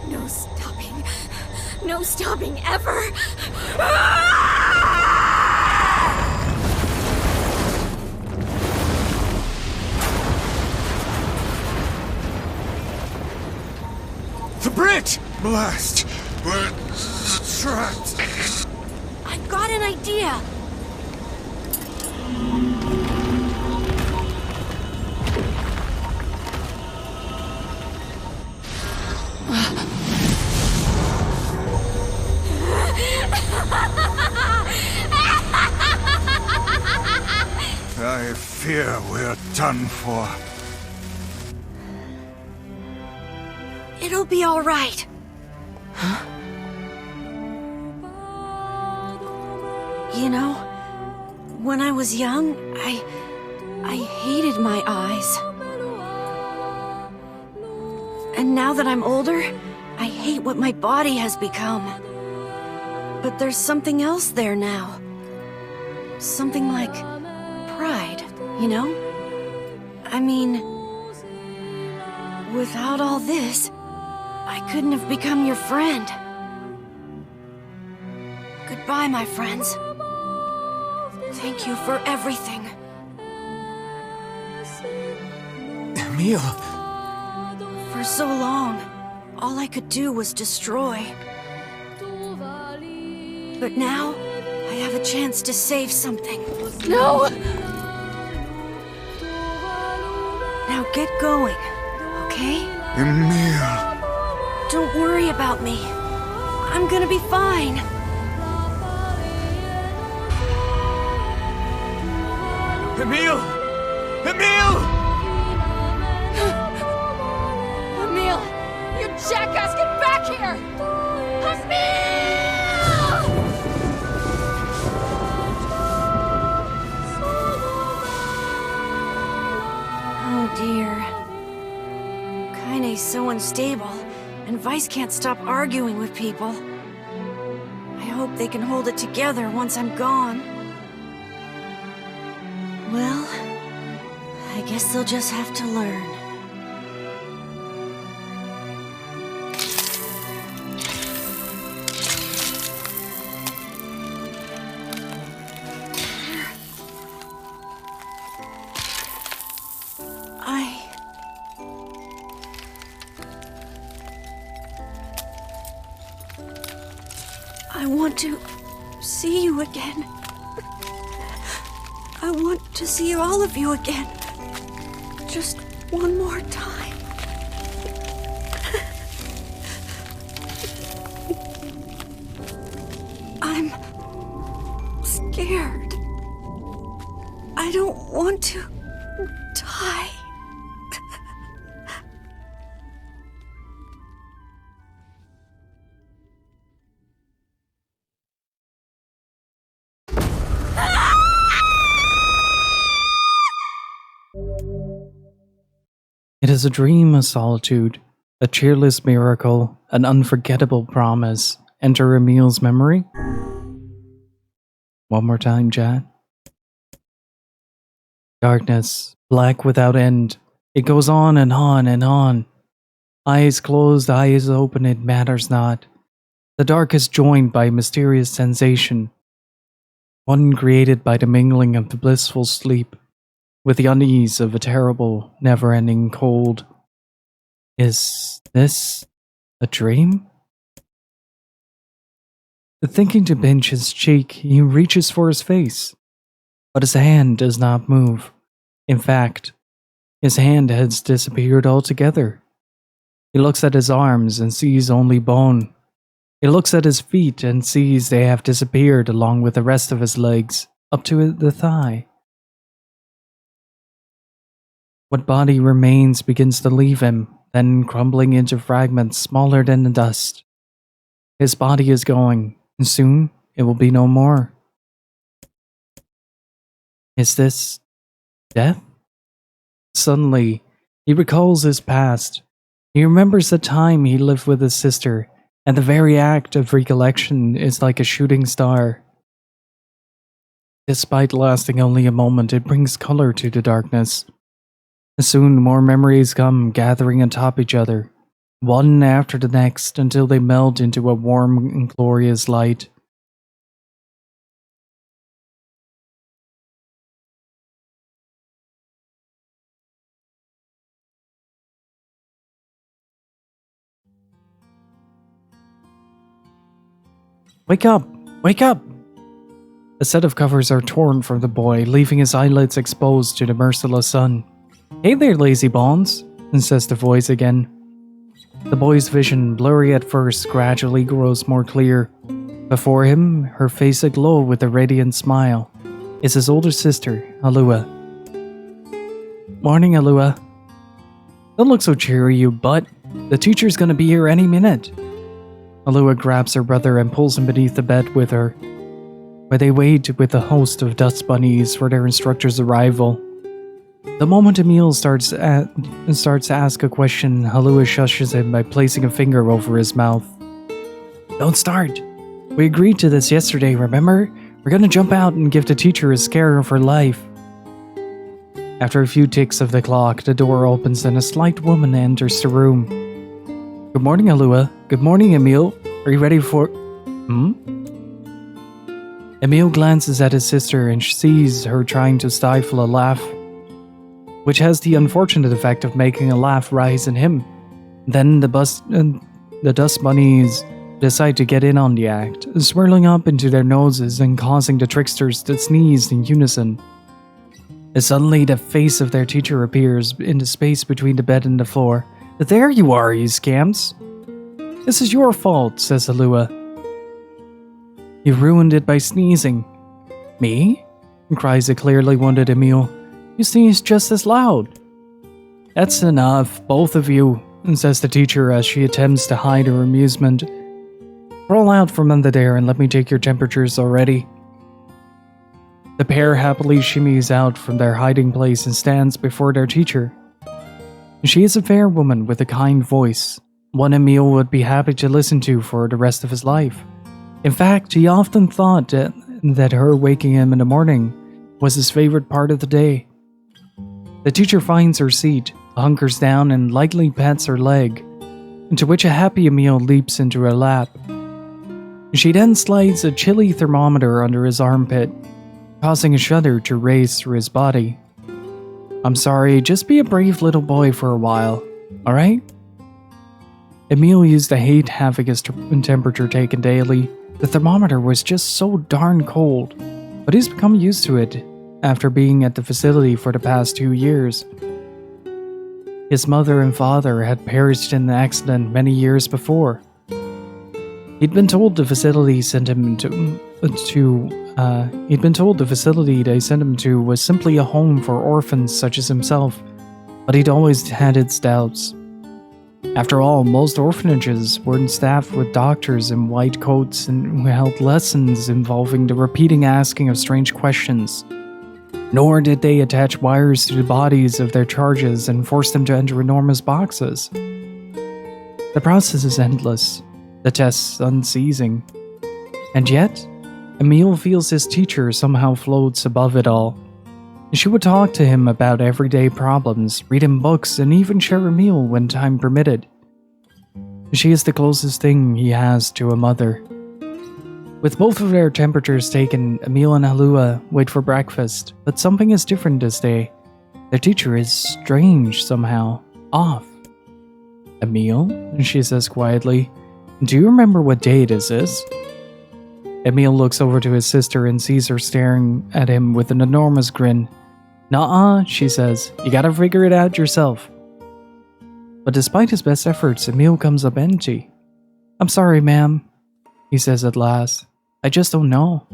No stopping. No stopping ever! The bridge! Blast! We're trapped! I've got an idea! I fear we're done for. It'll be all right. You know, when I was young, I hated my eyes. And now that I'm older, I hate what my body has become. But there's something else there now. Something like pride, you know? I mean, without all this, I couldn't have become your friend. Goodbye, my friends. Thank you for everything. Emil! For so long, all I could do was destroy. But now, I have a chance to save something. No! Now get going, okay? Emil! Don't worry about me. I'm gonna be fine. Emil! Emil! Emil! You jackass, get back here! Emil! Oh dear. Kaine's so unstable, and Vice can't stop arguing with people. I hope they can hold it together once I'm gone. Well, I guess they'll just have to learn. I want to see you again. I want to see all of you again. Just one more time. I'm scared. I don't want to die. It is a dream of solitude, a cheerless miracle, an unforgettable promise. Enter Emil's memory. One more time, Chad. Darkness, black without end. It goes on and on and on. Eyes closed, eyes open, it matters not. The dark is joined by a mysterious sensation, one created by the mingling of the blissful sleep with the unease of a terrible, never-ending cold. Is this a dream? Thinking to pinch his cheek, he reaches for his face, but his hand does not move. In fact, his hand has disappeared altogether. He looks at his arms and sees only bone. He looks at his feet and sees they have disappeared along with the rest of his legs, up to the thigh. What body remains begins to leave him, then crumbling into fragments smaller than the dust. His body is going, and soon it will be no more. Is this death? Suddenly, he recalls his past. He remembers the time he lived with his sister, and the very act of recollection is like a shooting star. Despite lasting only a moment, it brings color to the darkness. Soon more memories come, gathering atop each other, one after the next, until they meld into a warm and glorious light. Wake up! Wake up! A set of covers are torn from the boy, leaving his eyelids exposed to the merciless sun. Hey there, lazy bones, says the voice again. The boy's vision, blurry at first, gradually grows more clear. Before him, her face aglow with a radiant smile, is his older sister, Alua. Morning, Alua. Don't look so cheery, you butt. The teacher's gonna be here any minute. Alua grabs her brother and pulls him beneath the bed with her, where they wait with a host of dust bunnies for their instructor's arrival. The moment Emil starts to ask a question, Alua shushes him by placing a finger over his mouth. Don't start. We agreed to this yesterday, remember? We're gonna jump out and give the teacher a scare of her life. After a few ticks of the clock, the door opens and a slight woman enters the room. Good morning, Alua. Good morning, Emil. Are you ready for... Emil glances at his sister and sees her trying to stifle a laugh, which has the unfortunate effect of making a laugh rise in him. Then the dust bunnies decide to get in on the act, swirling up into their noses and causing the tricksters to sneeze in unison. And suddenly the face of their teacher appears in the space between the bed and the floor. There you are, you scamps. This is your fault, says Alua. You ruined it by sneezing. Me? Cries a clearly wounded Emil. You sneeze just as loud. That's enough, both of you, says the teacher as she attempts to hide her amusement. Roll out from under there and let me take your temperatures already. The pair happily shimmies out from their hiding place and stands before their teacher. She is a fair woman with a kind voice, one Emil would be happy to listen to for the rest of his life. In fact, he often thought that her waking him in the morning was his favorite part of the day. The teacher finds her seat, hunkers down and lightly pats her leg, into which a happy Emil leaps into her lap. She then slides a chilly thermometer under his armpit, causing a shudder to race through his body. I'm sorry, just be a brave little boy for a while, alright? Emil used to hate having his temperature taken daily. The thermometer was just so darn cold, but he's become used to it after being at the facility for the past 2 years. His mother and father had perished in an accident many years before. He'd been told the facility sent him they sent him to was simply a home for orphans such as himself, but he'd always had its doubts. After all, most orphanages weren't staffed with doctors in white coats and who held lessons involving the repeating asking of strange questions. Nor did they attach wires to the bodies of their charges and force them to enter enormous boxes. The process is endless, the tests unceasing. And yet, Emil feels his teacher somehow floats above it all. She would talk to him about everyday problems, read him books, and even share a meal when time permitted. She is the closest thing he has to a mother. With both of their temperatures taken, Emil and Alua wait for breakfast, but something is different this day. Their teacher is strange somehow, off. Emil, she says quietly, do you remember what day this is? Emil looks over to his sister and sees her staring at him with an enormous grin. Nuh-uh, she says. You gotta figure it out yourself. But despite his best efforts, Emil comes up empty. I'm sorry, ma'am, he says at last. I just don't know.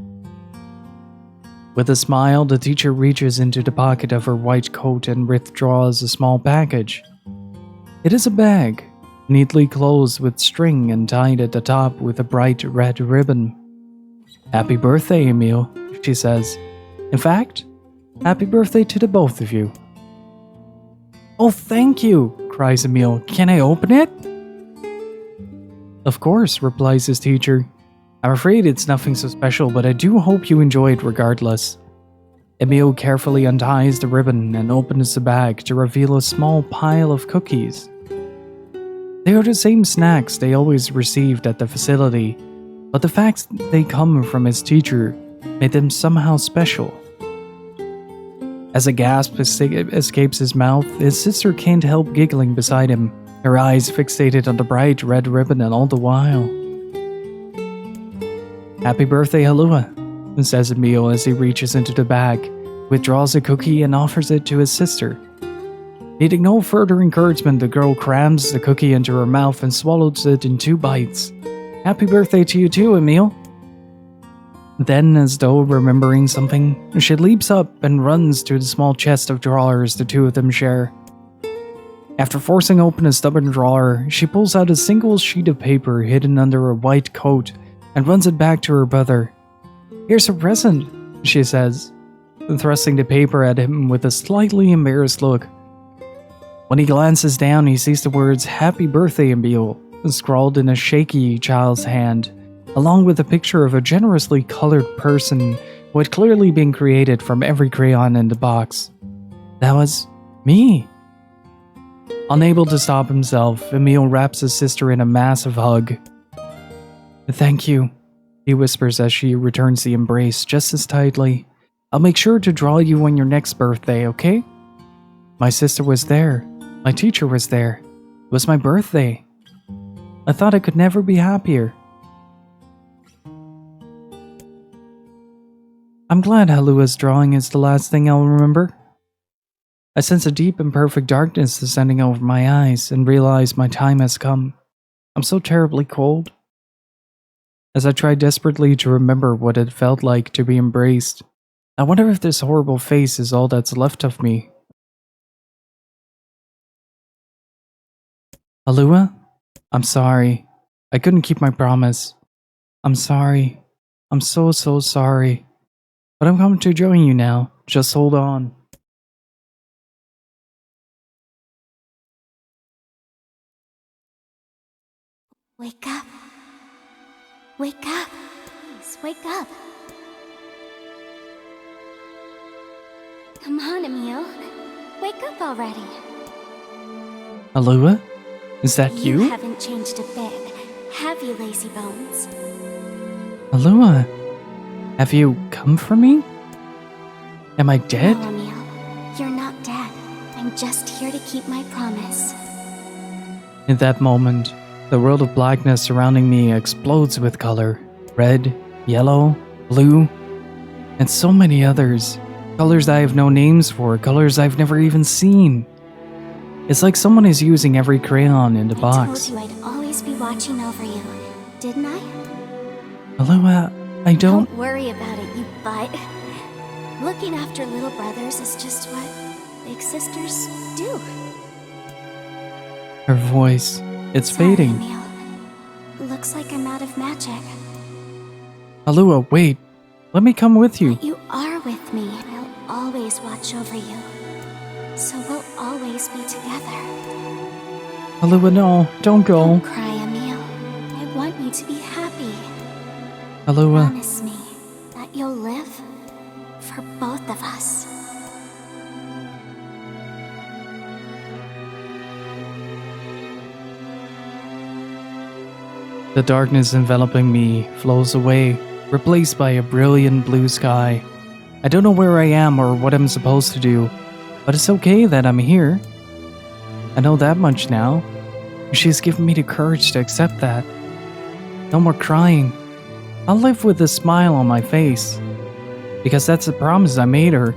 With a smile, the teacher reaches into the pocket of her white coat and withdraws a small package. It is a bag, neatly closed with string and tied at the top with a bright red ribbon. Happy birthday, Emil, she says. In fact, happy birthday to the both of you. Oh, thank you, cries Emil. Can I open it? Of course, replies his teacher. I'm afraid it's nothing so special, but I do hope you enjoy it regardless. Emil carefully unties the ribbon and opens the bag to reveal a small pile of cookies. They are the same snacks they always received at the facility, but the fact they come from his teacher made them somehow special. As a gasp escapes his mouth, his sister can't help giggling beside him, her eyes fixated on the bright red ribbon and all the while. Happy birthday, Alua, says Emil as he reaches into the bag, withdraws a cookie and offers it to his sister. Needing no further encouragement, the girl crams the cookie into her mouth and swallows it in 2 bites. Happy birthday to you too, Emil. Then, as though remembering something, she leaps up and runs to the small chest of drawers the two of them share. After forcing open a stubborn drawer, she pulls out a single sheet of paper hidden under a white coat and runs it back to her brother. "Here's a present," she says, thrusting the paper at him with a slightly embarrassed look. When he glances down, he sees the words "Happy Birthday, Emil" scrawled in a shaky child's hand, along with a picture of a generously colored person who had clearly been created from every crayon in the box. That was me. Unable to stop himself, Emil wraps his sister in a massive hug. "Thank you," he whispers as she returns the embrace just as tightly. "I'll make sure to draw you on your next birthday, okay? My sister was there. My teacher was there. It was my birthday. I thought I could never be happier." I'm glad Halua's drawing is the last thing I'll remember. I sense a deep and perfect darkness descending over my eyes and realize my time has come. I'm so terribly cold. As I try desperately to remember what it felt like to be embraced, I wonder if this horrible face is all that's left of me. Halua? I'm sorry. I couldn't keep my promise. I'm sorry. I'm so sorry. But I'm coming to join you now. Just hold on. Wake up. Wake up. Please, wake up. Come on, Emil. Wake up already. Halua? Is that you? You haven't changed a bit, have you, lazy bones? Halua, have you come for me? Am I dead? No, Emil. You're not dead. I'm just here to keep my promise. In that moment, the world of blackness surrounding me explodes with color. Red, yellow, blue, and so many others. Colors I have no names for, colors I've never even seen. It's like someone is using every crayon in the box. I told you I'd always be watching over you, didn't I? Halua, I don't... Don't worry about it, you butt. Looking after little brothers is just what big sisters do. Her voice, it's Sorry, fading. Emil. Looks like I'm out of magic. Halua, wait. Let me come with you. But you are with me. I'll always watch over you. So we'll always be together. Halua, no, don't go. Don't cry, Emil. I want you to be happy. Halua. Promise me that you'll live for both of us. The darkness enveloping me flows away, replaced by a brilliant blue sky. I don't know where I am or what I'm supposed to do, but it's okay that I'm here. I know that much now. She's given me the courage to accept that. No more crying. I'll live with a smile on my face, because that's the promise I made her.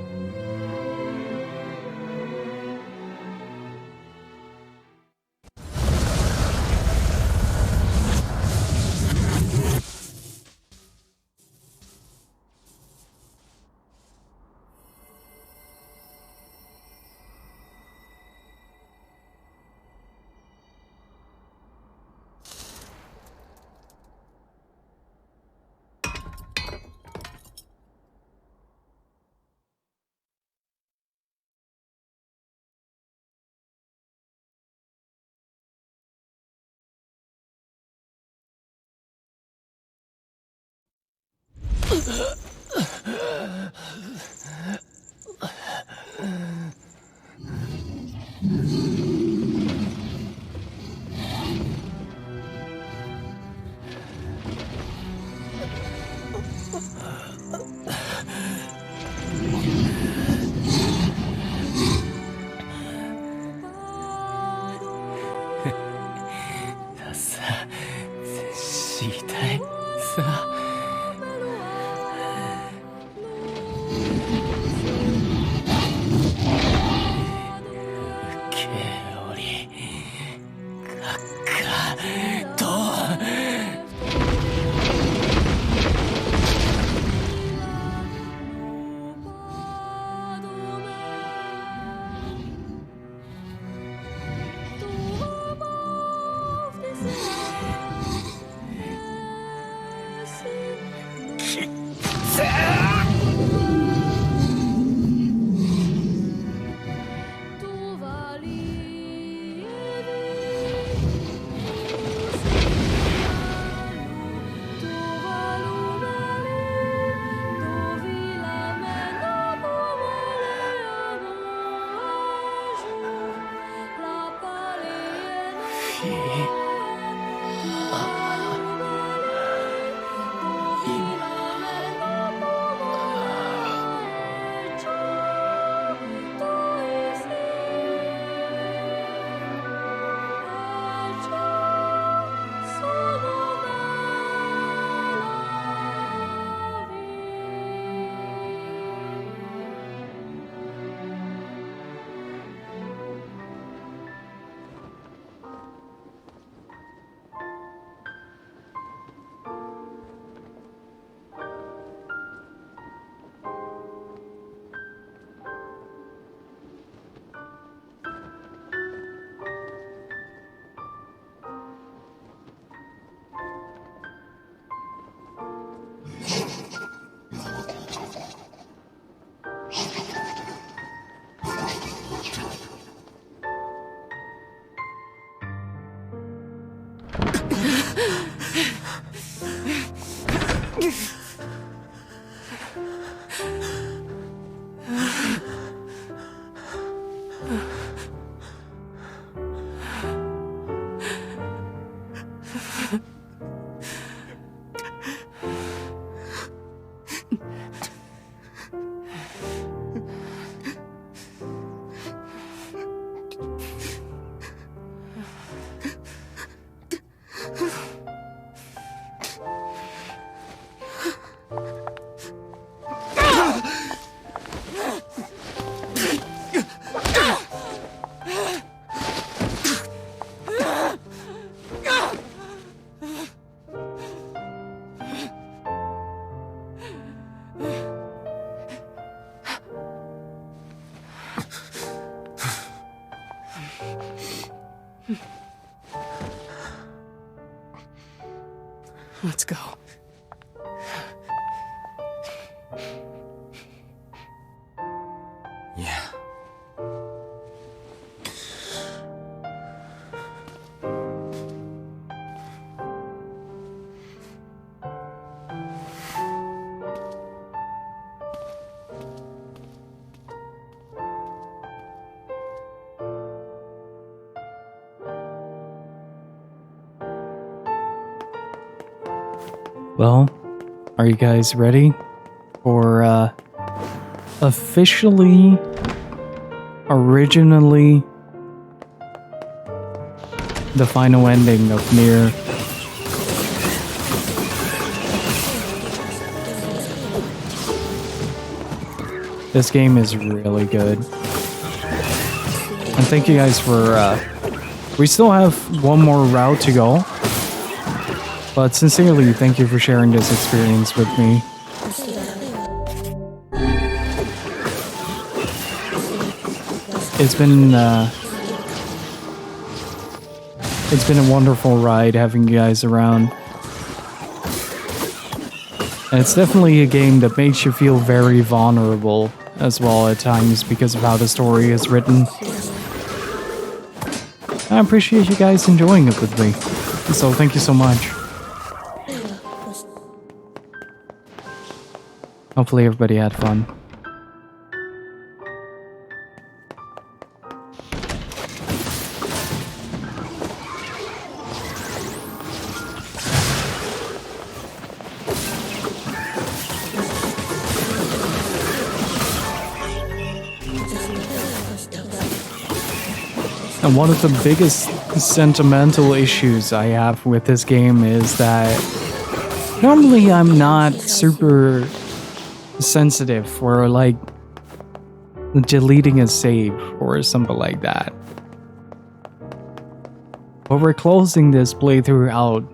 Let's go. Yeah. Well, are you guys ready for officially, originally, the final ending of Nier? This game is really good. And thank you guys for, we still have one more route to go. But sincerely, thank you for sharing this experience with me. It's been a wonderful ride having you guys around. And it's definitely a game that makes you feel very vulnerable as well at times because of how the story is written. I appreciate you guys enjoying it with me. So thank you so much. Hopefully everybody had fun. And one of the biggest sentimental issues I have with this game is that normally I'm not super sensitive for like deleting a save or something like that. But we're closing this playthrough out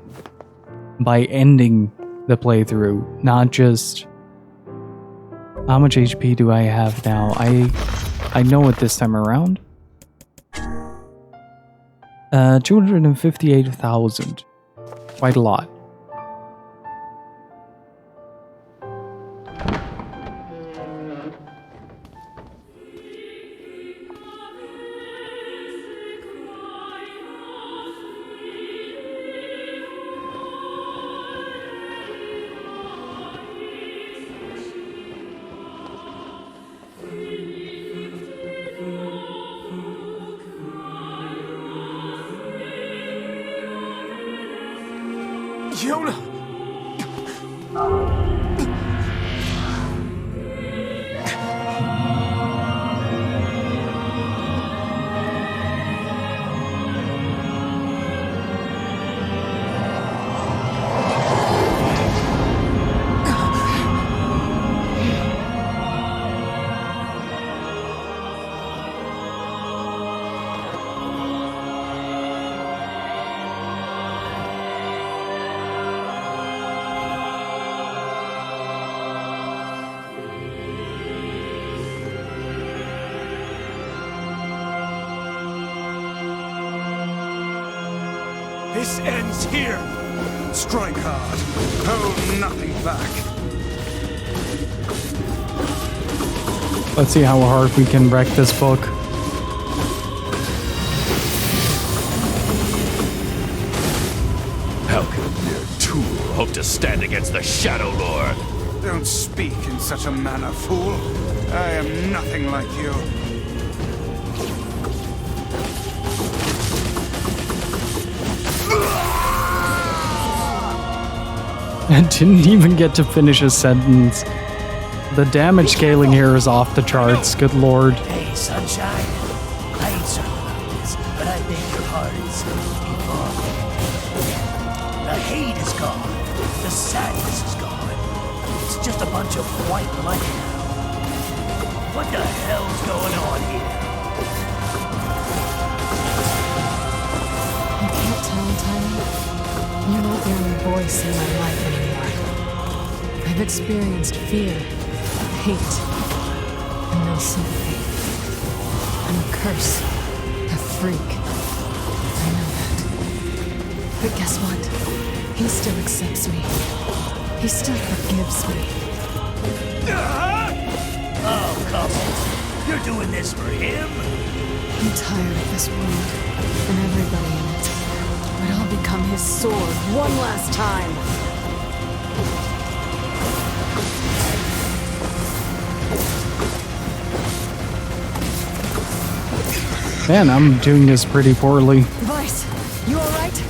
by ending the playthrough, not just how much HP do I have now. I know it this time around. 258,000. Quite a lot. Yona! This ends here. Strike hard. Hold nothing back. Let's see how hard we can wreck this book. How can a mere tool hope to stand against the Shadow Lord? Don't speak in such a manner, fool. I am nothing like you. I didn't even get to finish a sentence. The damage scaling here is off the charts, good lord. Hey, sunshine. I ain't certain about this, but I think your heart is evolving. The hate is gone. The sadness is gone. It's just a bunch of white light now. What the hell's going on here? I can't tell, Tyler. You're not the only voice in my life anymore. I've experienced fear, hate, and no sympathy. I'm a curse, a freak. I know that. But guess what? He still accepts me. He still forgives me. Oh, come on. You're doing this for him? I'm tired of this world, and everybody in it. But I'll become his sword one last time. Man, I'm doing this pretty poorly. Vice, you alright?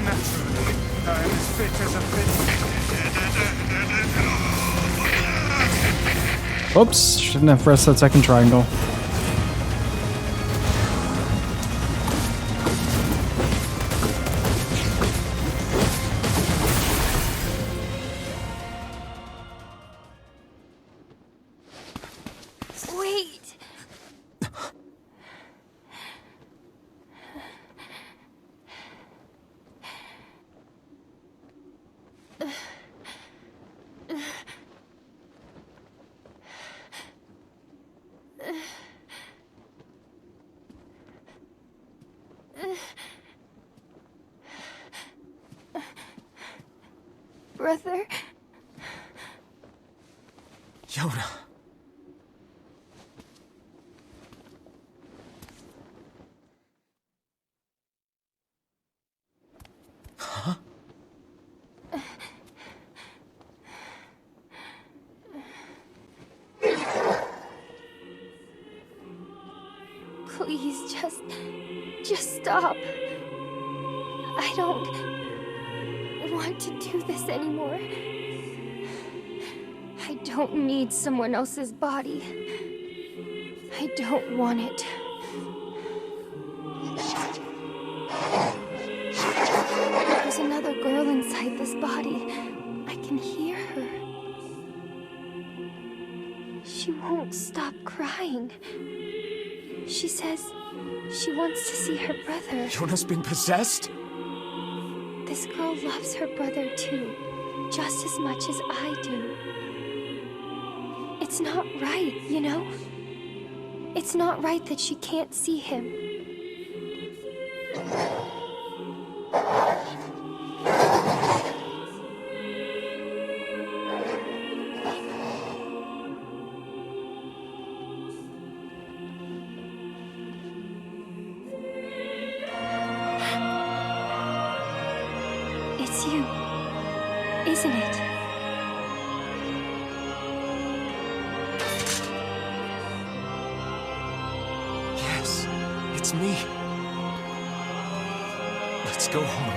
Naturally, I am as fit as a fish. Oops, shouldn't have pressed that second triangle. Wait. Brother? Yona. Huh? Please, just stop. I don't want to do this anymore. I don't need someone else's body. I don't want it. There's another girl inside this body. I can hear her. She won't stop crying. She says she wants to see her brother. Yona's been possessed? This girl loves her brother too, just as much as I do. It's not right, you know? It's not right that she can't see him. It's you, isn't it? Yes, it's me. Let's go home.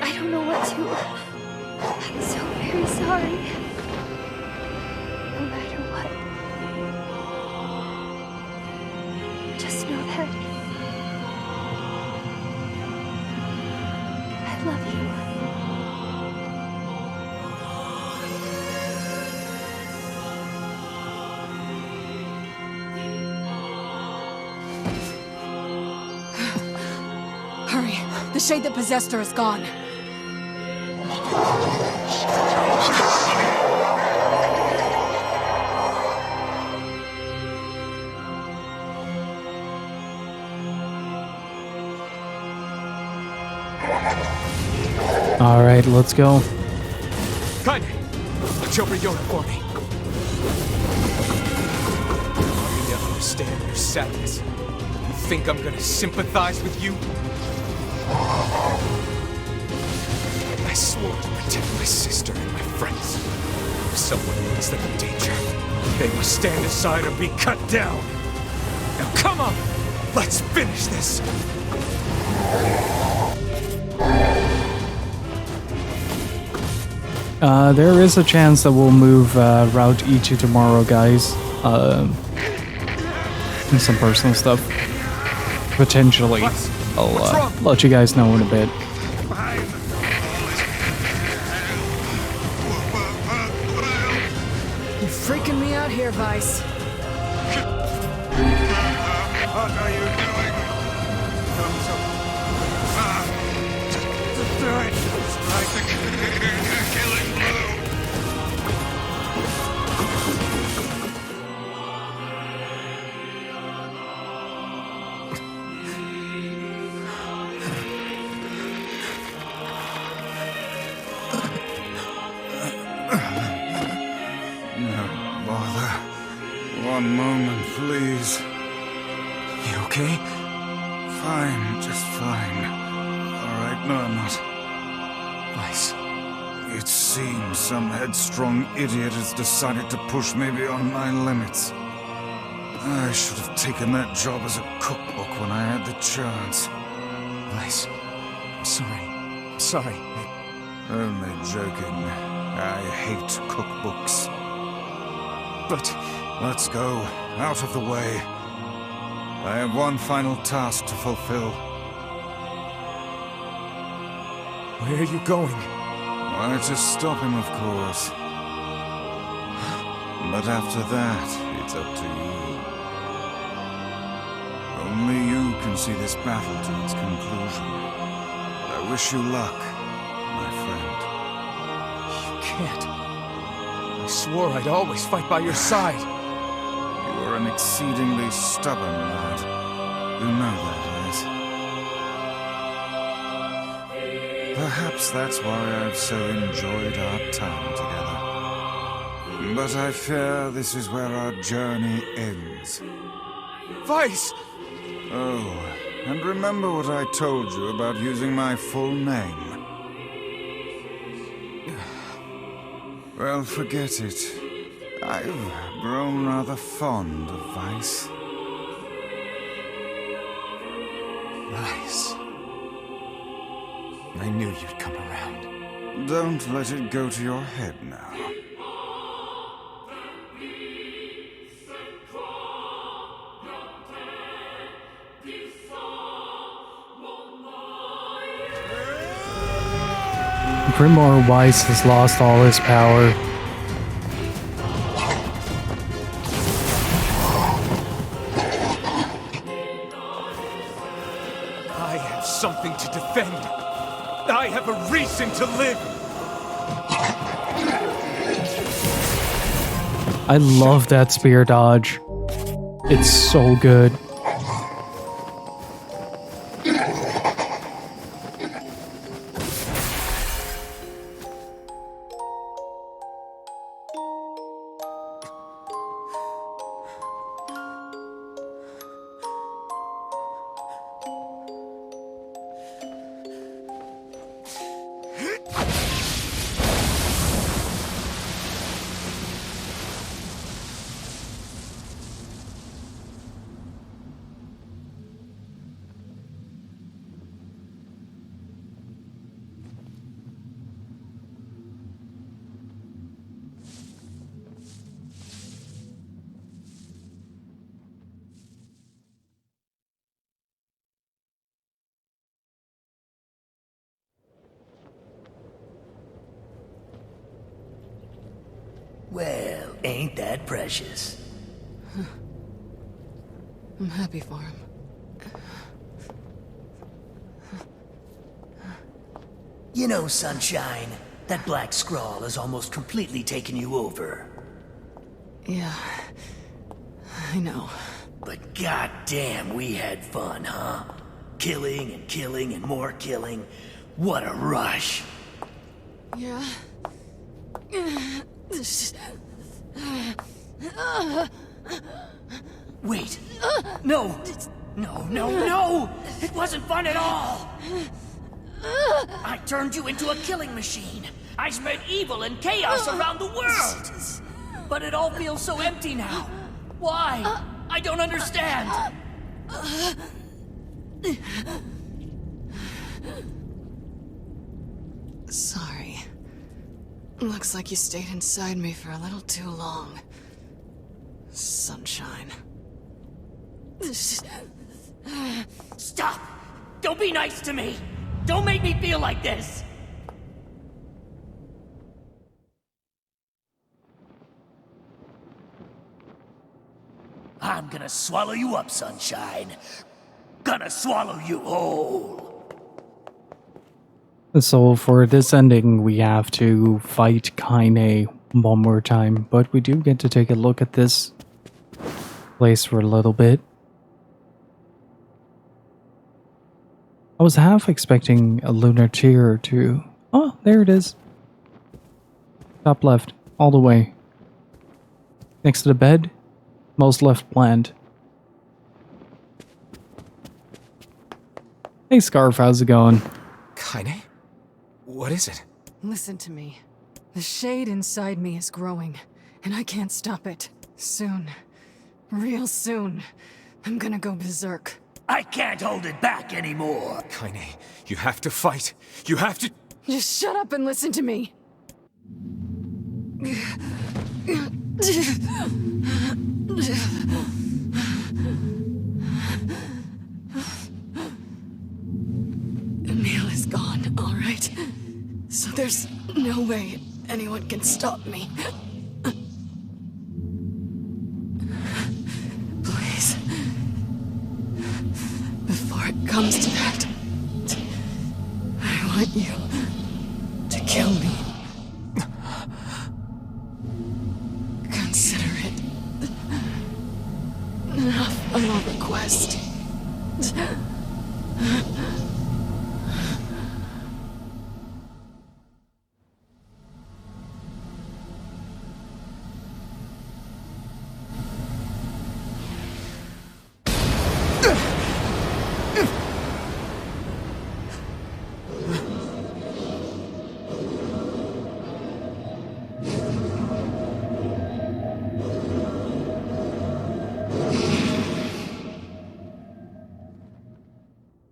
I don't know what to... I'm so very sorry. No matter what. Just know that... I love you. shade that possessed her is gone. All right, let's go. Kaine, watch over Yona for me. I really understand your sadness. You think I'm gonna sympathize with you? I swore to protect my sister and my friends. If someone puts them in danger, they must stand aside or be cut down. Now come on, let's finish this. There is a chance that we'll move Route E2 tomorrow, guys. And some personal stuff. Potentially. I'll let you guys know in a bit. You're freaking me out here, Vice. What are you doing? Just do it. Strike the killing blow. No bother. One moment, please. You okay? Fine, just fine. All right, no, I'm not. Nice. It seems some headstrong idiot has decided to push me beyond my limits. I should have taken that job as a cookbook when I had the chance. Nice. I'm sorry. I'm sorry. Only joking. I hate cookbooks. But... let's go. Out of the way. I have one final task to fulfill. Where are you going? Why, to stop him, of course. But after that, it's up to you. Only you can see this battle to its conclusion. I wish you luck, my friend. You can't. I swore I'd always fight by your side. You are an exceedingly stubborn lad. You know that, yes? Perhaps that's why I've so enjoyed our time together. But I fear this is where our journey ends. Vice! Oh, and remember what I told you about using my full name. Well, forget it. I've grown rather fond of Vice. Vice. I knew you'd come around. Don't let it go to your head now. Grimoire Weiss has lost all his power. I have something to defend. I have a reason to live. I love that spear dodge. It's so good. Well, ain't that precious? I'm happy for him. You know, Sunshine, that black scrawl has almost completely taken you over. Yeah, I know. But goddamn, we had fun, huh? Killing and killing and more killing. What a rush. Yeah. Wait. No! No! It wasn't fun at all! I turned you into a killing machine. I spread evil and chaos around the world. But it all feels so empty now. Why? I don't understand. Sorry. Looks like you stayed inside me for a little too long. Sunshine. Stop! Don't be nice to me! Don't make me feel like this! I'm gonna swallow you up, Sunshine. Gonna swallow you whole. So for this ending, we have to fight Kaine one more time, but we do get to take a look at this place for a little bit. I was half expecting a lunar tear to... Oh, there it is. Top left, all the way. Next to the bed, most left planned. Hey Scarf, how's it going? Kaine? What is it? Listen to me. The shade inside me is growing, and I can't stop it. Soon, real soon, I'm gonna go berserk. I can't hold it back anymore. Kaine, you have to fight. You have to... Just shut up and listen to me. Emil is gone, all right? So there's no way anyone can stop me. Please. Before it comes to that, I want you to kill me. Consider it a final request.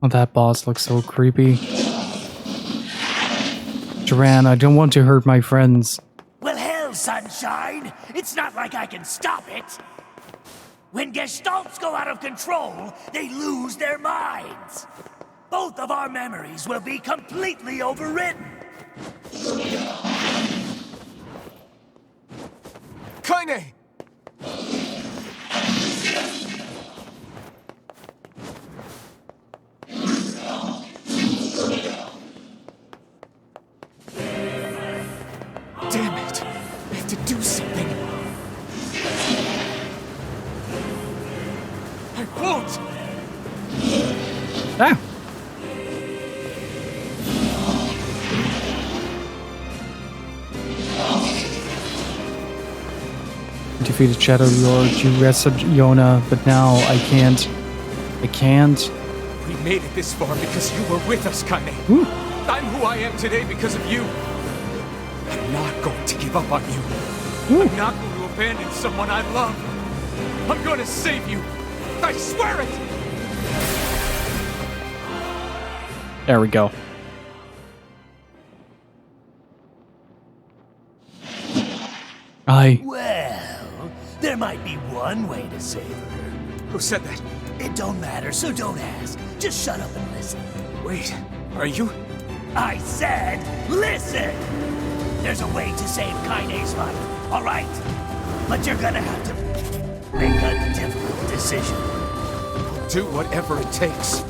Oh, that boss looks so creepy. Duran, I don't want to hurt my friends. Well, hell, Sunshine! It's not like I can stop it! When Gestalts go out of control, they lose their minds! Both of our memories will be completely overwritten! Kaine! Damn it! I have to do something! I won't! Ah! Defeated Shadow Lord, you rescued Yona, but now I can't. I can't. We made it this far because you were with us, Kaine. Ooh. I'm who I am today because of you. I'm not going to give up on you. Ooh. I'm not going to abandon someone I love. I'm going to save you. I swear it! There we go. Well, there might be one way to save her. Who said that? It don't matter, so don't ask. Just shut up and listen. Wait, are you? I said, listen! There's a way to save Kaine's life, all right? But you're gonna have to make a difficult decision. Do whatever it takes.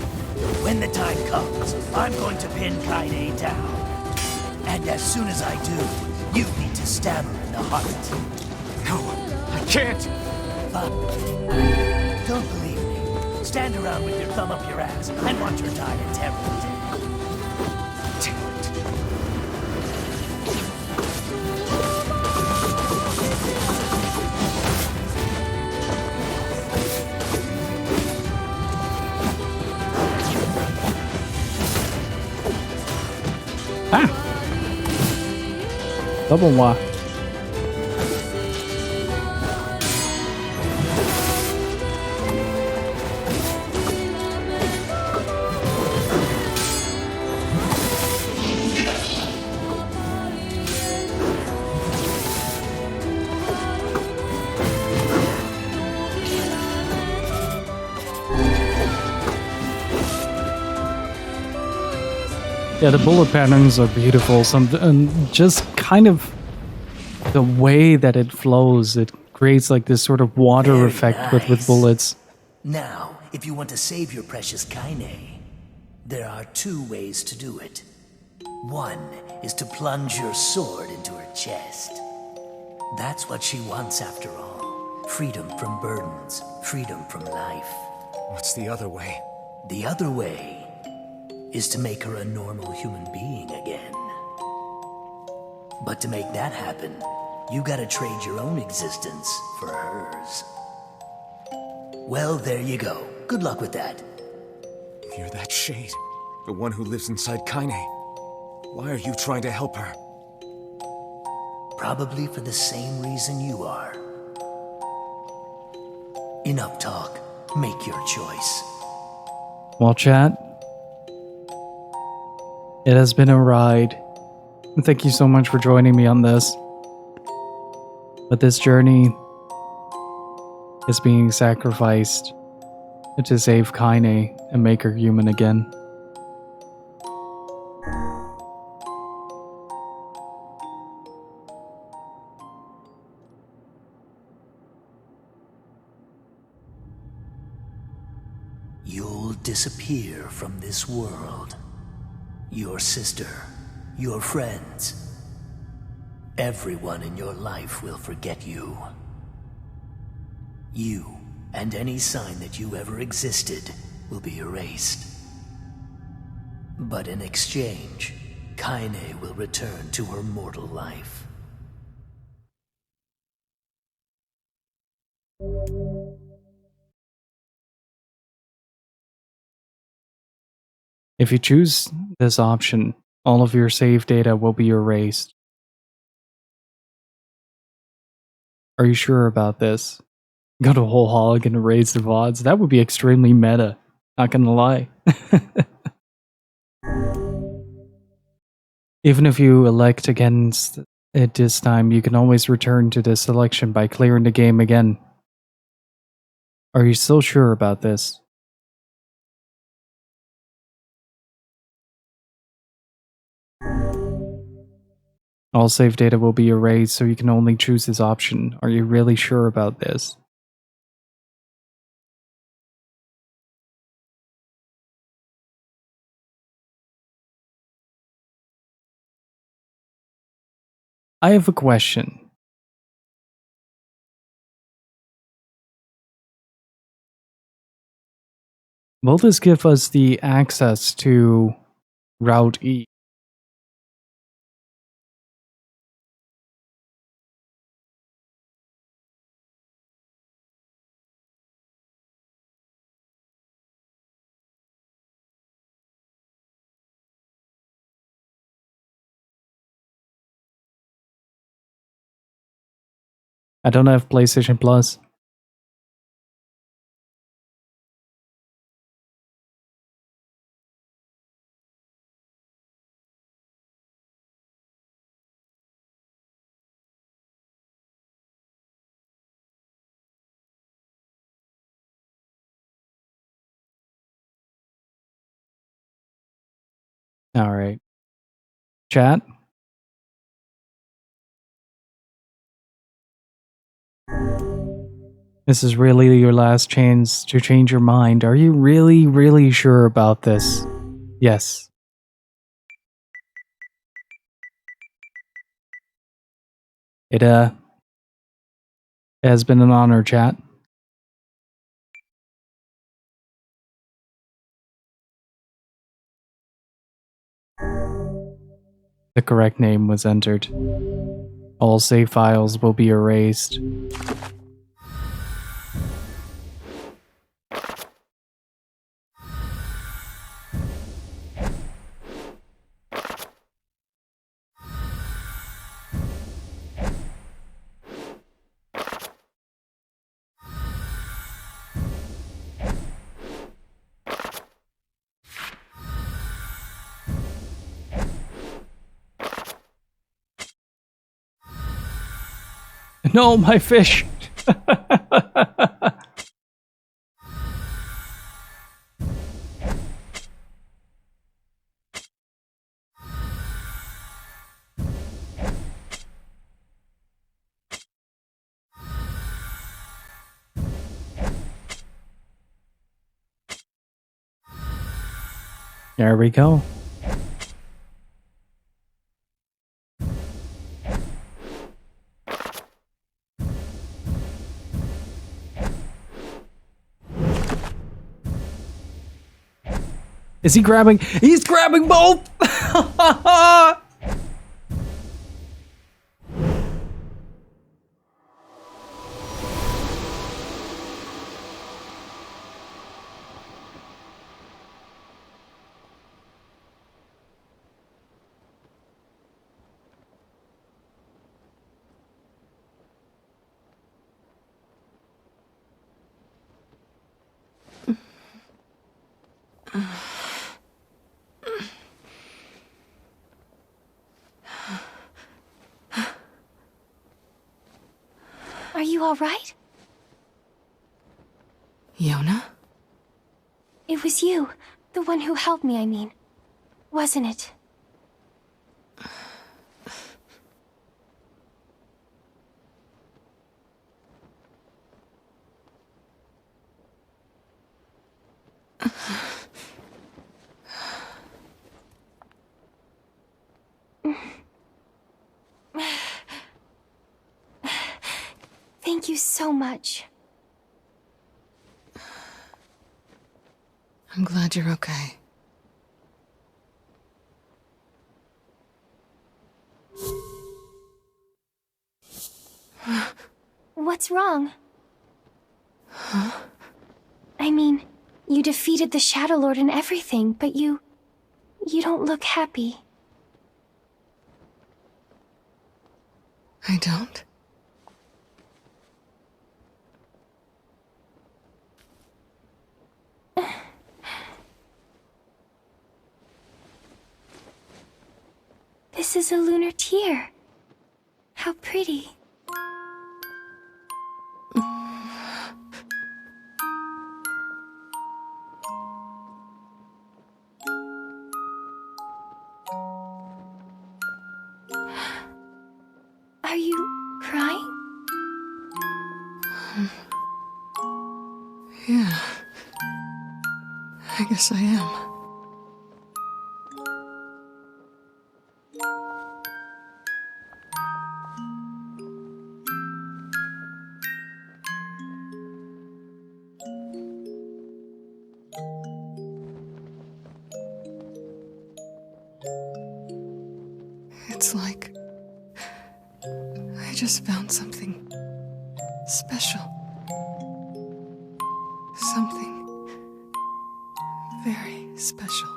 When the time comes, I'm going to pin Kaine down. And as soon as I do, you need to stab her in the heart. No, I can't! Don't believe me. Stand around with your thumb up your ass and watch her die a terrible death. Double wah. Yeah, the bullet patterns are beautiful. And just kind of the way that it flows, it creates like this sort of water Very effect nice. with bullets. Now, if you want to save your precious Kaine, there are two ways to do it. One is to plunge your sword into her chest. That's what she wants after all. Freedom from burdens, freedom from life. What's the other way? The other way is to make her a normal human being again. But to make that happen, you gotta trade your own existence for hers. Well, there you go. Good luck with that. You're that shade. The one who lives inside Kaine. Why are you trying to help her? Probably for the same reason you are. Enough talk. Make your choice. Well, chat, it has been a ride. And thank you so much for joining me on this. But this journey is being sacrificed to save Kaine and make her human again. You'll disappear from this world. Your sister, your friends, everyone in your life will forget you. You and any sign that you ever existed will be erased. But in exchange, Kaine will return to her mortal life. If you choose this option, all of your save data will be erased. Are you sure about this? Go to whole hog and erase the VODs? That would be extremely meta. Not gonna lie. Even if you elect against it this time, you can always return to this selection by clearing the game again. Are you still sure about this? All save data will be erased, so you can only choose this option. Are you really sure about this? I have a question. Will this give us the access to Route E? I don't have PlayStation Plus. All right. Chat? This is really your last chance to change your mind. Are you really, really sure about this? Yes. It has been an honor, chat. The correct name was entered. All save files will be erased. No, my fish! There we go. Is he grabbing? He's grabbing both! Are you all right? Yona? It was you. The one who helped me, I mean. Wasn't it? Thank you so much. I'm glad you're okay. What's wrong? Huh? I mean, you defeated the Shadow Lord and everything, but you don't look happy. I don't? This is a lunar tear. How pretty. Are you crying? Yeah. I guess I am. It's like I just found something special. Something very special.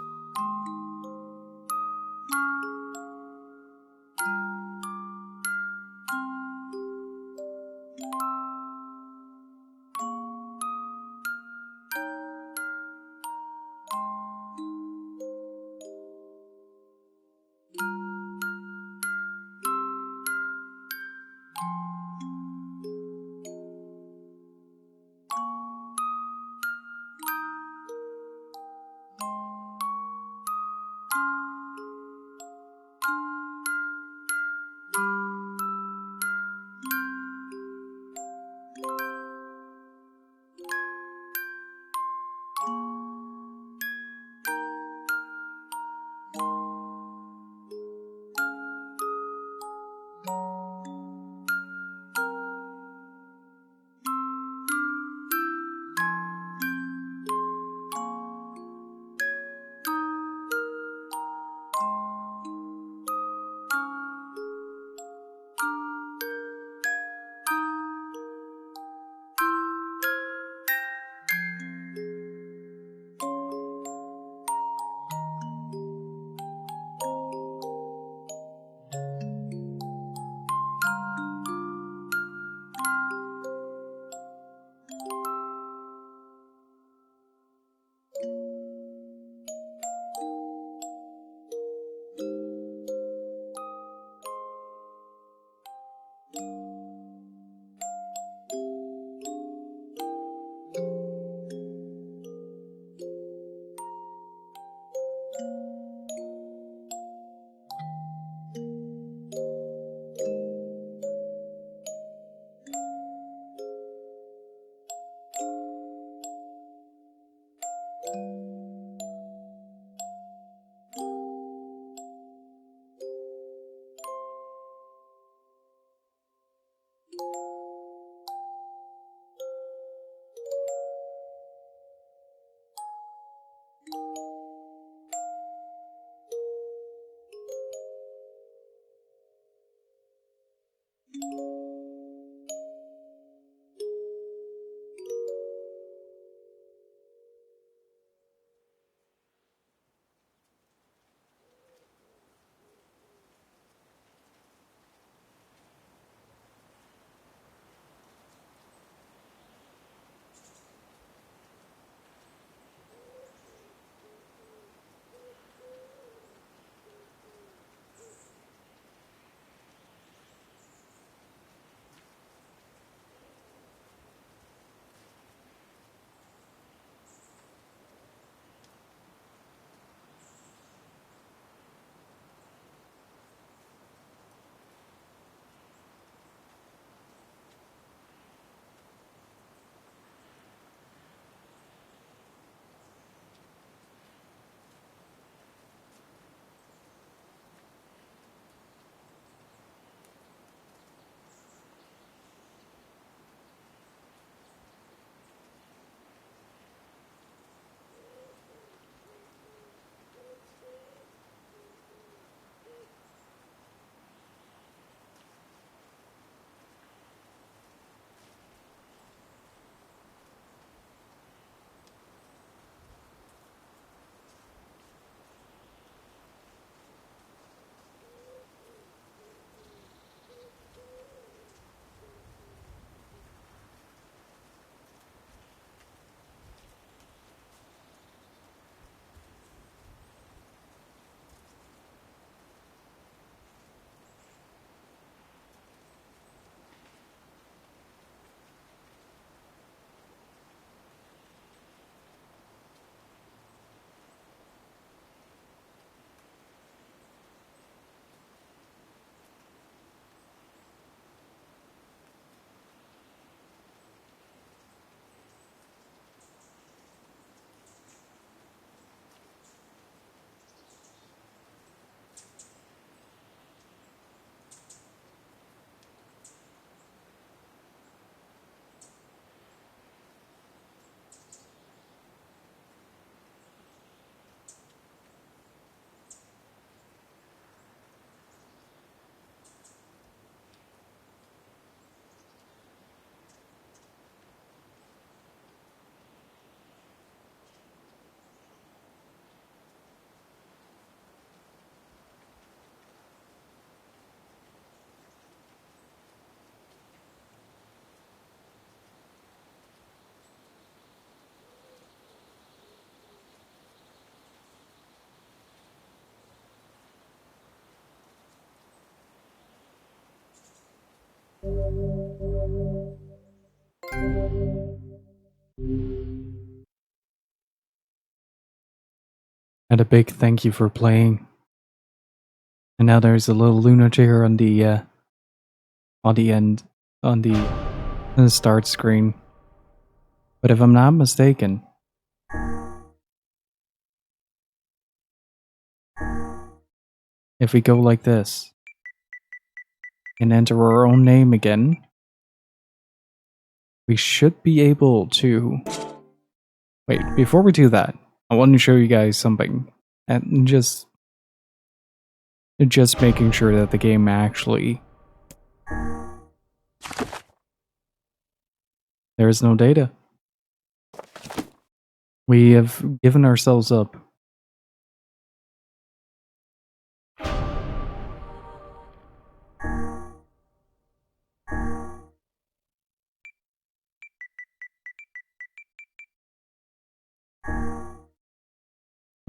And a big thank you for playing. And now there's a little lunatic on the end, on the start screen. But if I'm not mistaken, if we go like this and enter our own name again, we should be able to... Wait, before we do that, I want to show you guys something. And just making sure that the game actually... There is no data. We have given ourselves up.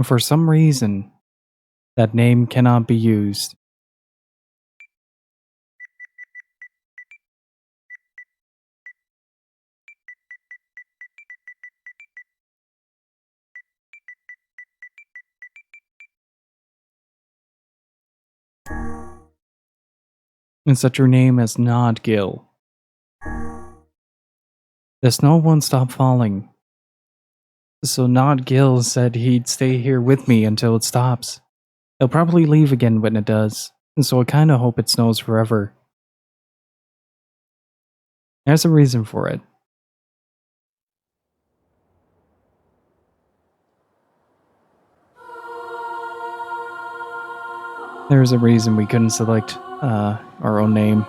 For some reason, that name cannot be used. and set your name as Nod Gil. The snow won't stop falling. So Nod Gil said he'd stay here with me until it stops. He'll probably leave again when it does, and so I kinda hope it snows forever. There's a reason for it. There's a reason we couldn't select our own name.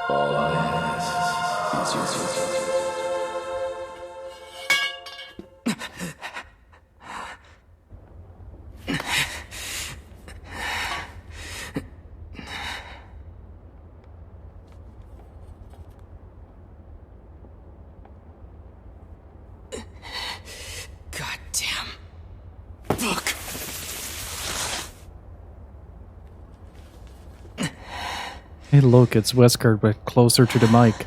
All I ask is your Goddamn book. Hey look, it's Wesker, but closer to the mic.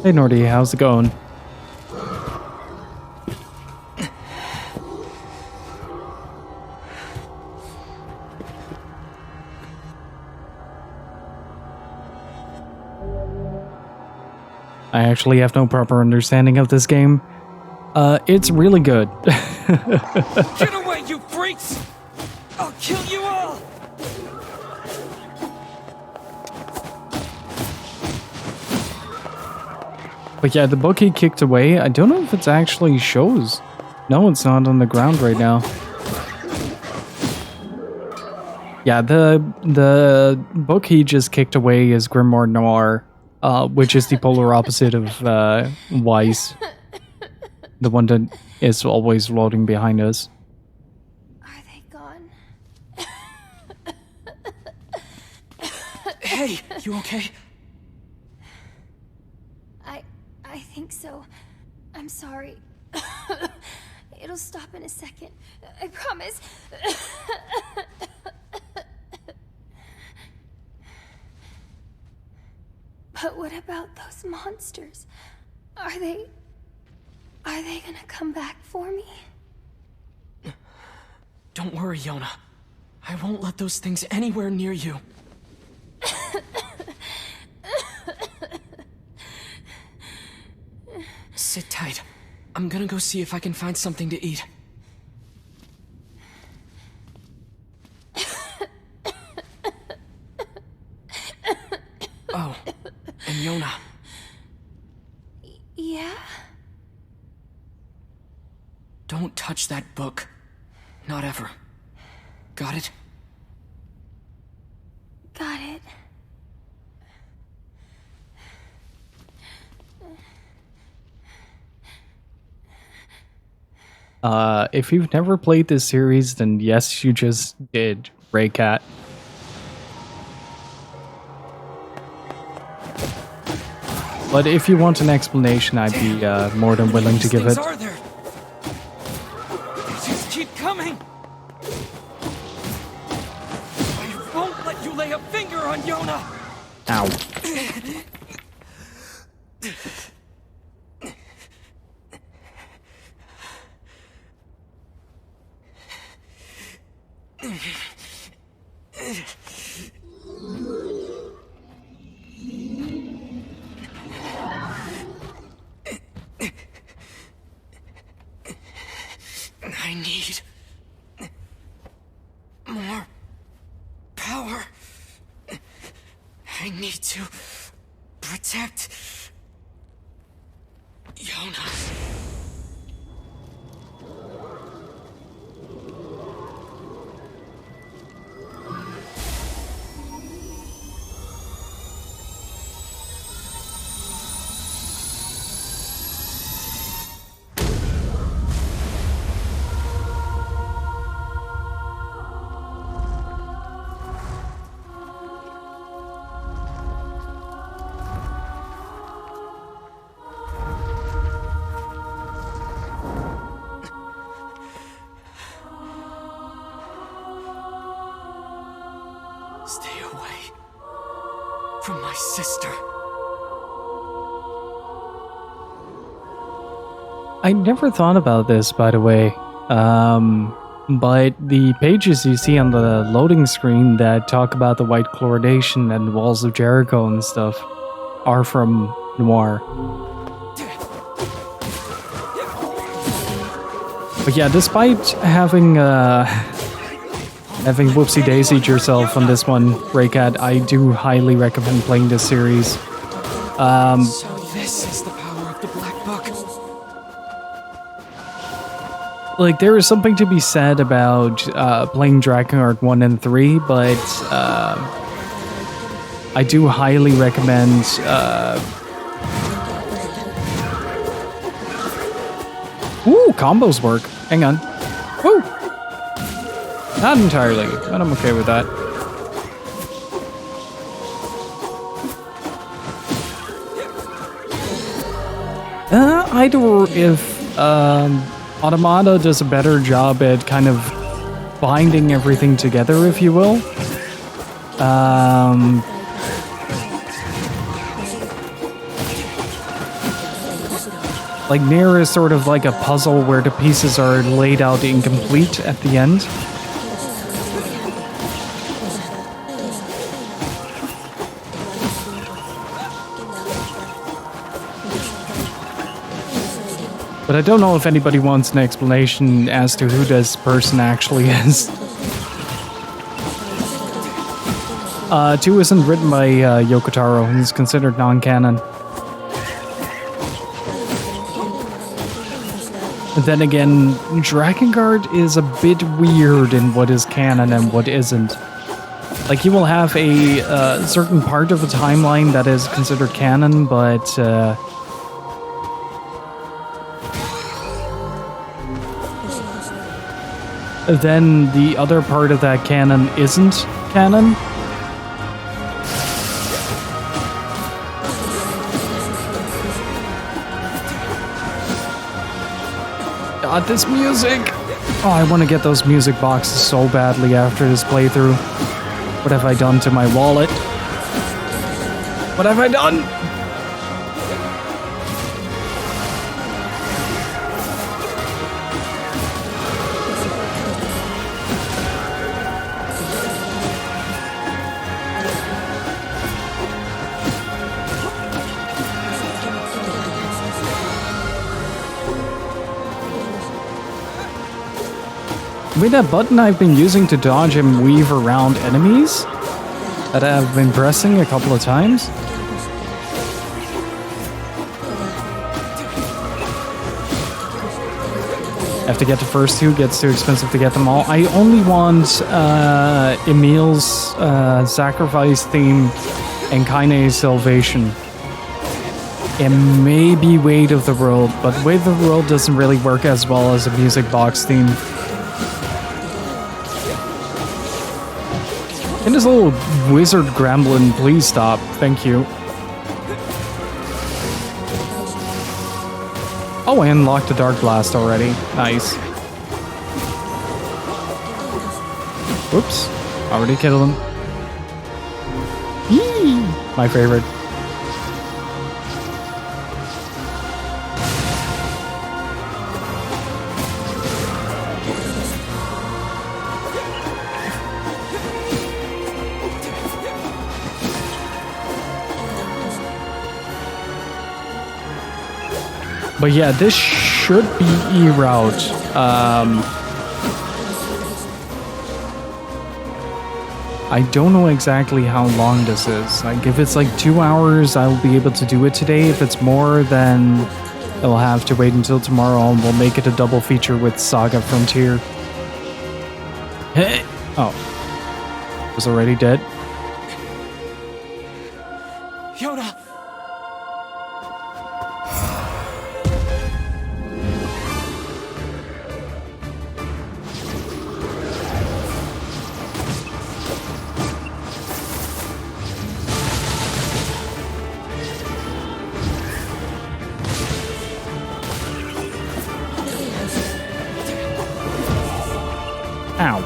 Hey Nordy, how's it going? I actually have no proper understanding of this game. It's really good. Get away, you freaks! I'll kill you all! But yeah, the book he kicked away, I don't know if it actually shows. No, it's not on the ground right now. Yeah, the book he just kicked away is Grimoire Noir, which is the polar opposite of Weiss. The one that is always floating behind us. Are they gone? Hey, you okay? I think so. I'm sorry. It'll stop in a second. I promise. But what about those monsters? Are they gonna come back for me? Don't worry, Yona. I won't let those things anywhere near you. Sit tight. I'm gonna go see if I can find something to eat. Oh, and Yona. Yeah? Don't touch that book. Not ever. Got it? Got it. If you've never played this series, then yes, you just did, Raycat. But if you want an explanation, I'd be more than willing to give it. Are there? They just keep coming. I won't let you lay a finger on Yona. Ow. I need more power. I need to protect Yona. Stay away from my sister. I never thought about this, by the way. But the pages you see on the loading screen that talk about the white chlorination and the walls of Jericho and stuff are from Noir. But yeah, despite having whoopsie daisied yourself on this one, Raycat, I do highly recommend playing this series. So this is the power of the Black Book. Like, there is something to be said about playing Drakengard 1 and 3, but I do highly recommend ooh, combos work. Hang on. Woo! Not entirely, but I'm okay with that. Either if Automata does a better job at kind of binding everything together, if you will. Like, Nier is sort of like a puzzle where the pieces are laid out incomplete at the end. But I don't know if anybody wants an explanation as to who this person actually is. 2 isn't written by Yoko Taro, and is considered non-canon. But then again, Drakengard is a bit weird in what is canon and what isn't. Like, you will have a certain part of the timeline that is considered canon, but then the other part of that canon isn't canon. God, this music! Oh, I want to get those music boxes so badly after this playthrough. What have I done to my wallet? What have I done? With that button I've been using to dodge and weave around enemies that I've been pressing a couple of times. Have to get the first 2, gets too expensive to get them all. I only want Emil's sacrifice theme and Kaine's salvation. And maybe Weight of the World, but Weight of the World doesn't really work as well as a music box theme. And this little wizard gremlin, please stop. Thank you. Oh, and unlocked the Dark Blast already. Nice. Whoops. Already killed him. My favorite. But yeah, this should be E-route. I don't know exactly how long this is. Like, if it's like 2 hours, I'll be able to do it today. If it's more, then I'll have to wait until tomorrow, and we'll make it a double feature with Saga Frontier. Hey! Oh. Was already dead? Yoda! Ow.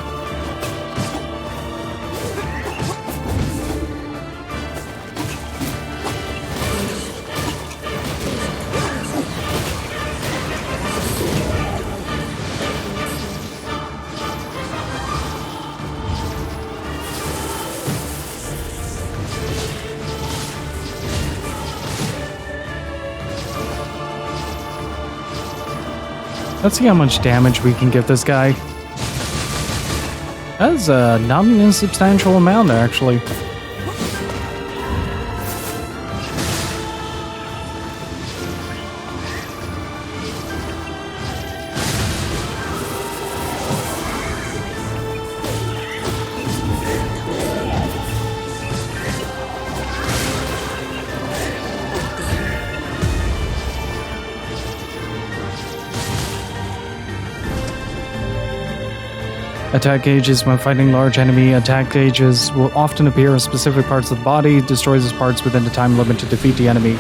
Let's see how much damage we can give this guy. That's not an insubstantial amount, actually. Attack gauges when fighting large enemy. Attack gauges will often appear in specific parts of the body. Destroys these parts within the time limit to defeat the enemy.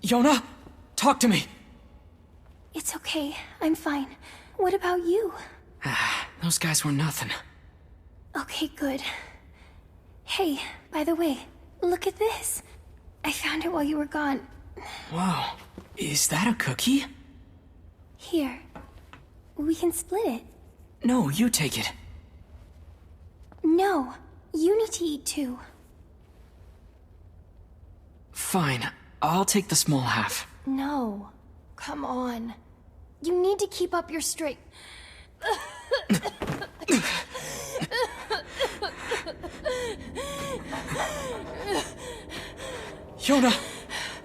Yona, talk to me. It's okay. I'm fine. What about you? Those guys were nothing. Okay, good. Hey, by the way, look at this. I found it while you were gone. Wow, is that a cookie? Here. We can split it. No, you take it. No, you need to eat too. Fine, I'll take the small half. No. Come on. You need to keep up your straight. Yona!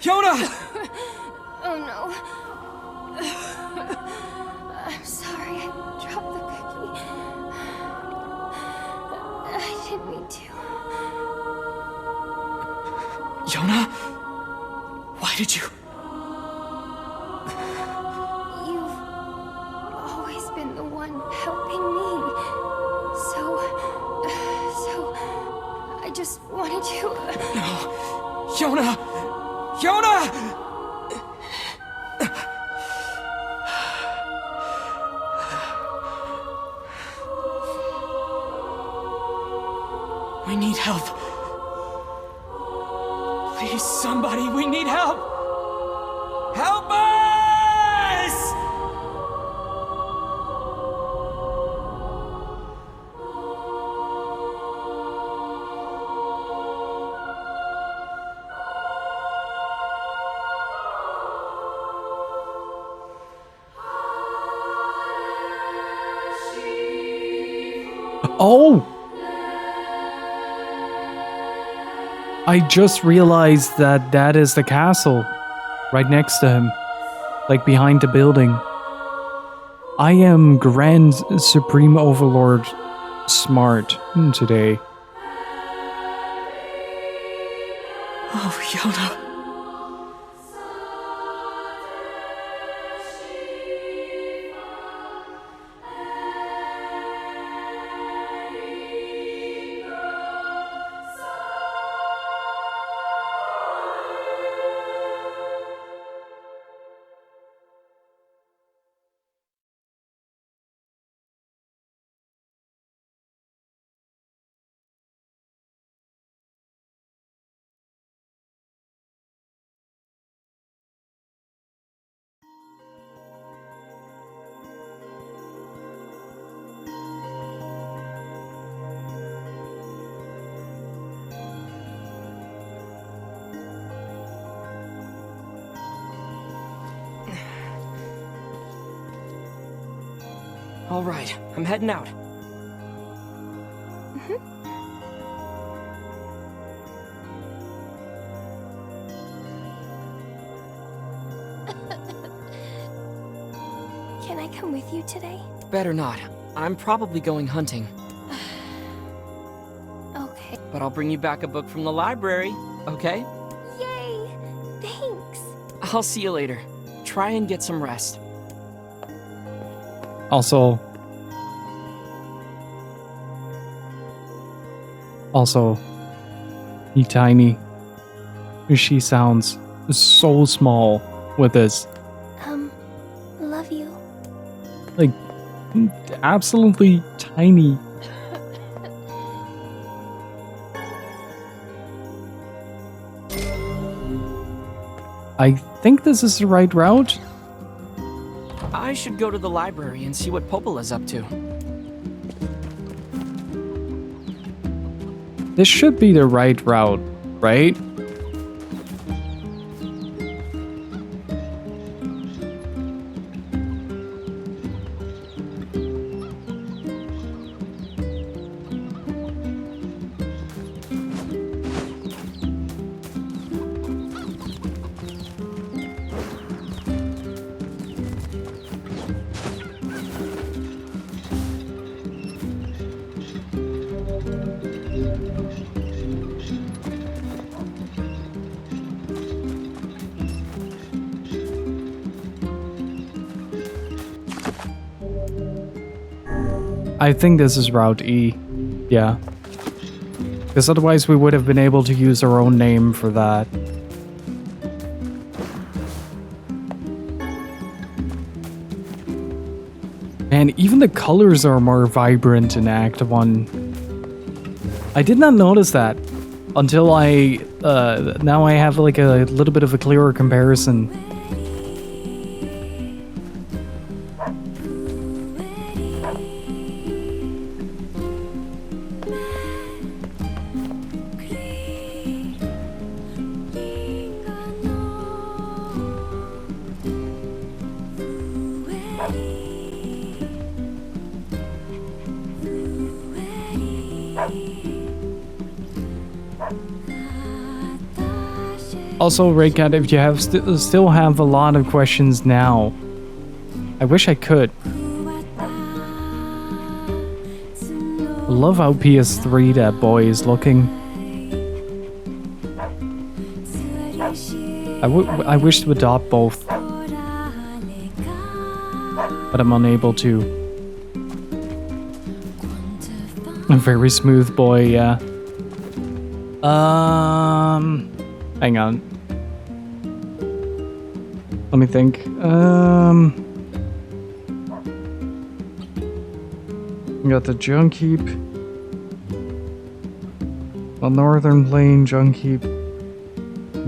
Yona! Oh no. I'm sorry, I dropped the cookie. I didn't mean to. Yona? Why did you? You've always been the one helping me. So I just wanted to... No. Yona! Yona! We need help. Please, somebody, we need help! Help us! Oh! I just realized that that is the castle right next to him, like behind the building. I am Grand Supreme Overlord smart today. Oh, Yona. All right, I'm heading out. Can I come with you today? Better not. I'm probably going hunting. Okay. But I'll bring you back a book from the library, okay? Yay! Thanks! I'll see you later. Try and get some rest. Also, he tiny. She sounds so small with this. Love you. Like, absolutely tiny. I think this is the right route. I should go to the library and see what Popola's up to. This should be the right route, right? I think this is Route E. Yeah. Because otherwise we would have been able to use our own name for that. And even the colors are more vibrant in Act 1. I did not notice that until now I have like a little bit of a clearer comparison. Also, Raycat, if you have still have a lot of questions now, I wish I could. I love how PS3 that boy is looking. I wish to adopt both, but I'm unable to. A very smooth boy, yeah. Hang on. Let me think. We got the junk heap. The northern plain junk heap.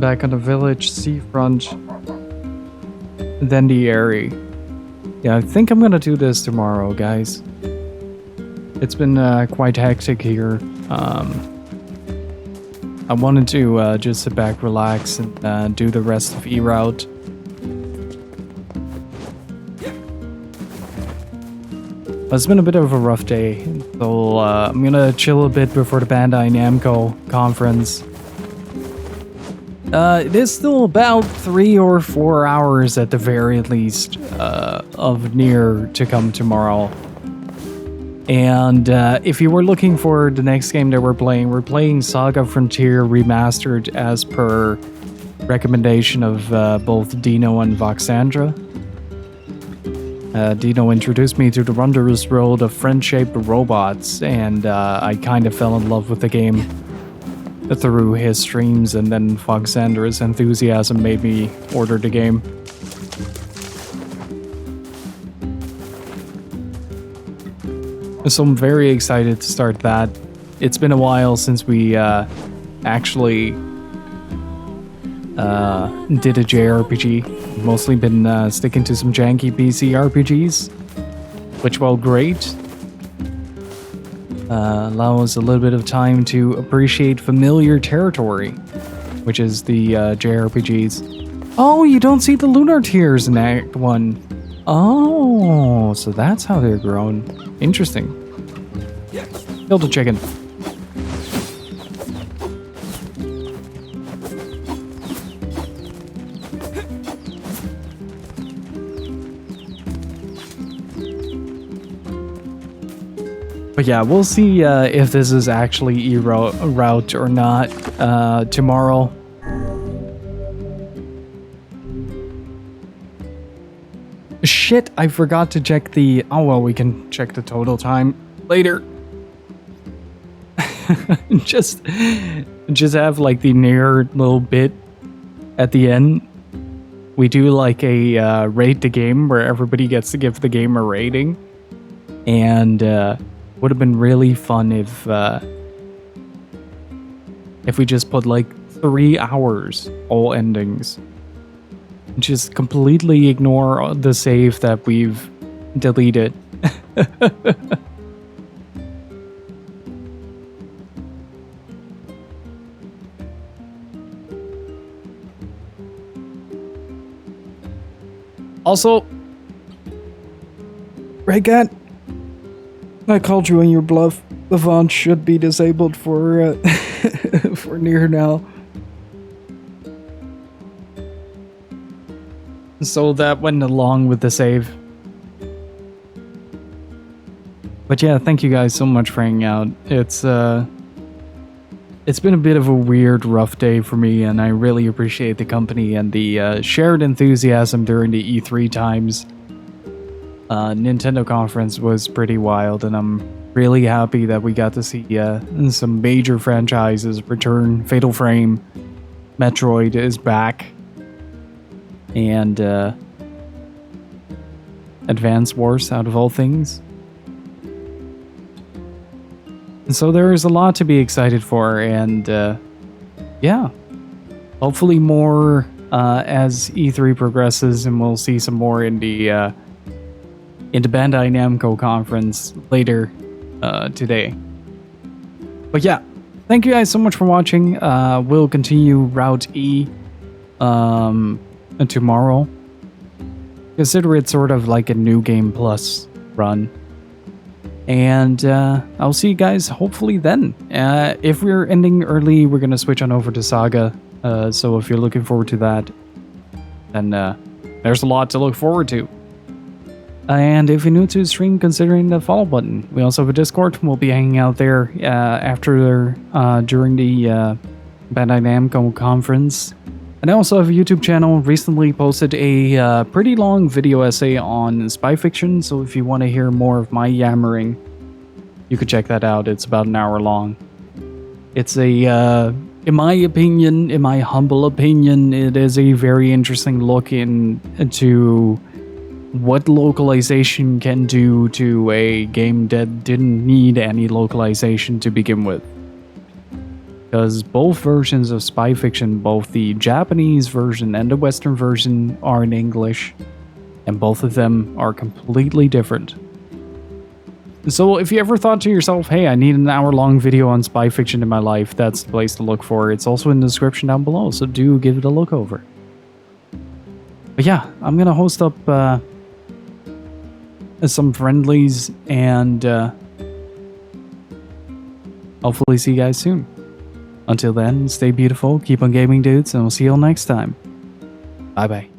Back on the village seafront. Then the area. Yeah, I think I'm gonna do this tomorrow, guys. It's been quite hectic here. I wanted to just sit back, relax, and do the rest of E-Route. It's been a bit of a rough day, so I'm gonna chill a bit before the Bandai Namco conference. It is still about 3 or 4 hours at the very least of Nier to come tomorrow. And if you were looking for the next game that we're playing Saga Frontier Remastered as per recommendation of both Dino and Voxandra. Dino introduced me to the wondrous world of friend-shaped robots, and I kind of fell in love with the game through his streams, and then Voxandra's enthusiasm made me order the game. So I'm very excited to start that. It's been a while since we actually did a JRPG. Mostly been sticking to some janky PC RPGs, which, while great, allow us a little bit of time to appreciate familiar territory, which is the JRPGs. Oh, you don't see the lunar tears in Act 1. Oh, so that's how they're grown. Interesting. Kill the chicken. But yeah, we'll see if this is actually E-Route or not tomorrow. Shit, I forgot to check the... Oh, well, we can check the total time later. just have like the Nier little bit at the end. We do like a rate the game where everybody gets to give the game a rating. And would have been really fun if we just put like 3 hours all endings. Just completely ignore the save that we've deleted. Also, Raycat, I called you on your bluff. The Vaughn should be disabled for for Nier now. So that went along with the save. But yeah, thank you guys so much for hanging out. It's been a bit of a weird, rough day for me, and I really appreciate the company and the shared enthusiasm during the E3 times. Nintendo conference was pretty wild, and I'm really happy that we got to see some major franchises return. Fatal Frame, Metroid is back, and Advance Wars, out of all things. And so there is a lot to be excited for, and yeah, hopefully more as E3 progresses, and we'll see some more in the Bandai Namco conference later today. But yeah, thank you guys so much for watching. We'll continue Route E tomorrow. Consider it sort of like a New Game Plus run. And I'll see you guys hopefully then. If we're ending early, we're going to switch on over to Saga. So if you're looking forward to that, then there's a lot to look forward to. And if you're new to the stream, considering the follow button. We also have a Discord. We'll be hanging out there during the Bandai Namco conference. And I also have a YouTube channel. Recently posted a pretty long video essay on spy fiction. So if you want to hear more of my yammering, you could check that out. It's about an hour long. It's in my opinion, in my humble opinion, it is a very interesting look into what localization can do to a game that didn't need any localization to begin with. Because both versions of spy fiction, both the Japanese version and the Western version, are in English, and both of them are completely different. So if you ever thought to yourself, hey, I need an hour-long video on spy fiction in my life, that's the place to look for. It's also in the description down below, so do give it a look over. But yeah, I'm gonna host up some friendlies, and hopefully see you guys soon. Until then, stay beautiful, keep on gaming, dudes, and we'll see you all next time. Bye-bye.